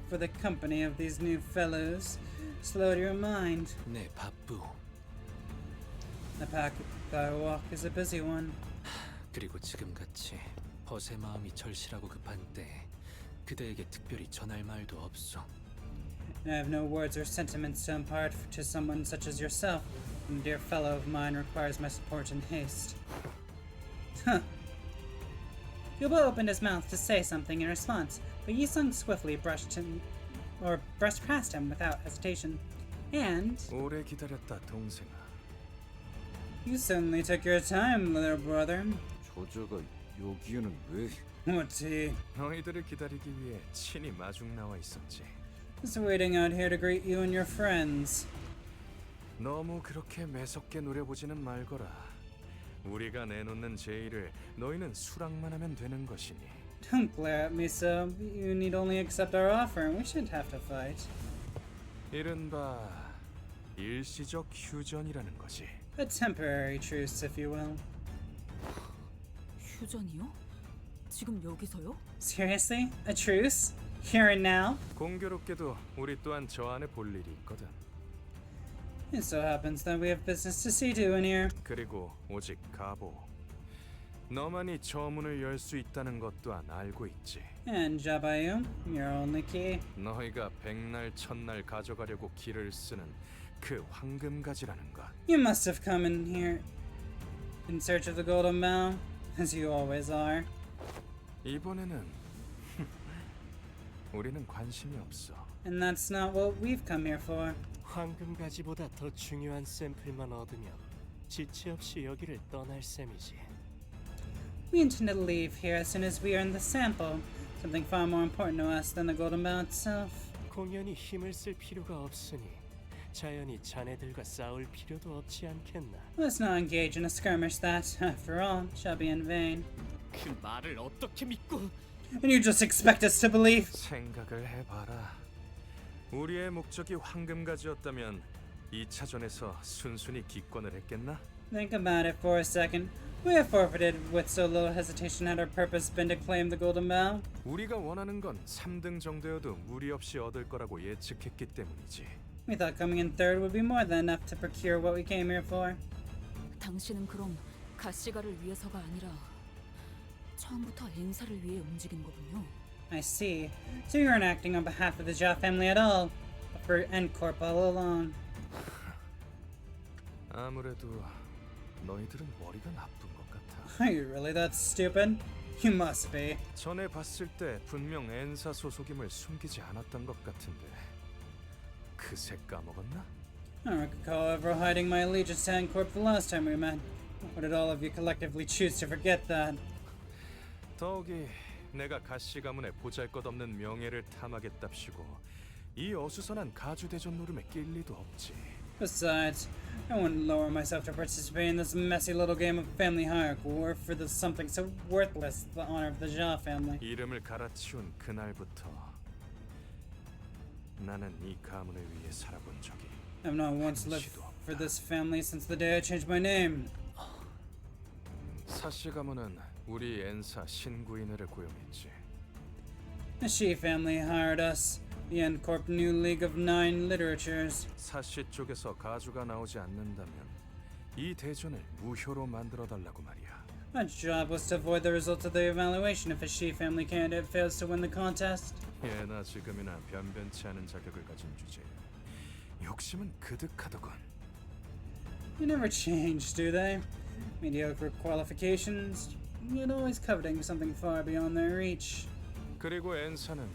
for the company of these new fellows slowed your mind? 네, 바쁘. The path I walk is a busy one. 그리고 지금같이 벗의 마음이 절실하고 급한 때 그대에게 특별히 전할 말도 없어. I have no words or sentiments to impart to someone such as yourself. A dear fellow of mine requires my support in haste. Huh. Kubo opened his mouth to say something in response, but Yisung swiftly brushed past him without hesitation. And 오래 기다렸다, 동생아. you certainly took your time, little brother. 저자가 여기에는 왜? What's he? 너희들을 기다리기 위해 친히 마중 나와 있었지. Just waiting out here to greet you and your friends. 너무 그렇게 매섭게 노려보지는 말거라. 우리가 내놓는 제의를 너희는 수락만 하면 되는 것이니. Don't glare at me so. You need only accept our offer and we shouldn't have to fight. 이른바 일시적 휴전이라는 거지. A temporary truce, if you will. 휴전이요? 지금 여기서요? Seriously? A truce? Here and now? 공교롭게도 우리 또한 저 안에 볼 일이 있거든. It so happens that we have business to see to in here. 그리고 오직 가보. 너만이 저 문을 열 수 있다는 것 또한 알고 있지. And Jabayu, your only key. 너희가 백날 천날 가져가려고 길을 쓰는 그 황금가지라는 것. You must have come in here in search of the golden bough, as you always are. 이번에는 우리는 관심이 없어. And that's not what we've come here for. 황금가지보다 더 중요한 샘플만 얻으면 지체 없이 여기를 떠날 셈이지. We intend to leave here as soon as we earn the sample. Something far more important to us than the golden bough itself. 공연히 힘을 쓸 필요가 없으니 자연히 자네들과 싸울 필요도 없지 않겠나? Let's not engage in a skirmish that, after all, shall be in vain. 그 말을 어떻게 믿고? And you just expect us to believe? 생각을 해봐라. 우리의 목적이 황금가지였다면 2차전에서 순순히 기권을 했겠나? Think about it for a second. We have forfeited with so little hesitation had our purpose been to claim the golden bough. 우리가 원하는 건 3등 정도여도 무리 없이 얻을 거라고 예측했기 때문이지. We thought coming in third would be more than enough to procure what we came here for. 당신은 그럼 가시가를 위해서가 아니라 처음부터 엔사를 위해 움직인 거군요. I see. So you weren't acting on behalf of the Jia family at all, but for N-Corp all along. 아무래도 너희들은 머리가 나쁜 것 같아. Are you really that stupid? You must be. 전에 봤을 때 분명 엔사 소속임을 숨기지 않았던 것 같은데 그새 까먹었나? I don't recall ever hiding my allegiance to N-Corp the last time we met. Or did all of you collectively choose to forget that? 더욱이 내가 가시 가문의 보잘것없는 명예를 탐하겠답시고 이 어수선한 가주대전 노름에 낄 리도 없지. Besides, I wouldn't lower myself to participate in this messy little game of family hierarchy or for something so worthless, the honor of the Jia family. 이름을 갈아치운 그날부터 나는 이 가문을 위해 살아본 적이 I've not once lived for this family since the day I changed my name. 사씨 가문은 우리 엔사 신구인회를 고용했지. The Shi family hired us, the N-Corp new League of Nine Literatures. 사씨 쪽에서 가주가 나오지 않는다면 이 대전을 무효로 만들어 달라고 말이야. My job was to avoid the results of the evaluation if a Shi family candidate fails to win the contest. 예나 지금이나 변변치 않은 자격을 가진 주제에 욕심은 그득하더군. You never change, do they? Mediocre qualifications, yet always coveting something far beyond their reach. 그리고 엔사는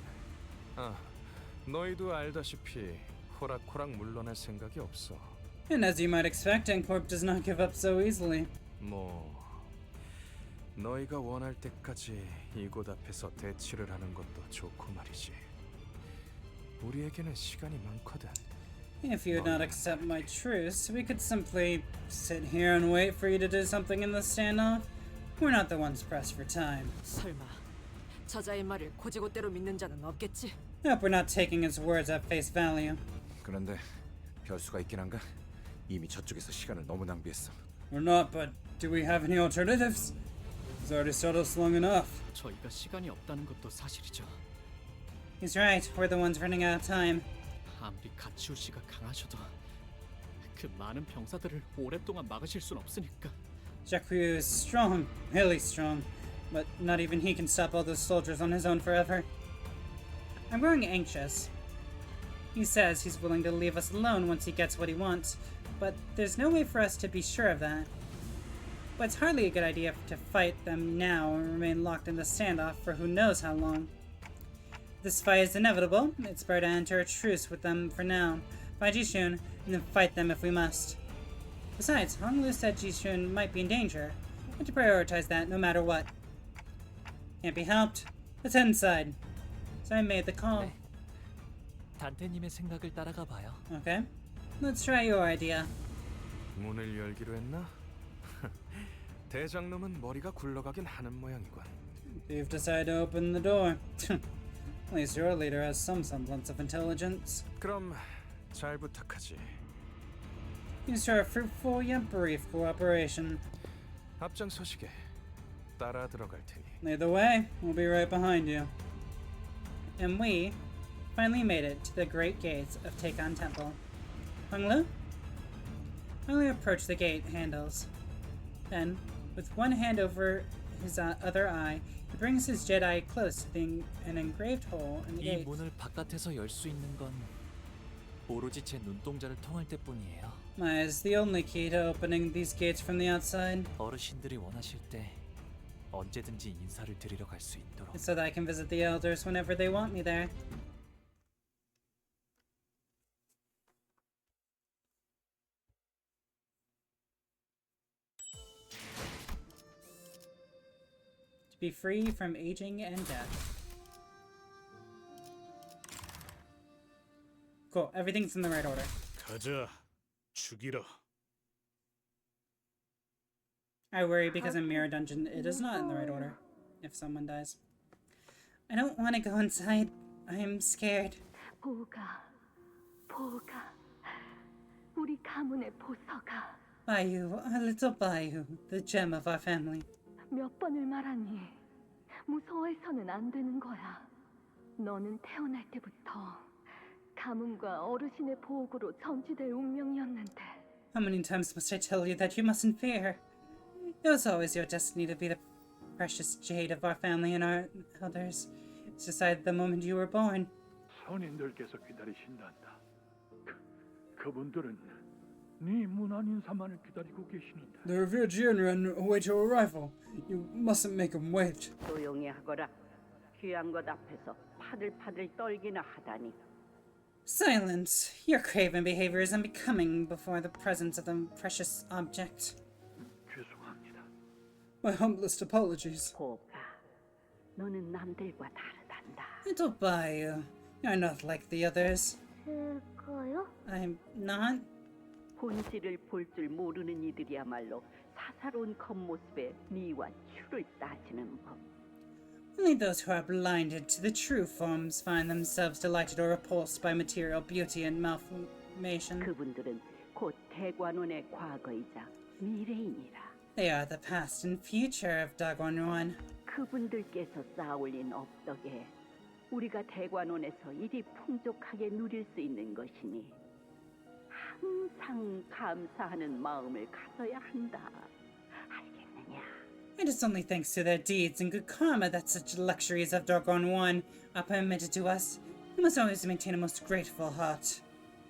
너희도 알다시피 호락호락 물러날 생각이 없어. And as you might expect, Encorp does not give up so easily. 뭐 너희가 원할 때까지 이곳 앞에서 대치를 하는 것도 좋고 말이지. 우리에게는 시간이 많거든. If you would not accept my truce, we could simply sit here and wait for you to do something in the standoff. We're not the ones pressed for time. 설마 저자의 말을 고지고대로 믿는 자는 없겠지? I hope we're not taking his words at face value. 그런데 별수가 있긴 한가? 이미 저쪽에서 시간을 너무 낭비했어. We're not, but do we have any alternatives? He's already stood us long enough. 저희가 시간이 없다는 것도 사실이죠. He's right. We're the ones running out of time. 아무리 가치우 씨가 강하셔도 그 많은 병사들을 오랫동안 막으실 순 없으니까. Jacques is strong, really strong, but not even he can stop all those soldiers on his own forever. I'm growing anxious. He says he's willing to leave us alone once he gets what he wants, but there's no way for us to be sure of that. But it's hardly a good idea to fight them now and remain locked in the standoff for who knows how long. This fight is inevitable. It's better to enter a truce with them for now, find Jishun, and then fight them if we must. Besides, Honglu said Jishun might be in danger. We have to prioritize that no matter what. Can't be helped. Let's head inside. So I made the call. 네. 단테님의 생각을 따라가 봐요. Okay. Let's try your idea. 문을 열기로 했나? 대장놈은 머리가 굴러가긴 하는 모양이군. You've decided to open the door. At least your leader has some semblance of intelligence. 그럼 잘 부탁하지. Here's to our fruitful yet brief cooperation. 앞장서시게. 따라 들어갈 테니. Lead the way. We'll be right behind you. And we finally made it to the great gates of Taekon Temple. Honglu? Honglu approached the gate handles. Then, with one hand over his other eye, he brings his Jedi close to an engraved hole in the 이 gate. 문을 바깥에서 열 수 있는 건 오로지 제 눈동자를 통할 때뿐이에요. Is the only key to opening these gates from the outside. 어르신들이 원하실 때 언제든지 인사를 드리러 갈 수 있도록. So that I can visit the elders whenever they want me there. To be free from aging and death. Cool, everything's in the right order. 가자, 죽이러. I worry because in Mirror Dungeon, it is not in the right order if someone dies. I don't want to go inside. I'm scared. 보가, 우리 가문의 보서가. Bayou, our little Bayou, the gem of our family. 몇 번을 말하니 무서워해서는 안 되는 거야. 너는 태어날 때부터 가문과 어르신의 보호구로 전지될 운명이었는데. How many times must I tell you that you mustn't fear? It was always your destiny to be the precious jade of our family and our elders. It's decided the moment you were born. 선인들께서 기다리신단다. 그분들은 네 문안 인사만을 기다리고 계시는데. The revered Jianren await your arrival. You mustn't make them wait. 조용히 하거라. 귀한 것 앞에서 파들파들 떨기나 하다니. Silence! Your craven behavior is unbecoming before the presence of the precious object. 죄송합니다. My humblest apologies. 보가, 너는 남들과 다르단다. Little Bayou, you're not like the others. 제가요? I'm not? 본질을 볼 줄 모르는 이들이야말로 사사로운 겉모습에 미와 추를 따지는 법. Only those who are blinded to the true forms find themselves delighted or repulsed by material beauty and malformation. 그분들은 곧 대관원의 과거이자 미래이니라. They are the past and future of Dagwon. 그분들께서 쌓아올린 업덕에 우리가 대관원에서 이리 풍족하게 누릴 수 있는 것이니 항상 감사하는 마음을 가져야 한다. 알겠느냐? It is only thanks to their deeds and good karma that such luxuries of Dogon One are permitted to us. We must always maintain a most grateful heart.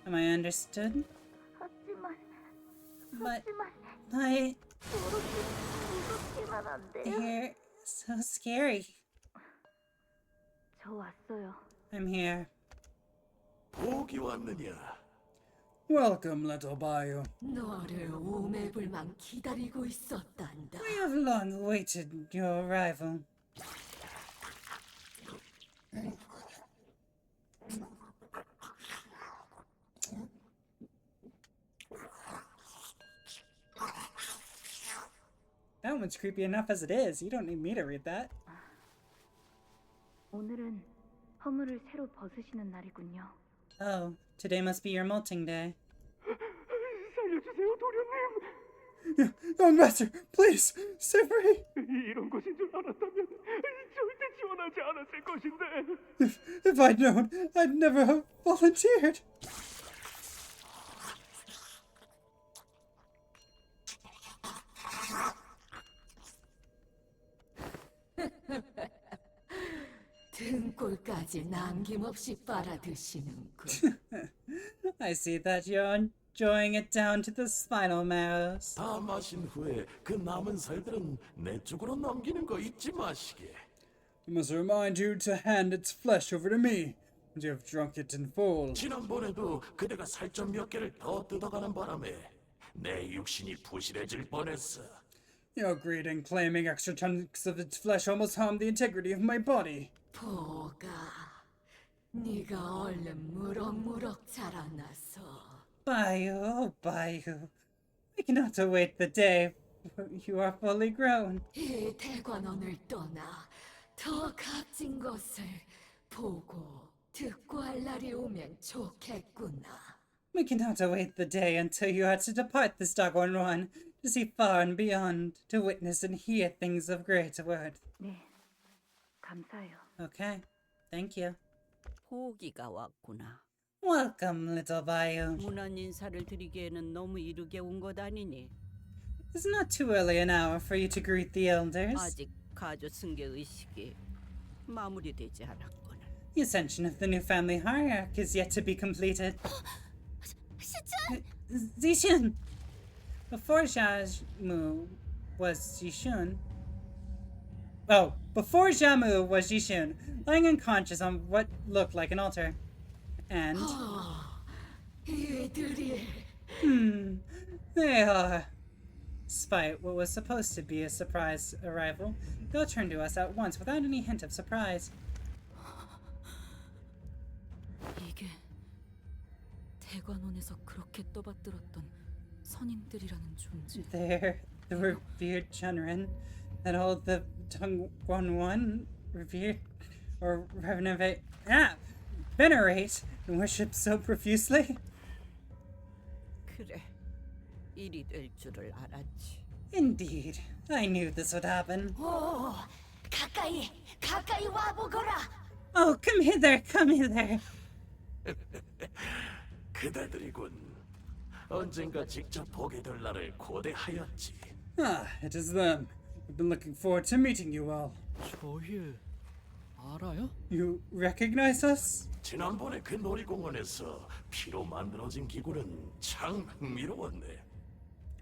Am I understood? But they're so scary. 저 왔어요. I'm here. 복이 왔느냐? Welcome, little Bayou. 너를 오매불망 기다리고 있었단다. We have long awaited your arrival. That one's creepy enough as it is. You don't need me to read that. 오늘은 허물을 새로 벗으시는 날이군요. Oh, today must be your molting day. 살려주세요, 도련님. Young master, please, set free. 이런 것인 줄 알았다면 절대 지원하지 않았을 것인데. If I'd known, I'd never have volunteered. 등골까지 남김없이 빨아드시는군. I see that you're enjoying it down to the spinal marrows. 다 마신 후에 그 남은 살들은 내 쪽으로 넘기는 거 잊지 마시게. I must remind you to hand its flesh over to me when you have drunk it in full. 지난번에도 그대가 살점 몇 개를 더 뜯어가는 바람에 내 육신이 부실해질 뻔했어. Your greed in claiming extra chunks of its flesh almost harmed the integrity of my body. 보가, 네가 얼른 무럭무럭 자라나서. Bayou, oh Bayou. We cannot await the day you are fully grown. 이 대관원을 떠나 더 값진 것을 보고 듣고 할 날이 오면 좋겠구나. We cannot await the day until you are to depart this Dogon One, to see far and beyond, to witness and hear things of great worth. 네, 감사해요. Okay, thank you. 호기가 왔구나. Welcome, little Bayou. 문안 인사를 드리기에는 너무 이르게 온 것 아니니? It's not too early an hour for you to greet the elders. 아직 가족 승계 의식이 마무리되지 않았구나. The ascension of the new family hierarch is yet to be completed. Zixun! Before Jamu was Zixun. Oh, before Jamu was Zixun, lying unconscious on what looked like an altar. And... they are. Despite what was supposed to be a surprise arrival, they'll turn to us at once without any hint of surprise. 이게 대관원에서 그렇게 떠받들었던 선인들이라는 존재. They're the revered Chunrin that hold the Dongguan One revered or venerate and worship so profusely. 그래, 일이 될 줄을 알았지. Indeed, I knew this would happen. 오, 가까이 와보거라. Oh, come hither, come hither. 그대들이군. 언젠가 직접 보게 될 날을 고대하였지. Ah, it is them. I've been looking forward to meeting you all. 저희 알아요? You recognize us? 지난번에 그 놀이공원에서 피로 만들어진 기구는 참 흥미로웠네.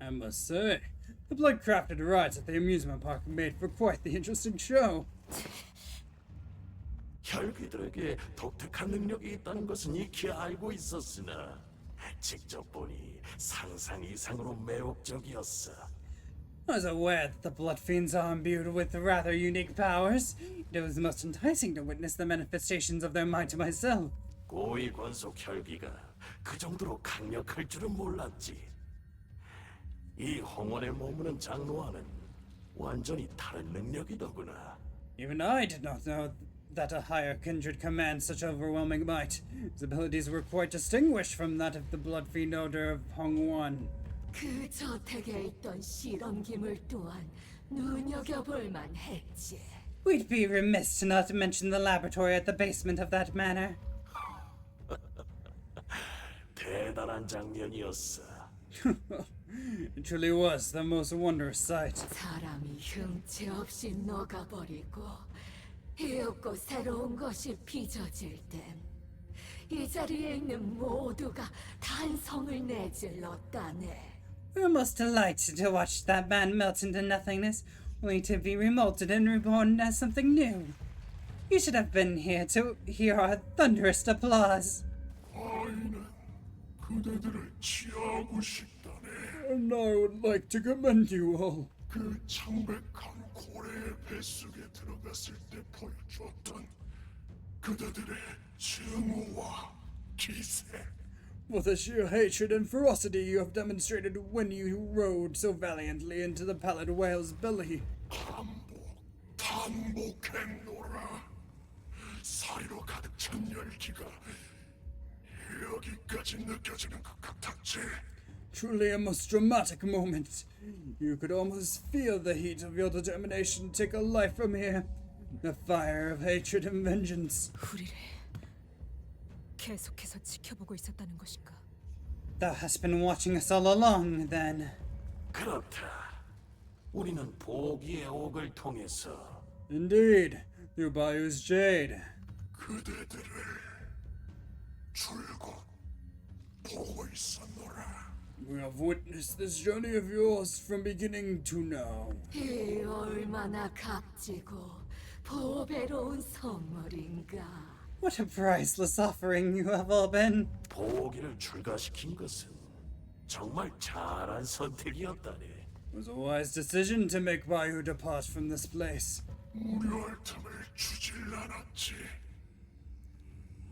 I must say, the blood-crafted rides at the amusement park made for quite the interesting show. 혈귀들에게 독특한 능력이 있다는 것은 익히 알고 있었으나 직접 보니 상상 이상으로 매혹적이었어. I was aware that the Blood Fiends are imbued with rather unique powers. It was most enticing to witness the manifestations of their might to myself. 고위 권속 혈기가 그 정도로 강력할 줄은 몰랐지. 이 홍원에 머무는 장로와는 완전히 다른 능력이더구나. Even I did not know that a higher kindred commands such overwhelming might. His abilities were quite distinguished from that of the Blood Fiend Order of Hongwon. 그 저택에 있던 실험기물 또한 눈여겨볼만 했지. We'd be remiss to not mention the laboratory at the basement of that manor. 대단한 장면이었어. It truly was the most wondrous sight. 사람이 형체 없이 녹아버리고 이윽고 새로운 것이 빚어질 땐 이 자리에 있는 모두가 탄성을 내질렀다네. We were most delighted to watch that man melt into nothingness, only to be remolded and reborn as something new. You should have been here to hear our thunderous applause. 과인은 그대들을 치하고 싶다네. And I would like to commend you all. 그 창백한 고래의 뱃속에 들어갔을 때 보여주었던 그대들의 증오와 기세. For the sheer hatred and ferocity you have demonstrated when you rode so valiantly into the pallid whale's belly. 단복했노라. 사이로 가득 찬 열기가 여기까지 느껴지는 것 같았지. Truly a most dramatic moment. You could almost feel the heat of your determination take a life from here. The fire of hatred and vengeance. 우리를 계속해서 지켜보고 있었다는 것인가? Thou hast been watching us all along, then. 그렇다. 우리는 보기의 옥을 통해서 Indeed, through Bayou's Jade. 그대들을 줄곧 보고 있었노라. We have witnessed this journey of yours from beginning to now. 이 얼마나 값지고 보배로운 선물인가. What a priceless offering you have all been. 보기를 출가시킨 것은 정말 잘한 선택이었다네. It was a wise decision to make Bayou depart from this place. 무료할 틈을 주질 않았지.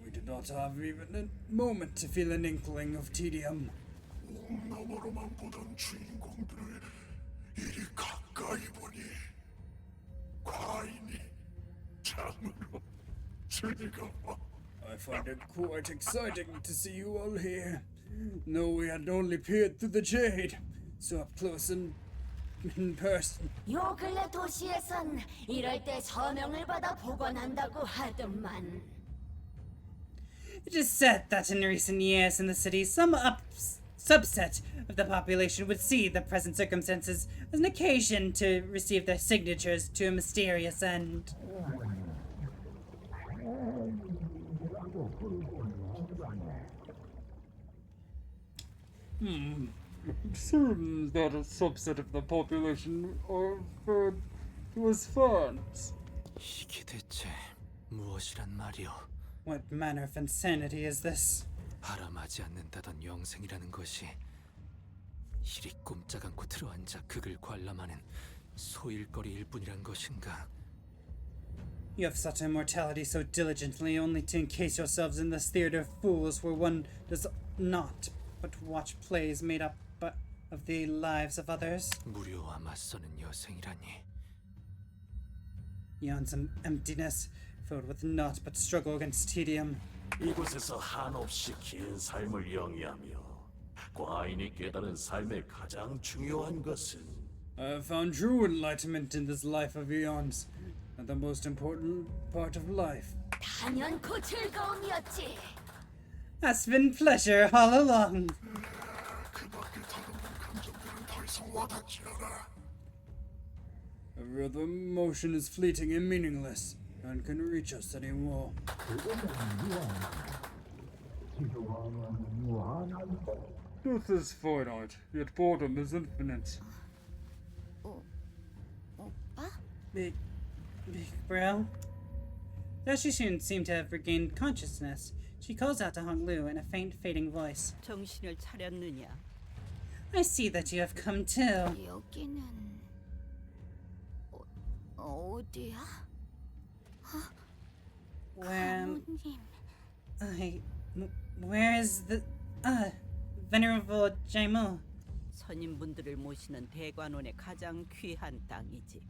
We did not have even a moment to feel an inkling of tedium. 옥 너머로만 보던 주인공들을 이리 가까이 보니 과인이 참으로 즐거워. I find it quite exciting to see you all here. No, we had only peered through the jade, so up close and in person. 요 근래 도시에선 이럴 때 서명을 받아 복원한다고 하더만. It is said that in recent years in the city, some subset of the population would see the present circumstances as an occasion to receive their signatures to a mysterious end. It seems that a subset of the population are referred to as fans. 이게 대체 무엇이란 말이오? What manner of insanity is this? 바람하지 않는다던 영생이라는 것이 이리 꼼짝 않고 들어앉아 극을 관람하는 소일거리일 뿐이란 것인가? You have sought immortality so diligently only to encase yourselves in this theater of fools where one does not but watch plays made up of the lives of others. 무료와 맞서는 여생이라니. Yawns emptiness, filled with naught but struggle against tedium. 이곳에서 한없이 긴 삶을 영위하며 과인이 깨달은 삶의 가장 중요한 것은 I have found true enlightenment in this life of eons, and the most important part of life. 단연코 즐거움이었지. That's been pleasure all along. Every other emotion is fleeting and meaningless, and can reach us anymore. Death is finite, yet boredom is infinite. 오빠? Big bro? She soon seemed to have regained consciousness. She calls out to Hong Lu in a faint, fading voice. 정신을 차렸느냐? I see that you have come too. 여기는 어디야? Where 가문님. where is the venerable Jaimu? 선임분들을 모시는 대관원의 가장 귀한 땅이지.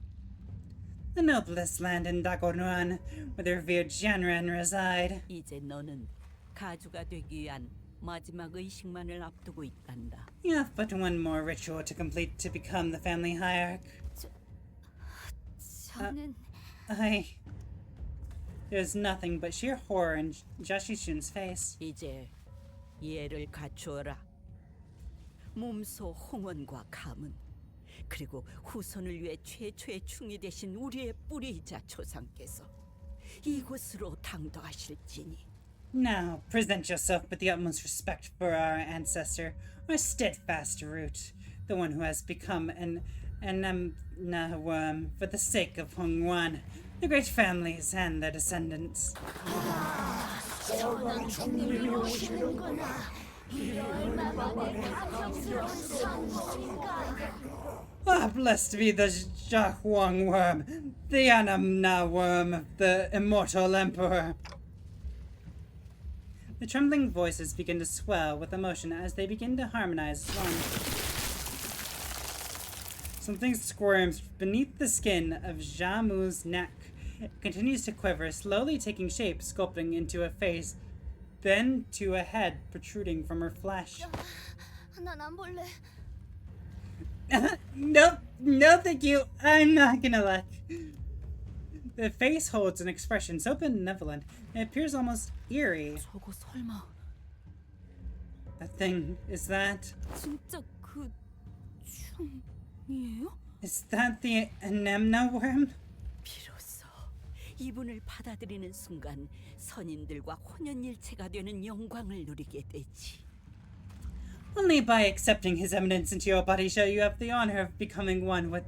The noblest land in Dagonuan, where the revered Jianren reside. 이제 너는 가주가 되기 위한 마지막 의식만을 앞두고 있단다. You have but one more ritual to complete to become the family hierarch. 저는 There's nothing but sheer horror in Jashishun's face. 이제 이해를 갖추어라. 몸소 홍원과 가문, 그리고 후손을 위해 최초의 충이 되신 우리의 뿌리이자 조상께서 이곳으로 당도하실지니. Now, present yourself with the utmost respect for our ancestor, our steadfast root, the one who has become an Anemna worm for the sake of Hongwan, the great families and their descendants. 저건 주님이 오시는구나. 이 얼마만의 감격스러운 성공인가. Ah, blessed be the Jiahuang worm, the Anamna worm of the immortal emperor. The trembling voices begin to swell with emotion as they begin to harmonize as one. Something squirms beneath the skin of Jamu's neck. It continues to quiver, slowly taking shape, sculpting into a face, then to a head protruding from her flesh. 난 안 볼래. Nope, no thank you, I'm not gonna look. The face holds an expression so benevolent, it appears almost eerie. 저거 설마 That thing, is that? 진짜 그 춤이에요? Is that the Anemna worm? 비로소 이분을 받아들이는 순간 선인들과 혼연일체가 되는 영광을 누리게 되지. Only by accepting his eminence into your body shall you have the honor of becoming one with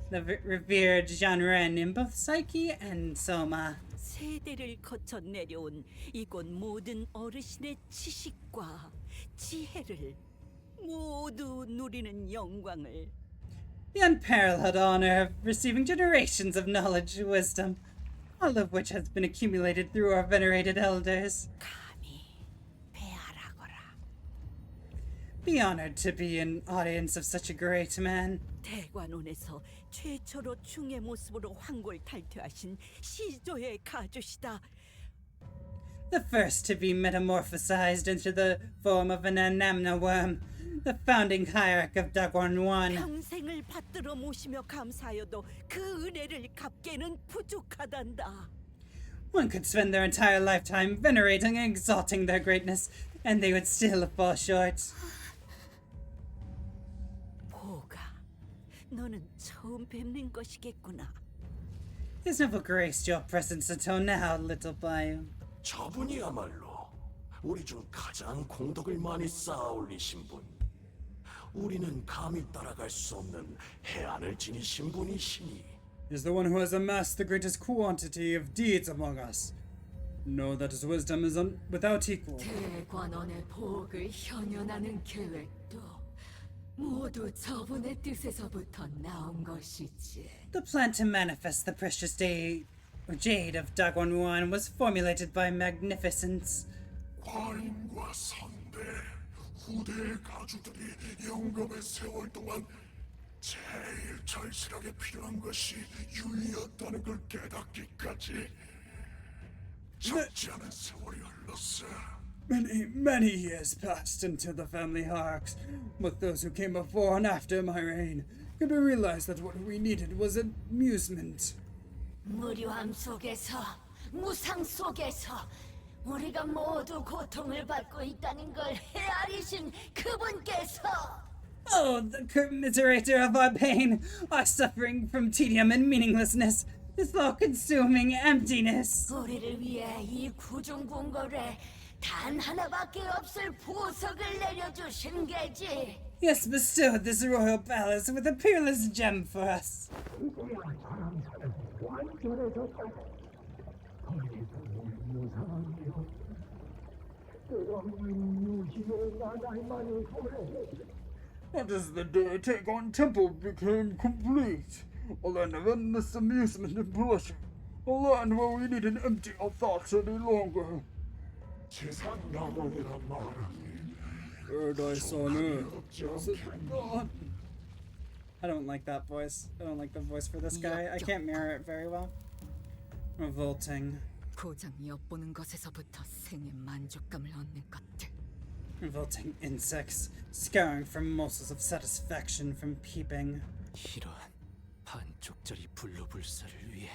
the revered Jianren in both psyche and soma. 세대를 거쳐 내려온 이곳 모든 어르신의 지식과 지혜를 모두 누리는 영광을. The unparalleled honor of receiving generations of knowledge and wisdom, all of which has been accumulated through our venerated elders. Be honored to be an audience of such a great man. 대관원에서 최초로 충의 모습으로 황골 탈퇴하신 시조의 가주시다. The first to be metamorphosized into the form of an Anemna worm, the founding hierarch of Dagwon. 평생을 받들어 모시며 감사하여도 그 은혜를 갚기에는 부족하단다. One could spend their entire lifetime venerating and exalting their greatness, and they would still fall short. 너는 처음 뵙는 것이겠구나. He's never graced your presence until now, little Bayou. 저분이야말로 우리 중 가장 공덕을 많이 쌓아 올리신 분. 우리는 감히 따라갈 수 없는 해안을 지니신 분이시니. Is the one who has amassed the greatest quantity of deeds among us. Know that his wisdom is without equal. 대관원의 복을 현현하는 계획도 모두 저분의 뜻에서부터 나온 것이지. The plan to manifest the precious jade of Dagwon was formulated by Magnificence. 과인과 선대, 후대의 가주들이 영겁의 세월 동안 제일 절실하게 필요한 것이 유의였다는 걸 깨닫기까지 적지 않은 세월이 흘렀어. Many years passed until the family hierarchs, but those who came before and after my reign, could realize that what we needed was amusement. 무료함 속에서, 무상 속에서 우리가 모두 고통을 받고 있다는 걸 헤아리신 그분께서. Oh, the commiserator of our pain, our suffering from tedium and meaninglessness, this all-consuming emptiness. 우리를 위해 이 구중궁궐에 단 하나밖에 없을 보석을 내려주신 게지. Yes, bestowed this royal palace with a peerless gem for us. That is the day Taegon Temple became complete. A land of endless amusement and pleasure. A land where we needn't empty our thoughts any longer. Paradise on earth, does it not? I don't like that voice. I don't like the voice for this guy. I can't mirror it very well. Revolting. 고장 엿보는 것에서부터 생의 만족감을 얻는 것들. Revolting insects, scouring for morsels of satisfaction from peeping. 이런 반쪽짜리 불로불사를 위해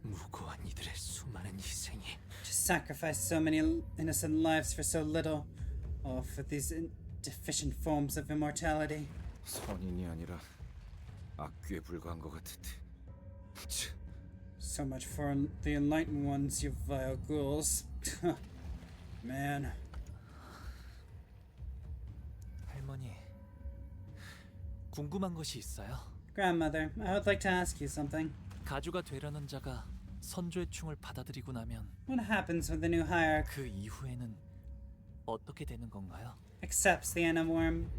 무고한 이들의 수많은 희생이. To sacrifice so many innocent lives for so little, or for these deficient forms of immortality. 선인이 아니라 악귀에 불과한 것 같은데. So much for the enlightened ones, you vile ghouls. Man. 할머니, 궁금한 것이 있어요. Grandmother, I would like to ask you something. 가주가 되려는 자가 선조의 충을 받아들이고 나면 What happens when the new hierarch 그 이후에는 어떻게 되는 건가요? accepts the worm,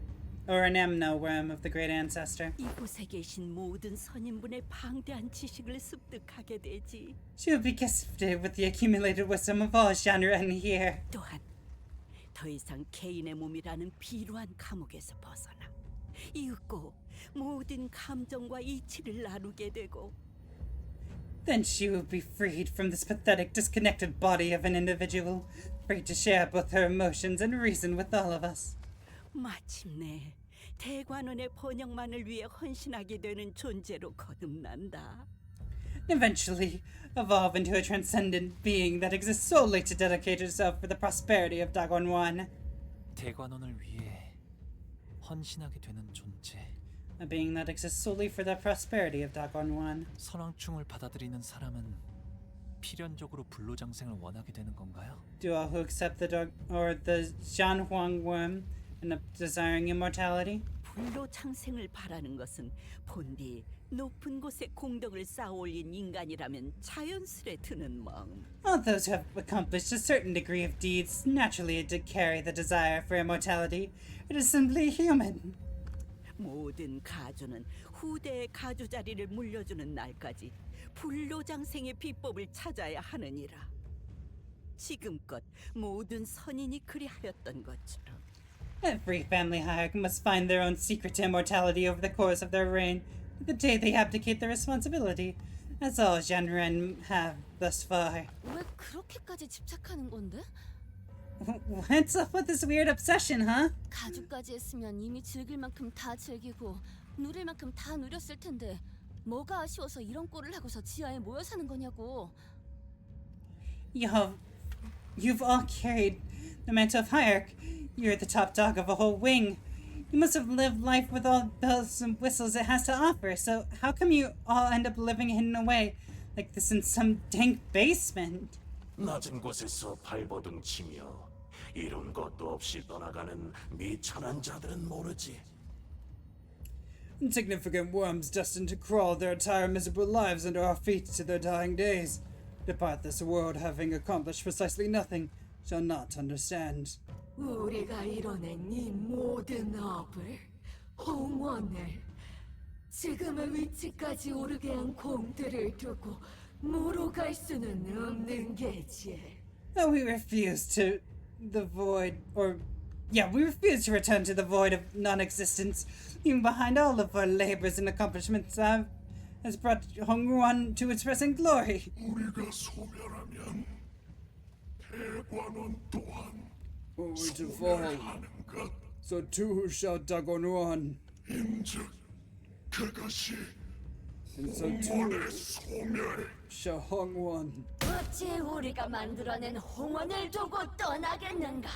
or an worm of the great ancestor? 이곳에 계신 모든 선인분의 방대한 지식을 습득하게 되지. She will be gifted with the accumulated wisdom of all genre in here. 또한 더 이상 개인의 몸이라는 비루한 감옥에서 벗어나 이윽고 모든 감정과 이치를 나누게 되고. Then she will be freed from this pathetic, disconnected body of an individual, free to share both her emotions and reason with all of us. 마침내 대관원의 번영만을 위해 헌신하게 되는 존재로 거듭난다. Eventually, evolve into a transcendent being that exists solely to dedicate herself for the prosperity of Dagon One. 대관원을 위해 헌신하게 되는 존재. A being that exists solely for the prosperity of Dagon One. 선왕충을 받아들이는 사람은 필연적으로 불로장생을 원하게 되는 건가요? Do all who accept the Jianhuang worm end up desiring immortality? 불로장생을 바라는 것은 본디 높은 곳에 공덕을 쌓아올린 인간이라면 자연스레 드는 마음. All those who have accomplished a certain degree of deeds naturally carry the desire for immortality. It is simply human. 모든 가주는 후대의 가주 자리를 물려주는 날까지 불로장생의 비법을 찾아야 하느니라. 지금껏 모든 선인이 그리하였던 것처럼. Every family hierarch must find their own secret to immortality over the course of their reign, to the day they abdicate their responsibility, as all genren have thus far. 왜 그렇게까지 집착하는 건데? What's up with this weird obsession, huh? 가죽까지 했으면 이미 즐길 만큼 다 즐기고 누릴 만큼 다 누렸을 텐데 뭐가 아쉬워서 이런 꼴을 하고서 지하에 모여 사는 거냐고. You've all carried the mantle of hierarch. You're the top dog of a whole wing. You must have lived life with all bells and whistles it has to offer, so how come you all end up living hidden away like this in some dank basement? 낮은 곳에서 발버둥 치며 이룬 것도 없이 떠나가는 미천한 자들은 모르지. Insignificant worms destined to crawl their entire miserable lives under our feet to their dying days. Depart this world having accomplished precisely nothing, shall not understand. 우리가 이뤄낸 이 모든 업을, 홍원을, 지금의 위치까지 오르게 한 공들을 두고 뭐로 갈 수는 없는 게지. We refuse to return to the void of non-existence, leaving behind all of our labors and accomplishments has brought Hongruan to its present glory. 우리가 소멸하면 대관원 또한 Were we to fall, so too shall Dagon One. 인즉 그것이 And so 홍원의 소멸. shall Hongwon. 어찌 우리가 만들어낸 홍원을 두고 떠나겠는가?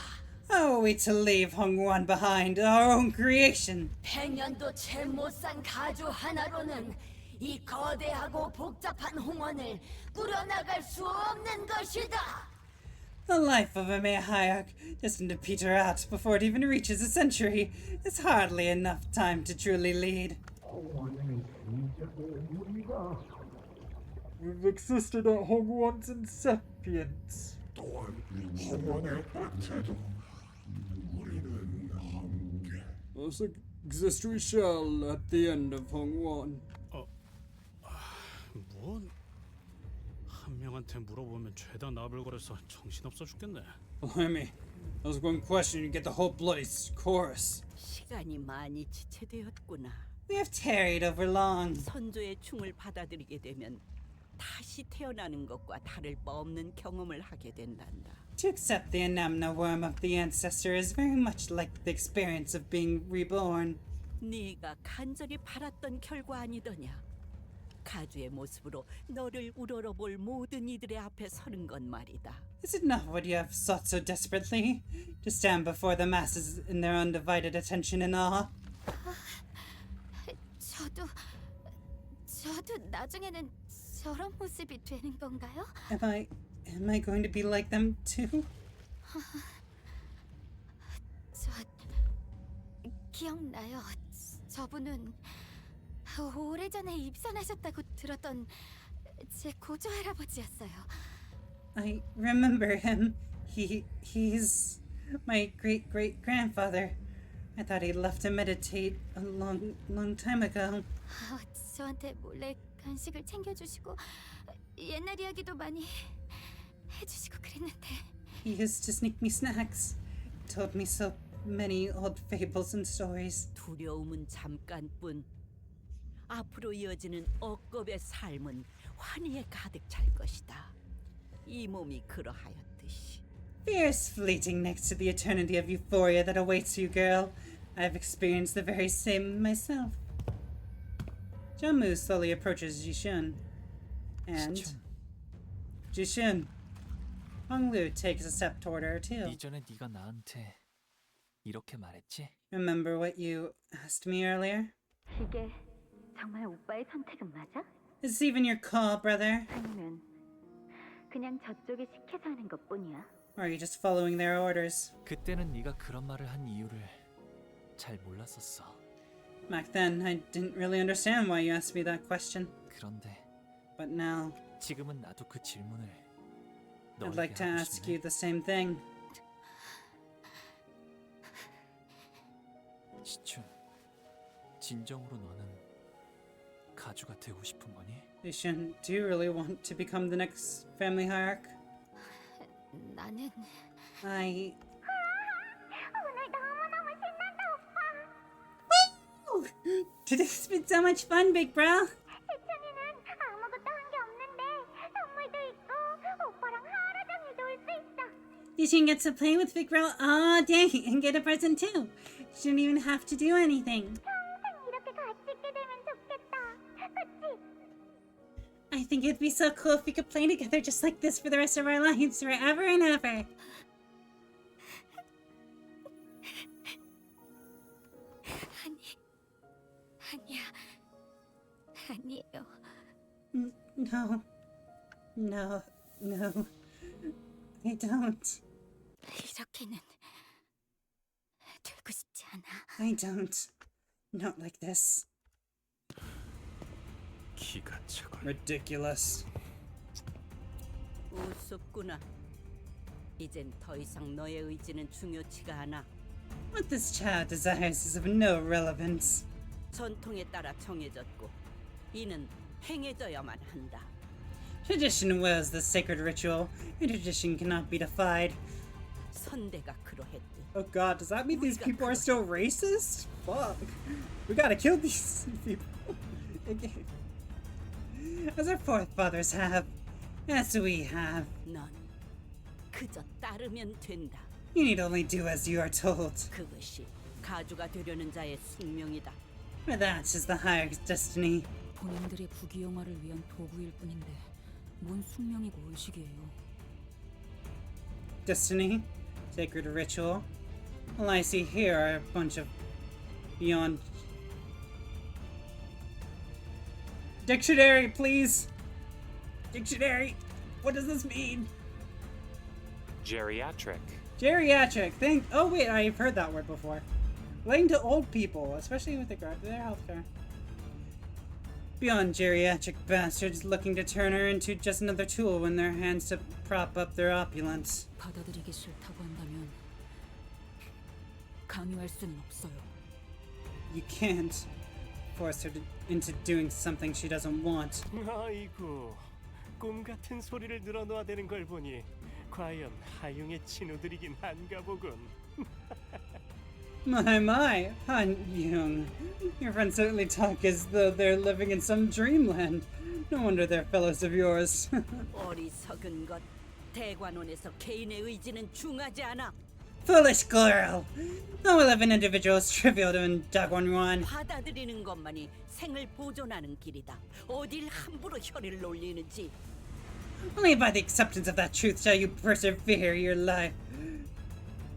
How are we to leave Hongwon behind, our own creation? 100년도 채 못 산 가주 하나로는 이 거대하고 복잡한 홍원을 꾸려나갈 수 없는 것이다. The life of a mere hierarch, destined to peter out before it even reaches a century, is hardly enough time to truly lead. We've existed at Hogwarts insapience. 또한 홍원의 끝에도 우리는 함께. Thus exist we shall at the end of Hongwon. 뭔? 한 명한테 물어보면 죄다 나불거려서 정신없어 죽겠네. Blimey, that was one question you get the whole bloody chorus. 시간이 많이 지체되었구나. We have tarried over long. 선조의 충을 받아들이게 되면 다시 태어나는 것과 다를 바 없는 경험을 하게 된단다. To accept the Anamna worm of the ancestor is very much like the experience of being reborn. 네가 간절히 바랐던 결과 아니더냐? 가주의 모습으로 너를 우러러볼 모든 이들의 앞에 서는 건 말이다. Is it not what you have sought so desperately? To to stand before the masses in their undivided attention and awe. 저도 나중에는 저런 모습이 되는 건가요? Am I going to be like them too? 저 기억나요. 저분은 오래전에 입선하셨다고 들었던 제 고조 할아버지였어요. I remember him. He's my great-great-grandfather. I thought he left to meditate a long time ago. 저한테 몰래 간식을 챙겨주시고 옛날 이야기도 많이 해주시고 그랬는데. He used to sneak me snacks. Told me so many old fables and stories. 두려움은 잠깐뿐. 앞으로 이어지는 억겁의 삶은 환희에 가득 찰 것이다. 이 몸이 그러하였듯이. Fear is fleeting next to the eternity of euphoria that awaits you, girl. I've experienced the very same myself. Jianmu slowly approaches Jishun. And Jishun. Honglu takes a step toward her too. 이전에 네가 나한테 이렇게 말했지? Remember what you asked me earlier? 이게 정말 오빠의 선택은 맞아? Is this even your call, brother? 아니면 그냥 저쪽이 시켜서 하는 것뿐이야? Or are you just following their orders? 그때는 네가 그런 말을 한 이유를 잘 몰랐었어. Back then, I didn't really understand why you asked me that question. 그런데 But now, 지금은 나도 그 질문을 I'd like to ask you the same thing. 시춘, 진정으로 너는 가주가 되고 싶은 거니? Jishun, do you really want to become the next family hierarch? 나는 오늘 너무너무 신난다, Woo! Today's been so much fun, big bro. 혜천이는 아무것도 한 게 없는데 선물도 있고 오빠랑 하루 종일 놀 수 있어. Jishun gets to play with big bro all day and get a present too. She don't even have to do anything. 평생 이렇게 같이 있게 되면 좋겠다. 그치? I think it'd be so cool if we could play together just like this for the rest of our lives, forever and ever. 아니야. 아니에요. No. No. No. I don't. 이렇게는 되고 싶지 않아. I don't. Not like this. 기가 차고. Ridiculous. 우습구나. 이젠 더 이상 너의 의지는 중요치가 않아. What this child desires is of no relevance. 전통에 따라 정해졌고 이는 행해져야만 한다. Tradition wills the sacred ritual, and tradition cannot be defied. 선대가 그러했듯. Oh god, does that mean these people are still racist? Fuck. We gotta kill these people. As our forefathers have, as we have. 넌 그저 따르면 된다. You need only do as you are told. 그것이 가주가 되려는 자의 숙명이다. For that is the higher destiny. 본인들의 부귀영화를 위한 도구일 뿐인데 뭔 숙명이고 의식이에요. Destiny? Sacred ritual? All I see here are a bunch of beyond... Dictionary, please! Dictionary! What does this mean? Geriatric. Geriatric. Oh wait, I've heard that word before. Relating to old people, especially with regard to their healthcare. Beyond geriatric bastards looking to turn her into just another tool in their hands to prop up their opulence. 받아들이기 싫다고 한다면 강요할 수는 없어요. You can't force her into doing something she doesn't want. 아이고, 꿈 같은 소리를 늘어놓아야 되는 걸 보니 과연 하융의 친구들이긴 한가 보군. My, Han Young. Your friends certainly talk as though they're living in some dreamland. No wonder they're fellows of yours. 어리석은 것. 대관원에서 개인의 의지는 중하지 않아. Foolish girl! The will of an individual is trivial to Dagwon. 받아들이는 것만이 생을 보존하는 길이다. 어딜 함부로 혀를 놀리는지. Only by the acceptance of that truth shall you persevere your life.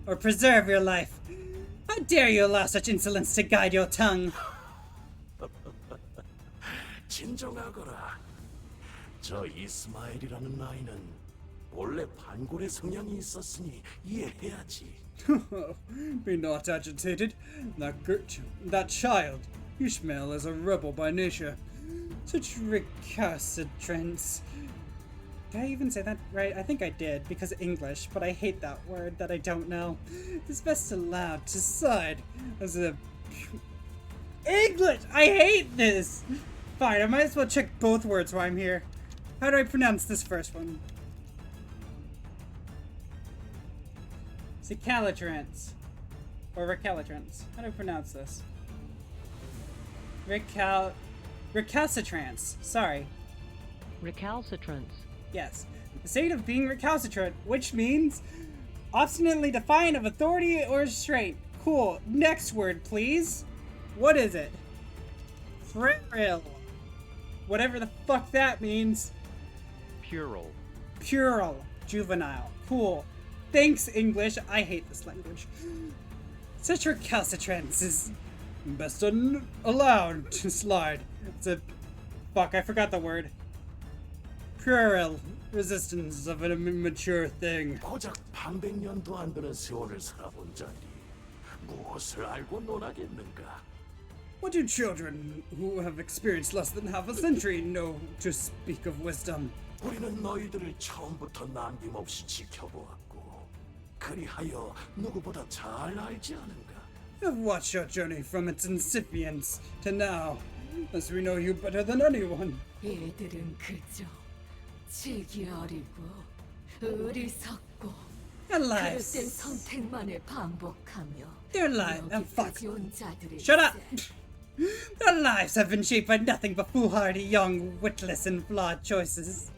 or preserve your life. How dare you allow such insolence to guide your tongue? 진정하거라. 저 이스마엘이라는 아이는 원래 반골의 성향이 있었으니 이해해야지. Be not agitated. That child, Ishmael, is a rebel by nature. Such recalcitrance. Did I even say that right? I think I did, because of English, but I hate that word that I don't know. It's best allowed to side as a... English! I hate this! Fine, I might as well check both words while I'm here. How do I pronounce this first one? Recalcitrance. Or recalcitrance. How do I pronounce this? Recalcitrance. Sorry. Recalcitrance. Yes. The state of being recalcitrant, which means obstinately defiant of authority or restraint. Cool. Next word, please. What is it? Puerile. Whatever the fuck that means. Puerile. Puerile. Juvenile. Cool. Thanks, English. I hate this language. Such recalcitrance is best allowed to slide. It's a... Fuck, I forgot the word. Puerile. Resistance of an immature thing. 고작 반백년도 안 되는 세월을 살아본 자니 무엇을 알고 논하겠는가? What do children who have experienced less than half a century know to speak of wisdom? 우리는 너희들을 처음부터 남김없이 지켜보았고 그리하여 누구보다 잘 알지 않은가? I've watched your journey from its incipience to now, as we know you better than anyone. 얘들은 그저 지기 어리고 어리석고 Their lives. 그릇된 선택만을 반복하며 Their lives. Fuck. 여기까지 온 자들의 Shut up. Their lives have been shaped by nothing but foolhardy, young, witless, and flawed choices.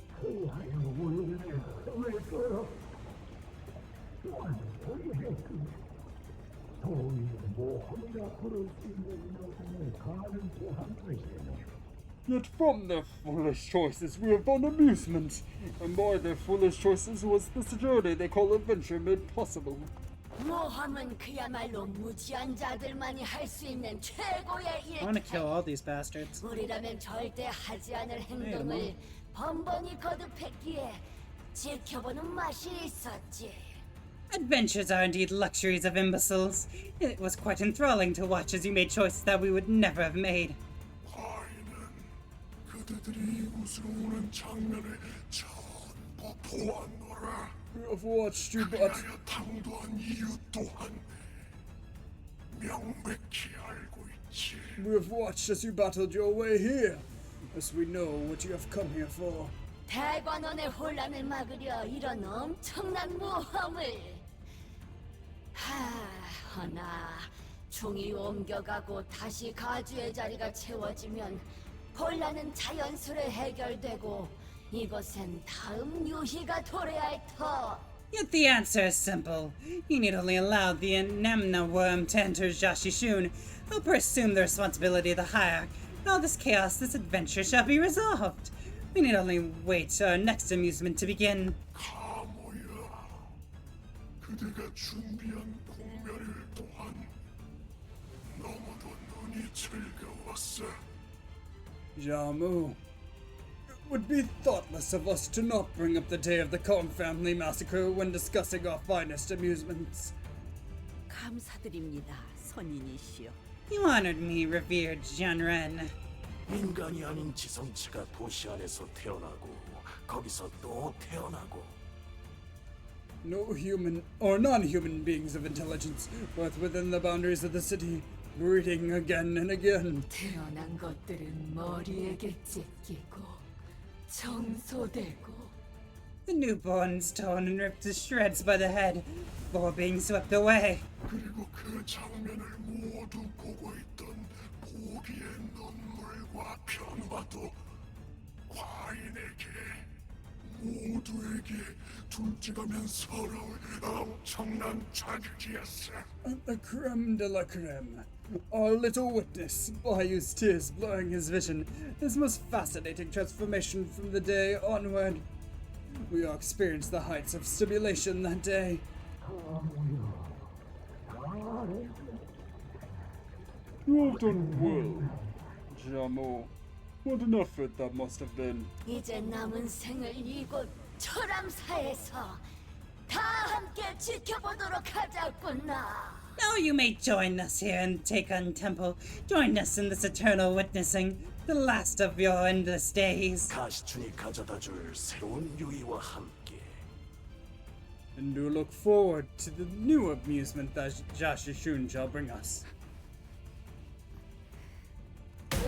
Yet from their foolish choices we have found amusement, and by their foolish choices was this journey they call adventure made possible. 모험은 그야말로 무지한 자들만이 할 수 있는 최고의 일. I want to kill all these bastards. 우리라면 절대 하지 않을 행동을 번번이 거듭했기에 지켜보는 맛이 있었지. Adventures are indeed luxuries of imbeciles. It was quite enthralling to watch as you made choices that we would never have made. 그들이 이곳으로 오는 장면을 전부 보았노라. We have watched you, but 그리하여 당도한 이유 또한 명백히 알고 있지. we have watched as you battled your way here, as we know what you have come here for. 대관원의 혼란을 막으려 이런 엄청난 모험을. 허나 총이 옮겨가고 다시 가주의 자리가 채워지면 혼란은 자연스레 해결되고 이곳엔 다음 유희가 도래할 터. Yet the answer is simple. You need only allow the Anemna worm to enter Jashishun. Help her assume the responsibility of the Hierarch. In all this chaos, this adventure shall be resolved. We need only wait our next amusement to begin. 가모야, 그대가 준비한 공멸을 또한 너무도 눈이 즐거웠어. Jamu, it would be thoughtless of us to not bring up the day of the Kong family massacre when discussing our finest amusements. 감사드립니다, 선인이시여. You honored me, revered Jianren. 인간이 아닌 지성체가 도시 안에서 태어나고 거기서 또 태어나고. No human or non-human beings of intelligence, both within the boundaries of the city, breeding again and again. 태어난 것들은 머리에게 찢기고 청소되고. The newborns torn and ripped to shreds by the head, before being swept away. 그리고 그 장면을 모두 보고 있던 보기의 눈물과 변화도 과인에게 모두에게 둘째가면 서러울 엄청난 자극이었어. At the creme de la creme, our little witness, Bayou's tears blurring his vision, his most fascinating transformation from the day onward. We all experienced the heights of stimulation that day. You have done well, Jamo. What an effort that must have been. 이제 남은 생을 이곳 초람사에서 다 함께 지켜보도록 하자꾸나. Now you may join us here in Teikon Temple. Join us in this eternal witnessing, the last of your endless days. 가시춘이 가져다줄 새로운 유의와 함께. And do look forward to the new amusement that Jashishun shall bring us.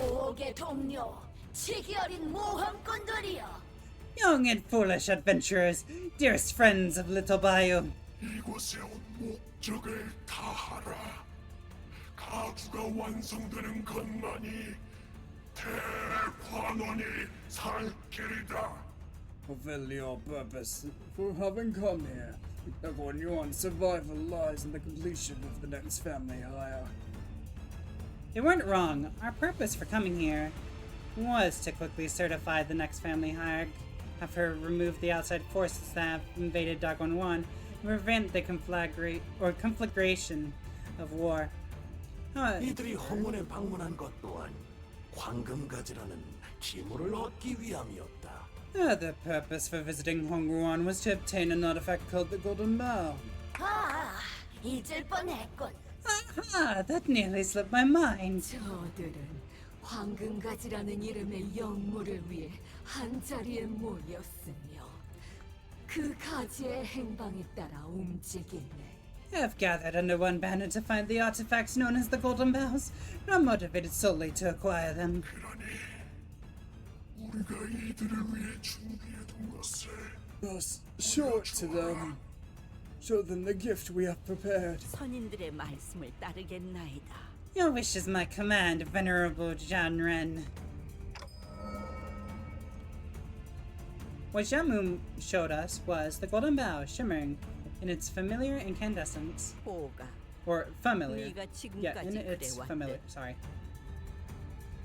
오게 동료, 치기 어린 모험꾼들이여. Young and foolish adventurers, dearest friends of Little Bayou. 이곳에 온 목적을 다하라. 가주가 완성되는 것만이 대관원이 살 길이다. Fulfill your purpose for having come here. Everyone, your survival lies in the completion of the next family hire. They weren't wrong. Our purpose for coming here was to quickly certify the next family hire, have her remove the outside forces that have invaded Dagon 1, and prevent the conflagration of war. 이들이 홍원에 방문한 것 또한 황금가지라는 기물을 얻기 위함이었다. The purpose for visiting Hongruan was to obtain an artifact called the Golden Bow. 아, 잊을 뻔했군. Ah, that nearly slipped my mind. 저들은 황금가지라는 이름의 영물을 위해 한 자리에 모였으며 그 가지의 행방에 따라 움직이네. Have gathered under one banner to find the artifacts known as the Golden Bows, and are motivated solely to acquire them. 우리가 이들을 위해 준비해둔 것을 Thus, show it to them. Show them the gift we have prepared. 선인들의 말씀을 따르겠나이다. Your wish is my command, Venerable Janren. What Jamu showed us was the Golden Bow shimmering in its familiar incandescence. Or familiar. Yeah, in its familiar. Sorry.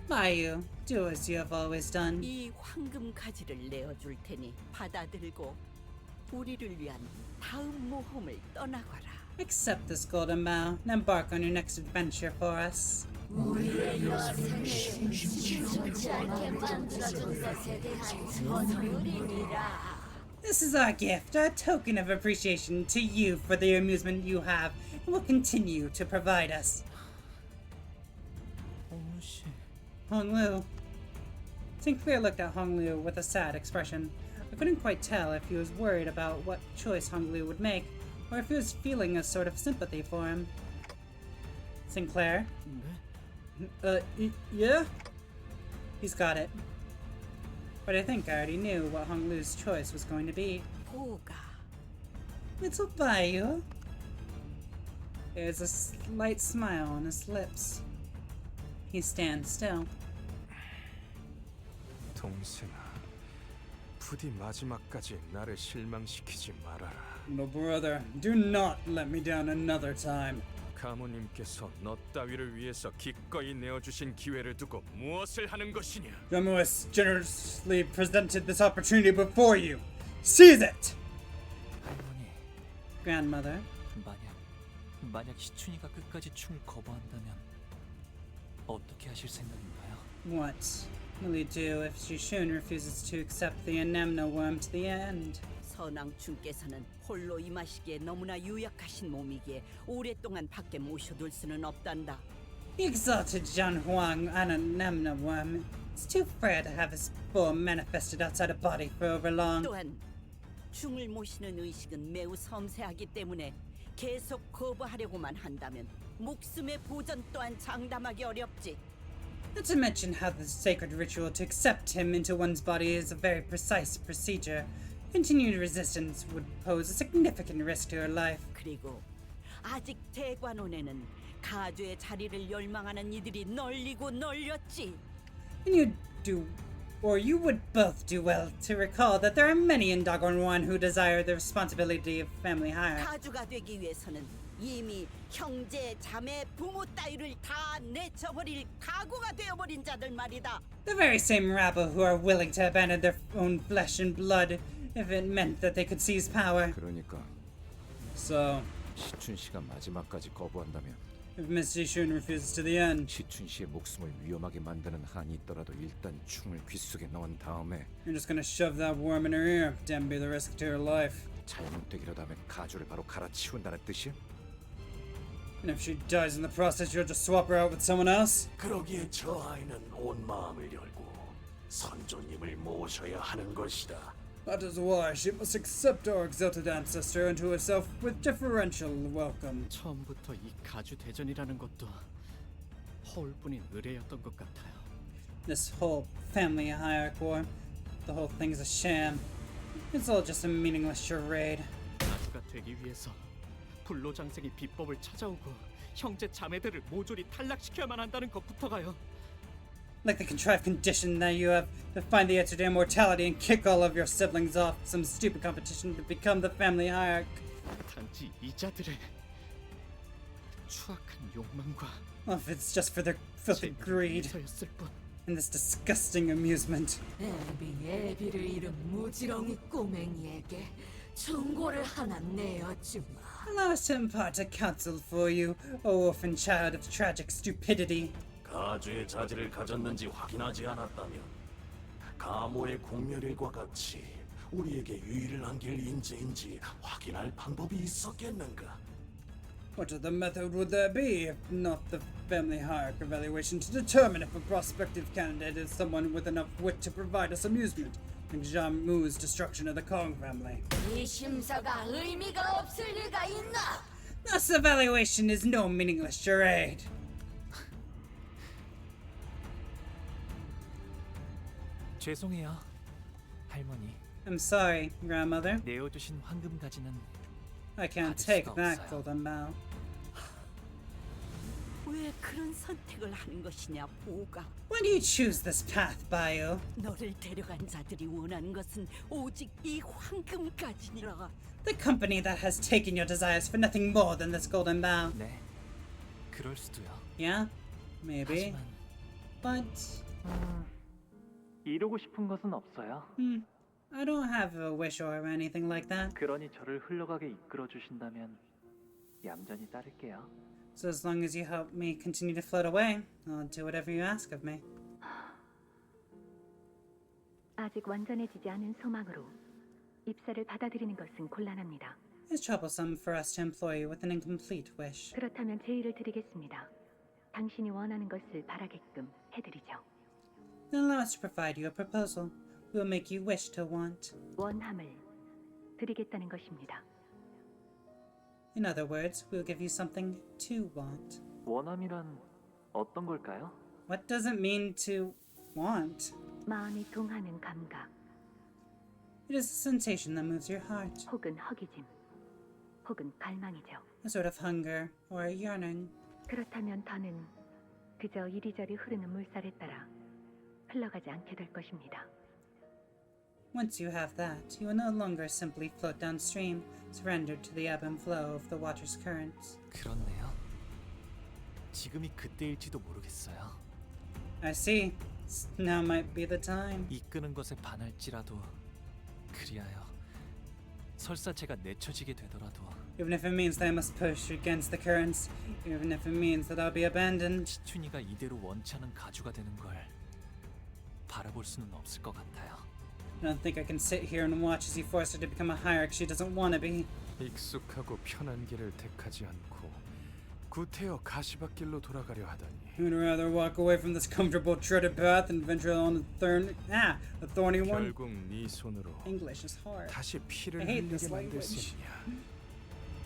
Bayou, do as you have always done. 이 황금 가지를 내어줄 테니 받아들고 우리를 위한 다음 모험을 떠나거라. Accept this Golden Bow and embark on your next adventure for us. 우리의 여생을 지속지 않게 만들어준 것에 대한 선물이니라. This is our gift, a token of appreciation to you for the amusement you have and will continue to provide us. Hong Lu. Sinclair looked at Hong Lu with a sad expression. I couldn't quite tell if he was worried about what choice Hong Lu would make, or if he was feeling a sort of sympathy for him. Sinclair? Yeah? He's got it. But I think I already knew what Hong Lu's choice was going to be. Little Bayou? There's a slight smile on his lips. He stands still. 동생아, 부디 마지막까지 나를 실망시키지 말아라. No, brother, do not let me down another time. 가무님께서 너 따위를 위해서 기꺼이 내어주신 기회를 두고 무엇을 하는 것이냐? Jamu has generously presented this opportunity before you. Seize it! 할머니, Grandmother. 만약 시춘이가 끝까지 충을 거부한다면 어떻게 하실 생각인가요? What will you do if Shishun refuses to accept the anemone worm to the end? 선왕충께서는 홀로 임하시기에 너무나 유약하신 몸이기에 오랫동안 밖에 모셔둘 수는 없단다. The exalted Zhan Huang and anemone worm is too frail to have his form manifested outside a body for over long. 또한 충을 모시는 의식은 매우 섬세하기 때문에 계속 거부하려고만 한다면 목숨의 보전 또한 장담하기 어렵지. Not to mention how the sacred ritual to accept him into one's body is a very precise procedure. Continued resistance would pose a significant risk to her life. 그리고 아직 대관원에는 가주의 자리를 열망하는 이들이 널리고 널렸지. And you would both do well to recall that there are many in Dagon 1 who desire the responsibility of family hire. 가주가 되기 위해서는 이미 형제, 자매, 부모 따위를 다 내쳐버릴 각오가 되어버린 자들 말이다. The very same rabble who are willing to abandon their own flesh and blood if it meant that they could seize power. 그러니까 So, 시춘 씨가 마지막까지 거부한다면 If Miss Jishun refuses to the end, 시춘 씨의 목숨을 위험하게 만드는 한이 있더라도 일단 충을 귓속에 넣은 다음에 you're just gonna shove that worm in her ear. Damn be the risk to her life. 잘못되기라도 하면 가주를 바로 갈아치운다는 뜻이야? And if she dies in the process, you'll just swap her out with someone else? 그러기에 저 아이는 온 마음을 열고 선조님을 모셔야 하는 것이다. That is why she must accept our exalted ancestor into herself with differential welcome. 처음부터 이 가주 대전이라는 것도 허울뿐인 의뢰였던 것 같아요. This whole family hierarchy war, the whole thing's a sham. It's all just a meaningless charade. 가주가 되기 위해서 불로장생이 비법을 찾아오고 형제 자매들을 모조리 탈락시켜야만 한다는 것부터가요. Like the contrived condition that you have to find the answer to immortality and kick all of your siblings off some stupid competition to become the family hierarch. 단지 이자들의 추악한 욕망과 Well, if it's just for their filthy greed and this disgusting amusement. 애비를 잃은 무지렁이 꼬맹이에게 충고를 하나 내어주마. Allow us to impart a counsel for you, O orphan child of tragic stupidity. 가주의 자질을 가졌는지 확인하지 않았다면 가모의 공멸일과 같이 우리에게 유의를 안길 인재인지 확인할 방법이 있었겠는가? What other method would there be if not the family hierarchy evaluation to determine if a prospective candidate is someone with enough wit to provide us amusement, like Jamu's destruction of the Kong family? 이 심사가 의미가 없을 리가 있나? This evaluation is no meaningless charade. 죄송해요, 할머니. I'm sorry, grandmother. 내어주신 황금 가지는 I can't 받을 take 수가 that 없어요. golden bow. 왜 그런 선택을 하는 것이냐, 보가. Why do you choose this path, Bayo? 너를 데려간 자들이 원하는 것은 오직 이 황금까지니라. The company that has taken your desires for nothing more than this golden bow. 네, 그럴 수도요. Yeah, maybe. 하지만 But 이루고 싶은 것은 없어요. I don't have a wish or anything like that. 그러니 저를 흘러가게 이끌어 주신다면 얌전히 따를게요. So as long as you help me continue to float away, I'll do whatever you ask of me. 아직 완전해지지 않은 소망으로 입사를 받아들이는 것은 곤란합니다. It's troublesome for us to employ you with an incomplete wish. 그렇다면 제의를 드리겠습니다. 당신이 원하는 것을 바라게끔 해드리죠. Then allow us to provide you a proposal. We'll make you wish to want. 원함을 드리겠다는 것입니다. In other words, we'll give you something to want. 원함이란 어떤 걸까요? What does it mean to want? 마음이 동하는 감각, It is a sensation that moves your heart, 혹은 허기짐, 혹은 갈망이죠. a sort of hunger or a yearning. 그렇다면 더는 그저 이리저리 흐르는 물살에 따라 흘러가지 않게 될 것입니다. Once you have that, you will no longer simply float downstream, surrendered to the ebb and flow of the water's currents. 그렇네요. 지금이 그때일지도 모르겠어요. I see. Now might be the time. 이끄는 것에 반할지라도 그리하여 설사 제가 내쳐지게 되더라도 Even if it means that I must push against the currents, even if it means that I'll be abandoned. 시춘이가 이대로 원치 않은 가주가 되는 걸 바라볼 수는 없을 것 같아요. I don't think I can sit here and watch as you force her to become a hierarch she doesn't want to be. 익숙하고 편한 길을 택하지 않고 구태여 가시밭길로 돌아가려 하다니. You would rather walk away from this comfortable treaded path and venture on a thorny one. 결국 네 손으로 English is hard. 다시 피를 I hate 흘리게 this 만들 language. 셈이야.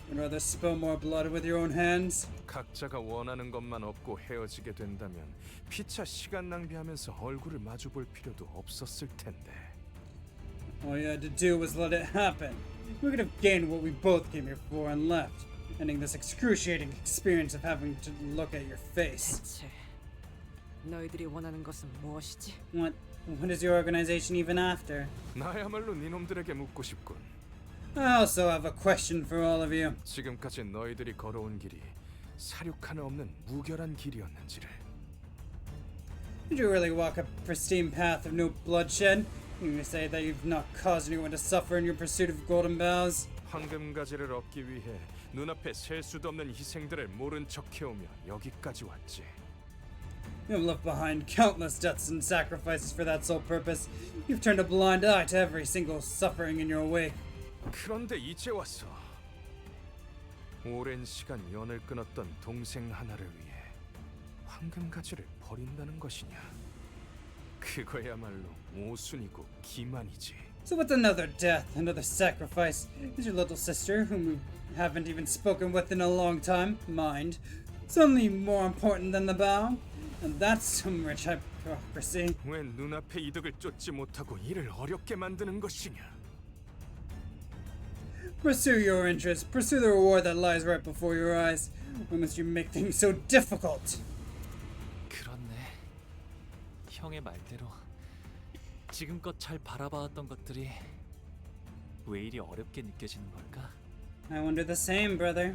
You'd rather spill more blood with your own hands. 각자가 원하는 것만 얻고 헤어지게 된다면 피차 시간 낭비하면서 얼굴을 마주 볼 필요도 없었을 텐데. All you had to do was let it happen. We could have gained what we both came here for and left, ending this excruciating experience of having to look at your face. 대체 너희들이 원하는 것은 무엇이지? What is your organization even after? 나야말로 니놈들에게 묻고 싶군. I also have a question for all of you. 지금까지 너희들이 걸어온 길이 사륙 하나 없는 무결한 길이었는지를. Did you really walk a pristine path of no bloodshed? You say that you've not caused anyone to suffer in your pursuit of golden bows? 황금가지를 얻기 위해 눈앞에 셀 수도 없는 희생들을 모른 척해오며 여기까지 왔지. You have left behind countless deaths and sacrifices for that sole purpose. You've turned a blind eye to every single suffering in your wake. 그런데 이제 왔어. 오랜 시간 연을 끊었던 동생 하나를 위해 황금가지를 버린다는 것이냐? 그거야말로 모순이고 기만이지. So what's another death, another sacrifice? Is your little sister, whom you haven't even spoken with in a long time, mind, suddenly more important than the bow? And that's some rich hypocrisy. 왜 눈앞의 이득을 쫓지 못하고 일을 어렵게 만드는 것이냐? Pursue your interests. Pursue the reward that lies right before your eyes. Why must you make things so difficult? 그렇네. 형의 말대로 지금껏 잘 바라봐왔던 것들이 왜 이리 어렵게 느껴지는 걸까? I wonder the same, brother.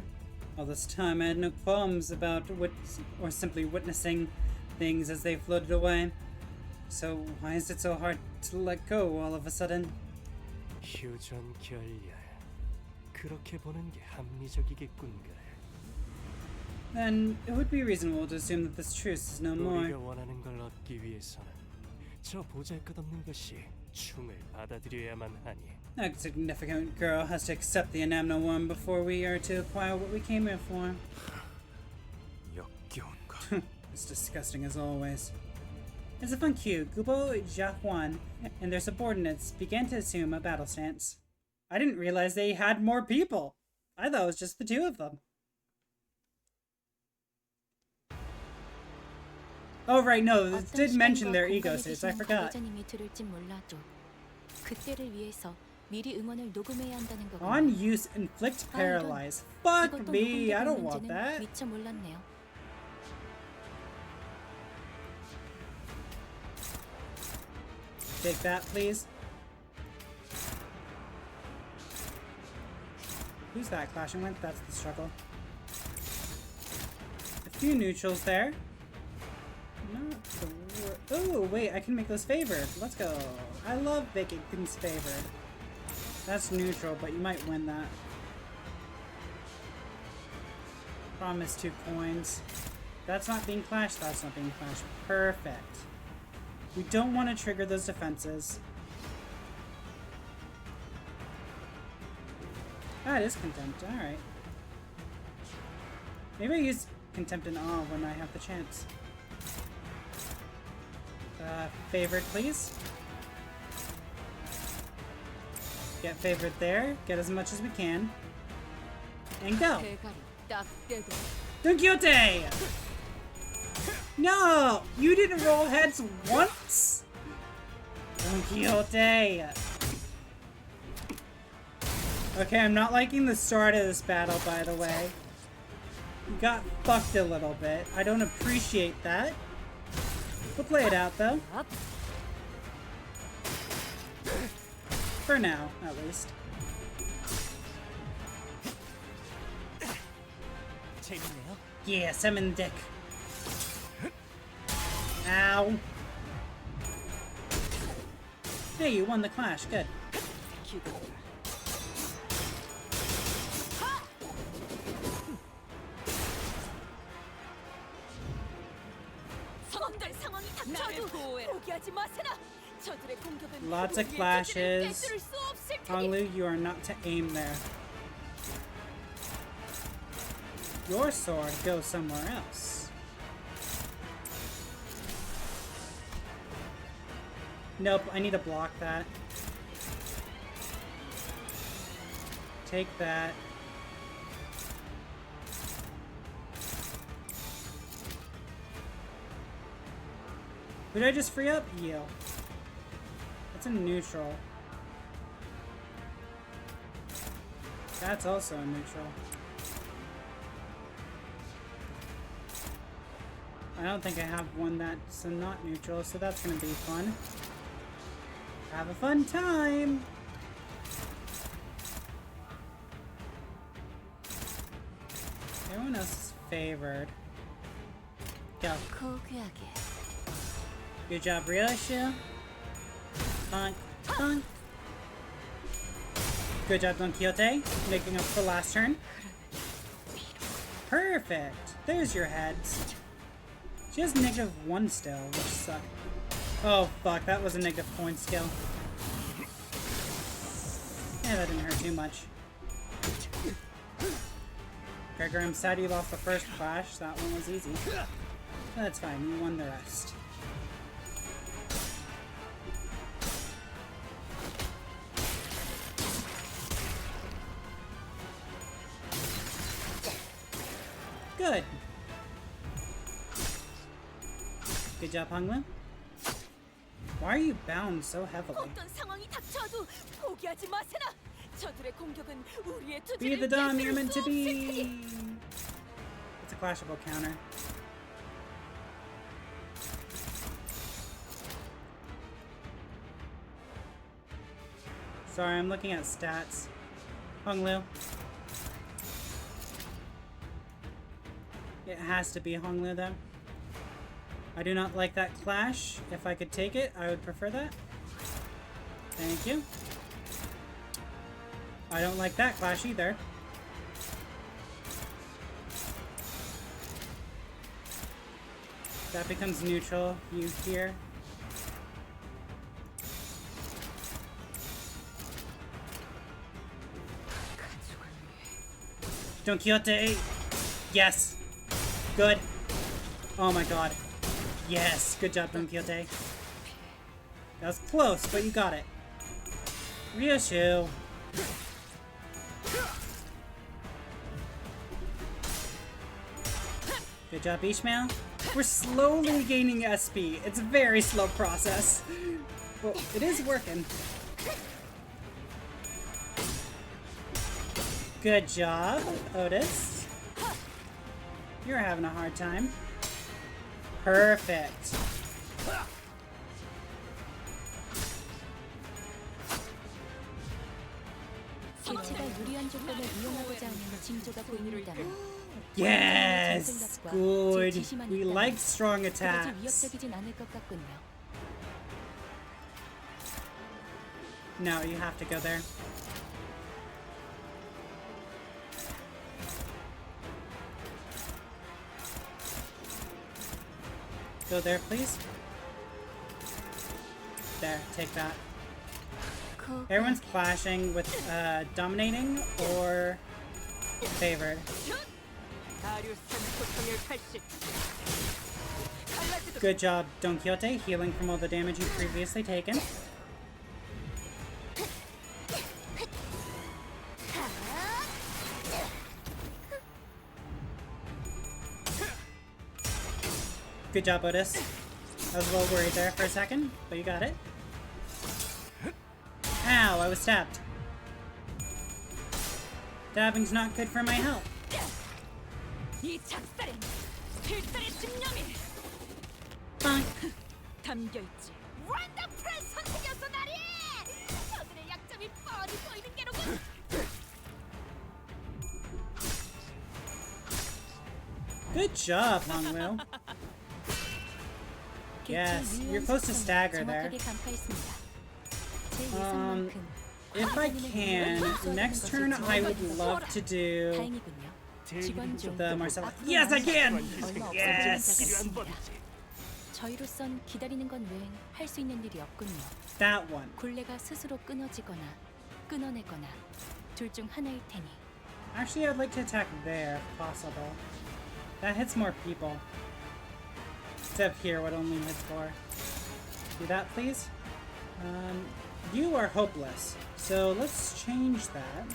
All this time I had no qualms about or simply witnessing things as they floated away. So why is it so hard to let go all of a sudden? 휴전결렬. 그렇게 보는 게 합리적이겠군가. Then it would be reasonable to assume that this truce is no more. 우리가 원하는 걸 얻기 위해서는 저 보잘것없는 것이 충을 받아들여야만 하니. A significant girl has to accept the Anamna one before we are to acquire what we came here for. 역겨운 것. It's disgusting as always. As if on cue, Gubo, Jiahuan, and their subordinates began to assume a battle stance. I didn't realize they had more people. I thought it was just the two of them. Oh right, no, this did mention their ego suits, I forgot. On use, inflict paralyze. Fuck me, I don't want that. Take that, please. Who's that clashing with? That's the struggle. A few neutrals there. Not the oh, wait, I can make those favored. Let's go. I love making things favored. That's neutral, but you might win that. Promise 2 coins. That's not being clashed, that's not being clashed. Perfect. We don't want to trigger those defenses. Ah, it is Contempt. Alright. Maybe I use Contempt and Awe when I have the chance. Favored, please. Get favored there. Get as much as we can. And go! Don Quixote! No! You didn't roll heads once? Don Quixote! Okay, I'm not liking the start of this battle, by the way. You got fucked a little bit. I don't appreciate that. We'll play it out, though. For now, at least. Yeah, summon dick. Ow. Hey, you won the clash. Good. Lots of clashes. Honglu, you are not to aim there. Your sword goes somewhere else. Nope, I need to block that. Take that. Who did I just free up? Yale. That's a neutral. That's also a neutral. I don't think I have one that's not neutral, so that's gonna be fun. Have a fun time! Everyone else is favored. Go. Good job, Ryoshu. Bonk, bonk. Good job, Don Quixote. Making up for last turn. Perfect. There's your heads. She has -1 still, which sucks. Oh, fuck. That was a -point skill. Yeah, that didn't hurt too much. Gregor, I'm sad you lost the first clash. That one was easy. That's fine. You won the rest. Good. Good job, Honglu. Why are you bound so heavily? 어떤 상황이 닥쳐도 포기하지 마세나. 저들의 공격은 우리의 Be 투지를 the Dom you're 깨뜨릴 meant 수 to 없을 be! 테니. It's a clashable counter. Sorry, I'm looking at stats. Honglu. It has to be Honglu, though. I do not like that clash. If I could take it, I would prefer that. Thank you. I don't like that clash either. That becomes neutral. You here. Don Quixote! Yes! Good! Oh my god. Yes! Good job, Don Quixote. That was close, but you got it. Ryoshu! Good job, Ishmael. We're slowly gaining SP. It's a very slow process. But it is working. Good job, Otis. You're having a hard time. Perfect. 개체가 유리한 조건을 이용하고자 하는 징조가 보입니다만 Yes! Good. We like strong 그다지 attacks. 위협적이진 않을 것 같군요. No, you have to go there. Go there, please. There, take that. Everyone's clashing with dominating or favored. Good job, Don Quixote, healing from all the damage you've previously taken. Good job, Otis. I was a little worried there for a second, but you got it. Ow, I was stabbed. Stabbing's not good for my health. 이 작살엔 필살의 집념이 담겨 있지. 원더풀한 선택이었어, 나리. 저들의 약점이 뻔히 보이는 게로군. Good job, Honglu. Yes, you're supposed to stagger there. If I can, next turn I would love to do the Marcella. Yes, I can! Yes! 저희로선 기다리는 건 외엔 할 수 있는 일이 없군요. That one. 굴레가 스스로 끊어지거나 끊어내거나 둘 중 하나일 테니. Actually, I'd like to attack there, if possible. That hits more people. Except here, what only hits 4. Do that, please. You are hopeless. So let's change that,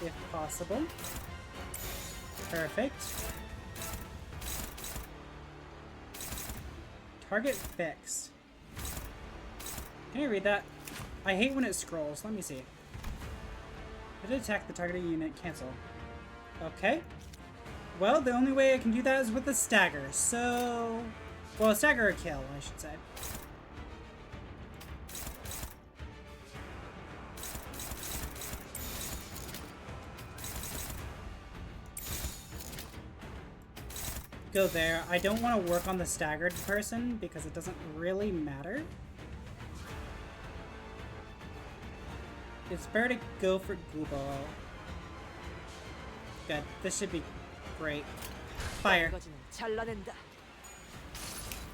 if possible. Perfect. Target fixed. Can you read that? I hate when it scrolls. Let me see. Did it attack the targeting unit? Cancel. Okay. Well, the only way I can do that is with a stagger, so... Well, a stagger or kill, I should say. Go there. I don't want to work on the staggered person because it doesn't really matter. It's better to go for Google. Good. This should be great. Fire.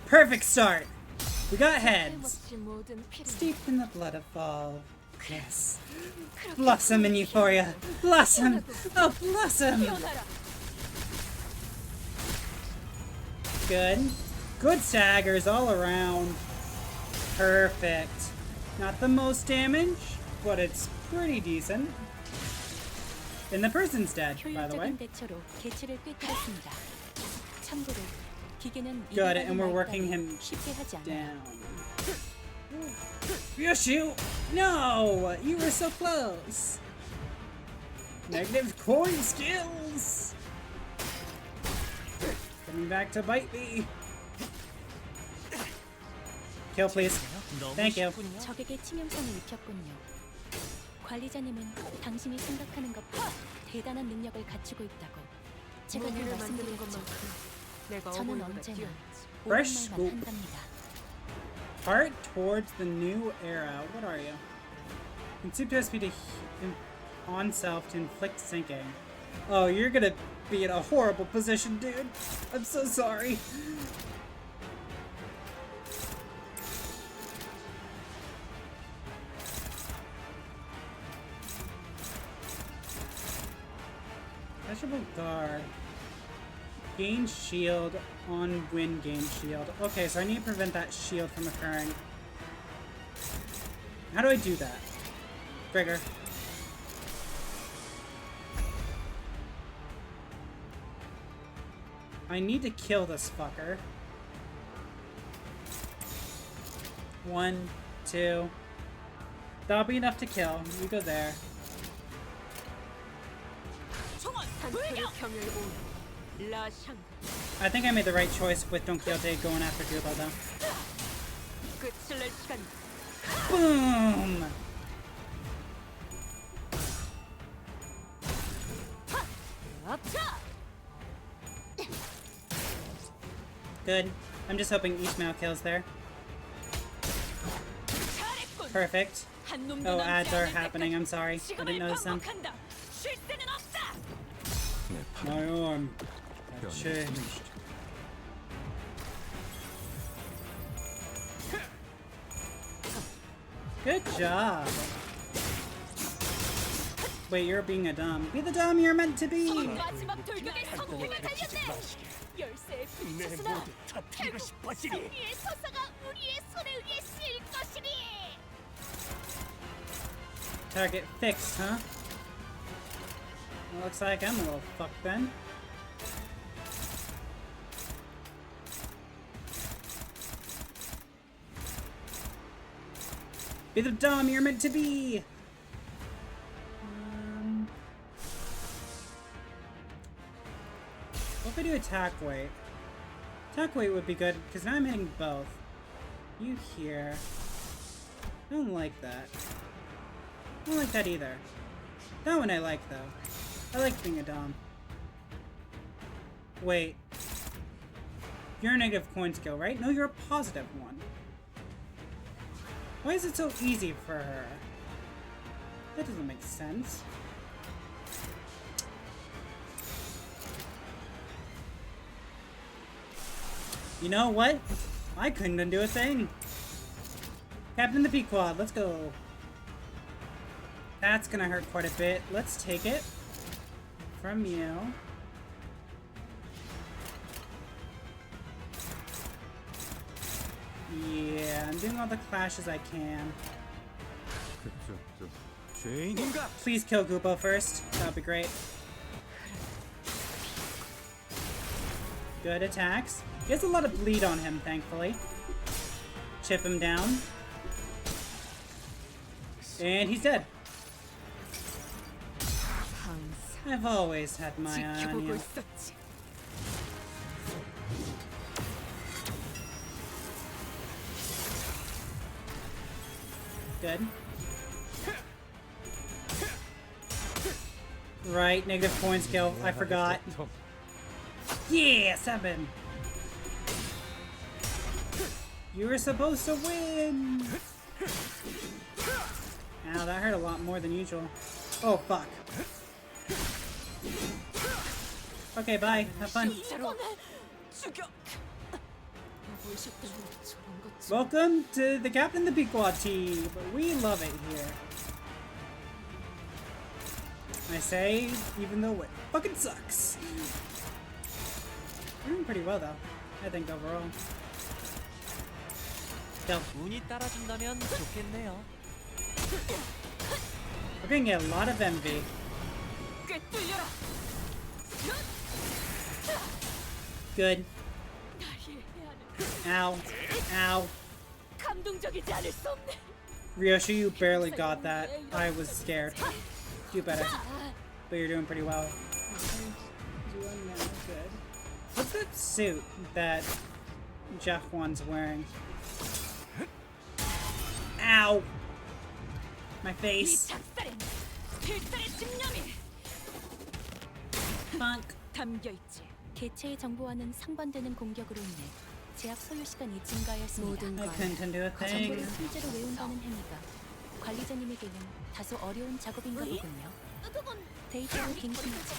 Perfect start. We got heads. Steeped in the blood of fall. Yes. Blossom in euphoria. Blossom. Oh, blossom. Good. Good staggers all around. Perfect. Not the most damage, but it's pretty decent. And the person's dead, by the way. Good, and we're working him down. Yoshu! No! You were so close! Negative coin skills! Coming back to bite me. Kill, please. Thank you. 적에게 치명상을 입혔군요. 관리자님은 당신이 생각하는 것보다 대단한 능력을 갖추고 있다고 제가 늘 말씀드렸죠. 저는 언제나 Fresh 오랜만만 scoop. 한답니다. Heart towards the new era. What are you? Consume SP to on self to inflict sinking. Oh, you're gonna be in a horrible position, dude. I'm so sorry. Measurable guard. Gain shield on win, gain shield. Okay, so I need to prevent that shield from occurring. How do I do that? Trigger. I need to kill this fucker. 1, 2. That'll be enough to kill. You go there. I think I made the right choice with Don Quixote going after Gubo though. Boom! Good. I'm just hoping Ishmael kills there. Perfect. Oh, ads are happening. I'm sorry. I didn't notice them. My arm has changed. Good job. Wait, you're being a dumb. Be the dumb you're meant to be. 마지막 돌격의 성공을 달렸네. 열쇠의 불치수나 결국 승리의 서사가 우리의 손에 의해 쓰일 것이니. Target fixed, huh? Well, looks like I'm a little fucked then. Be the dumb you're meant to be! What if I do attack weight? Attack weight would be good, because now I'm hitting both. You here. I don't like that. I don't like that either. That one I like, though. I like being a dom. Wait. You're a negative coin skill, right? No, you're a positive one. Why is it so easy for her? That doesn't make sense. You know what? I couldn't undo a thing. Captain the Pequod, let's go. That's gonna hurt quite a bit. Let's take it from you. Yeah, I'm doing all the clashes I can. Please kill Goopo first. That would be great. Good attacks. He has a lot of bleed on him, thankfully. Chip him down. And he's dead. I've always had my eye on you. Good. Right, negative coin skill. I forgot. Yeah, 7. You were supposed to win. Ow, that hurt a lot more than usual. Oh, fuck. Okay, bye. Have fun. Welcome to the Captain the Pequod team. We love it here. I say, even though it fucking sucks. We're doing pretty well, though. I think overall. Go. 운이 따라준다면 좋겠네요. We're gonna get a lot of envy. Good. Ow. Ow. Ryoshi, you barely got that. I was scared. Do better. But you're doing pretty well. What's that suit that Jahuan's wearing? Ow! My face. Funk. 개체의 정보와는 상반되는 공격으로 인해 제약 소요 시간이 증가하였습니다. I couldn't do a 정보를 thing. 실제로 외운다는 행위가 관리자님에게는 다소 어려운 작업인가 보군요. 데이터를 갱신하자.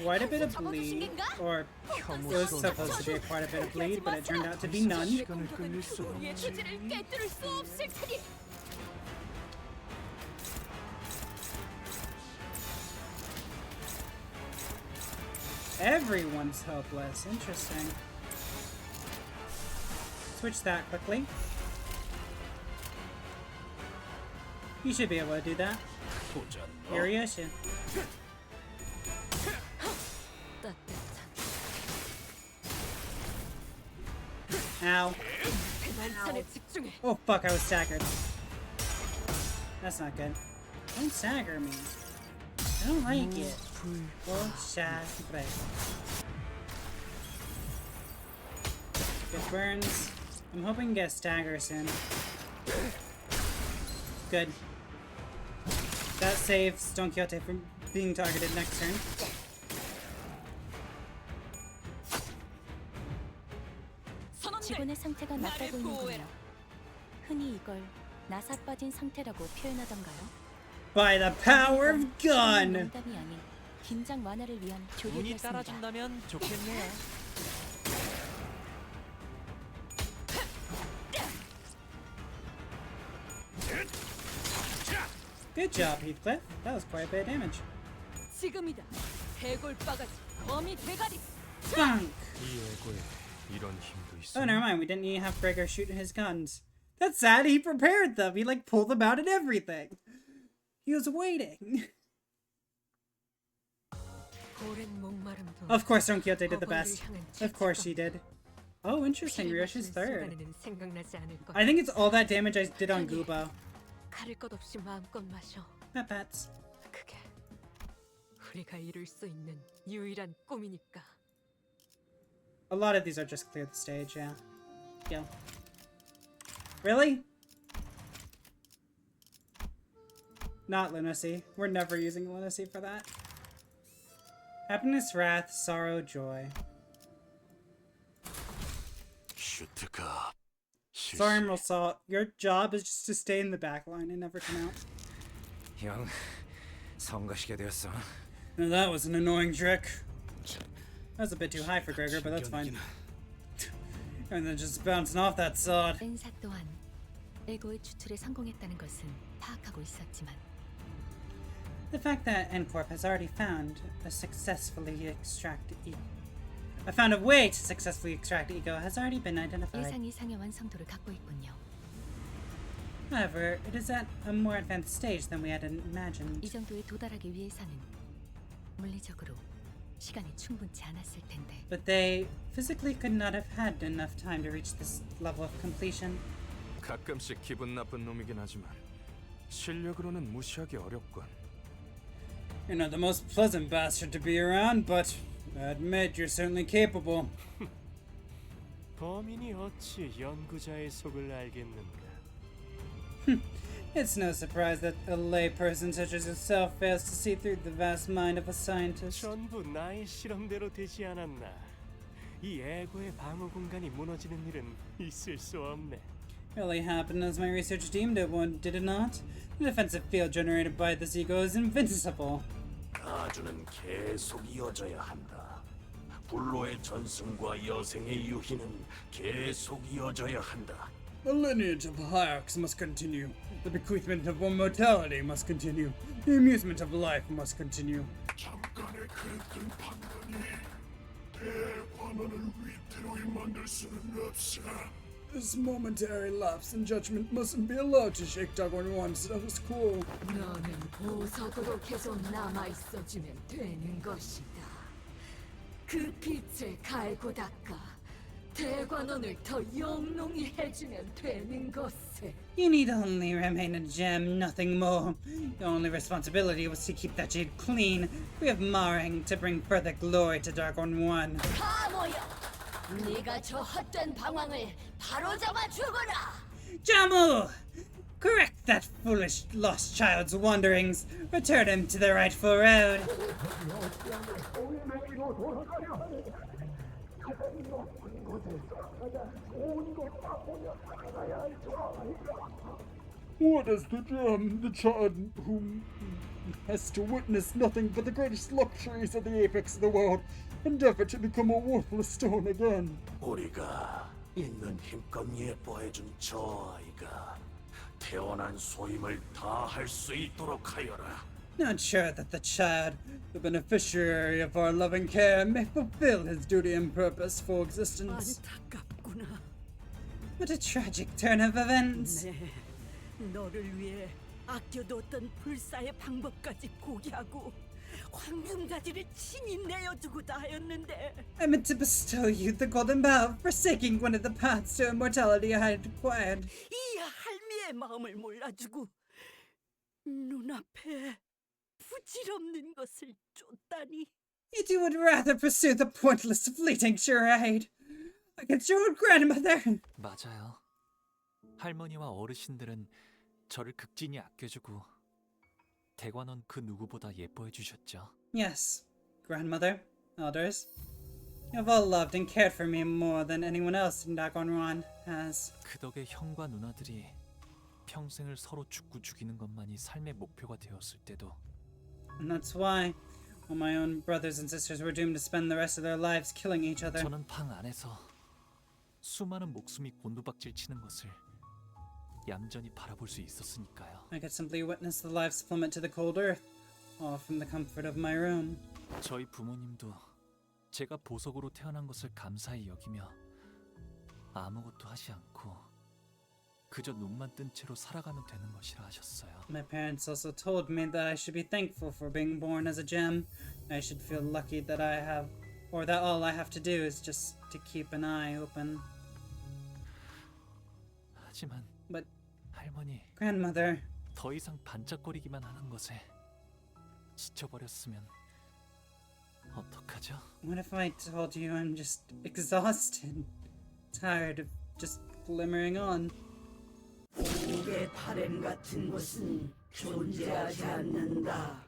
Quite a bit of bleed, or it was supposed to be quite a bit of bleed, but it turned out to be none. 우리의 주제를 꿰뚫을 수 없을 테니. Everyone's hopeless. Interesting. Switch that quickly. You should be able to do that. Ryoshi. Ow. Oh fuck, I was staggered. That's not good. Don't stagger me. I don't like it. Good burns. I'm hoping to get a stagger soon. Good. That saves Don Quixote from being targeted next turn. 직원의 상태가 나빠 보이는군요. 흔히 이걸 나사 빠진 상태라고 표현하던가요? By the power of gun! 농담이 아닌 긴장 완화를 위한 운이 조력이었습니다. 따라준다면 좋겠네요. Good job, Heathcliff. That was quite a bit of damage. 지금이다. 해골 바가지 거미 대가리. Funk! 이 애고에 이런 힘도 있어. Oh, never mind. We didn't even have Gregor shoot his guns. That's sad. He prepared them. He, like, pulled them out and everything. He was waiting. Of course, Don Quixote did the best. Of course she did. Oh, interesting. Ryoshi's third. I think it's all that damage I did on Gubo. 가릴 것 없이 마음껏 마셔. Pats. 그게 우리가 이룰 수 있는 유일한 꿈이니까. A lot of these are just clear the stage, yeah. Go. Really? Not lunacy. We're never using lunacy for that. Happiness, wrath, sorrow, joy. 슈트가 Sorry, Emerald Salt. Your job is just to stay in the back line and never come out. 형, 성가시게 되었어. Now that was an annoying trick. That was a bit too high for Gregor, but that's fine. And then just bouncing off that sword. 엔사 또한 에고의 추출에 성공했다는 것은 파악하고 있었지만 The fact that NCorp has already found a way to successfully extract ego has already been identified. 예상 이상의 완성도를 갖고 있군요. However, it is at a more advanced stage than we had imagined. 이 정도에 도달하기 위해서는 물리적으로 시간이 충분치 않았을 텐데. But they physically could not have had enough time to reach this level of completion. 가끔씩 기분 나쁜 놈이긴 하지만 실력으로는 무시하기 어렵군. You're not the most pleasant bastard to be around, but I admit you're certainly capable. 범인이 어찌 연구자의 속을 알겠는가? It's no surprise that a layperson such as yourself fails to see through the vast mind of a scientist. 전부 나의 실험대로 되지 않았나? 이 에고의 방어 공간이 무너지는 일은 있을 수 없네. Really happened as my research deemed it would, did it not? The defensive field generated by this ego is invincible. 가주는 계속 이어져야 한다. 불로의 전승과 여생의 유희는 계속 이어져야 한다. The lineage of hierarchs must continue. The bequeathment of immortality must continue. The amusement of life must continue. 잠깐의 그릇된 판단이 대관원을 위태로이 만들 수는 없어. This momentary lapse in judgment mustn't be allowed to shake Dagon One's status quo. 너는 보석으로 계속 남아 있어주면 되는 것이다. 그 빛을 갈고 닦아 대관원을 더 영롱히 해주면 되는 것을. You need only remain a gem, nothing more. The only responsibility was to keep that jade clean. We have marring to bring further glory to Dargon One. 다 모여! 네가 저 헛된 방황을 바로 잡아 주거라. Jamu! Correct that foolish lost child's wanderings. Return him to the rightful road. What is the gem? The child whom has to witness nothing but the greatest luxuries of the apex of the world, endeavor to become a worthless stone again. 우리가 있는 힘껏 예뻐해준 저 아이가 태어난 소임을 다 할 수 있도록 하여라. Not sure that the child, the beneficiary of our loving care, may fulfill his duty and purpose for existence. 안타깝구나. What a tragic turn of events. 네, 너를 위해 아껴뒀던 불사의 방법까지 포기하고 황금가지를 친히 내어주고다 하였는데. I meant to bestow you the golden bough, forsaking one of the paths to immortality I had acquired. 이 할미의 마음을 몰라주고 눈앞에 부질없는 것을 쫓다니. Yet you would rather pursue the pointless, fleeting charade. Against your own grandmother. 맞아요. 할머니와 어르신들은 저를 극진히 아껴주고 대관원 그 누구보다 예뻐해 주셨죠. Yes, grandmother, elders, you have all loved and cared for me more than anyone else in Dagonron has. 그 덕에 형과 누나들이 평생을 서로 죽고 죽이는 것만이 삶의 목표가 되었을 때도. And that's why, when my own brothers and sisters were doomed to spend the rest of their lives killing each other. 저는 방 안에서 수많은 목숨이 곤두박질 치는 것을 얌전히 바라볼 수 있었으니까요. I could simply witness the lives plummet to the cold earth, all from the comfort of my room. 저희 부모님도 제가 보석으로 태어난 것을 감사히 여기며 아무것도 하지 않고 그저 눈만 뜬 채로 살아가면 되는 것이라 하셨어요. My parents also told me that I should be thankful for being born as a gem. I should feel lucky that I have, or that all I have to do is just to keep an eye open. 하지만 But 할머니, grandmother, 더 이상 반짝거리기만 하는 것에 지쳐버렸으면 어떡하죠? what if I told you I'm just exhausted, tired of just glimmering on? 목의 바램 같은 것은 존재하지 않는다.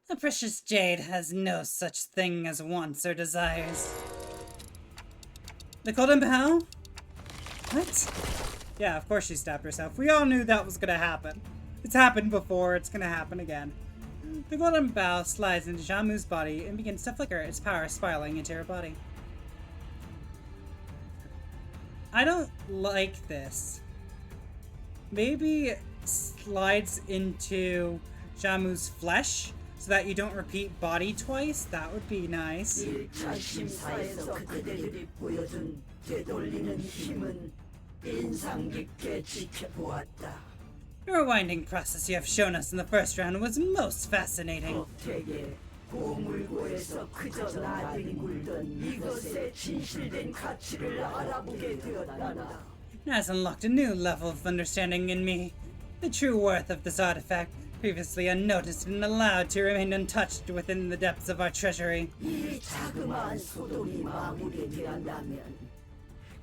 The precious jade has no such thing as wants or desires. The golden bough? What? Yeah, of course she stabbed herself. We all knew that was gonna happen. It's happened before, it's gonna happen again. The golden bough slides into Jamu's body and begins to flicker, its power spiraling into her body. I don't like this. Maybe slides into Jamu's flesh so that you don't repeat body twice. That would be nice. 1차 심사에서 그대들이 보여준 되돌리는 힘은 인상 깊게 지켜보았다. The rewinding process you have shown us in the first round was most fascinating. 되게 보물고에서 그저 나뒹굴던 이것의 진실된 가치를 알아보게 되었다. It has unlocked a new level of understanding in me. The true worth of this artifact, previously unnoticed and allowed to remain untouched within the depths of our treasury. 이 자그마한 소동이 마무리되었다면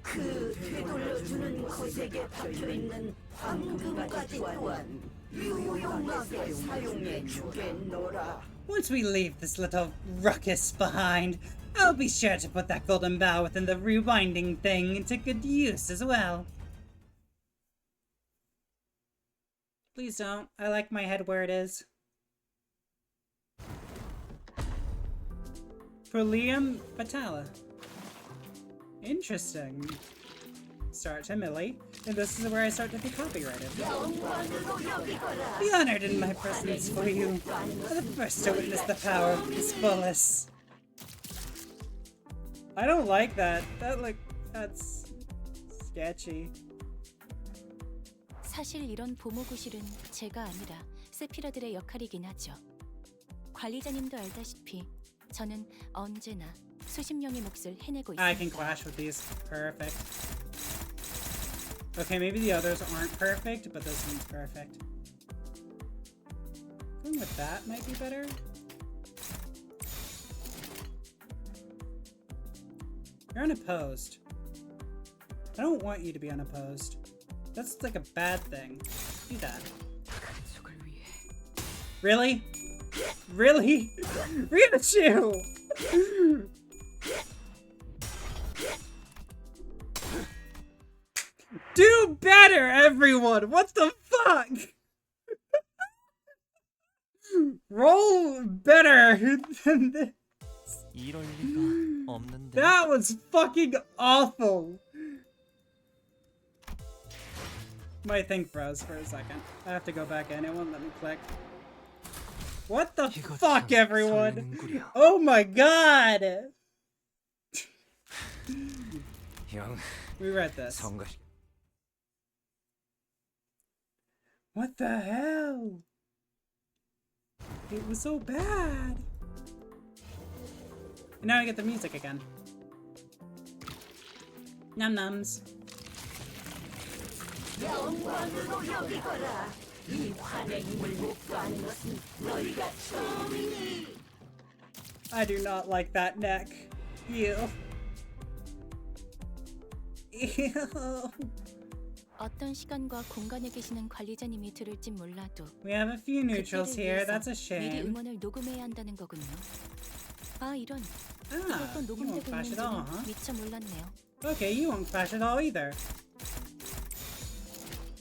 그 되돌려주는 거색에 박혀있는 황금까지 또한 유용하게 사용해 주겠노라. Once we leave this little ruckus behind, I'll be sure to put that golden bough within the rewinding thing into good use as well. Please don't. I like my head where it is. For Liam Batala. Interesting. Start to Millie, and this is where I start to be copyrighted. Be honored in my presence for you. Are the first to witness the power of this fullness. I don't like that. That's sketchy. 사실 이런 보모구실은 제가 아니라 세피라들의 역할이긴 하죠. 관리자님도 알다시피 저는 언제나 수십 명의 몫을 해내고 있습니다. I can clash with these. Perfect. Okay, maybe the others aren't perfect, but this one's perfect. Going with that might be better. You're unopposed. I don't want you to be unopposed. That's like a bad thing. Do that. Really? Really? Ryachu! Do better, everyone! What the fuck? Roll better than this. That was fucking awful. My thing froze for a second. I have to go back in. It won't let me click. What the fuck, everyone? Oh my god! We read this. What the hell? It was so bad. And now I get the music again. Num nums. I do not like that neck. Ew. Ew. 어떤 시간과 공간에 계시는 관리자님이 들을진 몰라도 We have a few neutrals here. That's a 미리 shame. 음원을 녹음해야 한다는 거군요. 아 이런. Ah, 이것도 you won't 녹음되고 crash it all, 있는지는 huh? 미처 몰랐네요. Okay, you won't crash it all either.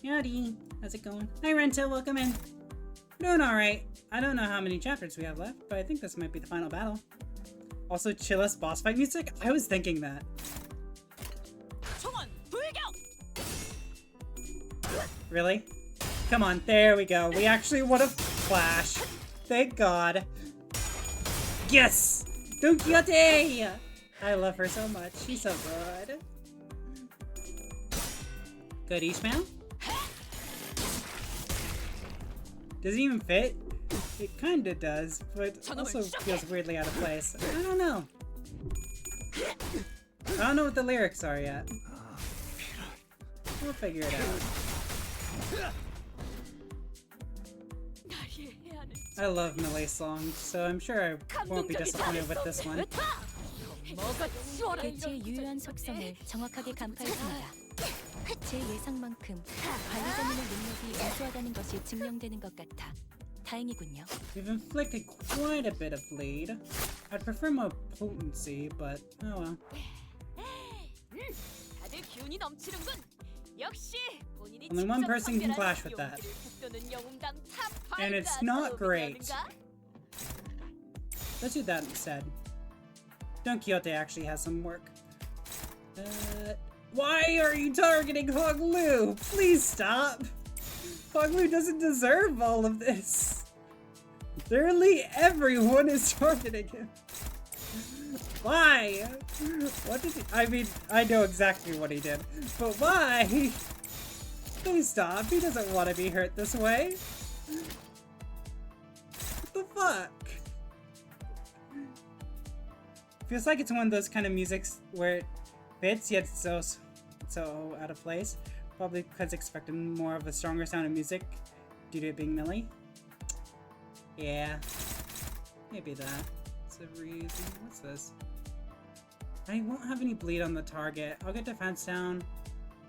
Howdy. How's it going? Hi, Renta. Welcome in. Doing alright. I don't know how many chapters we have left, but I think this might be the final battle. Also, chillest boss fight music? I was thinking that. Really? Come on, there we go. We actually won a clash. Thank God. Yes! Don Quixote! I love her so much. She's so good. Good, Ishmael? Does it even fit? It kinda does, but also feels weirdly out of place. I don't know. I don't know what the lyrics are yet. We'll figure it out. I love melee songs, so I'm sure I won't be disappointed with this one. 대체의 유효한 속성을 정확하게 간파했습니다. 제 예상만큼 관리자님의 능력이 우수하다는 것이 증명되는 것 같아 다행이군요. We've inflicted quite a bit of bleed. I'd prefer more potency, but oh well. 다들 기운이 넘치는군. 역시 본인이 Only one person can clash with that. And it's not great. Let's do that instead. Don Quixote actually has some work. Why are you targeting Hog Lu? Please stop! Hog Lu doesn't deserve all of this. Literally everyone is targeting him. Why? What did he— I mean, I know exactly what he did, but why? Please stop, he doesn't want to be hurt this way. What the fuck? Feels like it's one of those kind of musics where it fits, yet it's so out of place. Probably because expecting more of a stronger sound of music due to it being melee. Yeah, maybe that's a reason. What's this? I won't have any bleed on the target. I'll get defense down.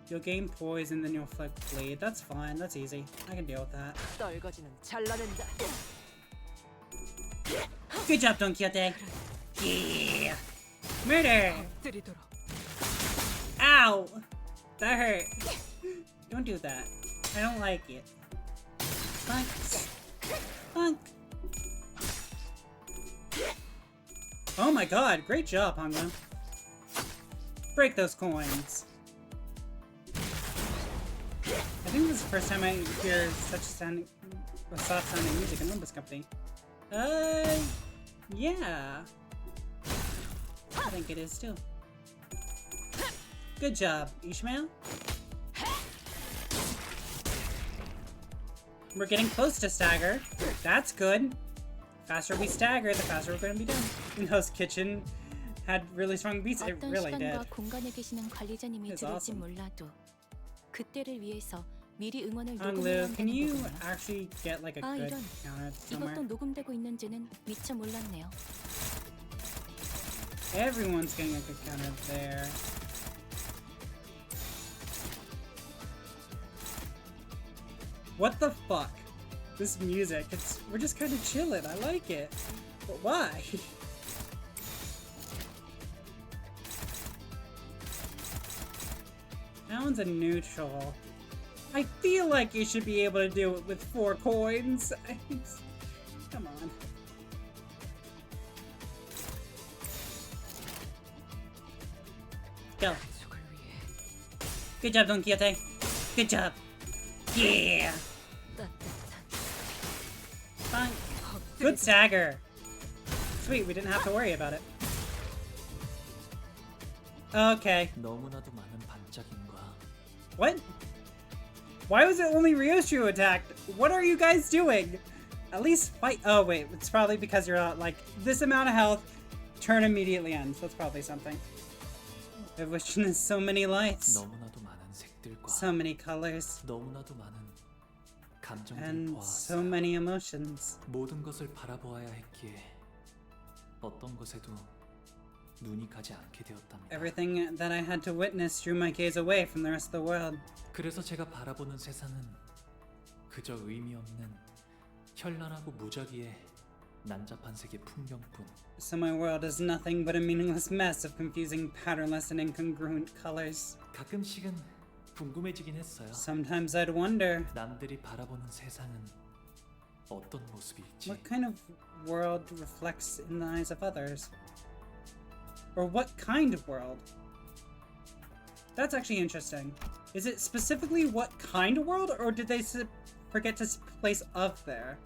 You'll gain poise and then you'll flick bleed. That's fine. That's easy. I can deal with that. Good job, Don Quixote. Yeah. Murder. Ow. That hurt. Don't do that. I don't like it. Thanks. Bonk. Oh my god, great job, Honglu. Break those coins. I think this is the first time I hear such soft sounding music in Limbus Company. Yeah. I think it is too. Good job, Ishmael. We're getting close to stagger. That's good. The faster we stagger, the faster we're going to be done. Hell's Kitchen had really strong beats. It really did. 공간에 계시는 관리자님이 It's 들을지 awesome. 몰라도 그때를 위해서 미리 응원을 Honglu, can 녹음해야 you 한다는 거군요. actually get like a good 이런. counter somewhere? 이것도 녹음되고 있는지는 미처 몰랐네요. Everyone's getting a good counter there. What the fuck? This music, we're just kind of chilling. I like it. But why? That one's a neutral. I feel like you should be able to do it with 4 coins. Come on. Go. Good job, Don Quixote. Good job. Yeah. Fine. Good stagger. Sweet, we didn't have to worry about it. Okay. 너무나도 많은 반짝임과 What? Why was it only Ryoshi who attacked? What are you guys doing? At least fight. Oh wait, it's probably because you're at like this amount of health. Turn immediately ends. That's probably something. I've witnessed so many lights. 너무나도 많은 색들과 So many colors. 너무나도 많은 감정들을 And 보았어. so many emotions. 모든 것을 바라보아야 했기에 어떤 것에도 눈이 가지 않게 되었답니다. Everything that I had to witness drew my gaze away from the rest of the world. 그래서 제가 바라보는 세상은 그저 의미 없는 현란하고 무작위의 난잡한 색의 풍경뿐. So my world is nothing but a meaningless mess of confusing, patternless, and incongruent colors. 가끔씩은 궁금해지긴 했어요. Sometimes I'd wonder 남들이 바라보는 세상은 어떤 모습일지. what kind of world reflects in the eyes of others. Or what kind of world? That's actually interesting. Is it specifically what kind of world, or did they forget to place of there?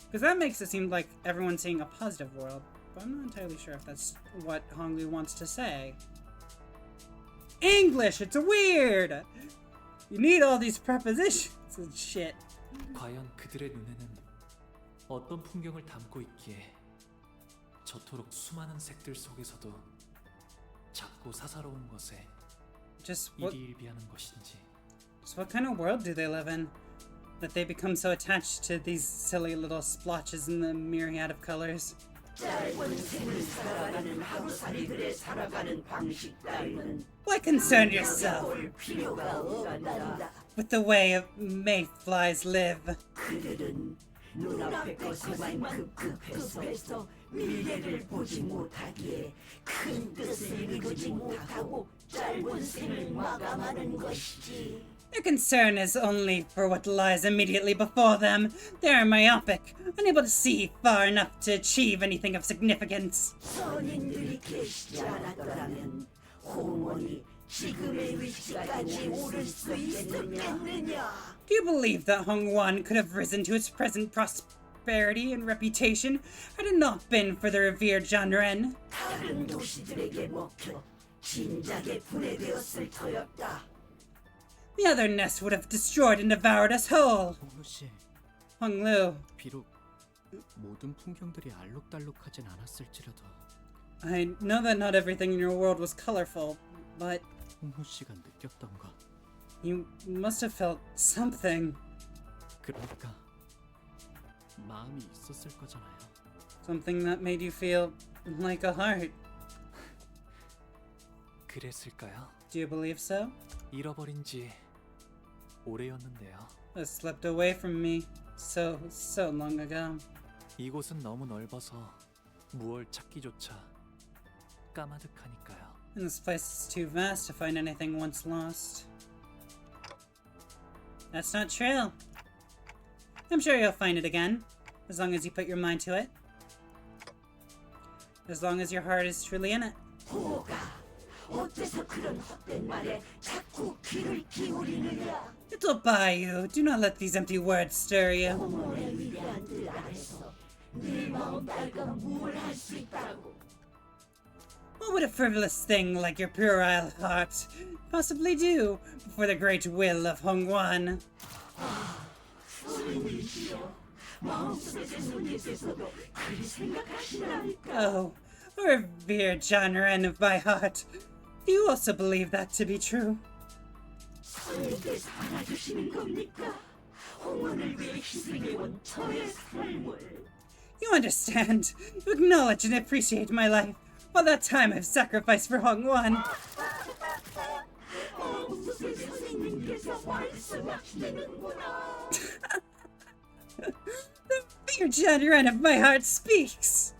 Because that makes it seem like everyone's seeing a positive world, but I'm not entirely sure if that's what Honglu wants to say. English! It's weird! You need all these prepositions and shit. 과연 그들의 눈에는 어떤 풍경을 담고 있기에 저토록 수많은 색들 속에서도 작고 사사로운 것에 일희일비하는 것인지. So what kind of world do they live in? That they become so attached to these silly little splotches in the myriad of colors. Why concern yourself with the way mayflies live? 눈앞의 것에만 급급해서 미래를 보지 못하기에 큰 뜻을 이루지 못하고 짧은 생을 마감하는 것이지. Their concern is only for what lies immediately before them. They are myopic, unable to see far enough to achieve anything of significance. 선인들이 계시지 않았더라면 홍원이 지금의 위치까지 오를 수 있었겠느냐? Do you believe that Hongwan could have risen to its present prosperity and reputation had it not been for the revered Janren? 다른 도시들에게 먹혀 진작에 분해되었을 터였다. The other nest would have destroyed and devoured us whole. 홍씨, Honglu, 비록 모든 풍경들이 알록달록하진 않았을지라도 I know that not everything in your world was colorful, but 홍씨가 느꼈던가. you must have felt something. 그러니까 마음이 있었을 거잖아요. Something that made you feel like a heart. 그랬을까요? Do you believe so? 잃어버린 지 오래였는데요. It slipped away from me so long ago. 이곳은 너무 넓어서 무얼 찾기조차 까마득하니까요. And this place is too vast to find anything once lost. That's not true. I'm sure you'll find it again, as long as you put your mind to it. As long as your heart is truly in it. Little Bayou, do not let these empty words stir you. What would a frivolous thing like your puerile heart possibly do before the great will of Hongwan? Oh, revered Janren of my heart, do you also believe that to be true? You understand. You acknowledge and appreciate my life. All that time I've sacrificed for Hongwan. The fear Janren of my heart speaks.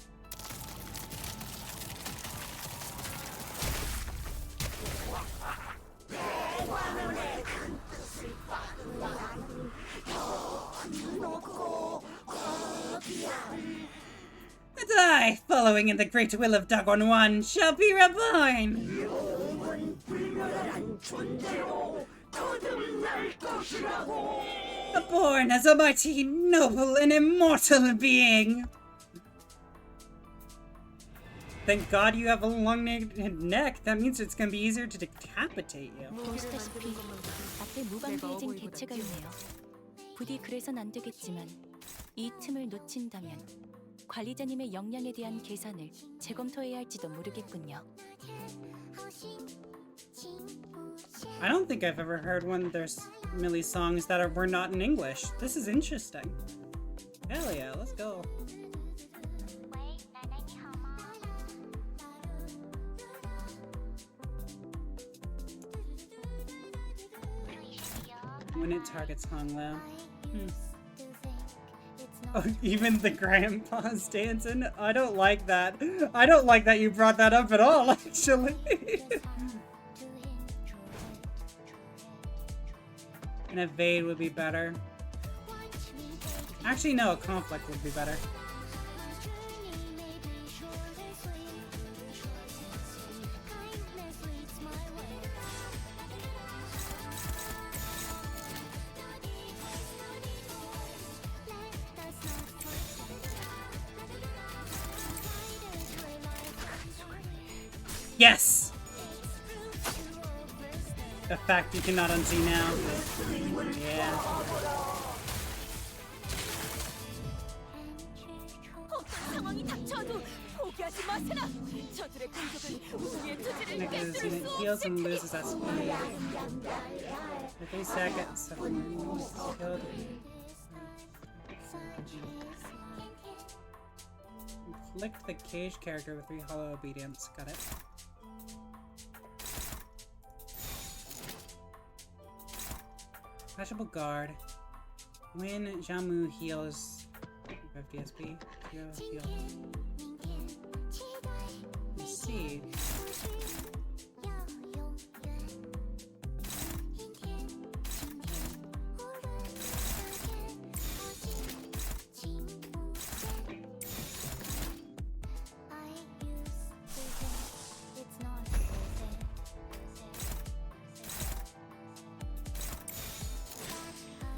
And I, following in the great will of Dagon One, shall be reborn! Born as a mighty, noble, and immortal being! Thank God you have a long neck. That means it's gonna be easier to decapitate you. 보시다시피 앞에 무방비해진 개체가 있네요. 부디 그래선 안 되겠지만 이 틈을 놓친다면 관리자님의 역량에 대한 계산을 재검토해야 할지도 모르겠군요. I don't think I've ever heard one of their Millie songs that were not in English. This is interesting. Hell yeah, let's go. When it targets Honglo. Oh, even the grandpa's dancing? I don't like that. I don't like that you brought that up at all, actually. An evade would be better. Actually, no, a conflict would be better. Yes! The fact you cannot unsee now. Yeah. Because when it heals and loses that speed. Every second, someone is killed. Inflict the cage character with 3 hollow obedience. Got it. Flashable guard. When Jamu heals 50 SP, heal. Let's see.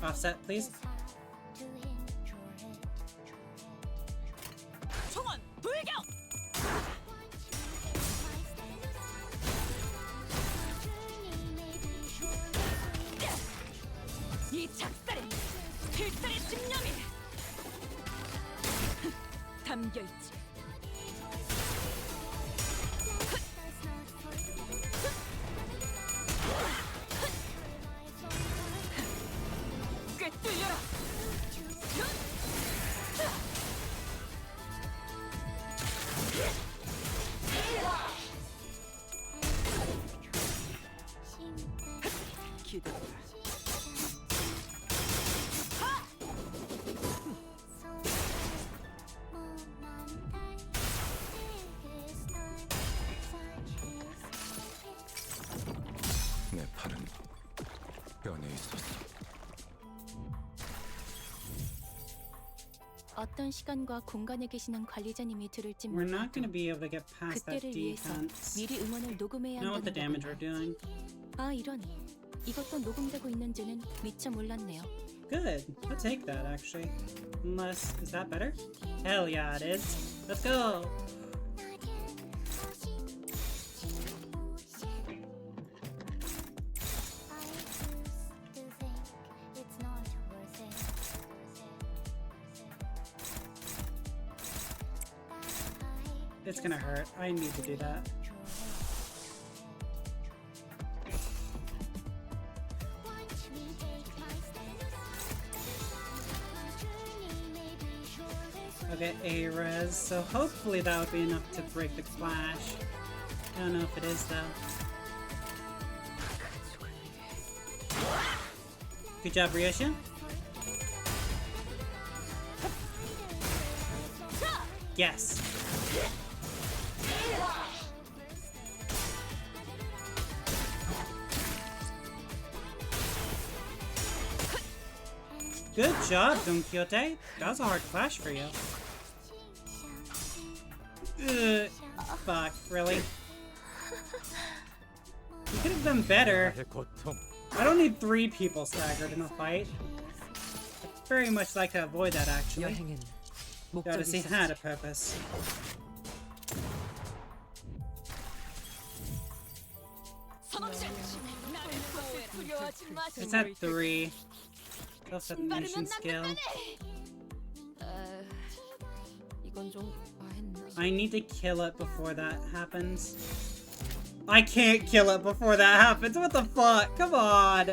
Offset, please. 이 작살에 필살의 집념이 담겨있지. 꿰뚫려라. 기다려. 내 팔은 뼈에 있었어. 어떤 시간과 공간에 계시는 관리자님이 들을지 We're not 몰라도 gonna be able to get past that 그때를 위해서 defense. 미리 응원을 녹음해야 Know what the 한다는 damage we're 거군요. doing. 아 이런, 이것도 녹음되고 있는지는 미처 몰랐네요. Good. I'll take that actually. Unless, is that better? Hell yeah, it is. Let's go. It's gonna hurt. I need to do that. Okay, A-res, so hopefully that would be enough to break the clash. I don't know if it is though. Good job, Ryosha. Yes. Good job, Don Quixote. That was a hard clash for you. Fuck, really? You could have done better. I don't need 3 people staggered in a fight. I'd very much like to avoid that, actually. The Odyssey had a purpose. It's at 3. Self-detonation skill. I need to kill it before that happens. I can't kill it before that happens. What the fuck? Come on.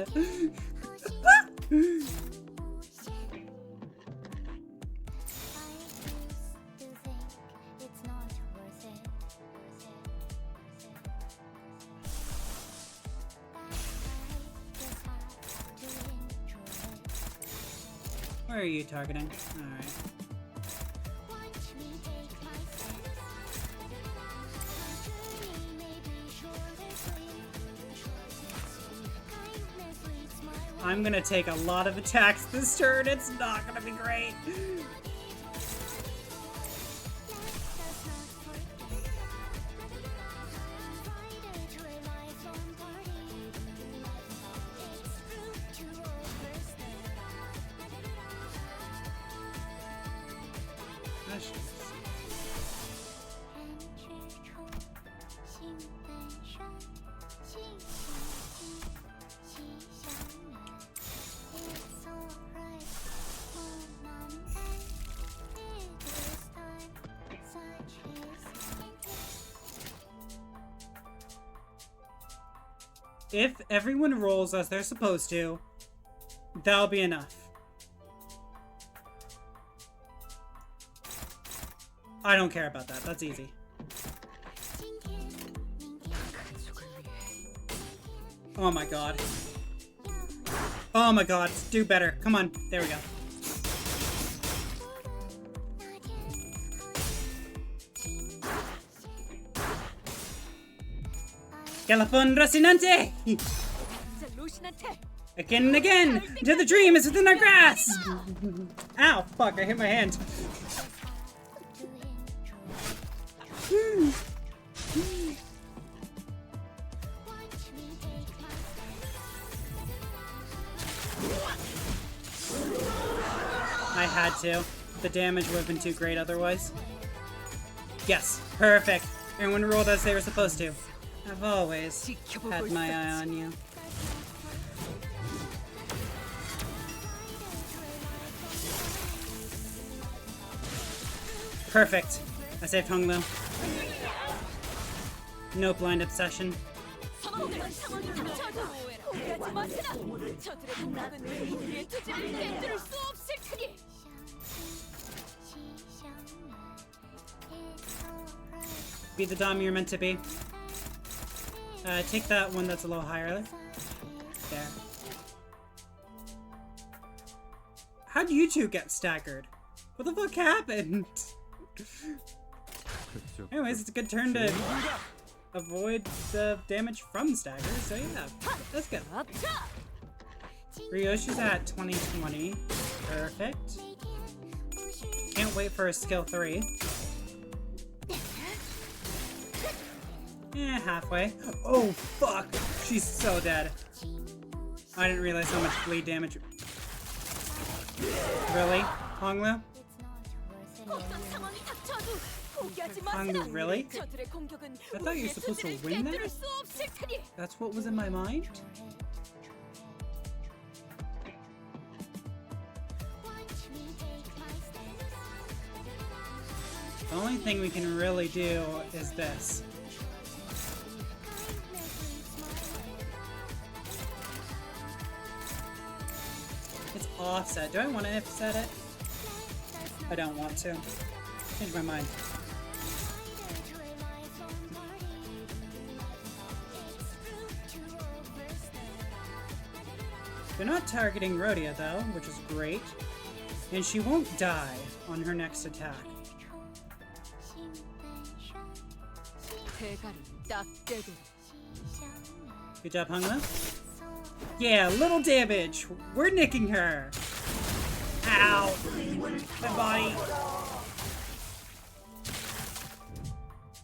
Where are you targeting? Alright. I'm gonna take a lot of attacks this turn. It's not gonna be great. If everyone rolls as they're supposed to, that'll be enough. I don't care about that. That's easy. Oh my god. Oh my god. Do better. Come on. There we go. Calafon Rocinante! Again and again! Until the dream is within our grasp! Ow! Fuck, I hit my hand. I had to. The damage would have been too great otherwise. Yes, perfect. Everyone rolled as they were supposed to. I've always had my eye on you. Perfect. I saved Hung though. No blind obsession. Be the Dom you're meant to be. Take that one that's a little higher. There. How'd you two get staggered? What the fuck happened? Anyways, it's a good turn to avoid the damage from staggers, so yeah, that's good. Ryoshi's at 2020. Perfect. Can't wait for skill 3. Halfway. Oh, fuck! She's so dead. I didn't realize how much bleed damage. Really? Honglu? Honglu, really? I thought you were supposed to win that? That's what was in my mind? The only thing we can really do is this. It's offset. Do I want to offset it? I don't want to. Change my mind. They're not targeting Rhodia though, which is great. And she won't die on her next attack. Good job, Honglu. Yeah, little damage. We're nicking her. Ow. My body.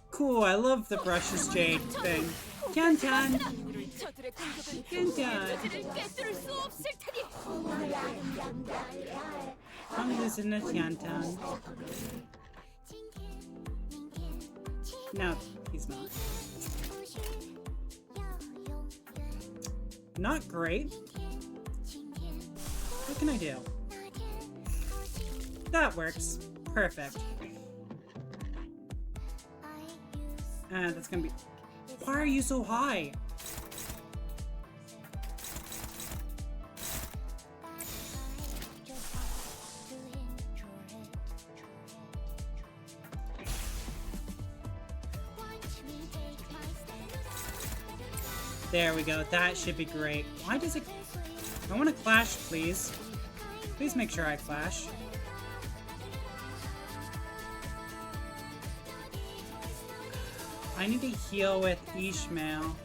Cool, I love the brushes Jade thing. Canton. Canton. Honglu's in a Canton. No, he's not. Not great. What can I do? That works. Perfect. And that's gonna be... Why are you so high? There we go. That should be great. Why does it... I want to clash, please. Please make sure I clash. I need to heal with Ishmael.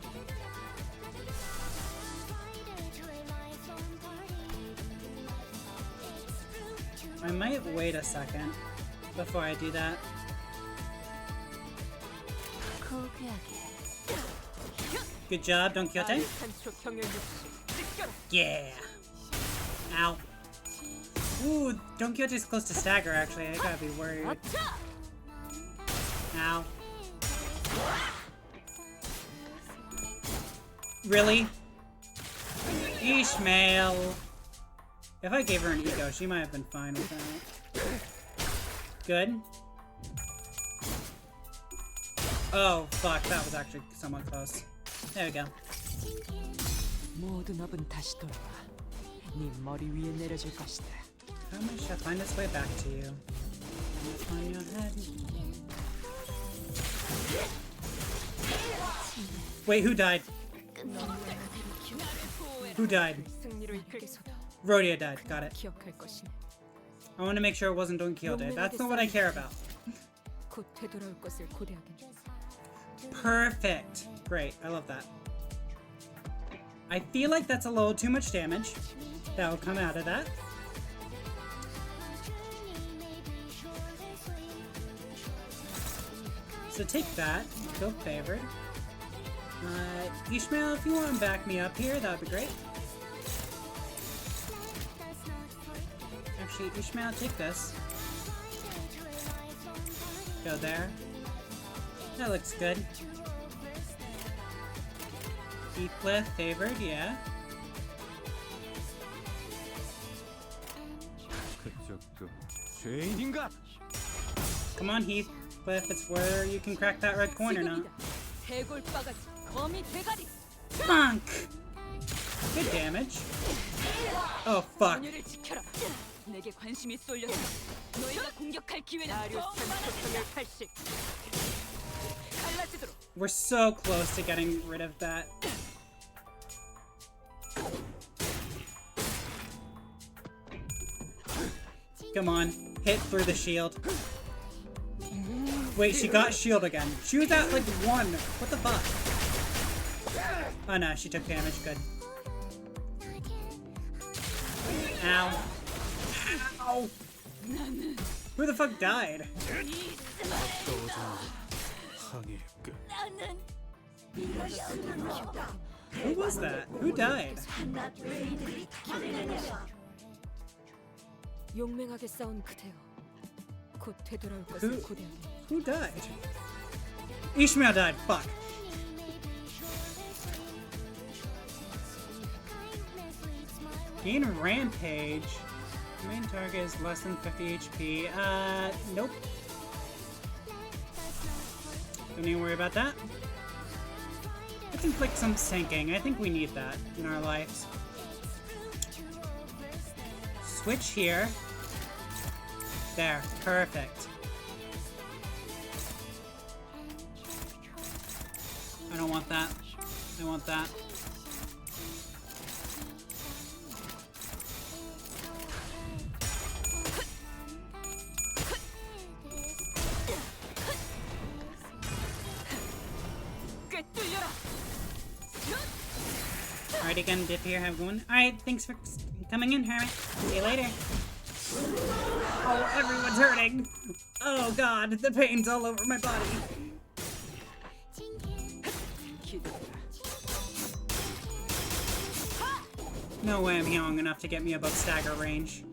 I might wait a second before I do that. Good job, Don Quixote. Yeah. Ow. Ooh, Don Quixote's close to stagger, actually. I gotta be worried. Ow. Really? Ishmael. If I gave her an ego, she might have been fine with that. Good. Oh, fuck. That was actually somewhat close. There we go. How much shall I find its way back to you? What's on your head? Wait, who died? Who died? Rhodia died. Got it. I want to make sure it wasn't Don Quixote. That's not what I care about. Perfect. Great. I love that. I feel like that's a little too much damage that will come out of that. So take that. Feel favored. Ishmael, if you want to back me up here, that would be great. Actually, Ishmael, take this. Go there. That looks good. Heathcliff favored, yeah. Come on, Heathcliff, it's where you can crack that red coin or not. Bonk! Good damage. Oh, fuck. We're so close to getting rid of that. Come on, hit through the shield. Wait, she got shield again. She was at like 1. What the fuck? Oh no, she took damage. Good. Ow. Ow. Who the fuck died? Who was that? Who died? 용맹하게 싸운 그대여. 곧 되돌아올 것을 고대하게. Who died? Ishmael died. Fuck. Gain Rampage. Main target is less than 50 HP. Nope. Don't need to worry about that. Let's inflict some sinking. I think we need that in our lives. Switch here. There. Perfect. I don't want that. I want that. Alrighty, gonna dip here, have a good one. Alright, thanks for coming in, Hermit. See you later. Oh, everyone's hurting. Oh god, the pain's all over my body. No way I'm young enough to get me above stagger range.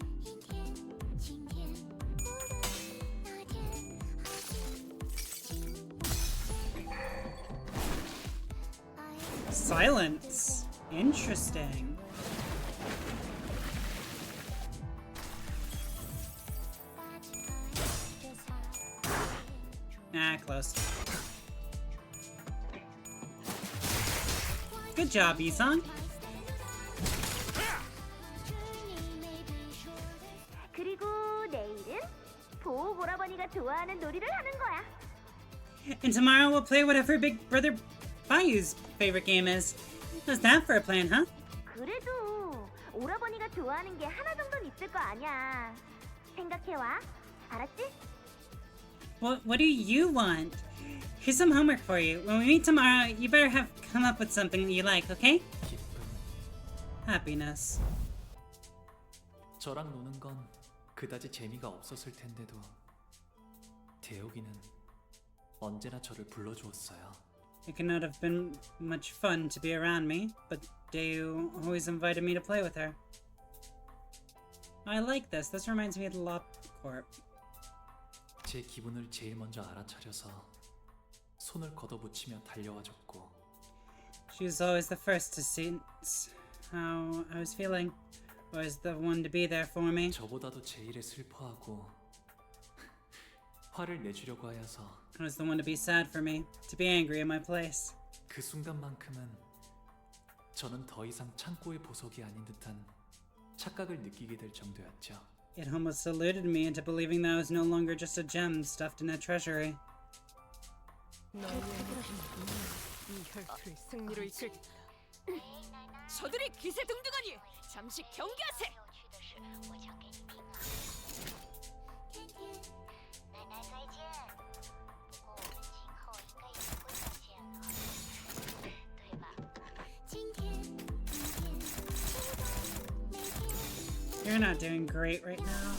Silence. Interesting. Ah, close. Good job, Isan. 그리고 내일은 보호 오라버니가 좋아하는 놀이를 하는 거야. And tomorrow we'll play whatever Big Brother Bayou's favorite game is. How's that for a plan, huh? 그래도 오라버니가 좋아하는 게 하나 정도는 있을 거 아니야. 생각해와. 알았지? What do you want? Here's some homework for you. When we meet tomorrow, you better have come up with something that you like, okay? Happiness. 저랑 노는 건 그다지 재미가 없었을 텐데도 대혁이는 언제나 저를 불러주었어요. It could not have been much fun to be around me, but Deu always invited me to play with her. I like this. This reminds me of the LopCorp. 제 기분을 제일 먼저 알아차려서 손을 걷어붙이며 달려와줬고 She was always the first to sense how I was feeling. Always the one to be there for me. 저보다도 제 일에 슬퍼하고 화를 내주려고 하여서 I was the one to be sad for me, to be angry in my place. 그 순간만큼은 저는 더 이상 창고의 보석이 아닌 듯한 착각을 느끼게 될 정도였죠. It almost eluded me into believing that I was no longer just a gem stuffed in a treasury. 이 혈투를 승리로 이끌. 저들이 기세등등하니 잠시 경계하세. You're not doing great right now.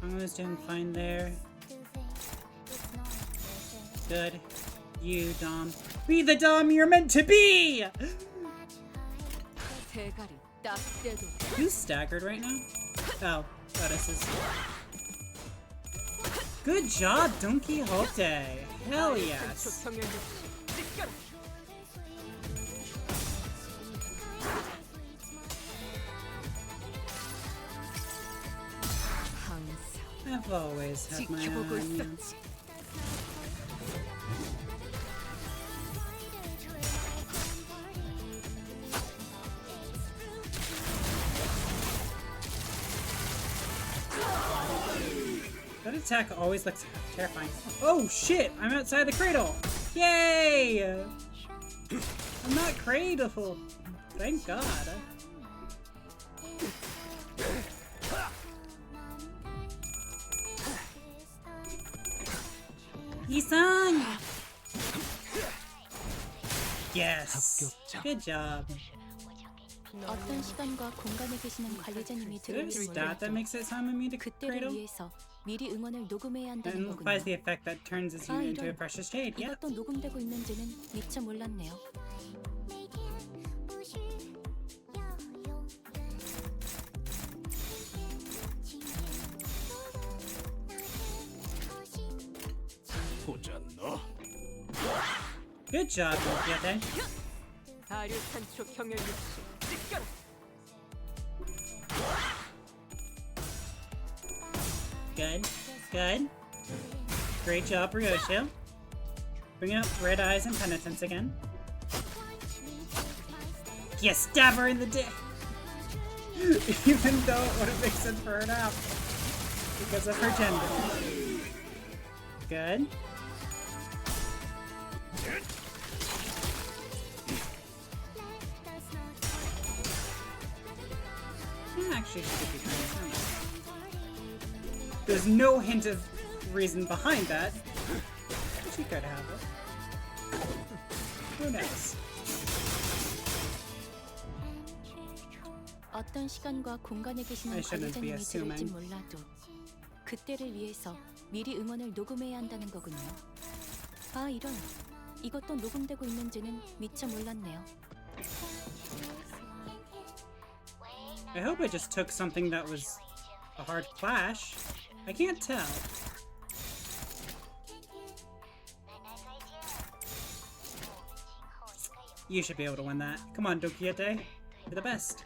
Hongo's doing fine there. Good. You, Dom. Be the Dom you're meant to be! Who's staggered right now? Oh, Otis is. Good job, Don Quixote! Hell yes! I've always had my eye on you. That attack always looks terrifying. Oh shit! I'm outside the cradle! Yay! I'm not cradled. Thank God. Isan! Yes. Good job. 어떤 시간과 공간에 계시는 관리자님이 Is there a 들어올지 stat that 몰라도 makes it sound immune to 그때를 Cradle? 위해서 미리 응원을 녹음해야 That 한다는 implies 거군요. the effect that turns you into a 이런. precious jade. Yeah. 이것도 녹음되고 있는지는 미처 몰랐네요. 보자 너. Good job, Dokiate. 아류탄초 경혈 육수 찢겨라. Good. Good. Great job, Ryosho. Bringing up red eyes and penitence again. Yes, stab her in the dick! Even though it would have made sense for her now. Because of her gender. Good. Actually, she could be trying to. There's no hint of reason behind that. She could have it. Who knows? 어떤 시간과 공간에 계시는 I shouldn't be 관리자님이 들을지 assuming. 몰라도 그때를 위해서 미리 응원을 녹음해야 한다는 거군요. 아 이런. 이것도 녹음되고 있는지는 미처 몰랐네요. I hope I just took something that was a hard clash. I can't tell. You should be able to win that. Come on, Dokiate. You're the best.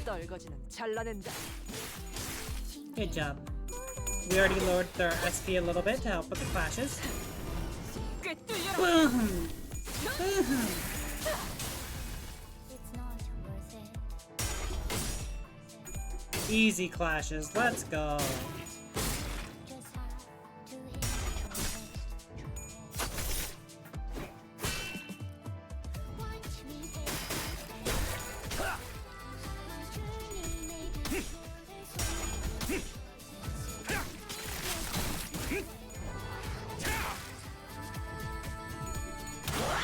떨거지는 잘라낸다. Good job. We already lowered their SP a little bit to help with the clashes. Boom! Boom! Easy clashes, let's go.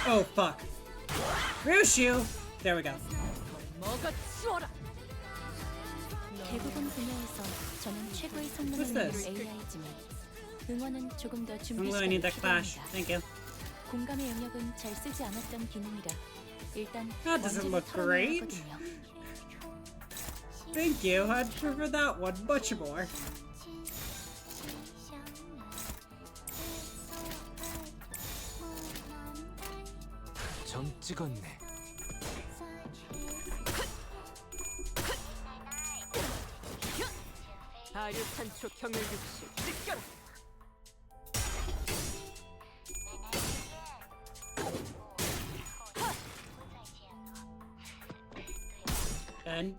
Oh fuck. Ryushu! There we go. 대부분 분야에서 저는 최고의 성능을 What's 내는 this? AI지만 응원은 조금 더 I'm 준비 gonna need 시간이 that clash. 필요합니다. Thank you. 공감의 영역은 잘 쓰지 않았던 기능이라 일단 That doesn't 원제를 look 털어내야 great. 하거든요. Thank you. I'd prefer that one much more. 점 찍었네. 아류탄초 경혈 육수 찢겨라. Done.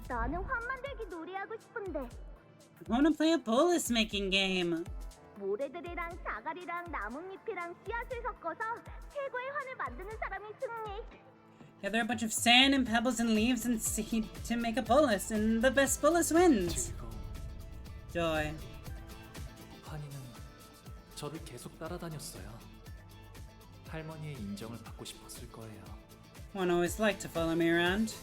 나는 환만들기 놀이하고 싶은데 I wanna play a bolus making game. 모래들이랑 자갈이랑 나뭇잎이랑 씨앗을 섞어서 최고의 환을 만드는 사람이 승리. Gather a bunch of sand and pebbles and leaves and seed to make a bolus, and the best bolus wins. Joy. 환희는 저를 계속 따라다녔어요. 할머니의 인정을 받고 싶었을 거예요. One always liked to follow me around.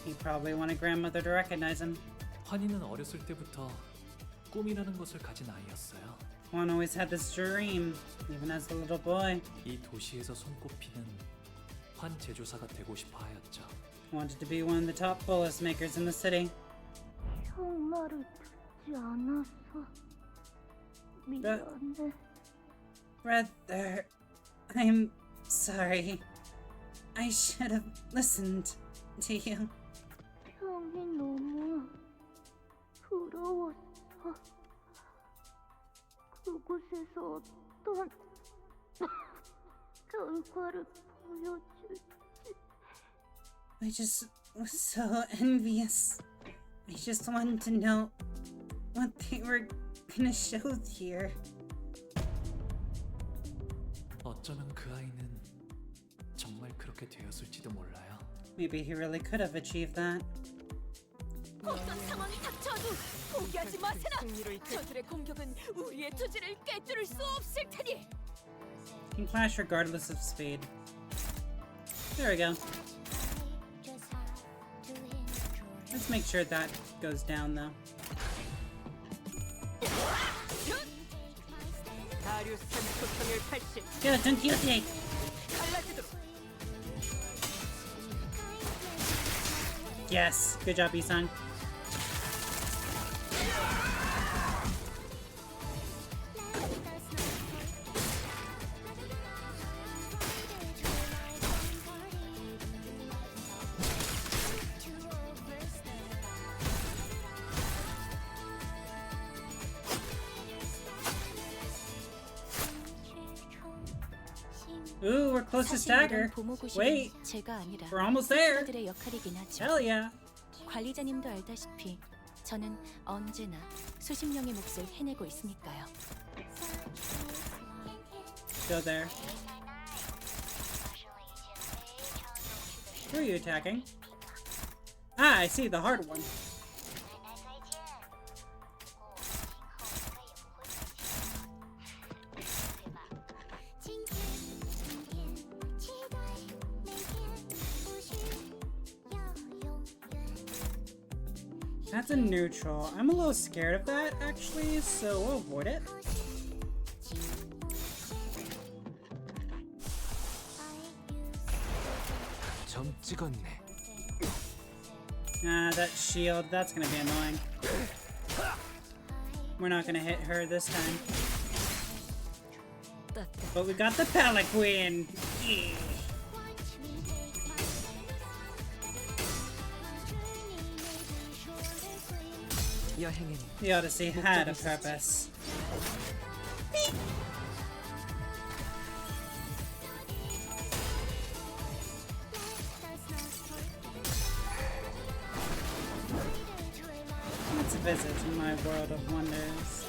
He probably wanted grandmother to recognize him. 환희는 어렸을 때부터 꿈이라는 것을 가진 아이였어요. One always had this dream, even as a little boy. 이 도시에서 손꼽히는 환 제조사가 되고 싶어 하였죠. Wanted to be one of the top bolus makers in the city. 형 말을 듣지 않았어. 미안해. Brother, I'm sorry. I should have listened to you. 형이 너무 부러웠어. 그곳에서 어떤 결과를 보여줄지. I just was so envious. I just wanted to know what they were gonna show here. 어쩌면 그 아이는 정말 그렇게 되었을지도 몰라요. Maybe he really could have achieved that. 어떤 상황이 닥쳐도 포기하지 마세라. 저들의 공격은 우리의 투지를 꿰뚫을 수 없을 테니. Can clash regardless of speed. There we go. Let's make sure that goes down though. Go, Don Quixote! Yes, good job, Isan. Ooh, we're close to stagger. Wait, we're almost there. Hell yeah. 관리자님도 알다시피 저는 언제나 수십 명의 몫을 해내고 있으니까요. Go there. Who are you attacking? Ah, I see the hard one. That's a neutral. I'm a little scared of that, actually, so we'll avoid it. 점 찍었네. Ah, that shield, that's gonna be annoying. We're not gonna hit her this time. But we got the Peliquin! Yeah. The Odyssey had a purpose. Let's visit my world of wonders.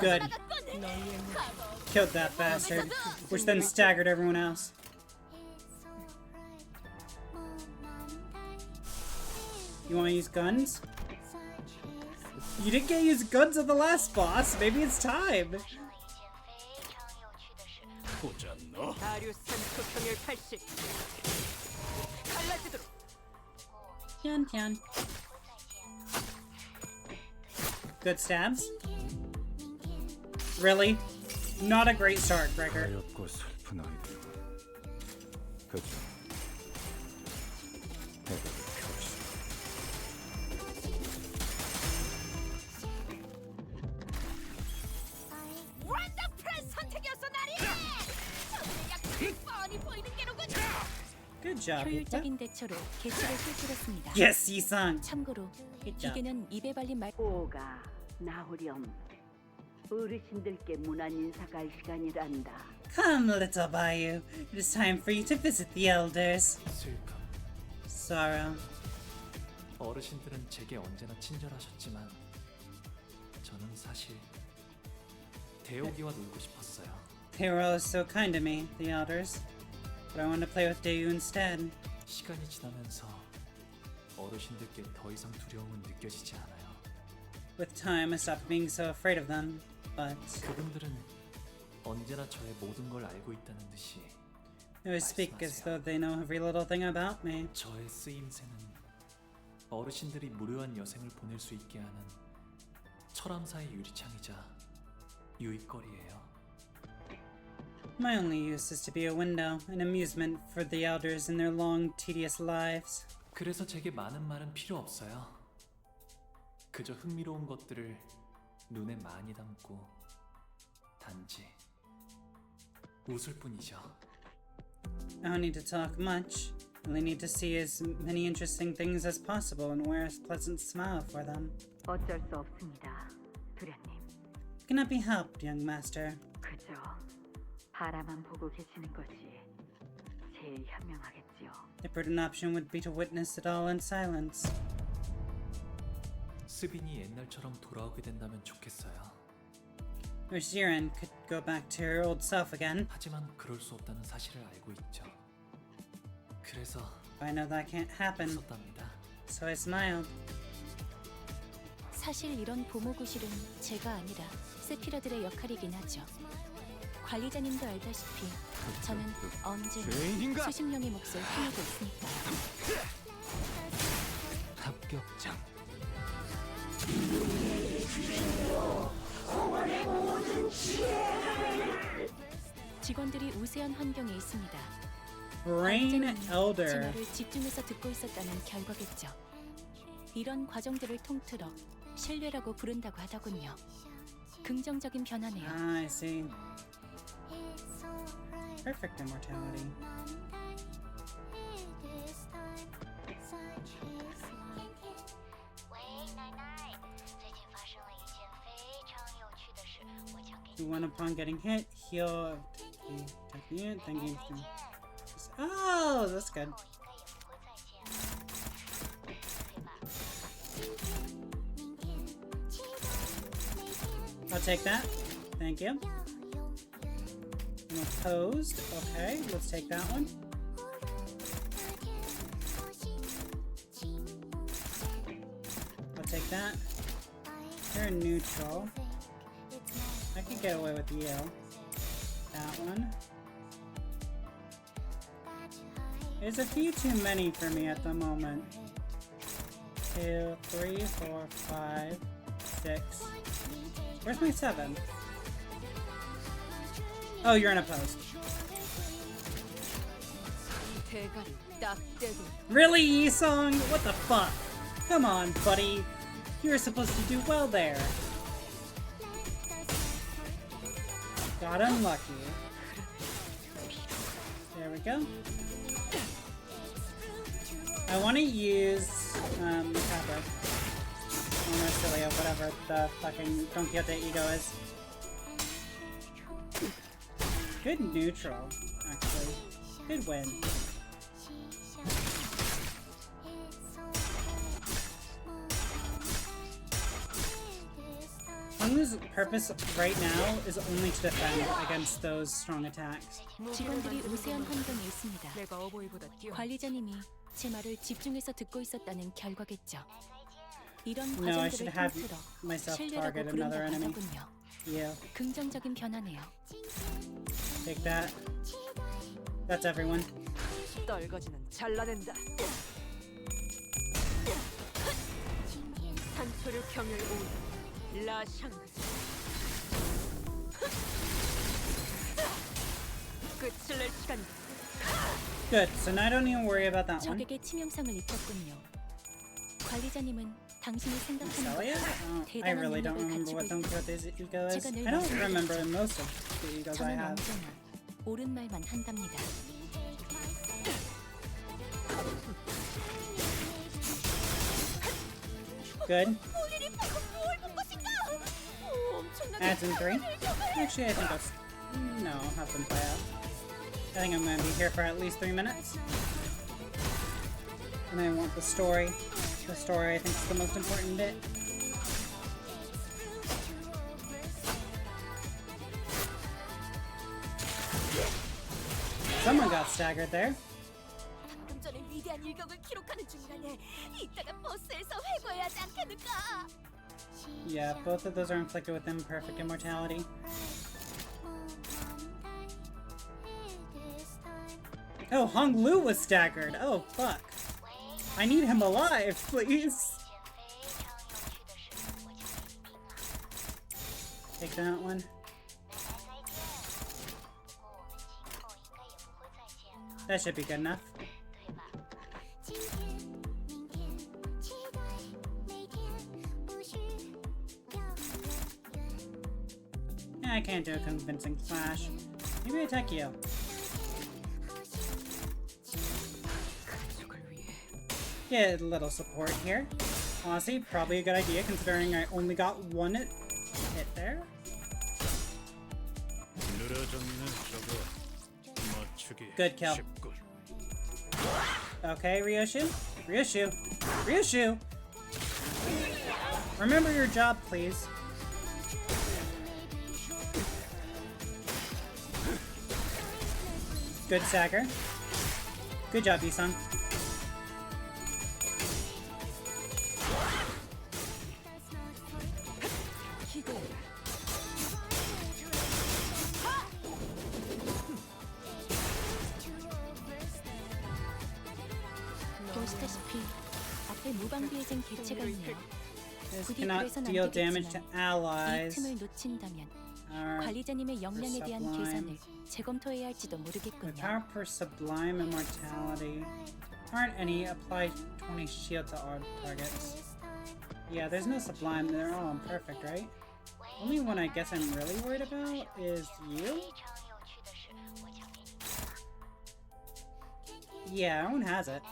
Good. Killed that bastard, which then staggered everyone else. You want to use guns? You didn't get to use guns on the last boss. Maybe it's time. Tian tian. Good stabs. Really? Not a great start, Gregor. Good job. 효율적인 대처로 개체를 꿰뚫었습니다. Yes, Isan. 참고로 기계는 입에 발린 말. 오가 나오렴. 어르신들께 문안 인사 갈 시간이란다. Come, little Bayou. It is time for you to visit the elders. Sorrow. 어르신들은 제게 언제나 친절하셨지만 저는 사실 대오기와 놀고 싶었어요. They were always so kind to me, the elders. But I wanted to play with Dayu instead. 시간이 지나면서 어르신들께 더 이상 두려움은 느껴지지 않아요. With time, I stopped being so afraid of them, but 그분들은 언제나 저의 모든 걸 알고 있다는 듯이 they always speak as though they know every little thing about me. 저의 쓰임새는 어르신들이 무료한 여생을 보낼 수 있게 하는 철암사의 유리창이자 유익거리예요. My only use is to be a window, an amusement for the elders in their long, tedious lives. 그래서 제게 많은 말은 필요 없어요. 그저 흥미로운 것들을 눈에 많이 담고 단지 웃을 뿐이죠. I don't need to talk much. I only need to see as many interesting things as possible and wear a pleasant smile for them. 어쩔 수 없습니다, 두련님. cannot be helped, young master. 그저 바라만 보고 계시는 것이 제일 현명하겠지요. The prudent option would be to witness it all in silence. 스빈이 옛날처럼 돌아오게 된다면 좋겠어요. Or Siren could go back to her old self again. 하지만 그럴 수 없다는 사실을 알고 있죠. 그래서 I know that can't happen, 웃었답니다. so I smiled. 사실 이런 보모구실은 제가 아니라 세피라들의 역할이긴 하죠. 관리자님도 알다시피 저는 언제나 수십 명의 몫을 해내고 있으니까요. 합격장. 직원들이 우세한 환경에 있습니다. Rain 제 Elder. 말을 집중해서 듣고 있었다는 결과겠죠. 이런 과정들을 통틀어 신뢰라고 부른다고 하더군요. 긍정적인 변화네요. Ah, I see. Perfect immortality. You won upon getting hit, heal, attack the unit, then gain from... Oh, that's good. I'll take that. Thank you. I'm opposed. Okay, let's take that one. I'll take that. They're neutral. I could get away with you. That one. There's a few too many for me at the moment. 2, 3, 4, 5, 6. Where's my 7? Oh, you're unopposed. Really, Yi-Song? What the fuck? Come on, buddy. You were supposed to do well there. Got unlucky. There we go. I want to use Fabric. Or Marsilia, whatever the fucking Don Quixote ego is. Good neutral, actually. Good win. Honglu's purpose right now is only to defend against those strong attacks. 직원들이 우세한 환경에 있습니다. 관리자님이 제 말을 집중해서 듣고 있었다는 결과겠죠. 이런 No, I should 과정들을 have 통틀어 myself 신뢰라고 target another 부른다고 enemy. 하더군요. Yeah. 긍정적인 변화네요. Take that. That's everyone. 떨거지는 잘라낸다. 산초를 경멸 온 라샹. 끝을 낼 시간이다. Good, so now I don't even worry about that one. 적에게 치명상을 입혔군요. 관리자님은 당신이 생각하는 Celia? 것보다 I 대단한 really don't 능력을 remember 가지고 what Don 있고 Quixote's ego is. 제가 늘 I don't remember most of the egos I 저는 have. 언제나 옳은 말만 한답니다. Good. Adds in 3. Actually, I think no, I'll have them play out. I think I'm going to be here for at least 3 minutes. And I want the story. The story, I think, is the most important bit. Someone got staggered there. 방금 전에 위대한 일격을 기록하는 중이라네. 이따가 버스에서 회고해야 하지 않겠는가? Yeah, both of those are inflicted with imperfect immortality. Oh, Honglu was staggered. Oh, fuck. I need him alive, please. Take that one. That should be good enough. I can't do a convincing flash. Maybe attack you. Get a little support here. Honestly, probably a good idea considering I only got one hit there. Good kill. Okay, Ryoshu. Ryoshu. Ryoshu! Remember your job, please. Good stagger. Good job, Isan. 보시다시피 앞에 무방비해진 개체가 있네요. This 부디 cannot 그래서는 deal 안 damage to 되겠지만 이 allies. 틈을 놓친다면 Our 관리자님의 역량에 대한 sublime. 계산을 재검토해야 할지도 The 모르겠군요. power per sublime immortality. Aren't any apply 20 shield to all targets. Yeah, there's no sublime. They're all imperfect, right? Only one I guess I'm really worried about is you. Yeah, everyone has it.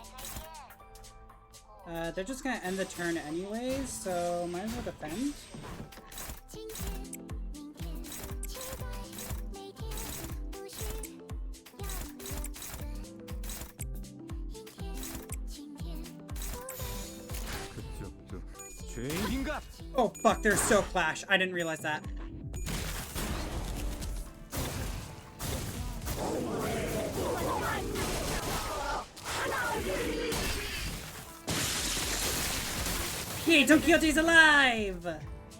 They're just gonna end the turn anyways, so might as well defend. Oh fuck, they're so clash. I didn't realize that. Yay, Don Quixote's alive!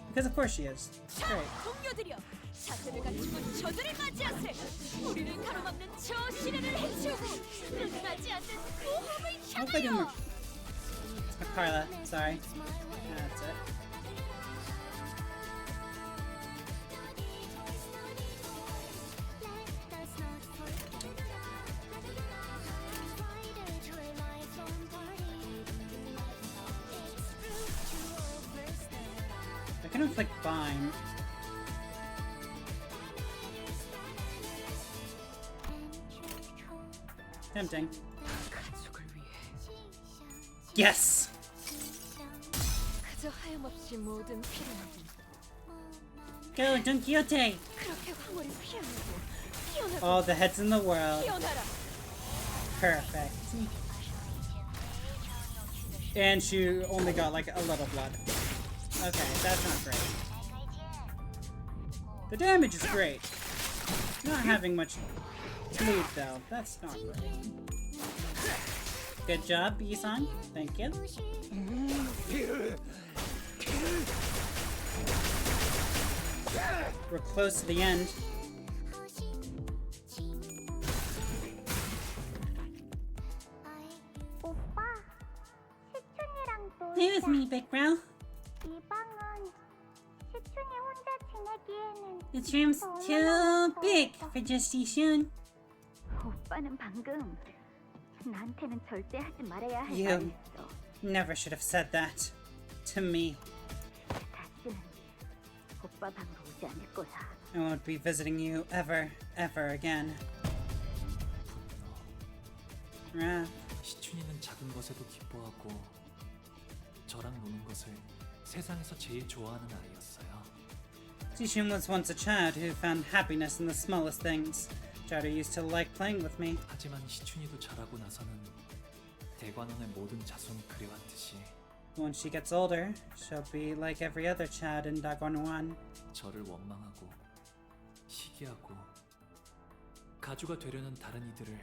Because of course she is. Great. 동료들이여, 자세를 갖추고 저들을 맞이하세. 우리를 가로막는 저 시련을 해치우고 끝나지 않는 모험을 I hope I didn't. 향하여. It's Carla. Sorry. That's it. I can inflict bind. Tempting. Yes! 그저 하염없이 모든 피로나기. Go, Don Quixote! 그렇게 황홀히 피어나고 All the heads in the world. 피어나라. Perfect. And she only got like a little blood. Okay, that's not great. The damage is great. Not having much bleed though. That's not great. Good job, Isan. Thank you. We're close to the end. Play with me, big bro. This room's too big for just Ishun. 오빠는 방금 나한테는 절대 하지 말아야 할 You 말이었어. never should have said that to me. 다시는 오빠 방으로 오지 않을 거야. I won't be visiting you ever again. Ah, 시춘이는 작은 것에도 기뻐하고 저랑 노는 것을 세상에서 제일 좋아하는 아이였어요. Ishun was once a child who found happiness in the smallest things. Jada used to like playing with me. 하지만 시춘이도 자라고 나서는 대관원의 모든 자손이 그려왔듯이 When she gets older, she'll be like every other child in Dagonwan. 저를 원망하고 시기하고 가주가 되려는 다른 이들을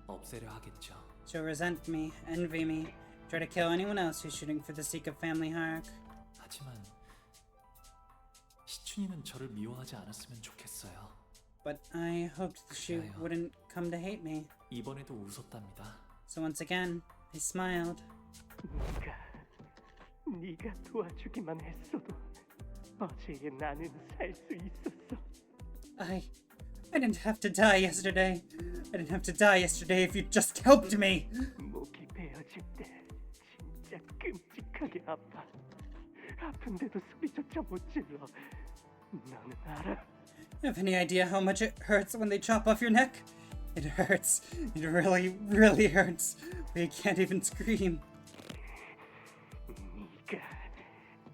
없애려 하겠죠. She'll resent me, envy me, try to kill anyone else who's shooting for the sake of family hierarchy. 하지만 시춘이는 저를 미워하지 않았으면 좋겠어요. But I hoped she wouldn't come to hate me. 이번에도 웃었답니다. So once again, I smiled. 네가 도와주기만 했어도 어제의 나는 살 수 있었어. I didn't have to die yesterday. I didn't have to die yesterday if you just helped me. 목이 베어질 때 진짜 끔찍하게 아파. 아픈데도 소리조차 못 질러. 너는 알아? You have any idea how much it hurts when they chop off your neck? It hurts. It really, really hurts. We can't even scream. 네가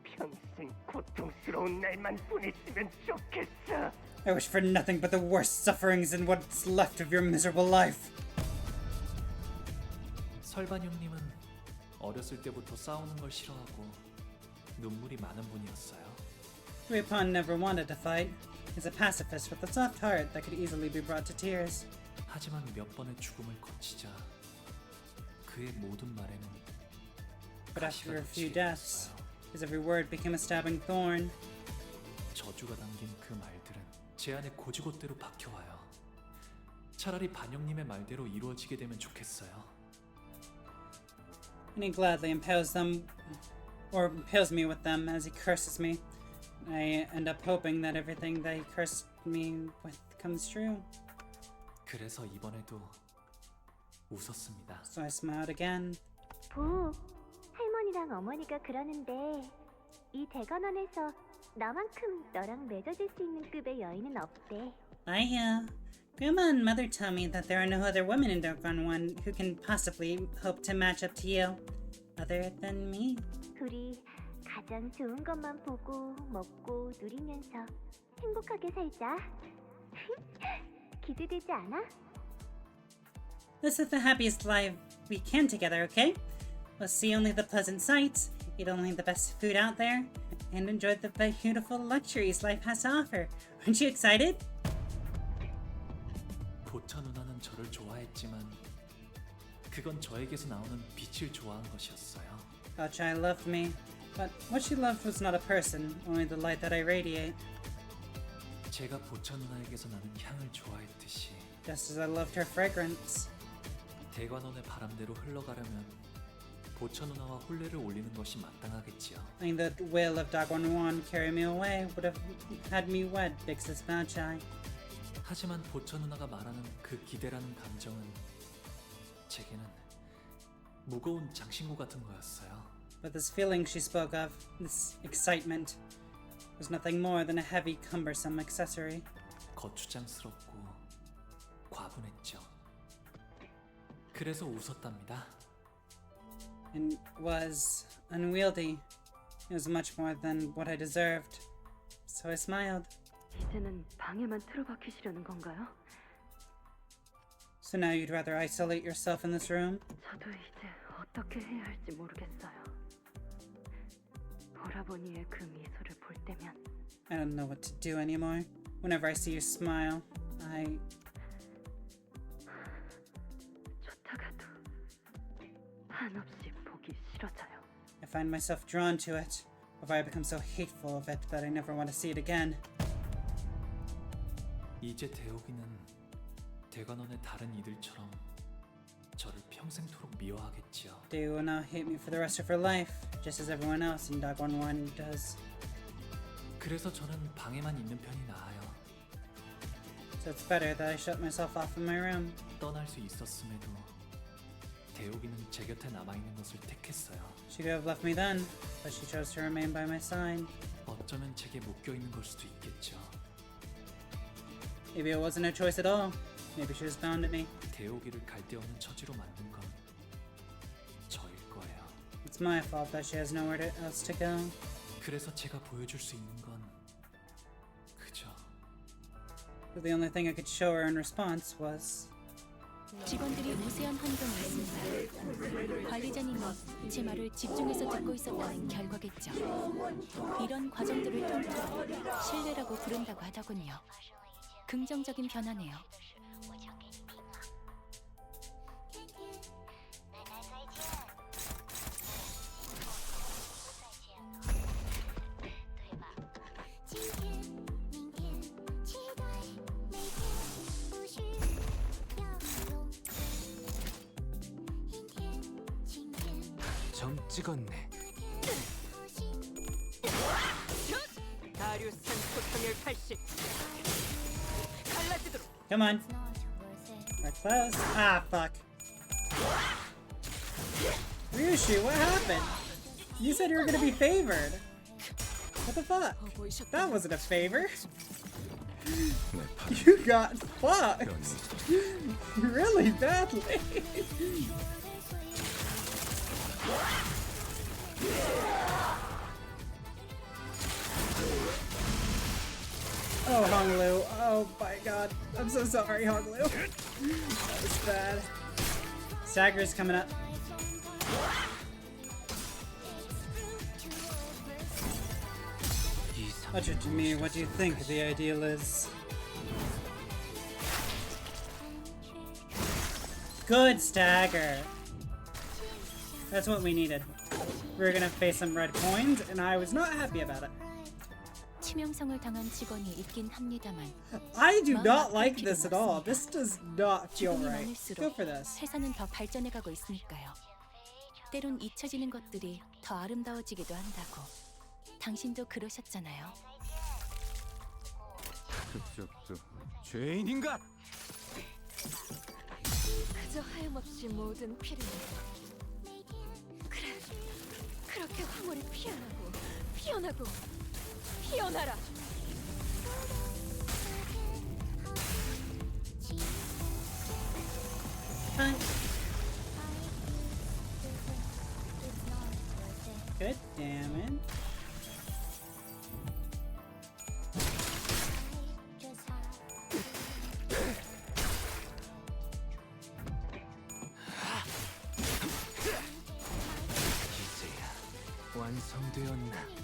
평생 고통스러운 날만 보냈으면 좋겠어. I wish for nothing but the worst sufferings in what's left of your miserable life. 설반 형님은 어렸을 때부터 싸우는 걸 싫어하고 눈물이 많은 분이었어요. Ruipon never wanted to fight. He's a pacifist with a soft heart that could easily be brought to tears. 하지만 몇 번의 죽음을 거치자 그의 모든 말에는 But after a few deaths, his every word became a stabbing thorn. 저주가 담긴 그 말들은 제 안에 고지곳대로 박혀와요. 차라리 반영님의 말대로 이루어지게 되면 좋겠어요. And he gladly impales them, or impales me with them as he curses me. I end up hoping that everything that he cursed me with comes true. 그래서 이번에도 웃었습니다. So I smiled again. 부, 할머니랑 어머니가 그러는데 이 대관원에서 나만큼 너랑 맺어질 수 있는 급의 여인은 없대. Grandma and Mother tell me that there are no other women in Dokkan 1 who can possibly hope to match up to you, other than me. 둘이 가장 좋은 것만 보고 먹고 누리면서 행복하게 살자. 기대되지 않아? Let's live the happiest life we can together, okay? We'll see only the pleasant sights, eat only the best food out there, and enjoy the beautiful luxuries life has to offer. Aren't you excited? 보차 누나는 저를 좋아했지만 그건 저에게서 나오는 빛을 좋아한 것이었어요. Gotcha loved me, but what she loved was not a person, only the light that I radiate. 제가 보차 누나에게서 나는 향을 좋아했듯이 Just as I loved her fragrance. 대관원의 바람대로 흘러가려면 보차 누나와 혼례를 올리는 것이 마땅하겠지요. Letting the will of Dagwon carry me away would have had me wed Bix's Magi. 하지만 보차 누나가 말하는 그 기대라는 감정은 제게는 무거운 장신구 같은 거였어요. But this feeling she spoke of, this excitement, was nothing more than a heavy, cumbersome accessory. 거추장스럽고 과분했죠. 그래서 웃었답니다. And was unwieldy. It was much more than what I deserved. So I smiled. 이제는 방에만 틀어박히시려는 건가요? So now you'd rather isolate yourself in this room? 저도 이제 어떻게 해야 할지 모르겠어요. 오라버니의 그 미소를 볼 때면 I don't know what to do anymore. Whenever I see you smile, 좋다가도 한없이 보기 싫어져요. I find myself drawn to it, or I become so hateful of it that I never want to see it again. 이제 대옥이는 대관원의 다른 이들처럼 저를 평생토록 미워하겠지요. They will now hate me for the rest of her life, just as everyone else in Dagwon 1 does. 그래서 저는 방에만 있는 편이 나아요. So it's better that I shut myself off in my room. 떠날 수 있었음에도 대옥이는 제 곁에 남아있는 것을 택했어요. She could have left me then, but she chose to remain by my side. 어쩌면 제게 묶여있는 걸 수도 있겠죠. Maybe it wasn't a choice at all. Maybe she was bound at me. 대옥이를 갈데없는 처지로 만든 건 저일 거예요. It's my fault that she has nowhere else to go. 그래서 제가 보여줄 수 있는 건 그저 But the only thing I could show her in response was 직원들이 무세한 환경에 있습니다. 관리자님은 제 말을 집중해서 듣고 있었다는 결과겠죠. 이런 과정들을 통틀어 신뢰라고 부른다고 하더군요. 긍정적인 변화네요. 점 찍었네. 다리우스 포탄열 80 갈라지도록. Come on. We're close. Ah, fuck. Ryushi, what happened? You said you were gonna be favored. What the fuck? That wasn't a favor. You got fucked. Really badly. Oh, Honglu. Oh my god. I'm so sorry, Honglu. That was bad. Stagger's coming up. Much to me, what do you think the ideal is? Good Stagger! That's what we needed. We were gonna face some red coins, and I was not happy about it. 치명상을 당한 직원이 있긴 합니다만 I do not like this at all. This does not feel right. Go for this. 세상은 더 발전해가고 있으니까요. 때론 잊혀지는 것들이 더 아름다워지기도 한다고. 당신도 그러셨잖아요. 그쪽도 죄인인가? 그저 하염없이 모든 피를 그래 그렇게 황홀히 피어나고 피어나고 피어나라. Good damage. 이제야 완성되었나?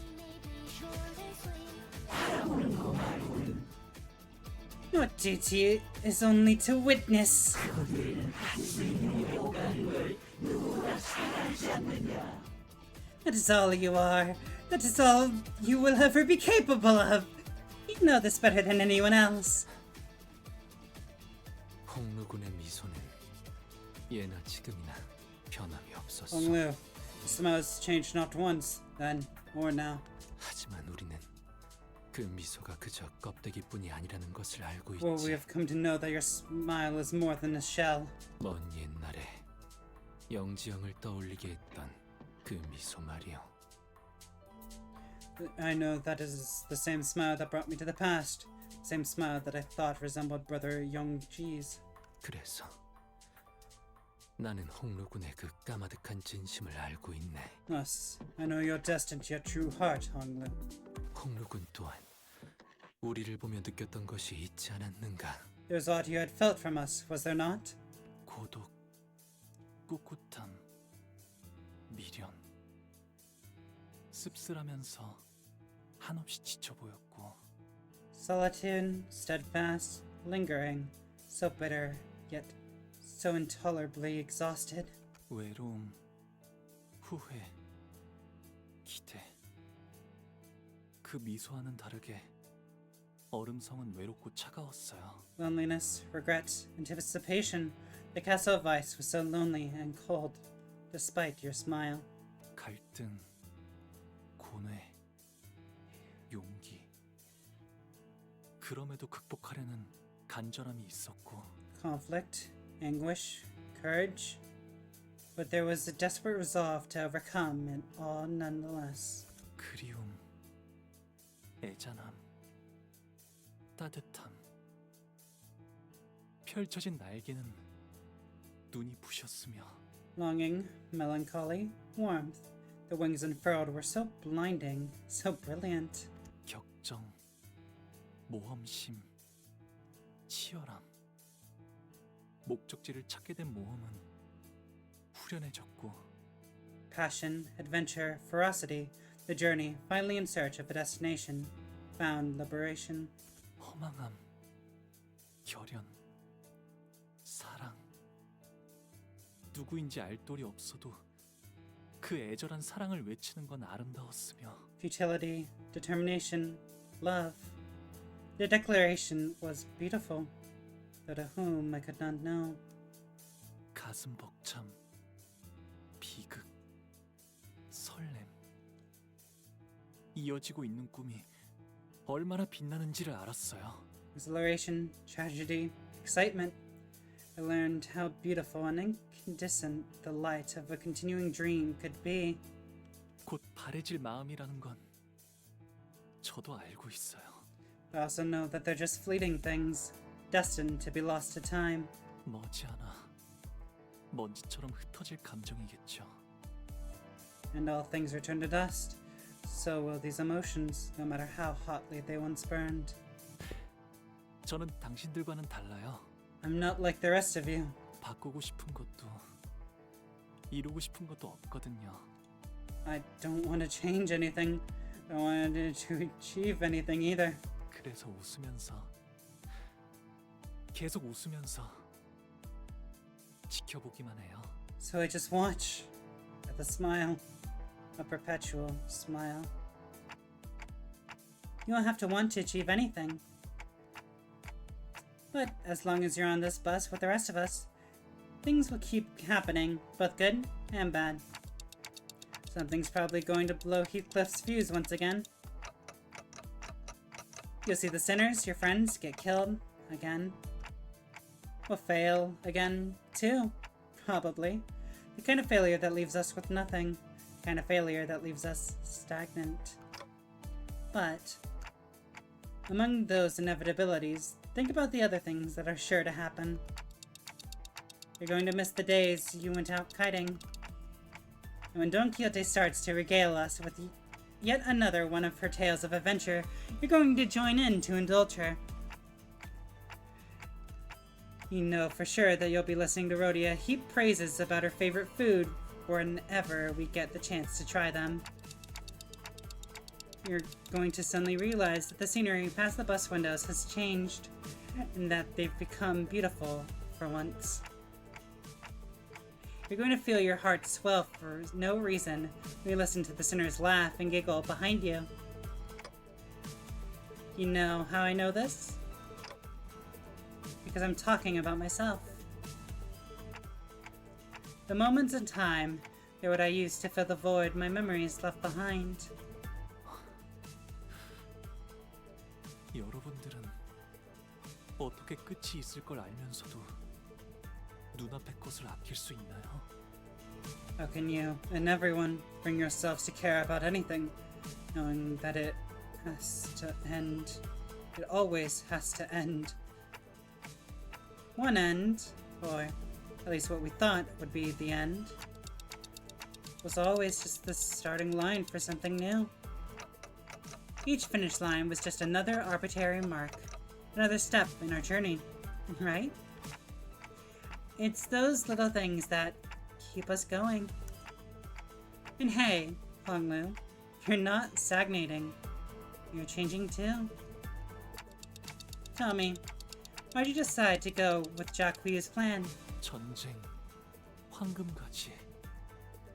Your duty is only to witness. That is all you are. That is all you will ever be capable of. You know this better than anyone else. 홍루군의 미소는 예나 지금이나 변함이 없었어. Honglu, the smell has changed not once, then, or now. 하지만 우리는 그 미소가 그저 껍데기뿐이 아니라는 것을 알고 있지. Well, we have come to know that your smile is more than a shell. 먼 옛날에 영지영을 떠올리게 했던 그 미소 말이요. I know that is the same smile that brought me to the past. Same smile that I thought resembled Brother Youngji's. 그래서 나는 홍루군의 그 까마득한 진심을 알고 있네. Thus, I know your destined to your true heart, Honglu. 홍루군 또한 우리를 보며 느꼈던 것이 있지 않았는가? There's aught you had felt from us, was there not? 고독, 꿋꿋함, 미련, 씁쓸하면서 한없이 지쳐 보였고. Solitude, steadfast, lingering, so bitter, yet so intolerably exhausted. 외로움, 후회, 기대. 그 미소와는 다르게 얼음성은 외롭고 차가웠어요. Loneliness, regret, anticipation. The castle of ice was so lonely and cold, despite your smile. 갈등, 고뇌, 용기. 그럼에도 극복하려는 간절함이 있었고. Conflict, anguish, courage. But there was a desperate resolve to overcome it all nonetheless. 그리움, 애잔함, 따뜻함. 펼쳐진 날개는 눈이 부셨으며. Longing, melancholy, warmth. The wings unfurled were so blinding, so brilliant. 격정, 모험심, 치열함. 목적지를 찾게 된 모험은 후련해졌고. Passion, adventure, ferocity. The journey, finally in search of a destination, found liberation. 허망함, 결연, 사랑. 누구인지 알 도리 없어도 그 애절한 사랑을 외치는 건 아름다웠으며. Futility, determination, love. The declaration was beautiful, though to whom I could not know. 가슴 벅참, 비극, 설렘. 이어지고 있는 꿈이 얼마나 빛나는지를 알았어요. Exhilaration, tragedy, excitement. I learned how beautiful and incandescent the light of a continuing dream could be. 곧 바래질 마음이라는 건 저도 알고 있어요. I also know that they're just fleeting things, destined to be lost to time. 머지않아 먼지처럼 흩어질 감정이겠죠. And all things return to dust. So will these emotions, no matter how hotly they once burned. 저는 당신들과는 달라요. I'm not like the rest of you. 바꾸고 싶은 것도 이루고 싶은 것도 없거든요. I don't want to change anything. I don't want to achieve anything either. 그래서 웃으면서 계속 웃으면서 지켜보기만 해요. So I just watch with a smile, a perpetual smile. You don't have to want to achieve anything. But as long as you're on this bus with the rest of us, things will keep happening, both good and bad. Something's probably going to blow Heathcliff's fuse once again. You'll see the sinners, your friends, get killed again. We'll fail again, too, probably. The kind of failure that leaves us with nothing. The kind of failure that leaves us stagnant. But among those inevitabilities, think about the other things that are sure to happen. You're going to miss the days you went out kiting. And when Don Quixote starts to regale us with yet another one of her tales of adventure, you're going to join in to indulge her. You know for sure that you'll be listening to Rhodia heap praises about her favorite food whenever we get the chance to try them. You're going to suddenly realize that the scenery past the bus windows has changed, and that they've become beautiful for once. You're going to feel your heart swell for no reason when you listen to the sinners laugh and giggle behind you. You know how I know this? Because I'm talking about myself. The moments in time, they're what I use to fill the void my memories left behind. 여러분들은 어떻게 끝이 있을 걸 알면서도 눈앞의 것을 아낄 수 있나요? How can you and everyone bring yourselves to care about anything, knowing that it has to end? It always has to end. One end, or at least what we thought would be the end, was always just the starting line for something new. Each finish line was just another arbitrary mark, another step in our journey, right? It's those little things that keep us going. And hey, Honglu, you're not stagnating. You're changing too. Tell me, why'd you decide to go with Jacques' plan? 전쟁, 황금가지,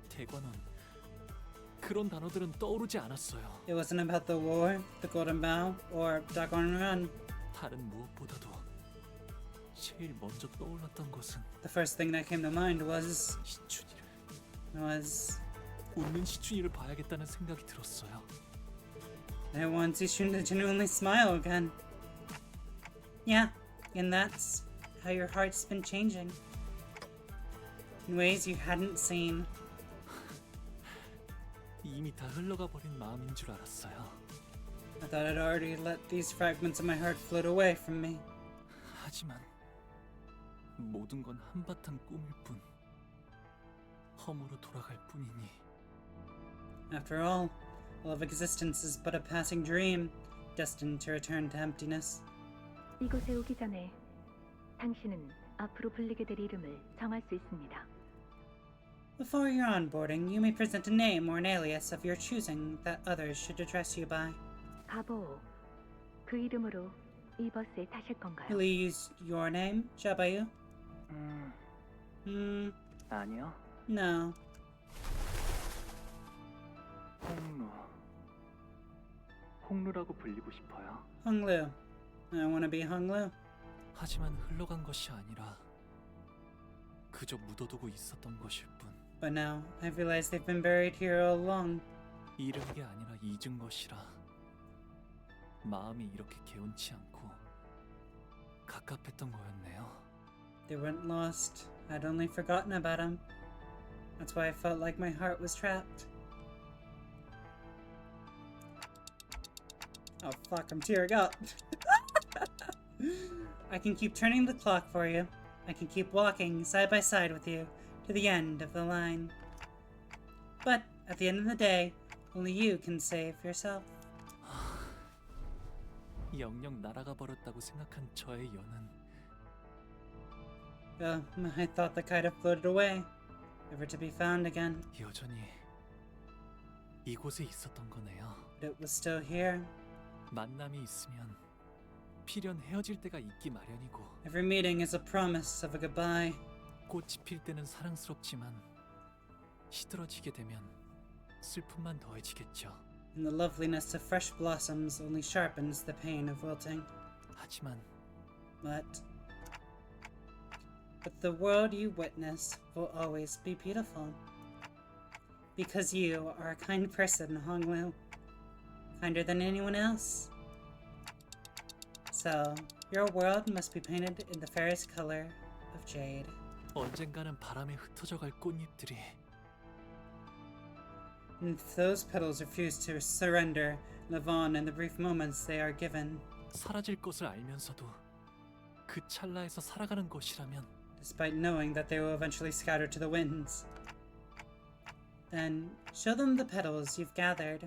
대관원 그런 단어들은 떠오르지 않았어요. It wasn't about the war, the golden bough, or Dagon Run. 다른 무엇보다도 제일 먼저 떠올랐던 것은 The first thing that came to mind was 웃는 시춘이를 봐야겠다는 생각이 들었어요. I want Zishun to genuinely smile again. Yeah, and that's how your heart's been changing. In ways you hadn't seen. 이미 다 흘러가 버린 마음인 줄 알았어요. I thought I'd already let these fragments of my heart float away from me. 하지만 모든 건 한바탕 꿈일 뿐, 험으로 돌아갈 뿐이니. After all of existence is but a passing dream, destined to return to emptiness. 이곳에 오기 전에 당신은 앞으로 불리게 될 이름을 정할 수 있습니다. Before your onboarding, you may present a name or an alias of your choosing that others should address you by. 가보, 그 이름으로 이 버스에 타실 건가요? Will you use your name, Jabayu? 아니요. No. 홍루라고 불리고 싶어요. Honglu. I want to be Honglu. 하지만 흘러간 것이 아니라 그저 묻어두고 있었던 것일 뿐. But now, I realize they've been buried here all along. 잃은 게 아니라 잊은 것이라. 마음이 이렇게 개운치 않고 갑갑했던 거였네요. They weren't lost. I'd only forgotten about them. That's why I felt like my heart was trapped. Oh fuck, I'm tearing up. I can keep turning the clock for you. I can keep walking side by side with you to the end of the line. But at the end of the day, only you can save yourself. 영영 날아가 버렸다고 생각한 저의 연은 I thought the kite had floated away, never to be found again. 여전히 이곳에 있었던 거네요. But it was still here. 만남이 있으면 필연 헤어질 때가 있기 마련이고 Every meeting is a promise of a goodbye. 꽃이 필 때는 사랑스럽지만 시들어지게 되면 슬픔만 더해지겠죠. And the loveliness of fresh blossoms only sharpens the pain of wilting. 하지만 But the world you witness will always be beautiful. Because you are a kind person, Honglu. Kinder than anyone else. So, your world must be painted in the fairest color of jade. 언젠가는 바람에 흩어져 갈 꽃잎들이 And if those petals refuse to surrender, live on in the brief moments they are given. 사라질 것을 알면서도 그 찰나에서 살아가는 것이라면 Despite knowing that they will eventually scatter to the winds. Then, show them the petals you've gathered.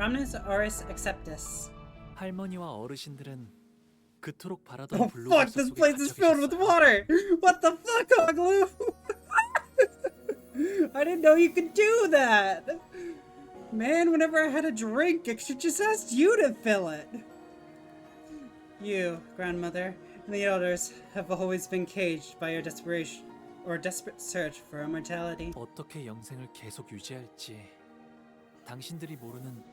Ramnes Auris Acceptus. 할머니와 어르신들은 그토록 바라던 Oh 블루 fuck, this place is filled with water! What the fuck, Hoglu? I didn't know you could do that! Man, whenever I had a drink, I should just ask you to fill it! You, grandmother, and the elders have always been caged by your desperation or desperate search for immortality. 어떻게 영생을 계속 유지할지 당신들이 모르는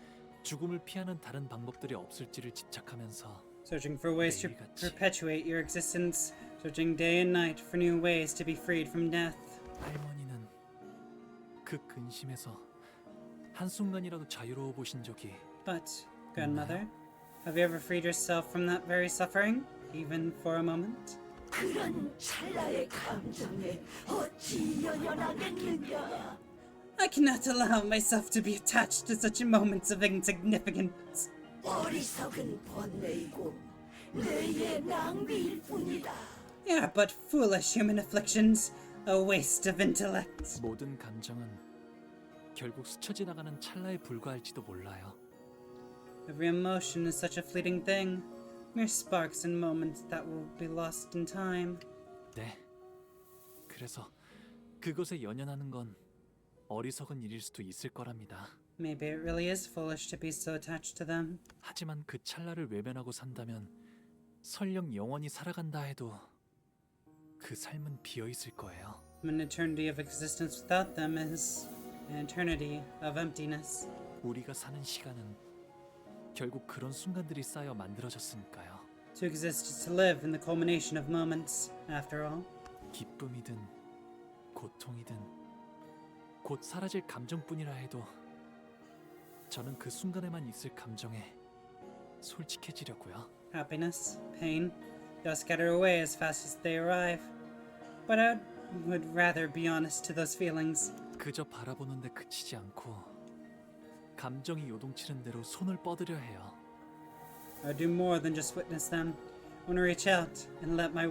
죽음을 피하는 다른 방법들이 없을지를 집착하면서 Searching for ways to perpetuate your existence, searching day and night for new ways to be freed from death. 할머니는 그 근심에서 한순간이라도 자유로워 보신 적이 But, grandmother, have you ever freed yourself from that very suffering, even for a moment? 그런 찰나의 감정에 어찌 연연하겠느냐? I cannot allow myself to be attached to such moments of insignificance. 어리석은 번뇌이고 뇌의 낭비일 뿐이다. Yeah, but foolish human afflictions, a waste of intellect. 모든 감정은 결국 스쳐 지나가는 찰나에 불과할지도 몰라요. Every emotion is such a fleeting thing, mere sparks and moments that will be lost in time. 네. 그래서 그것에 연연하는 건 어리석은 일일 수도 있을 거랍니다. Maybe it really is foolish to be so attached to them. 하지만 그 찰나를 외면하고 산다면 설령 영원히 살아간다 해도 그 삶은 비어 있을 거예요. An eternity of existence without them is an eternity of emptiness. 우리가 사는 시간은 결국 그런 순간들이 쌓여 만들어졌으니까요. To exist is to live in the culmination of moments, after all. 기쁨이든 고통이든 곧 사라질 감정뿐이라 해도 저는 그 순간에만 있을 감정에 솔직해지려고요. Happiness, pain, they'll scatter away as fast as they arrive. But I would rather be honest to those feelings. 그저 바라보는데 그치지 않고 감정이 요동치는 대로 손을 뻗으려 해요. I do more than just witness them. I want to reach out and let my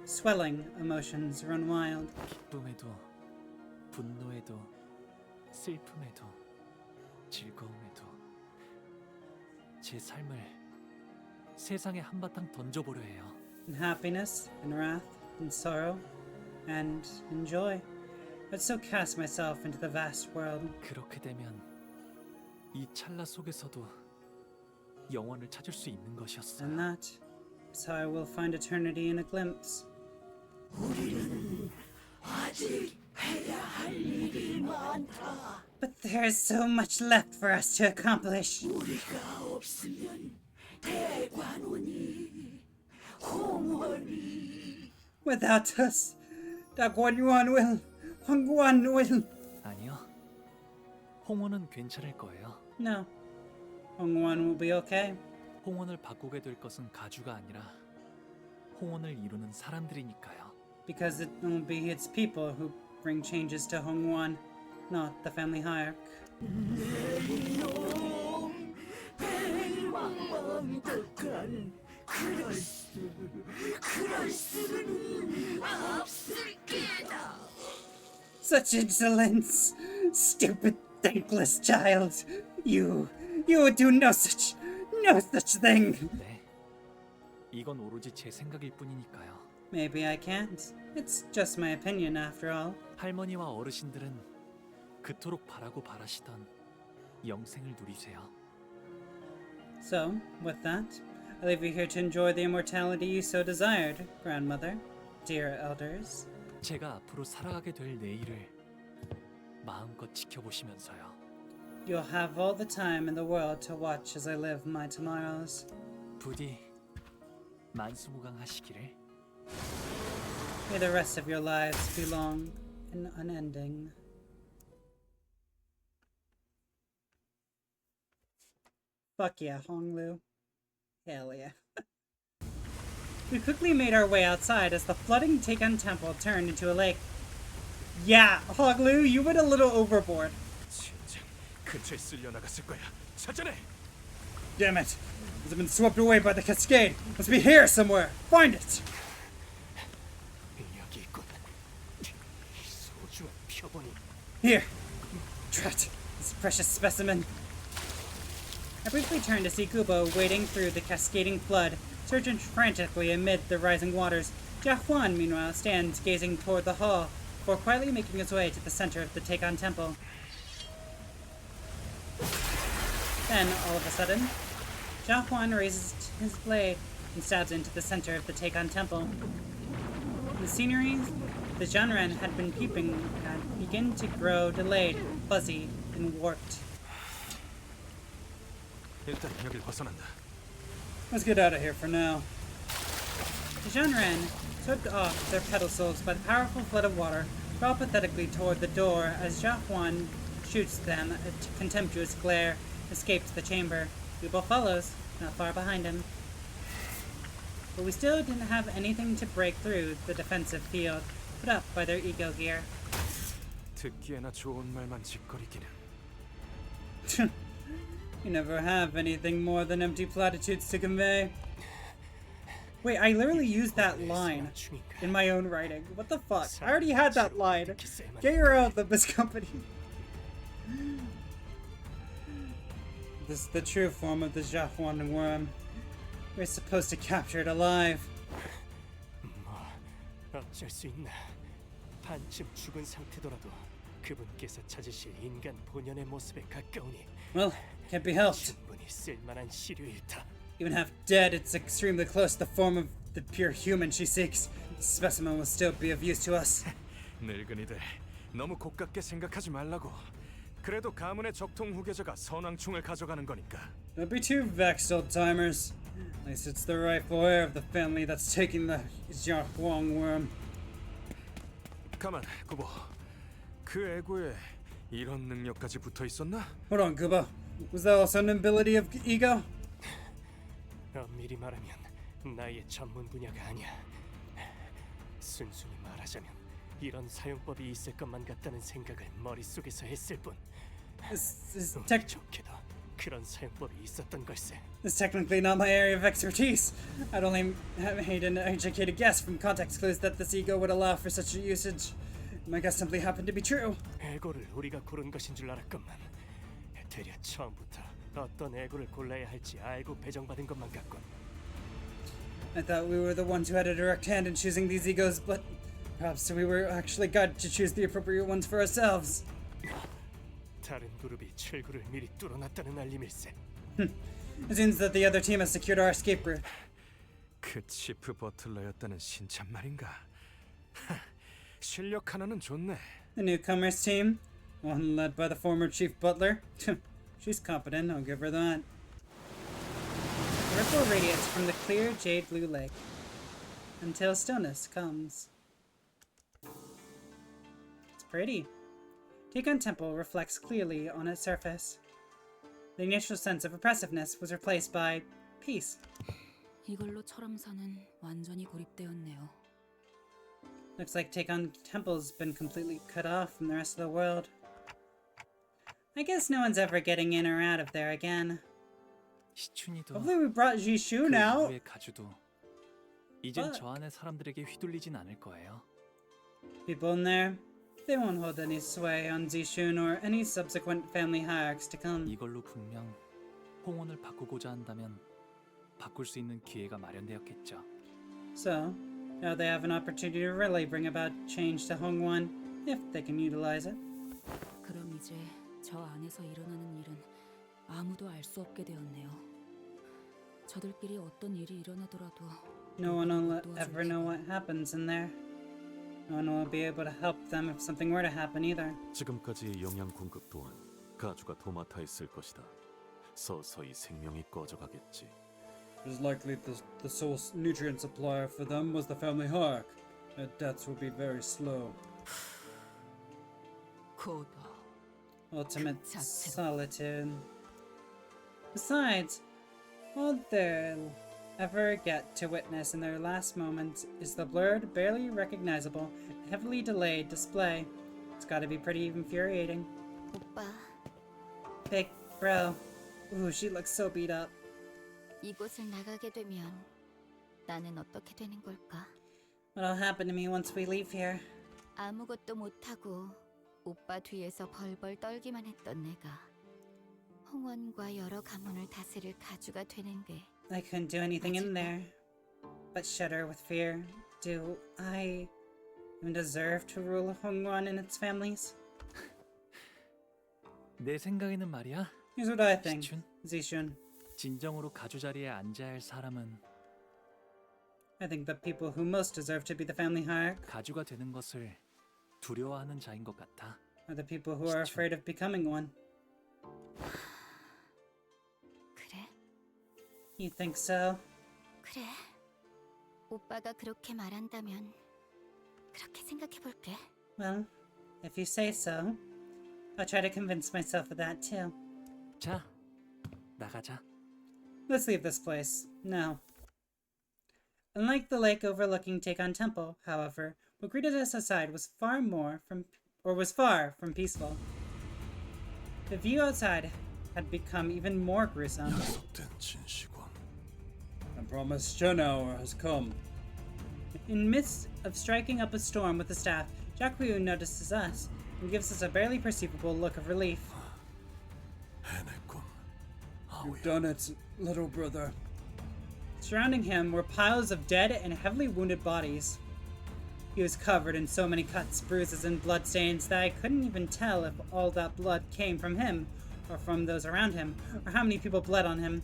swelling emotions run wild. 기쁨에도 분노에도 슬픔에도 즐거움에도 제 삶을 세상에 한바탕 던져보려 해요. In happiness, in wrath, in sorrow, and in joy. I'd so cast myself into the vast world. 그렇게 되면 이 찰나 속에서도 영원을 찾을 수 있는 것이었어요. And that is how I will find eternity in a glimpse. 우리는 아직 해야 할 일이 많다. But there is so much left for us to accomplish. 우리가 없으면 대관원이 홍원이 Without us, Dagwanyuan will, Hongguan will. 아니요. 홍원은 괜찮을 거예요. No, Hongguan will be okay. 홍원을 바꾸게 될 것은 가주가 아니라 홍원을 이루는 사람들이니까요. Because it will be its people who bring changes to Hongguan, not the family hierarch. Such insolence! Stupid, thankless child! You would do no such thing! 네. 이건 오로지 제 생각일 뿐이니까요. Maybe I can't. It's just my opinion after all. 할머니와 어르신들은 그토록 바라시던 영생을 누리세요. So, with that, I leave you here to enjoy the immortality you so desired, grandmother, dear elders. 제가 앞으로 살아가게 될 내일을 마음껏 지켜보시면서요. You'll have all the time in the world to watch as I live my tomorrows. 부디 만수무강하시기를. May the rest of your lives be long and unending. Fuck yeah, Honglu. Hell yeah. We quickly made our way outside as the flooding Taekan temple turned into a lake. Yeah, Honglu, you went a little overboard. 근처에 쓸려 나갔을 거야. 찾아내. Damn it! Has it been swept away by the cascade? Must be here somewhere. Find it. 여기 있군. 소중한 표본이. Here. Drat. This precious specimen. I briefly turned to see Kubo wading through the cascading flood, searching frantically amid the rising waters. Jia Huan, meanwhile, stands gazing toward the hall, before quietly making his way to the center of the Taekan temple. Then, all of a sudden, Jia Huan raises his blade and stabs into the center of the Taekan temple. The scenery the Junren had been peeping at begin to grow delayed, fuzzy, and warped. 일단 여길 벗어난다. Let's get out of here for now. The Junren, swept off their pedestals by the powerful flood of water, crawl pathetically toward the door as Jia Huan shoots them a contemptuous glare, escapes the chamber. Kubo follows, not far behind him. But we still didn't have anything to break through the defensive field put up by their ego gear. 듣기에나 좋은 말만 짓거리기는. You never have anything more than empty platitudes to convey. Wait, I literally used that line in my own writing. What the fuck? I already had that line. Get her out of this company. This is the true form of the Jia Huan worm. We're supposed to capture it alive. 어쩔 수 있나. 반쯤 죽은 상태더라도 그분께서 찾으실 인간 본연의 모습에 가까우니. Well, can't be helped. 충분히 쓸만한 시류일다. Even half dead, it's extremely close to the form of the pure human she seeks. The specimen will still be of use to us. 늙은이들 너무 고깝게 생각하지 말라고. 그래도 가문의 적통 후계자가 선왕충을 가져가는 거니까. Don't be too vexed, old timers. At least it's the rightful heir of the family that's taking the Jiahuang worm. 가만, 구보. 그 애고에 이런 능력까지 붙어 있었나? Hold on, Kubo. Was that also an ability of ego? 엄밀히 말하면 나의 전문 분야가 아니야. 순순히 말하자면 이런 사용법이 있을 것만 같다는 생각을 머릿속에서 했을 뿐. 좋게도 그런 사용법이 있었던 걸세. It's technically not my area of expertise. I'd only have made an educated guess from context clues that this ego would allow for such a usage. My guess simply happened to be true. 애고를 우리가 고른 것인 줄 알았건만 되려 처음부터 어떤 애고를 골라야 할지 알고 배정받은 것만 같군. I thought we were the ones who had a direct hand in choosing these egos, but perhaps we were actually guided to choose the appropriate ones for ourselves. 다른 그룹이 출구를 미리 뚫어놨다는 알림일세. It seems that the other team has secured our escape route. 그 치프 버틀러였다는 신참 말인가? 실력 하나는 좋네. The newcomers team, one led by the former chief butler. She's competent, I'll give her that. The ripple radiates from the clear jade blue lake until stillness comes. It's pretty. Dagon Temple reflects clearly on its surface. The initial sense of oppressiveness was replaced by peace. 이걸로 철암사는 완전히 고립되었네요. Looks like Dagon Temple's been completely cut off from the rest of the world. I guess no one's ever getting in or out of there again. 시춘이도 Hopefully we brought Jishun out. 그 이후의 가주도 이젠 저 안의 사람들에게 휘둘리진 않을 거예요. People in there, they won't hold any sway on Jishun or any subsequent family hierarchs to come. 이걸로 분명 홍원을 바꾸고자 한다면 바꿀 수 있는 기회가 마련되었겠죠. So, now they have an opportunity to really bring about change to Hongwon, if they can utilize it. 그럼 이제 저 안에서 일어나는 일은 아무도 알 수 없게 되었네요. 저들끼리 어떤 일이 일어나더라도 No one will ever know what happens in there. No one will be able to help them if something were to happen either. 지금까지의 영양 공급 또한 가주가 도맡아 있을 것이다. 서서히 생명이 꺼져가겠지. It is likely the sole nutrient supplier for them was the family hierarch. Their deaths will be very slow. 고도. Ultimate solitude. Besides, all they'll ever get to witness in their last moments is the blurred, barely recognizable, heavily delayed display. It's gotta be pretty infuriating. 오빠, Big bro. Ooh, she looks so beat up. 이곳을 나가게 되면 나는 어떻게 되는 걸까? What'll happen to me once we leave here? 아무것도 못하고 오빠 뒤에서 벌벌 떨기만 했던 내가 홍원과 여러 가문을 다스릴 가주가 되는 게 I couldn't do anything in there but shudder with fear. Do I even deserve to rule Hongwon and its families? 내 생각에는 말이야. Here's what I think, 시춘? Zishun. 진정으로 가주 자리에 앉아야 할 사람은 I think the people who most deserve to be the family hierarch 가주가 되는 것을 두려워하는 자인 것 같아. are the people who are afraid of becoming one. 그래? You think so? 그래. 오빠가 그렇게 말한다면 그렇게 생각해볼게. Well, if you say so, I'll try to convince myself of that too. 자, 나가자. Let's leave this place, now. Unlike the lake overlooking Dagon Temple, however, what greeted us outside was far from peaceful. The view outside had become even more gruesome. The promised Chen hour has come. In midst of striking up a storm with the staff, Jack Ryu notices us and gives us a barely perceivable look of relief. You've done it, little brother. Surrounding him were piles of dead and heavily wounded bodies. He was covered in so many cuts, bruises, and bloodstains that I couldn't even tell if all that blood came from him, or from those around him, or how many people bled on him.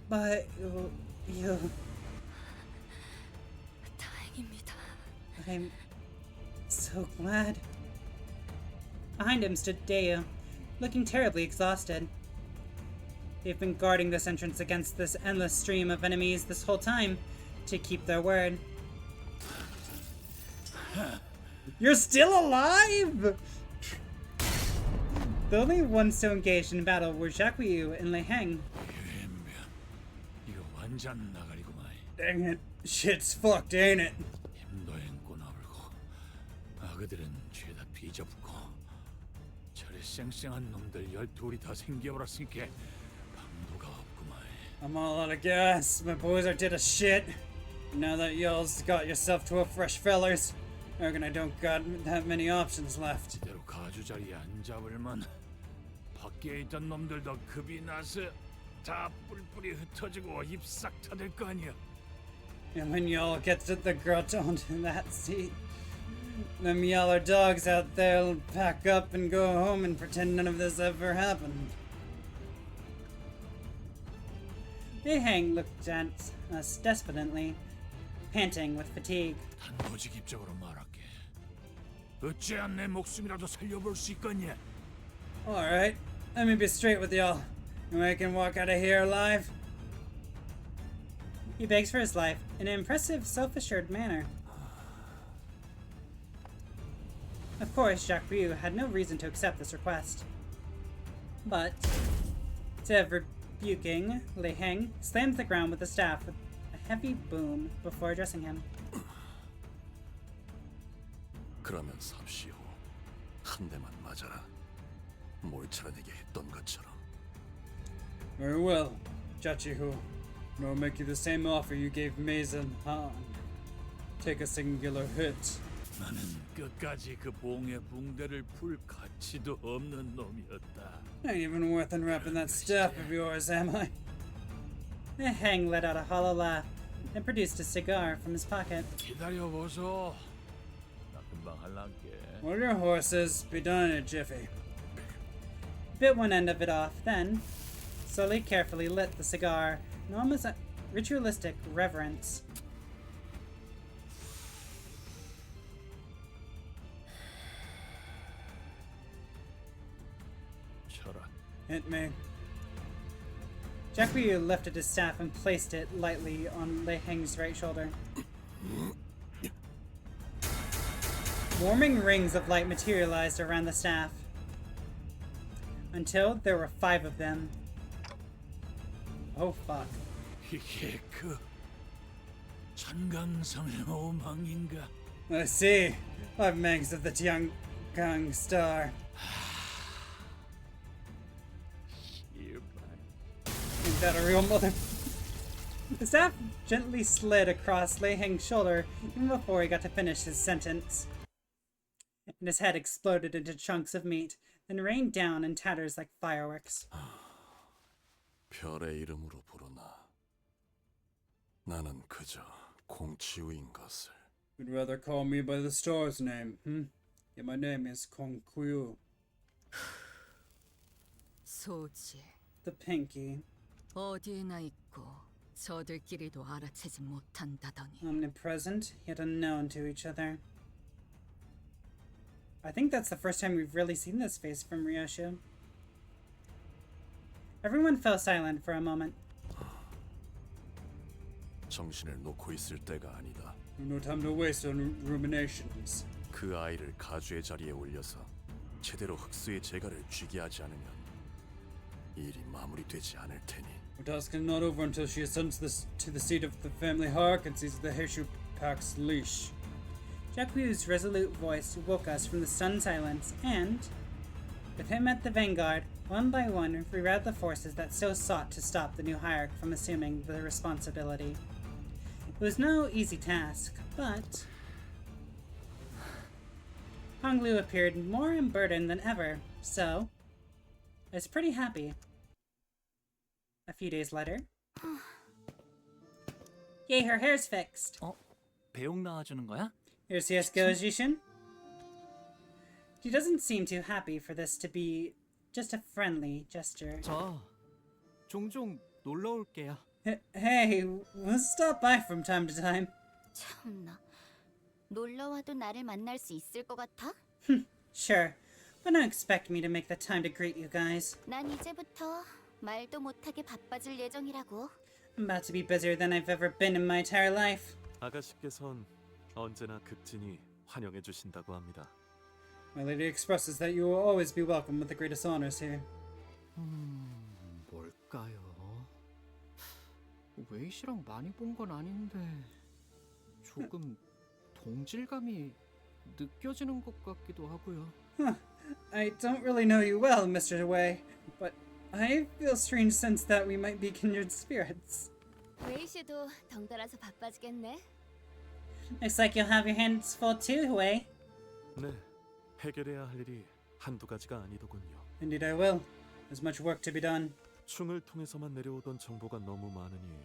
But you... 다행입니다. I'm so glad. Behind him stood Deo, looking terribly exhausted. They've been guarding this entrance against this endless stream of enemies this whole time to keep their word. You're still alive?! The only ones still engaged in battle were Jacques Ryu and Lei Heng. Dang it. Shit's fucked, ain't it? 그들은 죄다 뒤져붙고 저리 쌩쌩한 놈들 12이 다 생겨버렸으니까 방도가 없구만. I'm all out of gas. My boys are dead as shit. Now that y'all's got yourself 12 fresh fellers, I reckon I don't got that many options left. 이대로 가주 자리에 안 잡을만 밖에 있던 놈들도 급이 나서 다 뿔뿔이 흩어지고 입싹 타들 거 아니야. And when y'all get to the grot onto that seat, them yaller dogs out there'll pack up and go home and pretend none of this ever happened. Lei Heng looked at us despondently, panting with fatigue. 단도직입적으로 말할게. 어찌한 내 목숨이라도 살려볼 수 있겠냐? Alright, let me be straight with y'all. And I can walk out of here alive? He begs for his life in an impressive, self-assured manner. Of course, Jacques Ryu had no reason to accept this request. But, instead of rebuking, Lei Heng slammed the ground with the staff with a heavy boom before addressing him. 그러면 삽시오. 한 대만 맞아라. 몰차려내게 했던 것처럼. Very well, Jachihu. And I'll make you the same offer you gave Mason Han. Take a singular hit. 나는 끝까지 그 봉의 붕대를 풀 가치도 없는 놈이었다. Ain't even worth unwrapping that staff of yours, am I? Lei Heng let out a hollow laugh and produced a cigar from his pocket. 기다려 보소. 나 금방 할란게. Well, your horses be done in a jiffy. Bit one end of it off, then slowly, carefully lit the cigar in almost ritualistic reverence. Hit me. Jacques Ryu lifted his staff and placed it lightly on Lei Heng's right shoulder. Warming rings of light materialized around the staff, until there were 5 of them. Oh fuck. 이게 그 천강성의 오망인가? I see. 5 mangs of the Tiangong star. Ain't that a real mother? The staff gently slid across Lei Heng's shoulder even before he got to finish his sentence. And his head exploded into chunks of meat, then rained down in tatters like fireworks. 별의 이름으로 부르나. 나는 그저 공치우인 것을. You'd rather call me by the star's name, hmm? Yeah, my name is Kong Kuyu. 소지. The pinky. 어디에나 있고 저들끼리도 알아채지 못한다더니. Omnipresent, yet unknown to each other. I think that's the first time we've really seen this face from Ryoshu. Everyone fell silent for a moment. 정신을 놓고 있을 때가 아니다. No time to waste on ruminations. 그 아이를 가주의 자리에 올려서 제대로 흑수의 재갈을 쥐게 하지 않으면 일이 마무리되지 않을 테니. Our task is not over until she ascends to the seat of the family hierarch and sees the Heishu Pack's leash. Jacques Ryu's resolute voice woke us from the stunned silence, and, with him at the vanguard, one by one rerouted the forces that still sought to stop the new hierarch from assuming the responsibility. It was no easy task, but Hong Lu appeared more unburdened than ever, so I was pretty happy. A few days later, yay, her hair's fixed. 배웅 나와주는 거야? Here CSGO Jishin. She doesn't seem too happy for this to be just a friendly gesture. 저 종종 놀러 올게요. Hey, we'll stop by from time to time. 참나. 놀러 와도 나를 만날 수 있을 것 같아? Sure, but don't expect me to make the time to greet you guys. 난 이제부터 말도 못하게 바빠질 예정이라고. I'm about to be busier than I've ever been in my entire life. 아가씨께선 언제나 극진히 환영해 주신다고 합니다. My lady expresses that you will always be welcome with the greatest honors here. 뭘까요? 웨이시랑 많이 본 건 아닌데 조금 동질감이 느껴지는 것 같기도 하고요. I don't really know you well, Mr. Wei, but I feel a strange sense that we might be kindred spirits. 웨이시도 덩달아서 바빠지겠네. Looks like you'll have your hands full too, Hui. 네, 해결해야 할 일이 한두 가지가 아니더군요. Indeed I will. There's much work to be done. 충을 통해서만 내려오던 정보가 너무 많으니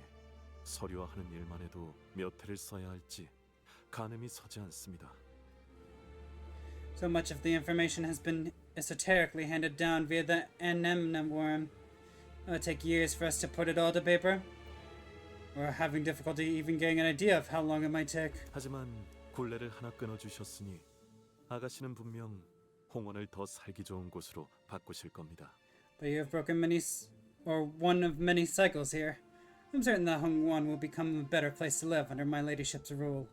서류화하는 일만 해도 몇 회를 써야 할지 가늠이 서지 않습니다. So much of the information has been esoterically handed down via the anemone worm. It would take years for us to put it all to paper. We're having difficulty even getting an idea of how long it might take. 하지만 굴레를 하나 끊어주셨으니 아가씨는 분명 홍원을 더 살기 좋은 곳으로 바꾸실 겁니다. But you have broken one of many cycles here. I'm certain that Hongwon will become a better place to live under my ladyship's rule.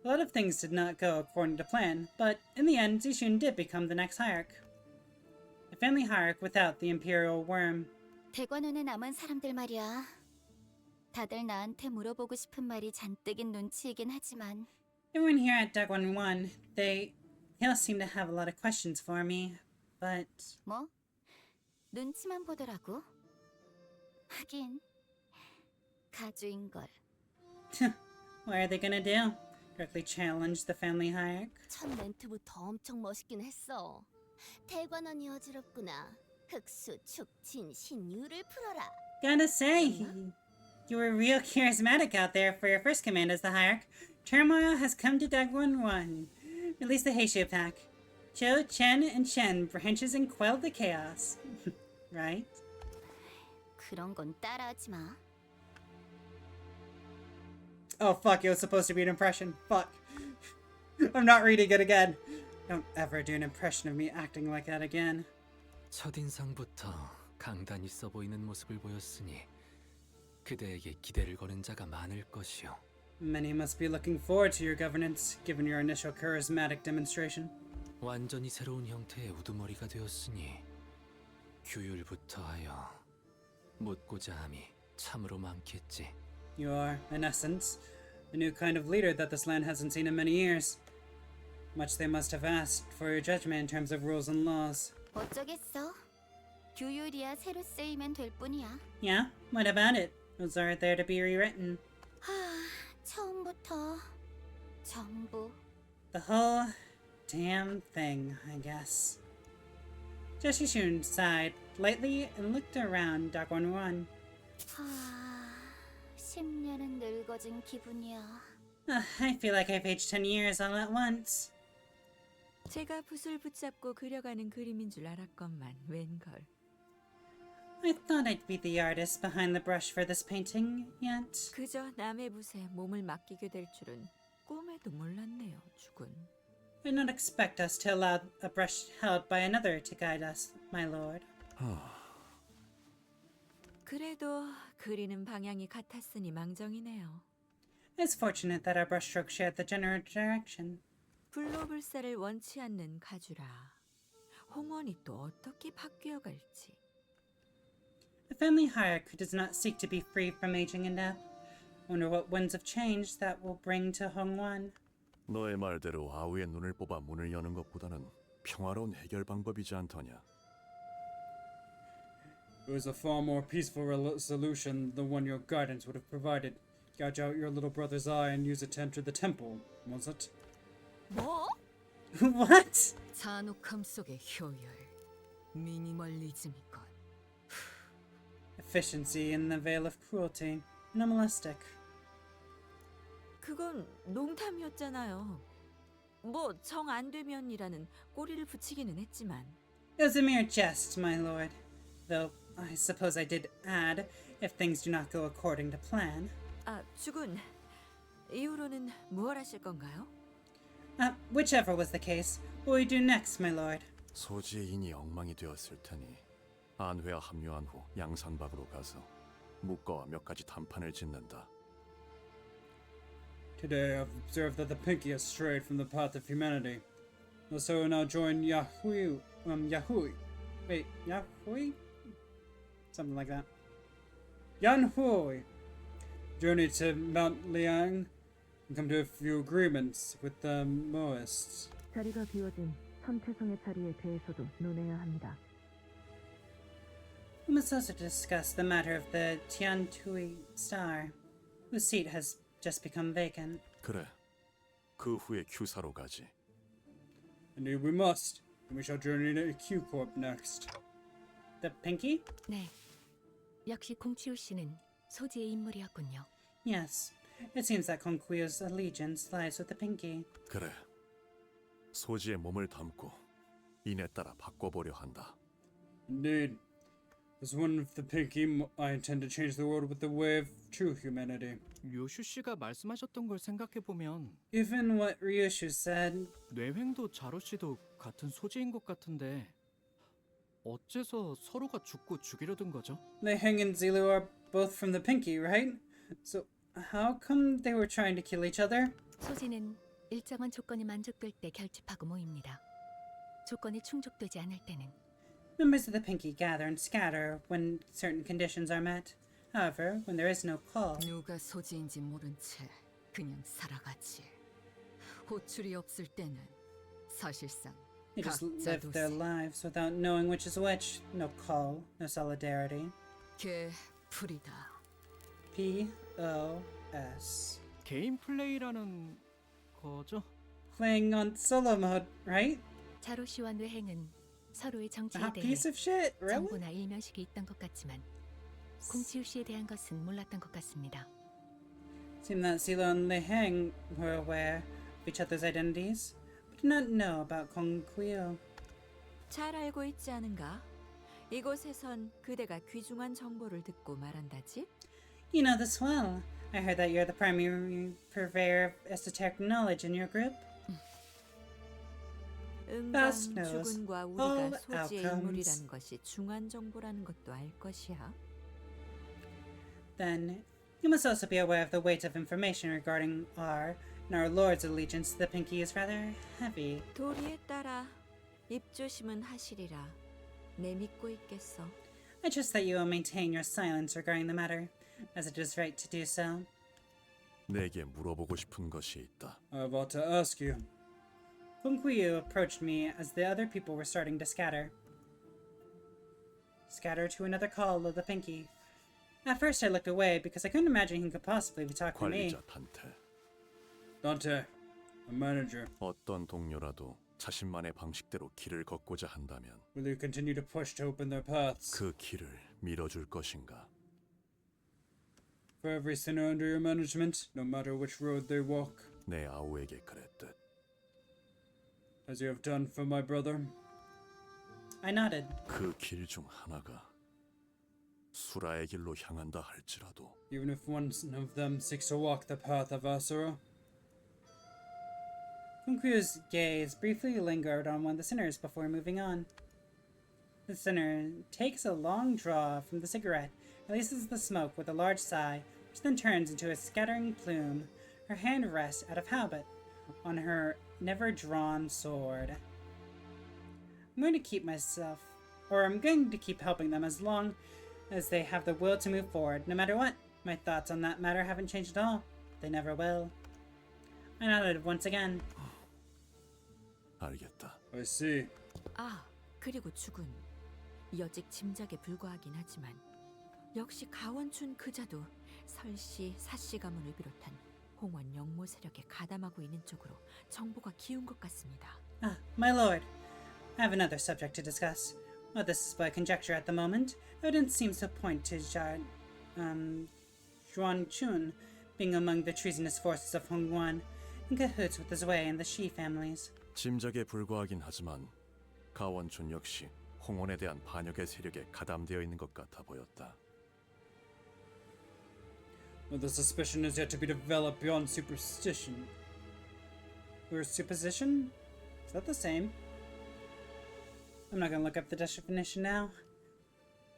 A lot of things did not go according to plan, but in the end, Zixun did become the next hierarch. A family hierarch without the imperial worm. 대관원에 남은 사람들 말이야. 다들 나한테 물어보고 싶은 말이 잔뜩인 눈치이긴 하지만 Everyone here at Dagwon 1, they all seem to have a lot of questions for me, but... 뭐? 눈치만 보더라고. 하긴 가주인걸. What are they gonna do? Directly challenge the family hierarch? 첫 멘트부터 엄청 멋있긴 했어. 대관원이 어지럽구나. 흑수, 축진, 신유를 풀어라. Gotta say, you were real charismatic out there for your first command as the hierarch. Turmoil has come to Dagwon 1. Release the Heishu pack. Cho, Chen, and Shen branches and quell the chaos. Right? 그런 건 따라하지 마. Oh fuck, it was supposed to be an impression. Fuck. I'm not reading it again. Don't ever do an impression of me acting like that again. 첫인상부터 강단 있어 보이는 모습을 보였으니 그대에게 기대를 거는 자가 많을 것이요. Many must be looking forward to your governance, given your initial charismatic demonstration. 완전히 새로운 형태의 우두머리가 되었으니 규율부터 하여 묻고자 함이 참으로 많겠지. You are, in essence, a new kind of leader that this land hasn't seen in many years. Much they must have asked for your judgment in terms of rules and laws. 어쩌겠어. 규율이야 새로 쓰이면 될 뿐이야. Yeah? What about it? Those are there to be rewritten. 처음부터 전부. The whole damn thing, I guess. Joshishun sighed lightly and looked around Dagwon 1. 10년은 늙어진 기분이야. I feel like I've aged 10 years all at once. 제가 붓을 붙잡고 그려가는 그림인 줄 알았건만 웬걸. I thought I'd be the artist behind the brush for this painting, yet... 그저 남의 붓에 몸을 맡기게 될 줄은 꿈에도 몰랐네요, 주군. I did not expect us to allow a brush held by another to guide us, my lord. 그래도 그리는 방향이 같았으니 망정이네요. It's fortunate that our brushstroke shared the general direction. 불로불사를 원치 않는 가주라. 홍원이 또 어떻게 바뀌어 갈지. A family hierarch who does not seek to be free from aging and death. Wonder what winds of change that will bring to Hongwan. 너의 말대로 아우의 눈을 뽑아 문을 여는 것보다는 평화로운 해결 방법이지 않더냐. It was a far more peaceful solution than the one your guidance would have provided. Gouge out your little brother's eye and use it to enter the temple, was it? 뭐? What? 잔혹함 속의 효율, 미니멀리즘이건. Efficiency in the veil of cruelty. Minimalistic. 그건 농담이었잖아요. 뭐 정 안 되면이라는 꼬리를 붙이기는 했지만. It was a mere jest, my lord. Though I suppose I did add, if things do not go according to plan. 아, 주군. 이후로는 무얼 하실 건가요? Whichever was the case, what will we do next, my lord? 소지의 인이 엉망이 되었을 테니 안회와 합류한 후 양산박으로 가서 묵과와 몇 가지 단판을 짓는다. Today I've observed that the Pinky has strayed from the path of humanity. So will now join Yahui. Wait, Yahui? Something like that. Yanhui! Journey to Mount Liang and come to a few agreements with the Moists. 자리가 비워진 천태성의 자리에 대해서도 논해야 합니다. We must also discuss the matter of the Tiantui star, whose seat has just become vacant. 그래. 그 후에 큐사로 가지. Indeed we must. And we shall journey to Q-Corp next. The Pinky? 네. 역시 공치우 씨는 소지의 인물이었군요. Yes. It seems that Konkuyo's allegiance lies with the Pinky. 그래. 소지의 몸을 담고 인에 따라 바꿔보려 한다. Indeed. As one of the Pinky, I intend to change the world with the way of true humanity. 류슈 씨가 말씀하셨던 걸 생각해 보면 Given what Ryushu said, 뇌횡도 자로 씨도 같은 소지인 것 같은데 어째서 서로가 죽고 죽이려던 거죠? Leheng and Zilu are both from the Pinky, right? So how come they were trying to kill each other? 소지는 일정한 조건이 만족될 때 결집하고 모입니다. 조건이 충족되지 않을 때는 Members of the Pinky gather and scatter when certain conditions are met. However, when there is no call, 누가 소지인지 모른 채 그냥 살아가지. 호출이 없을 때는 사실상 they just 각자 live their 도생. lives without knowing which is which. No call, no solidarity. 개 풀이다. P.O.S. 개인 플레이라는 거죠? Playing on solo mode, right? 자로 씨와 뇌행은 서로의 정치에 A 대해 piece of shit, really? 정보나 일면식이 있던 것 같지만 공치우 씨에 대한 것은 몰랐던 것 같습니다. Seemed that Silo and Leheng were aware of each other's identities, but did not know about Kongkuyo. 잘 알고 있지 않은가? 이곳에선 그대가 귀중한 정보를 듣고 말한다지? You know this well. I heard that you're the primary purveyor of esoteric knowledge in your group. 응당 Fast knows 주군과 all 우리가 소지의 outcomes. 인물이라는 것이 중한 정보라는 것도 알 것이야. Then, you must also be aware of the weight of information regarding our and our lord's allegiance to the Pinky is rather heavy. 도리에 따라 입조심은 하시리라. 내 믿고 있겠어. I trust that you will maintain your silence regarding the matter, as it is right to do so. 내게 물어보고 싶은 것이 있다. I have ought to ask you. Kongkuyo approached me as the other people were starting to scatter. Scatter to another call of the Pinky. At first I looked away because I couldn't imagine he could possibly be talking to me. 관리자 단테. Dante, a manager. 어떤 동료라도 자신만의 방식대로 길을 걷고자 한다면 Will you continue to push to open their paths? 그 길을 밀어줄 것인가? For every sinner under your management, no matter which road they walk, 내 아우에게 그랬듯. as you have done for my brother. I nodded. 그 길 중 하나가 수라의 길로 향한다 할지라도 Even if one of them seeks to walk the path of Asura, Kongkuyo's gaze briefly lingered on one of the sinners before moving on. The sinner takes a long draw from the cigarette, releases the smoke with a large sigh, which then turns into a scattering plume. Her hand rests out of habit on her never-drawn sword. I'm going to keep helping them as long as they have the will to move forward, no matter what. My thoughts on that matter haven't changed at all. They never will. I nodded once again. 알겠다. I see. 아, 그리고 죽은 여직 짐작에 불과하긴 하지만 역시 가원춘 그자도 설씨, 사씨 가문을 비롯한 홍원 영모 세력에 가담하고 있는 쪽으로 정보가 기운 것 같습니다. Ah, my lord. I have another subject to discuss. While this is but conjecture at the moment, evidence seems to point to Zhuan Chun being among the treasonous forces of Hongguan, in cahoots with the Zui and the Shi families. 짐작에 불과하긴 하지만 가원춘 역시 홍원에 대한 반역의 세력에 가담되어 있는 것 같아 보였다. Well, the suspicion is yet to be developed beyond superstition. Or supposition? Is that the same? I'm not gonna look up the definition now.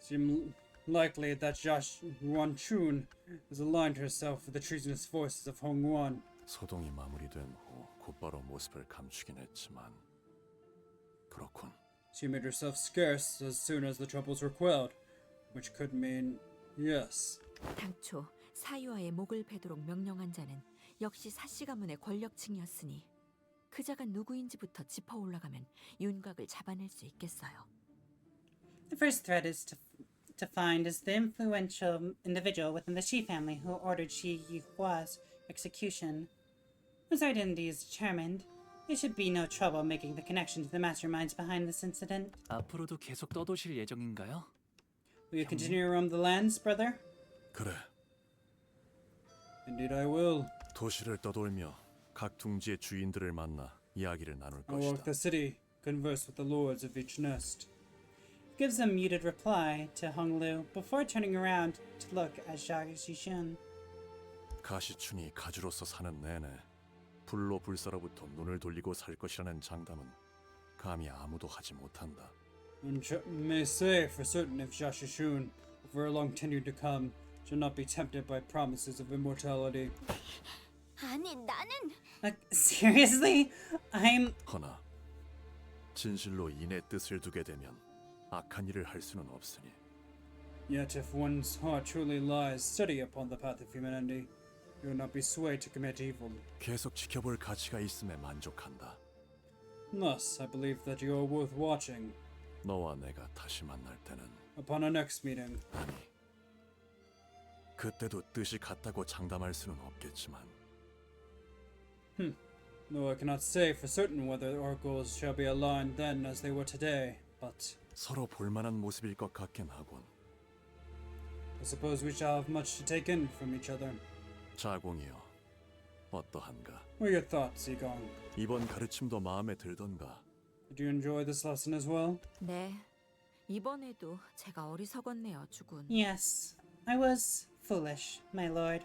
Seems likely that Josh Yuan-chun has aligned herself with the treasonous forces of Hongguan. 소동이 마무리된 후 곧바로 모습을 감추긴 했지만 그렇군. She made herself scarce as soon as the troubles were quelled, which could mean yes. 당초 사유아의 목을 베도록 명령한 자는 역시 사씨 가문의 권력층이었으니 그자가 누구인지부터 짚어 올라가면 윤곽을 잡아낼 수 있겠어요. The first thread is to find is the influential individual within the Shi family who ordered Shi Yihua's execution. Once identity is determined, it should be no trouble making the connection to the masterminds behind this incident. 앞으로도 계속 떠도실 예정인가요? Will you continue to roam the lands, brother? 그래. Indeed I will. 도시를 떠돌며 각 둥지의 주인들을 만나 이야기를 나눌 I'll walk 것이다. the city, converse with the lords of each nest. Gives a muted reply to Hong Lu before turning around to look at Zhao Zixun. 가시춘이 가주로서 사는 내내 불로 불사로부터 눈을 돌리고 살 것이라는 장담은 감히 아무도 하지 못한다. One may say for certain if Zhao Zixun, for a long tenure to come, shall not be tempted by promises of immortality. 아니, 나는 Seriously? I'm... 허나 진실로 인의 뜻을 두게 되면 악한 일을 할 수는 없으니 Yet if one's heart truly lies steady upon the path of humanity, you will not be swayed to commit evil. 계속 지켜볼 가치가 있음에 만족한다. Thus, I believe that you are worth watching. 너와 내가 다시 만날 때는 Upon our next meeting, 아니 그때도 뜻이 같다고 장담할 수는 없겠지만 though I cannot say for certain whether our goals shall be aligned then as they were today, but 서로 볼만한 모습일 것 같긴 하군. I suppose we shall have much to take in from each other. 자공이여, 어떠한가? What are your thoughts, Zigong? 이번 가르침도 마음에 들던가? Did you enjoy this lesson as well? 네, 이번에도 제가 어리석었네요, 주군. Yes, I was foolish, my lord.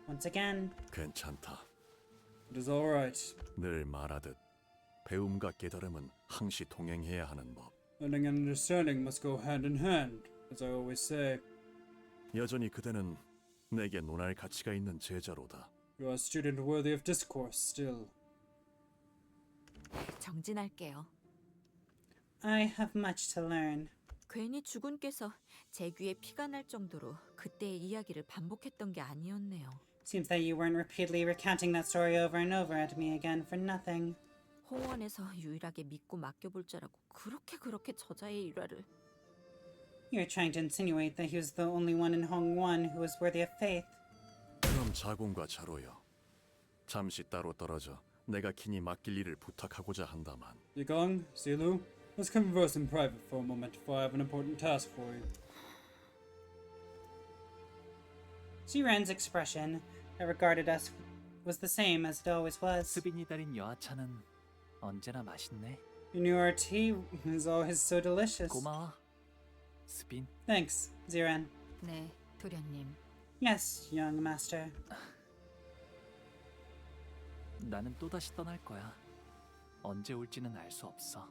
Once again. 괜찮다. It is all right. 늘 말하듯 배움과 깨달음은 항시 동행해야 하는 법. Learning and understanding must go hand in hand, as I always say. 여전히 그대는 내게 논할 가치가 있는 제자로다. You are a student worthy of discourse still. 정진할게요. I have much to learn. 괜히 주군께서 제 귀에 피가 날 정도로 그때의 이야기를 반복했던 게 아니었네요. Seems that you weren't repeatedly recounting that story over and over at me again for nothing. 홍원에서 유일하게 믿고 맡겨볼 자라고 그렇게 저자의 일화를. You're trying to insinuate that he was the only one in Hongguan who was worthy of faith. 그럼 자공과 자로여, 잠시 따로 떨어져 내가 긴히 맡길 일을 부탁하고자 한다만. Zigong, Zilu, let's converse in private for a moment, for I have an important task for you. Ziren's expression, that regarded us, was the same as it always was. 스빈이 달인 여하차는 언제나 맛있네. You knew our tea was always so delicious. 고마워, 스빈. Thanks, Ziren. 네, 도련님. Yes, young master. 나는 또다시 떠날 거야. 언제 올지는 알 수 없어.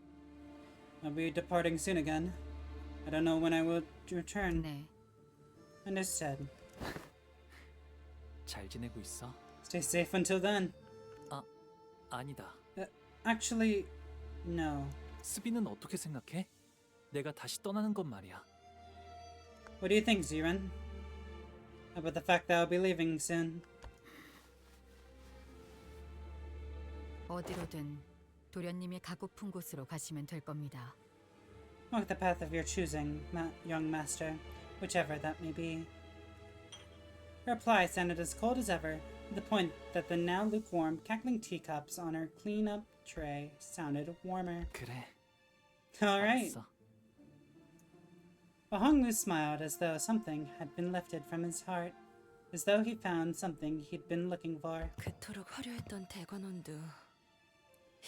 I'll be departing soon again. I don't know when I will return. 네. Understood. 잘 지내고 있어? Stay safe until then. 아니다. Actually, no. 스빈은 어떻게 생각해? 내가 다시 떠나는 건 말이야. What do you think, Ziren? About the fact that I'll be leaving soon? 어디로든 도련님이 가고픈 곳으로 가시면 될 겁니다. Walk the path of your choosing, young master, whichever that may be. Her reply sounded as cold as ever, to the point that the now lukewarm, cackling teacups on her clean-up tray sounded warmer. 그래. All right. 알았어. But Hong Lu smiled as though something had been lifted from his heart, as though he found something he'd been looking for. 그토록 화려했던 대관원도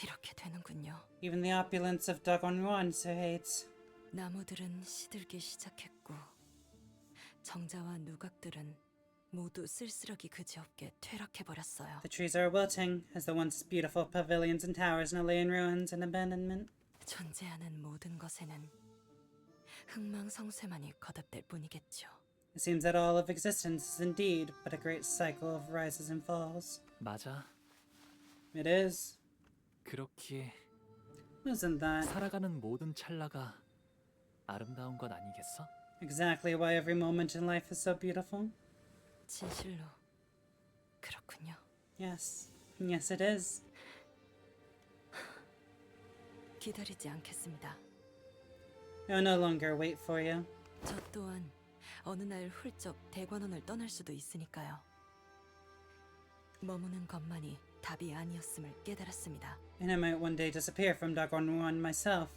이렇게 되는군요. Even the opulence of Dagonruan so hates. 나무들은 시들기 시작했고 정자와 누각들은 모두 쓸쓸하기 그지없게 퇴락해버렸어요. The trees are wilting as the once beautiful pavilions and towers now lay in ruins and abandonment. 존재하는 모든 것에는 흥망성쇠만이 거듭될 뿐이겠죠. It seems that all of existence is indeed but a great cycle of rises and falls. 맞아. It is. 그렇기에 Isn't that 살아가는 모든 찰나가 아름다운 것 아니겠어? exactly why every moment in life is so beautiful? 진실로 그렇군요. Yes. Yes, it is. 기다리지 않겠습니다. I will no longer wait for you. 저 또한 어느 날 훌쩍 대관원을 떠날 수도 있으니까요. 머무는 것만이 답이 아니었음을 깨달았습니다. And I might one day disappear from Dagon myself,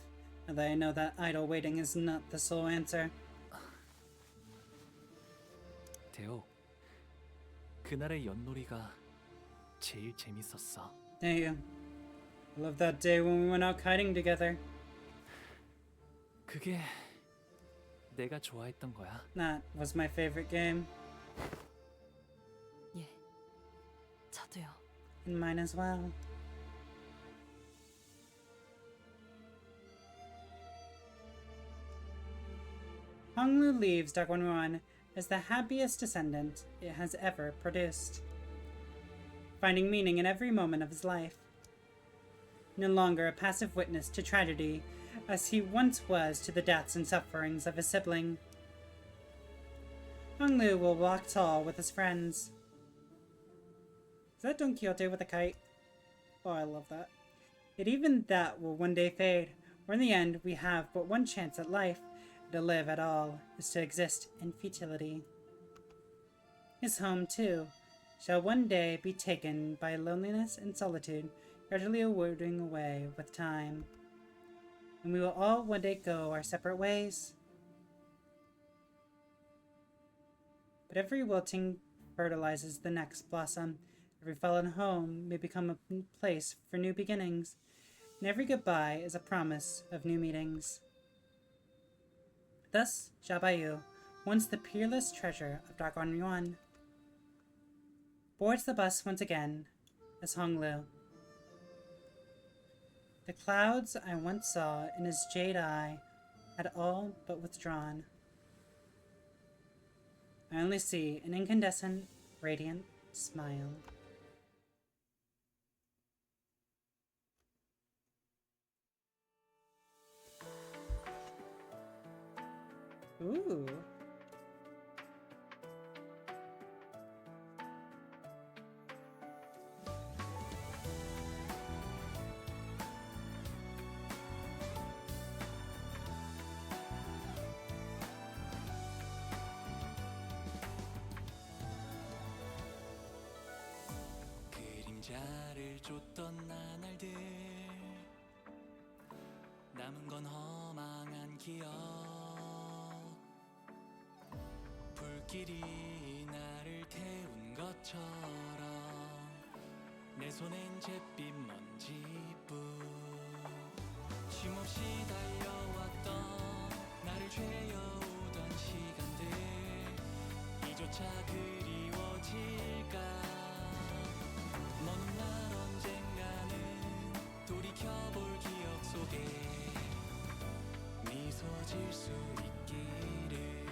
and that I know that idle waiting is not the sole answer. 대호, 그날의 윷놀이가 제일 재밌었어. Thank you. I love that day when we went out kiting together. 그게 내가 좋아했던 거야. That was my favorite game. 예, 저도요. And mine as well. Honglu leaves Dagwon as the happiest descendant it has ever produced, finding meaning in every moment of his life. No longer a passive witness to tragedy as he once was to the deaths and sufferings of his sibling. Honglu will walk tall with his friends. Is that Don Quixote with a kite? Oh, I love that. Yet even that will one day fade, for in the end we have but one chance at life. To live at all is to exist in futility. His home, too, shall one day be taken by loneliness and solitude, gradually eroding away with time. And we will all one day go our separate ways. But every wilting fertilizes the next blossom. Every fallen home may become a place for new beginnings, and every goodbye is a promise of new meetings. Thus, Xiaobai, once the peerless treasure of Dagon Yuan, boards the bus once again as Honglu. The clouds I once saw in his jade eye had all but withdrawn. I only see an incandescent, radiant smile. Ooh. 그림자를 쫓던 나날들 남은 건 허망한 기억 불길이 나를 태운 것처럼 내 손엔 잿빛 먼지뿐 쉼없이 달려왔던 나를 죄어오던 시간들 이조차 그리워질까 먼 날 언젠가는 돌이켜볼 기억 속에 미소 질 수 있기를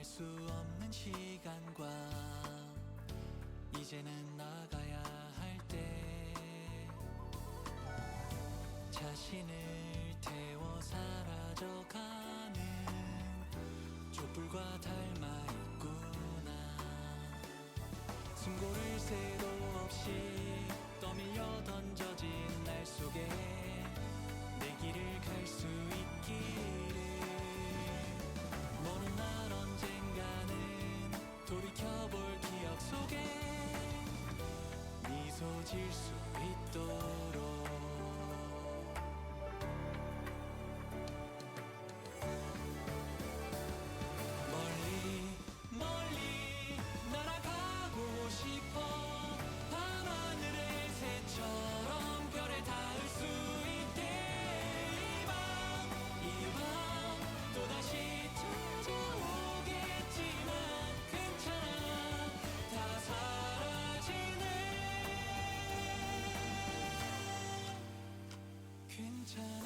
수 없는 시간과 이제는 나가야 할 때 자신을 태워 사라져가는 촛불과 닮아 있구나 숨고를 새도 없이 떠밀려 던져진 날 속에 내 길을 갈 수 있기를 먼 날 언젠가는 익숙해질 수 있도록 멀리 멀리 날아가고 싶어 밤하늘의 새처럼 별에 닿을 수 있게 이 밤 또다시 찾아오겠지만 괜찮아 다 사라지네 괜찮아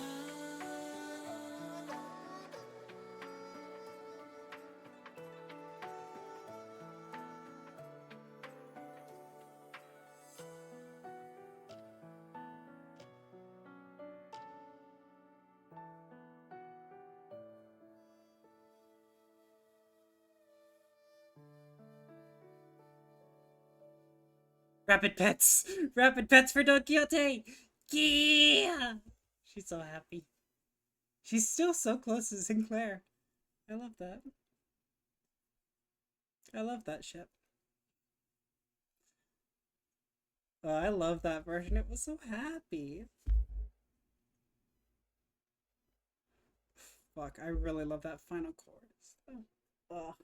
Rapid pets! Rapid pets for Don Quixote! Yeah! She's so happy. She's still so close to Sinclair. I love that. I love that ship. Oh, I love that version. It was so happy. Fuck, I really love that final chorus. Ugh.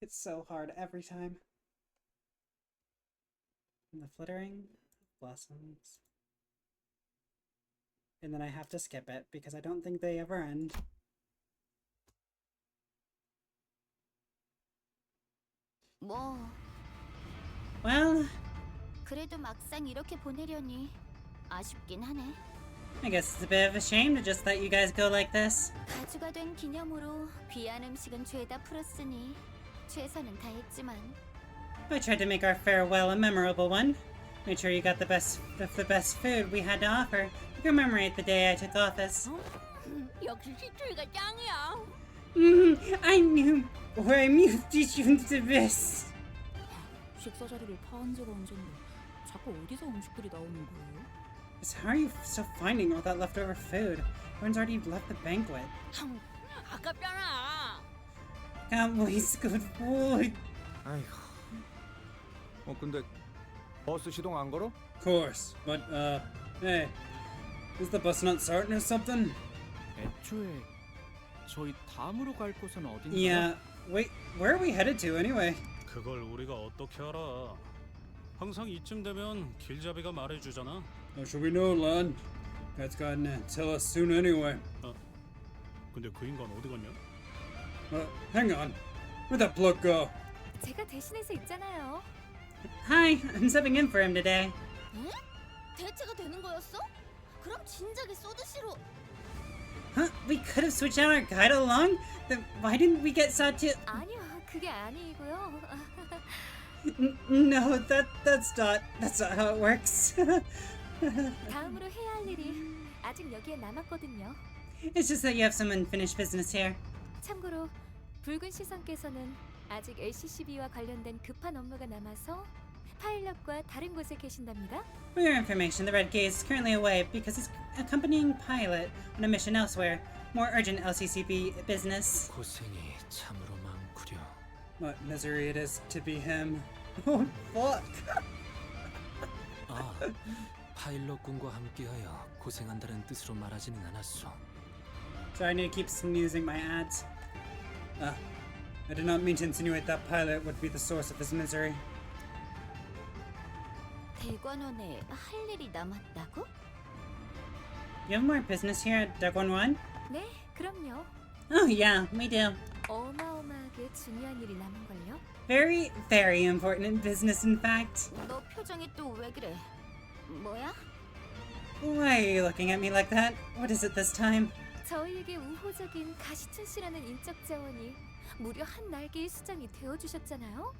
It's so hard every time. And the flittering blossoms. And then I have to skip it because I don't think they ever end. 뭐 Well, 그래도 막상 이렇게 보내려니 아쉽긴 하네. I guess it's a bit of a shame to just let you guys go like this. 가주가 된 기념으로 귀한 음식은 죄다 풀었으니 최선은 다했지만 I tried to make our farewell a memorable one. Made sure you got the best of the best food we had to offer to commemorate the day I took office. 역시 시추이가 짱이야. I knew why musicians the best. 식사 자리를 파한 지가 언젠데 자꾸 어디서 음식들이 나오는 거예요? So how are you still finding all that leftover food? Everyone's already left the banquet. 아깝잖아. Can't waste good food. 아이고. 근데 버스 시동 안 걸어? Of course, but hey, is the bus not starting or something? 애초에 저희 다음으로 갈 곳은 어딘가요? Yeah. Wait, where are we headed to anyway? 그걸 우리가 어떻게 알아? 항상 이쯤 되면 길잡이가 말해주잖아. How should we know, lad? That's gonna tell us soon anyway. 근데 그 인간 어디 갔냐? Hang on. Where'd that bloke go? 제가 대신해서 있잖아요. Hi, I'm subbing in for him today. 응? 대체가 되는 거였어? 그럼 진작에 쏘드시로. Huh? We could have switched out our guide along? Then why didn't we get sought to? 아니요, 그게 아니고요. No, that's not how it works. 다음으로 해야 할 일이 아직 여기에 남았거든요. It's just that you have some unfinished business here. 참고로 붉은 시선께서는 아직 LCCB와 관련된 급한 업무가 남아서 파일럿과 다른 곳에 계신답니다. For your information, the Red Gaze is currently away because he's accompanying Pilot on a mission elsewhere. More urgent LCCB business. 고생이 참으로 많구려. What misery it is to be him. Oh, fuck. 아, 파일럿군과 함께하여 고생한다는 뜻으로 말하지는 않았소. So I need to keep snoozing my ads. I did not mean to insinuate that Pilot would be the source of his misery. 대관원에 할 일이 남았다고? You have more business here at Dagwon-1? 네, 그럼요. Oh yeah, we do. 어마어마하게 중요한 일이 남은걸요? Very, very important business, in fact. 너 표정이 또 왜 그래? 뭐야? Why are you looking at me like that? What is it this time? 저희에게 우호적인 가시춘 씨라는 인적 자원이 무려 한 날개의 수장이 되어주셨잖아요?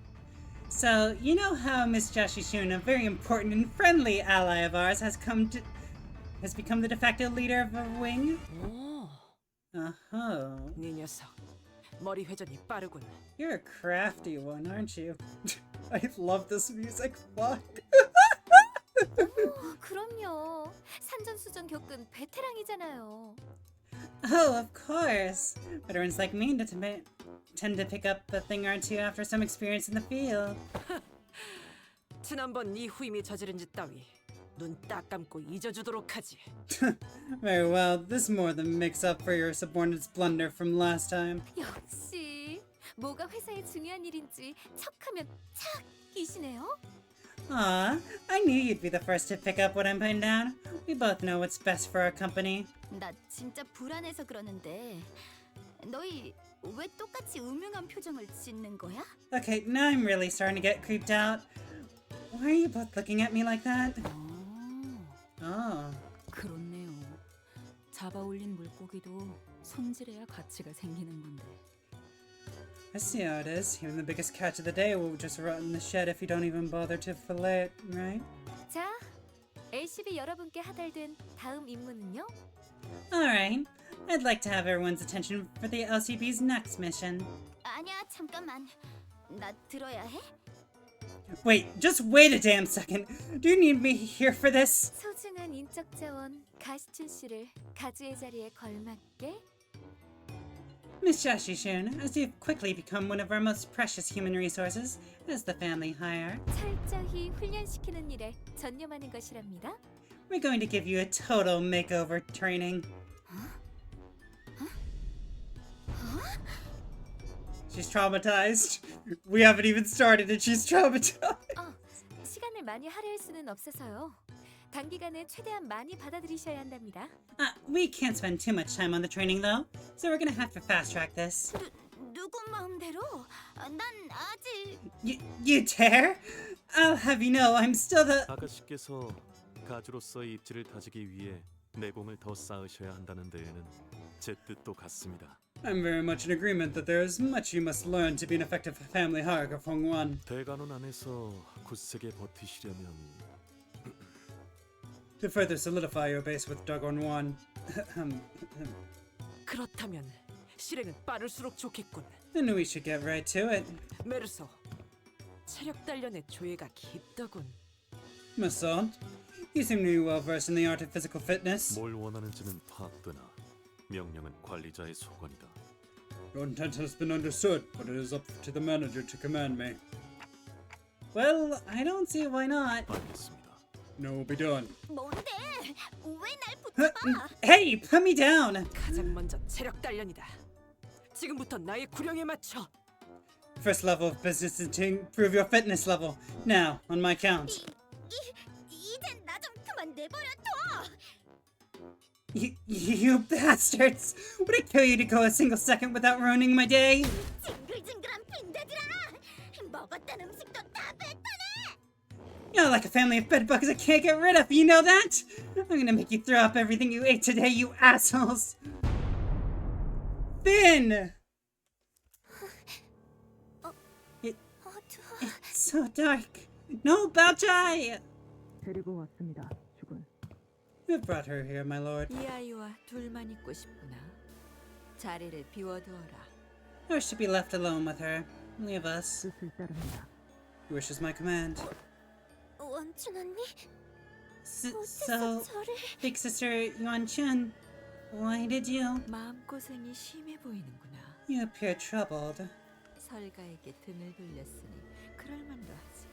So, you know how Miss Jashishun, a very important and friendly ally of ours, has become the de facto leader of our wing? 오, Uh-huh. 네 녀석 머리 회전이 빠르군. You're a crafty one, aren't you? I love this music. Fuck. 그럼요. 산전수전 겪은 베테랑이잖아요. Oh, of course. Veterans like me tend to pick up a thing or two after some experience in the field. 지난번 네 후임이 저지른 짓 따위 눈 딱 감고 잊어주도록 하지. Very well, this more than makes up for your subordinate's blunder from last time. 역시 뭐가 회사에 중요한 일인지 척하면 착이시네요. Aw, I knew you'd be the first to pick up what I'm putting down. We both know what's best for our company. 나 진짜 불안해서 그러는데 너희 왜 똑같이 음흉한 표정을 짓는 거야? Okay, now I'm really starting to get creeped out. Why are you both looking at me like that? Oh. 그렇네요. 잡아올린 물고기도 손질해야 가치가 생기는 건데. I see how it is. Even the biggest catch of the day will just rot in the shed if you don't even bother to fillet it, right? 자, LCB 여러분께 하달된 다음 임무는요? Alright, I'd like to have everyone's attention for the LCB's next mission. 아니야, 잠깐만. 나 들어야 해? Wait, just wait a damn second. Do you need me here for this? 소중한 인적 자원 가시춘 씨를 가주의 자리에 걸맞게. Miss Shashishun, as you've quickly become one of our most precious human resources as the family hire, 철저히 훈련시키는 일에 전념하는 것이랍니다. we're going to give you a total makeover training. She's traumatized. We haven't even started and she's traumatized. 시간을 많이 할애할 수는 없어서요. 단기간에 최대한 많이 받아들이셔야 한답니다. We can't spend too much time on the training though, so we're gonna have to fast track this. 누구 마음대로? 난 아직... You dare? I'll have you know I'm still the... 아가씨께서 가주로서의 입지를 다지기 위해 내공을 더 쌓으셔야 한다는 데에는 제 뜻도 같습니다. I'm very much in agreement that there is much you must learn to be an effective family hire of Hongwan. 대관원 안에서 굳세게 버티시려면 To further solidify your base with Dagon-wan. 그렇다면 실행은 빠를수록 좋겠군. Then we should get right to it. 메르소, 체력 단련의 조예가 깊더군. Masson, you seem to be well versed in the art of physical fitness. 뭘 원하는지는 파악되나 명령은 관리자의 소관이다. Your intent has been understood, but it is up to the manager to command me. Well, I don't see why not. 알겠습니다. No, be done. 뭔데? 왜 날 붙잡아? Hey, put me down! 가장 먼저 체력 단련이다. 지금부터 나의 구령에 맞춰. First level of business is to improve your fitness level. Now, on my count. 이젠 나 좀 그만 내버려둬! You bastards! Would it kill you to go a single second without ruining my day? 징글징글한 빈대들아! 먹었던 음식도 다 뱉어내! You're like a family of bedbugs I can't get rid of, you know that? I'm gonna make you throw up everything you ate today, you assholes! Finn! It's so dark. No, Balchai! 데리고 왔습니다, 주군. Who brought her here, my lord? 이 아이와 둘만 있고 싶구나. 자리를 비워두어라. Or should be left alone with her. Leave us. 뜻을 따릅니다. Your wish is my command. 원춘 언니? So, big sister Yuan-chun, why did you? 마음고생이 심해 보이는구나. You appear troubled. 설가에게 등을 돌렸으니 그럴만도 하지.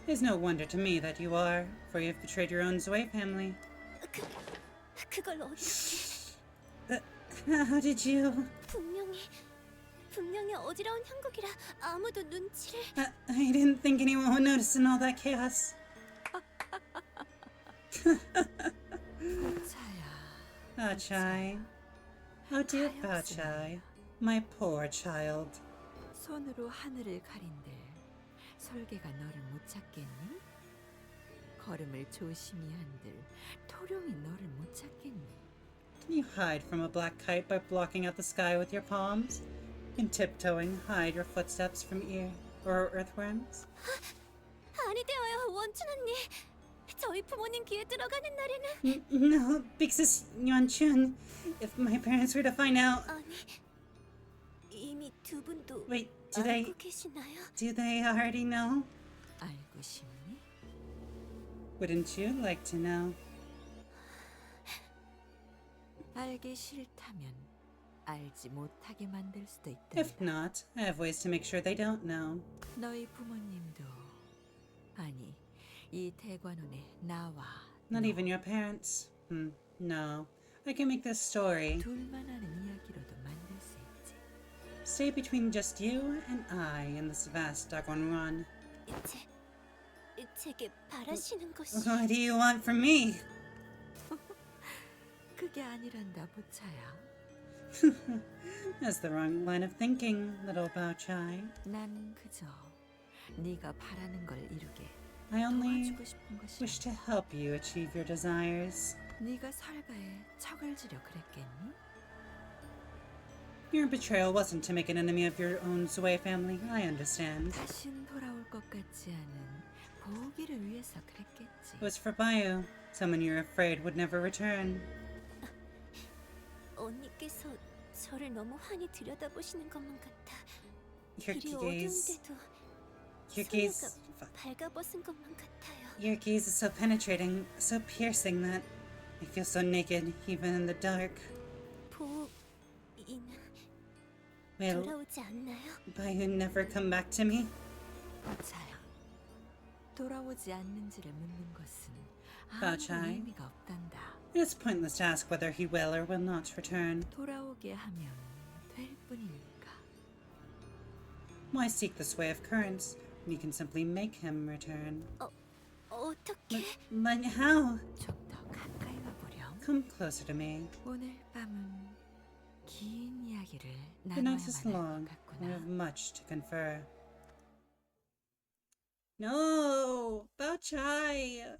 It's no wonder to me that you are, for you've betrayed your own Zwei family. 그걸 어떻게? How did you? 분명히 어지러운 형국이라 아무도 눈치를... I didn't think anyone would notice in all that chaos. Bao-chai. Oh dear Bao-chai. My poor child. 손으로 하늘을 가린들 설계가 너를 못 찾겠니? 걸음을 조심히 한들 토룡이 너를 못 찾겠니? Can you hide from a black kite by blocking out the sky with your palms? In tiptoeing, hide your footsteps from earthworms? 아니 되어요, 원춘 언니. 저희 부모님 귀에 들어가는 날에는... No, big sis Yuan-chun. If my parents were to find out... 아니, 이미 두 분도 Wait, 알고 계시나요? do they already know? 알고 싶니? Wouldn't you like to know? 알기 싫다면 알지 못하게 만들 수도 있다. If not, I have ways to make sure they don't know. 너희 부모님도 아니, 이 대관원에 나와. Not even your parents? No. I can make this story. 둘만 아는 이야기로도 만들 수 있지. Stay between just you and I in this vast Dagon run. 제게 바라시는 것이 What do you want from me? 그게 아니란다, 보차야. That's the wrong line of thinking, little Bao Chai. 난 그저 네가 바라는 걸 이루게 I only 도와주고 싶은 것이 wish to help you achieve your desires. 네가 설가에 척을 지려 그랬겠니? Your betrayal wasn't to make an enemy of your own Sui family. I understand. 다신 돌아올 것 같지 않은 보기를 위해서 그랬겠지. It was for Bayu, someone you're afraid would never return. 언니께서 저를 너무 환히 들여다보시는 것만 같아. Your 이리 gaze, 어두운데도 your gaze, 소녀가 발가벗은 것만 같아요. your gaze is so penetrating, so piercing that I feel so naked, even in the dark. 보이는 Will 돌아오지 않나요? Bayu never come back to me? 보차야, 돌아오지 않는지를 묻는 것은 Bao Chai. 아무 의미가 없단다. It is pointless to ask whether he will or will not return. 돌아오게 하면 될 뿐이니까. Why seek the sway of currents when you can simply make him return? 어떻게? But how? 좀 더 가까이 와보렴. Come closer to me. 오늘 밤은 긴 이야기를 The night is 나눠야만 할 long. 것 We 같구나. have much to confer. No, Bao Chai.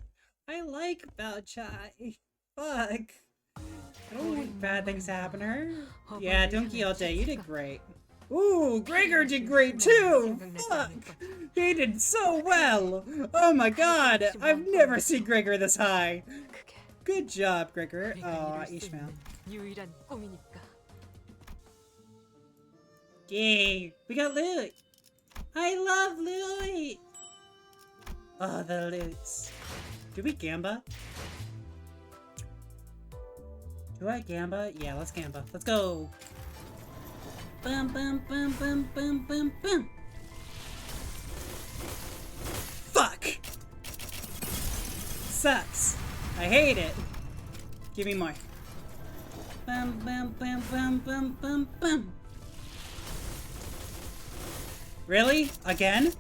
I like Bao Chai. Fuck. I don't want bad things to happen to her. Yeah, Donkey all day. You did great. Ooh, Gregor did great too. Fuck. He did so well. Oh my god. I've never seen Gregor this high. Good job, Gregor. Oh, Ishmael. 유일한 꿈이니까. Yay. We got loot. I love loot. Oh, the loots. Do we gamba? Do I gamba? Yeah, let's gamba. Let's go. Bum bum bum bum bum bum bum. Fuck. Sucks. I hate it. Give me more. Bum bum bum bum bum bum bum. Really? Again?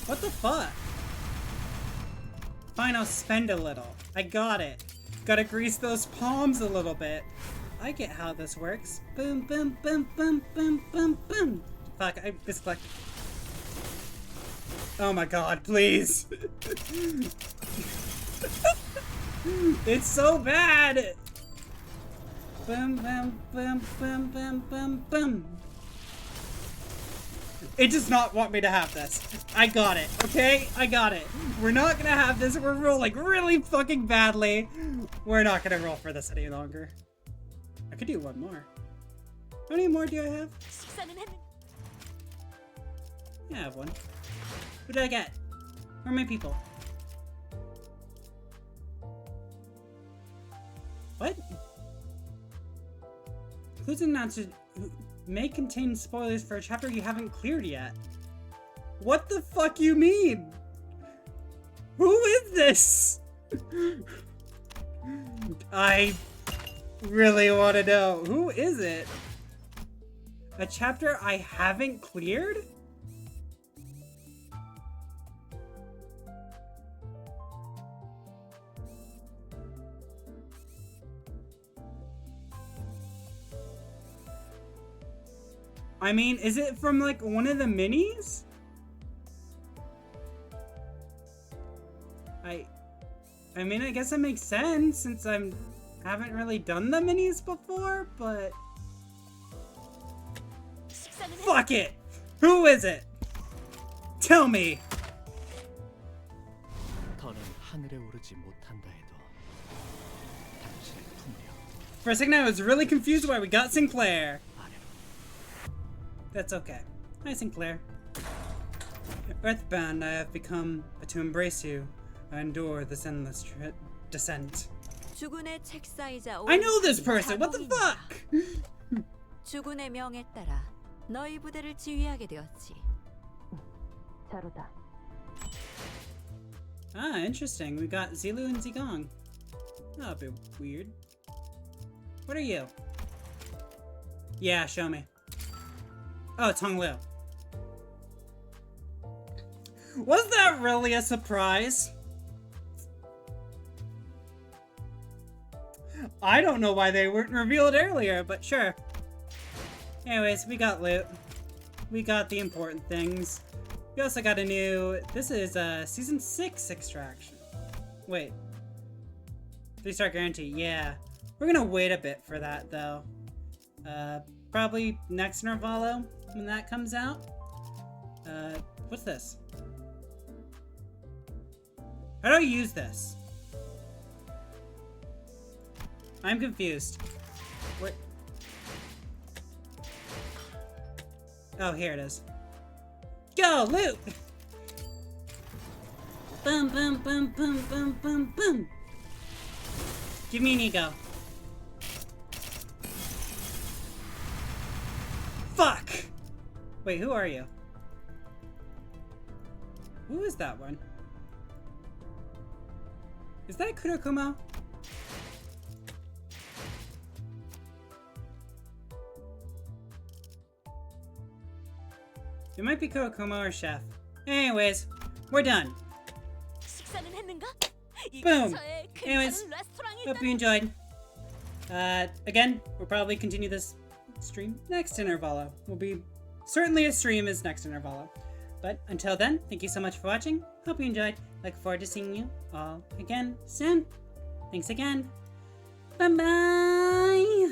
What the fuck? Fine, I'll spend a little. I got it. Gotta grease those palms a little bit. I get how this works. Boom, boom, boom, boom, boom, boom, boom. Fuck, I misclicked. Oh my god, please. It's so bad. Boom, boom, boom, boom, boom, boom, boom. It does not want me to have this. I got it, okay? I got it. We're not gonna have this. We're rolling really fucking badly. We're not gonna roll for this any longer. I could do one more. How many more do I have? Yeah, I have one. Who did I get? Where are my people? What? Who's announced may contain spoilers for a chapter you haven't cleared yet? What the fuck you mean? Who is this? I really want to know. Who is it? A chapter I haven't cleared? I mean, is it from like one of the minis? I mean, I guess it makes sense since I haven't really done the minis before, but fuck it. Who is it? Tell me. 더는 하늘에 오르지 못한다 해도 당신의 품이여. For a second, I was really confused why we got Sinclair. That's okay. Hi, Sinclair. Earthbound, I have become, but to embrace you, I endure this endless descent. 주군의 책사이자 I know this person. What the fuck? 주군의 명에 따라 너희 부대를 지휘하게 되었지. 자로다. Ah, interesting. We got Zilu and Zigong. Oh, a bit weird. What are you? Yeah, show me. Oh, it's Hong Liu. Was that really a surprise? I don't know why they weren't revealed earlier, but sure. Anyways, we got loot. We got the important things. We also got a new... This is Season 6 extraction. Wait. 3-star guarantee, yeah. We're gonna wait a bit for that, though. Probably next Narvalo, when that comes out. What's this? How do I use this? I'm confused. What? Oh, here it is. Go, loot! Boom, boom, boom, boom, boom, boom, boom. Give me an ego. Fuck! Wait, who are you? Who is that one? Is that Kurokumo? It might be Kurokumo or Chef. Anyways, we're done. Boom! Anyways, hope you enjoyed. Again, we'll probably continue this stream next to Narvalo. Will be certainly a stream is next to Narvalo. But until then, thank you so much for watching. Hope you enjoyed. Look forward to seeing you all again soon. Thanks again. Bye-bye!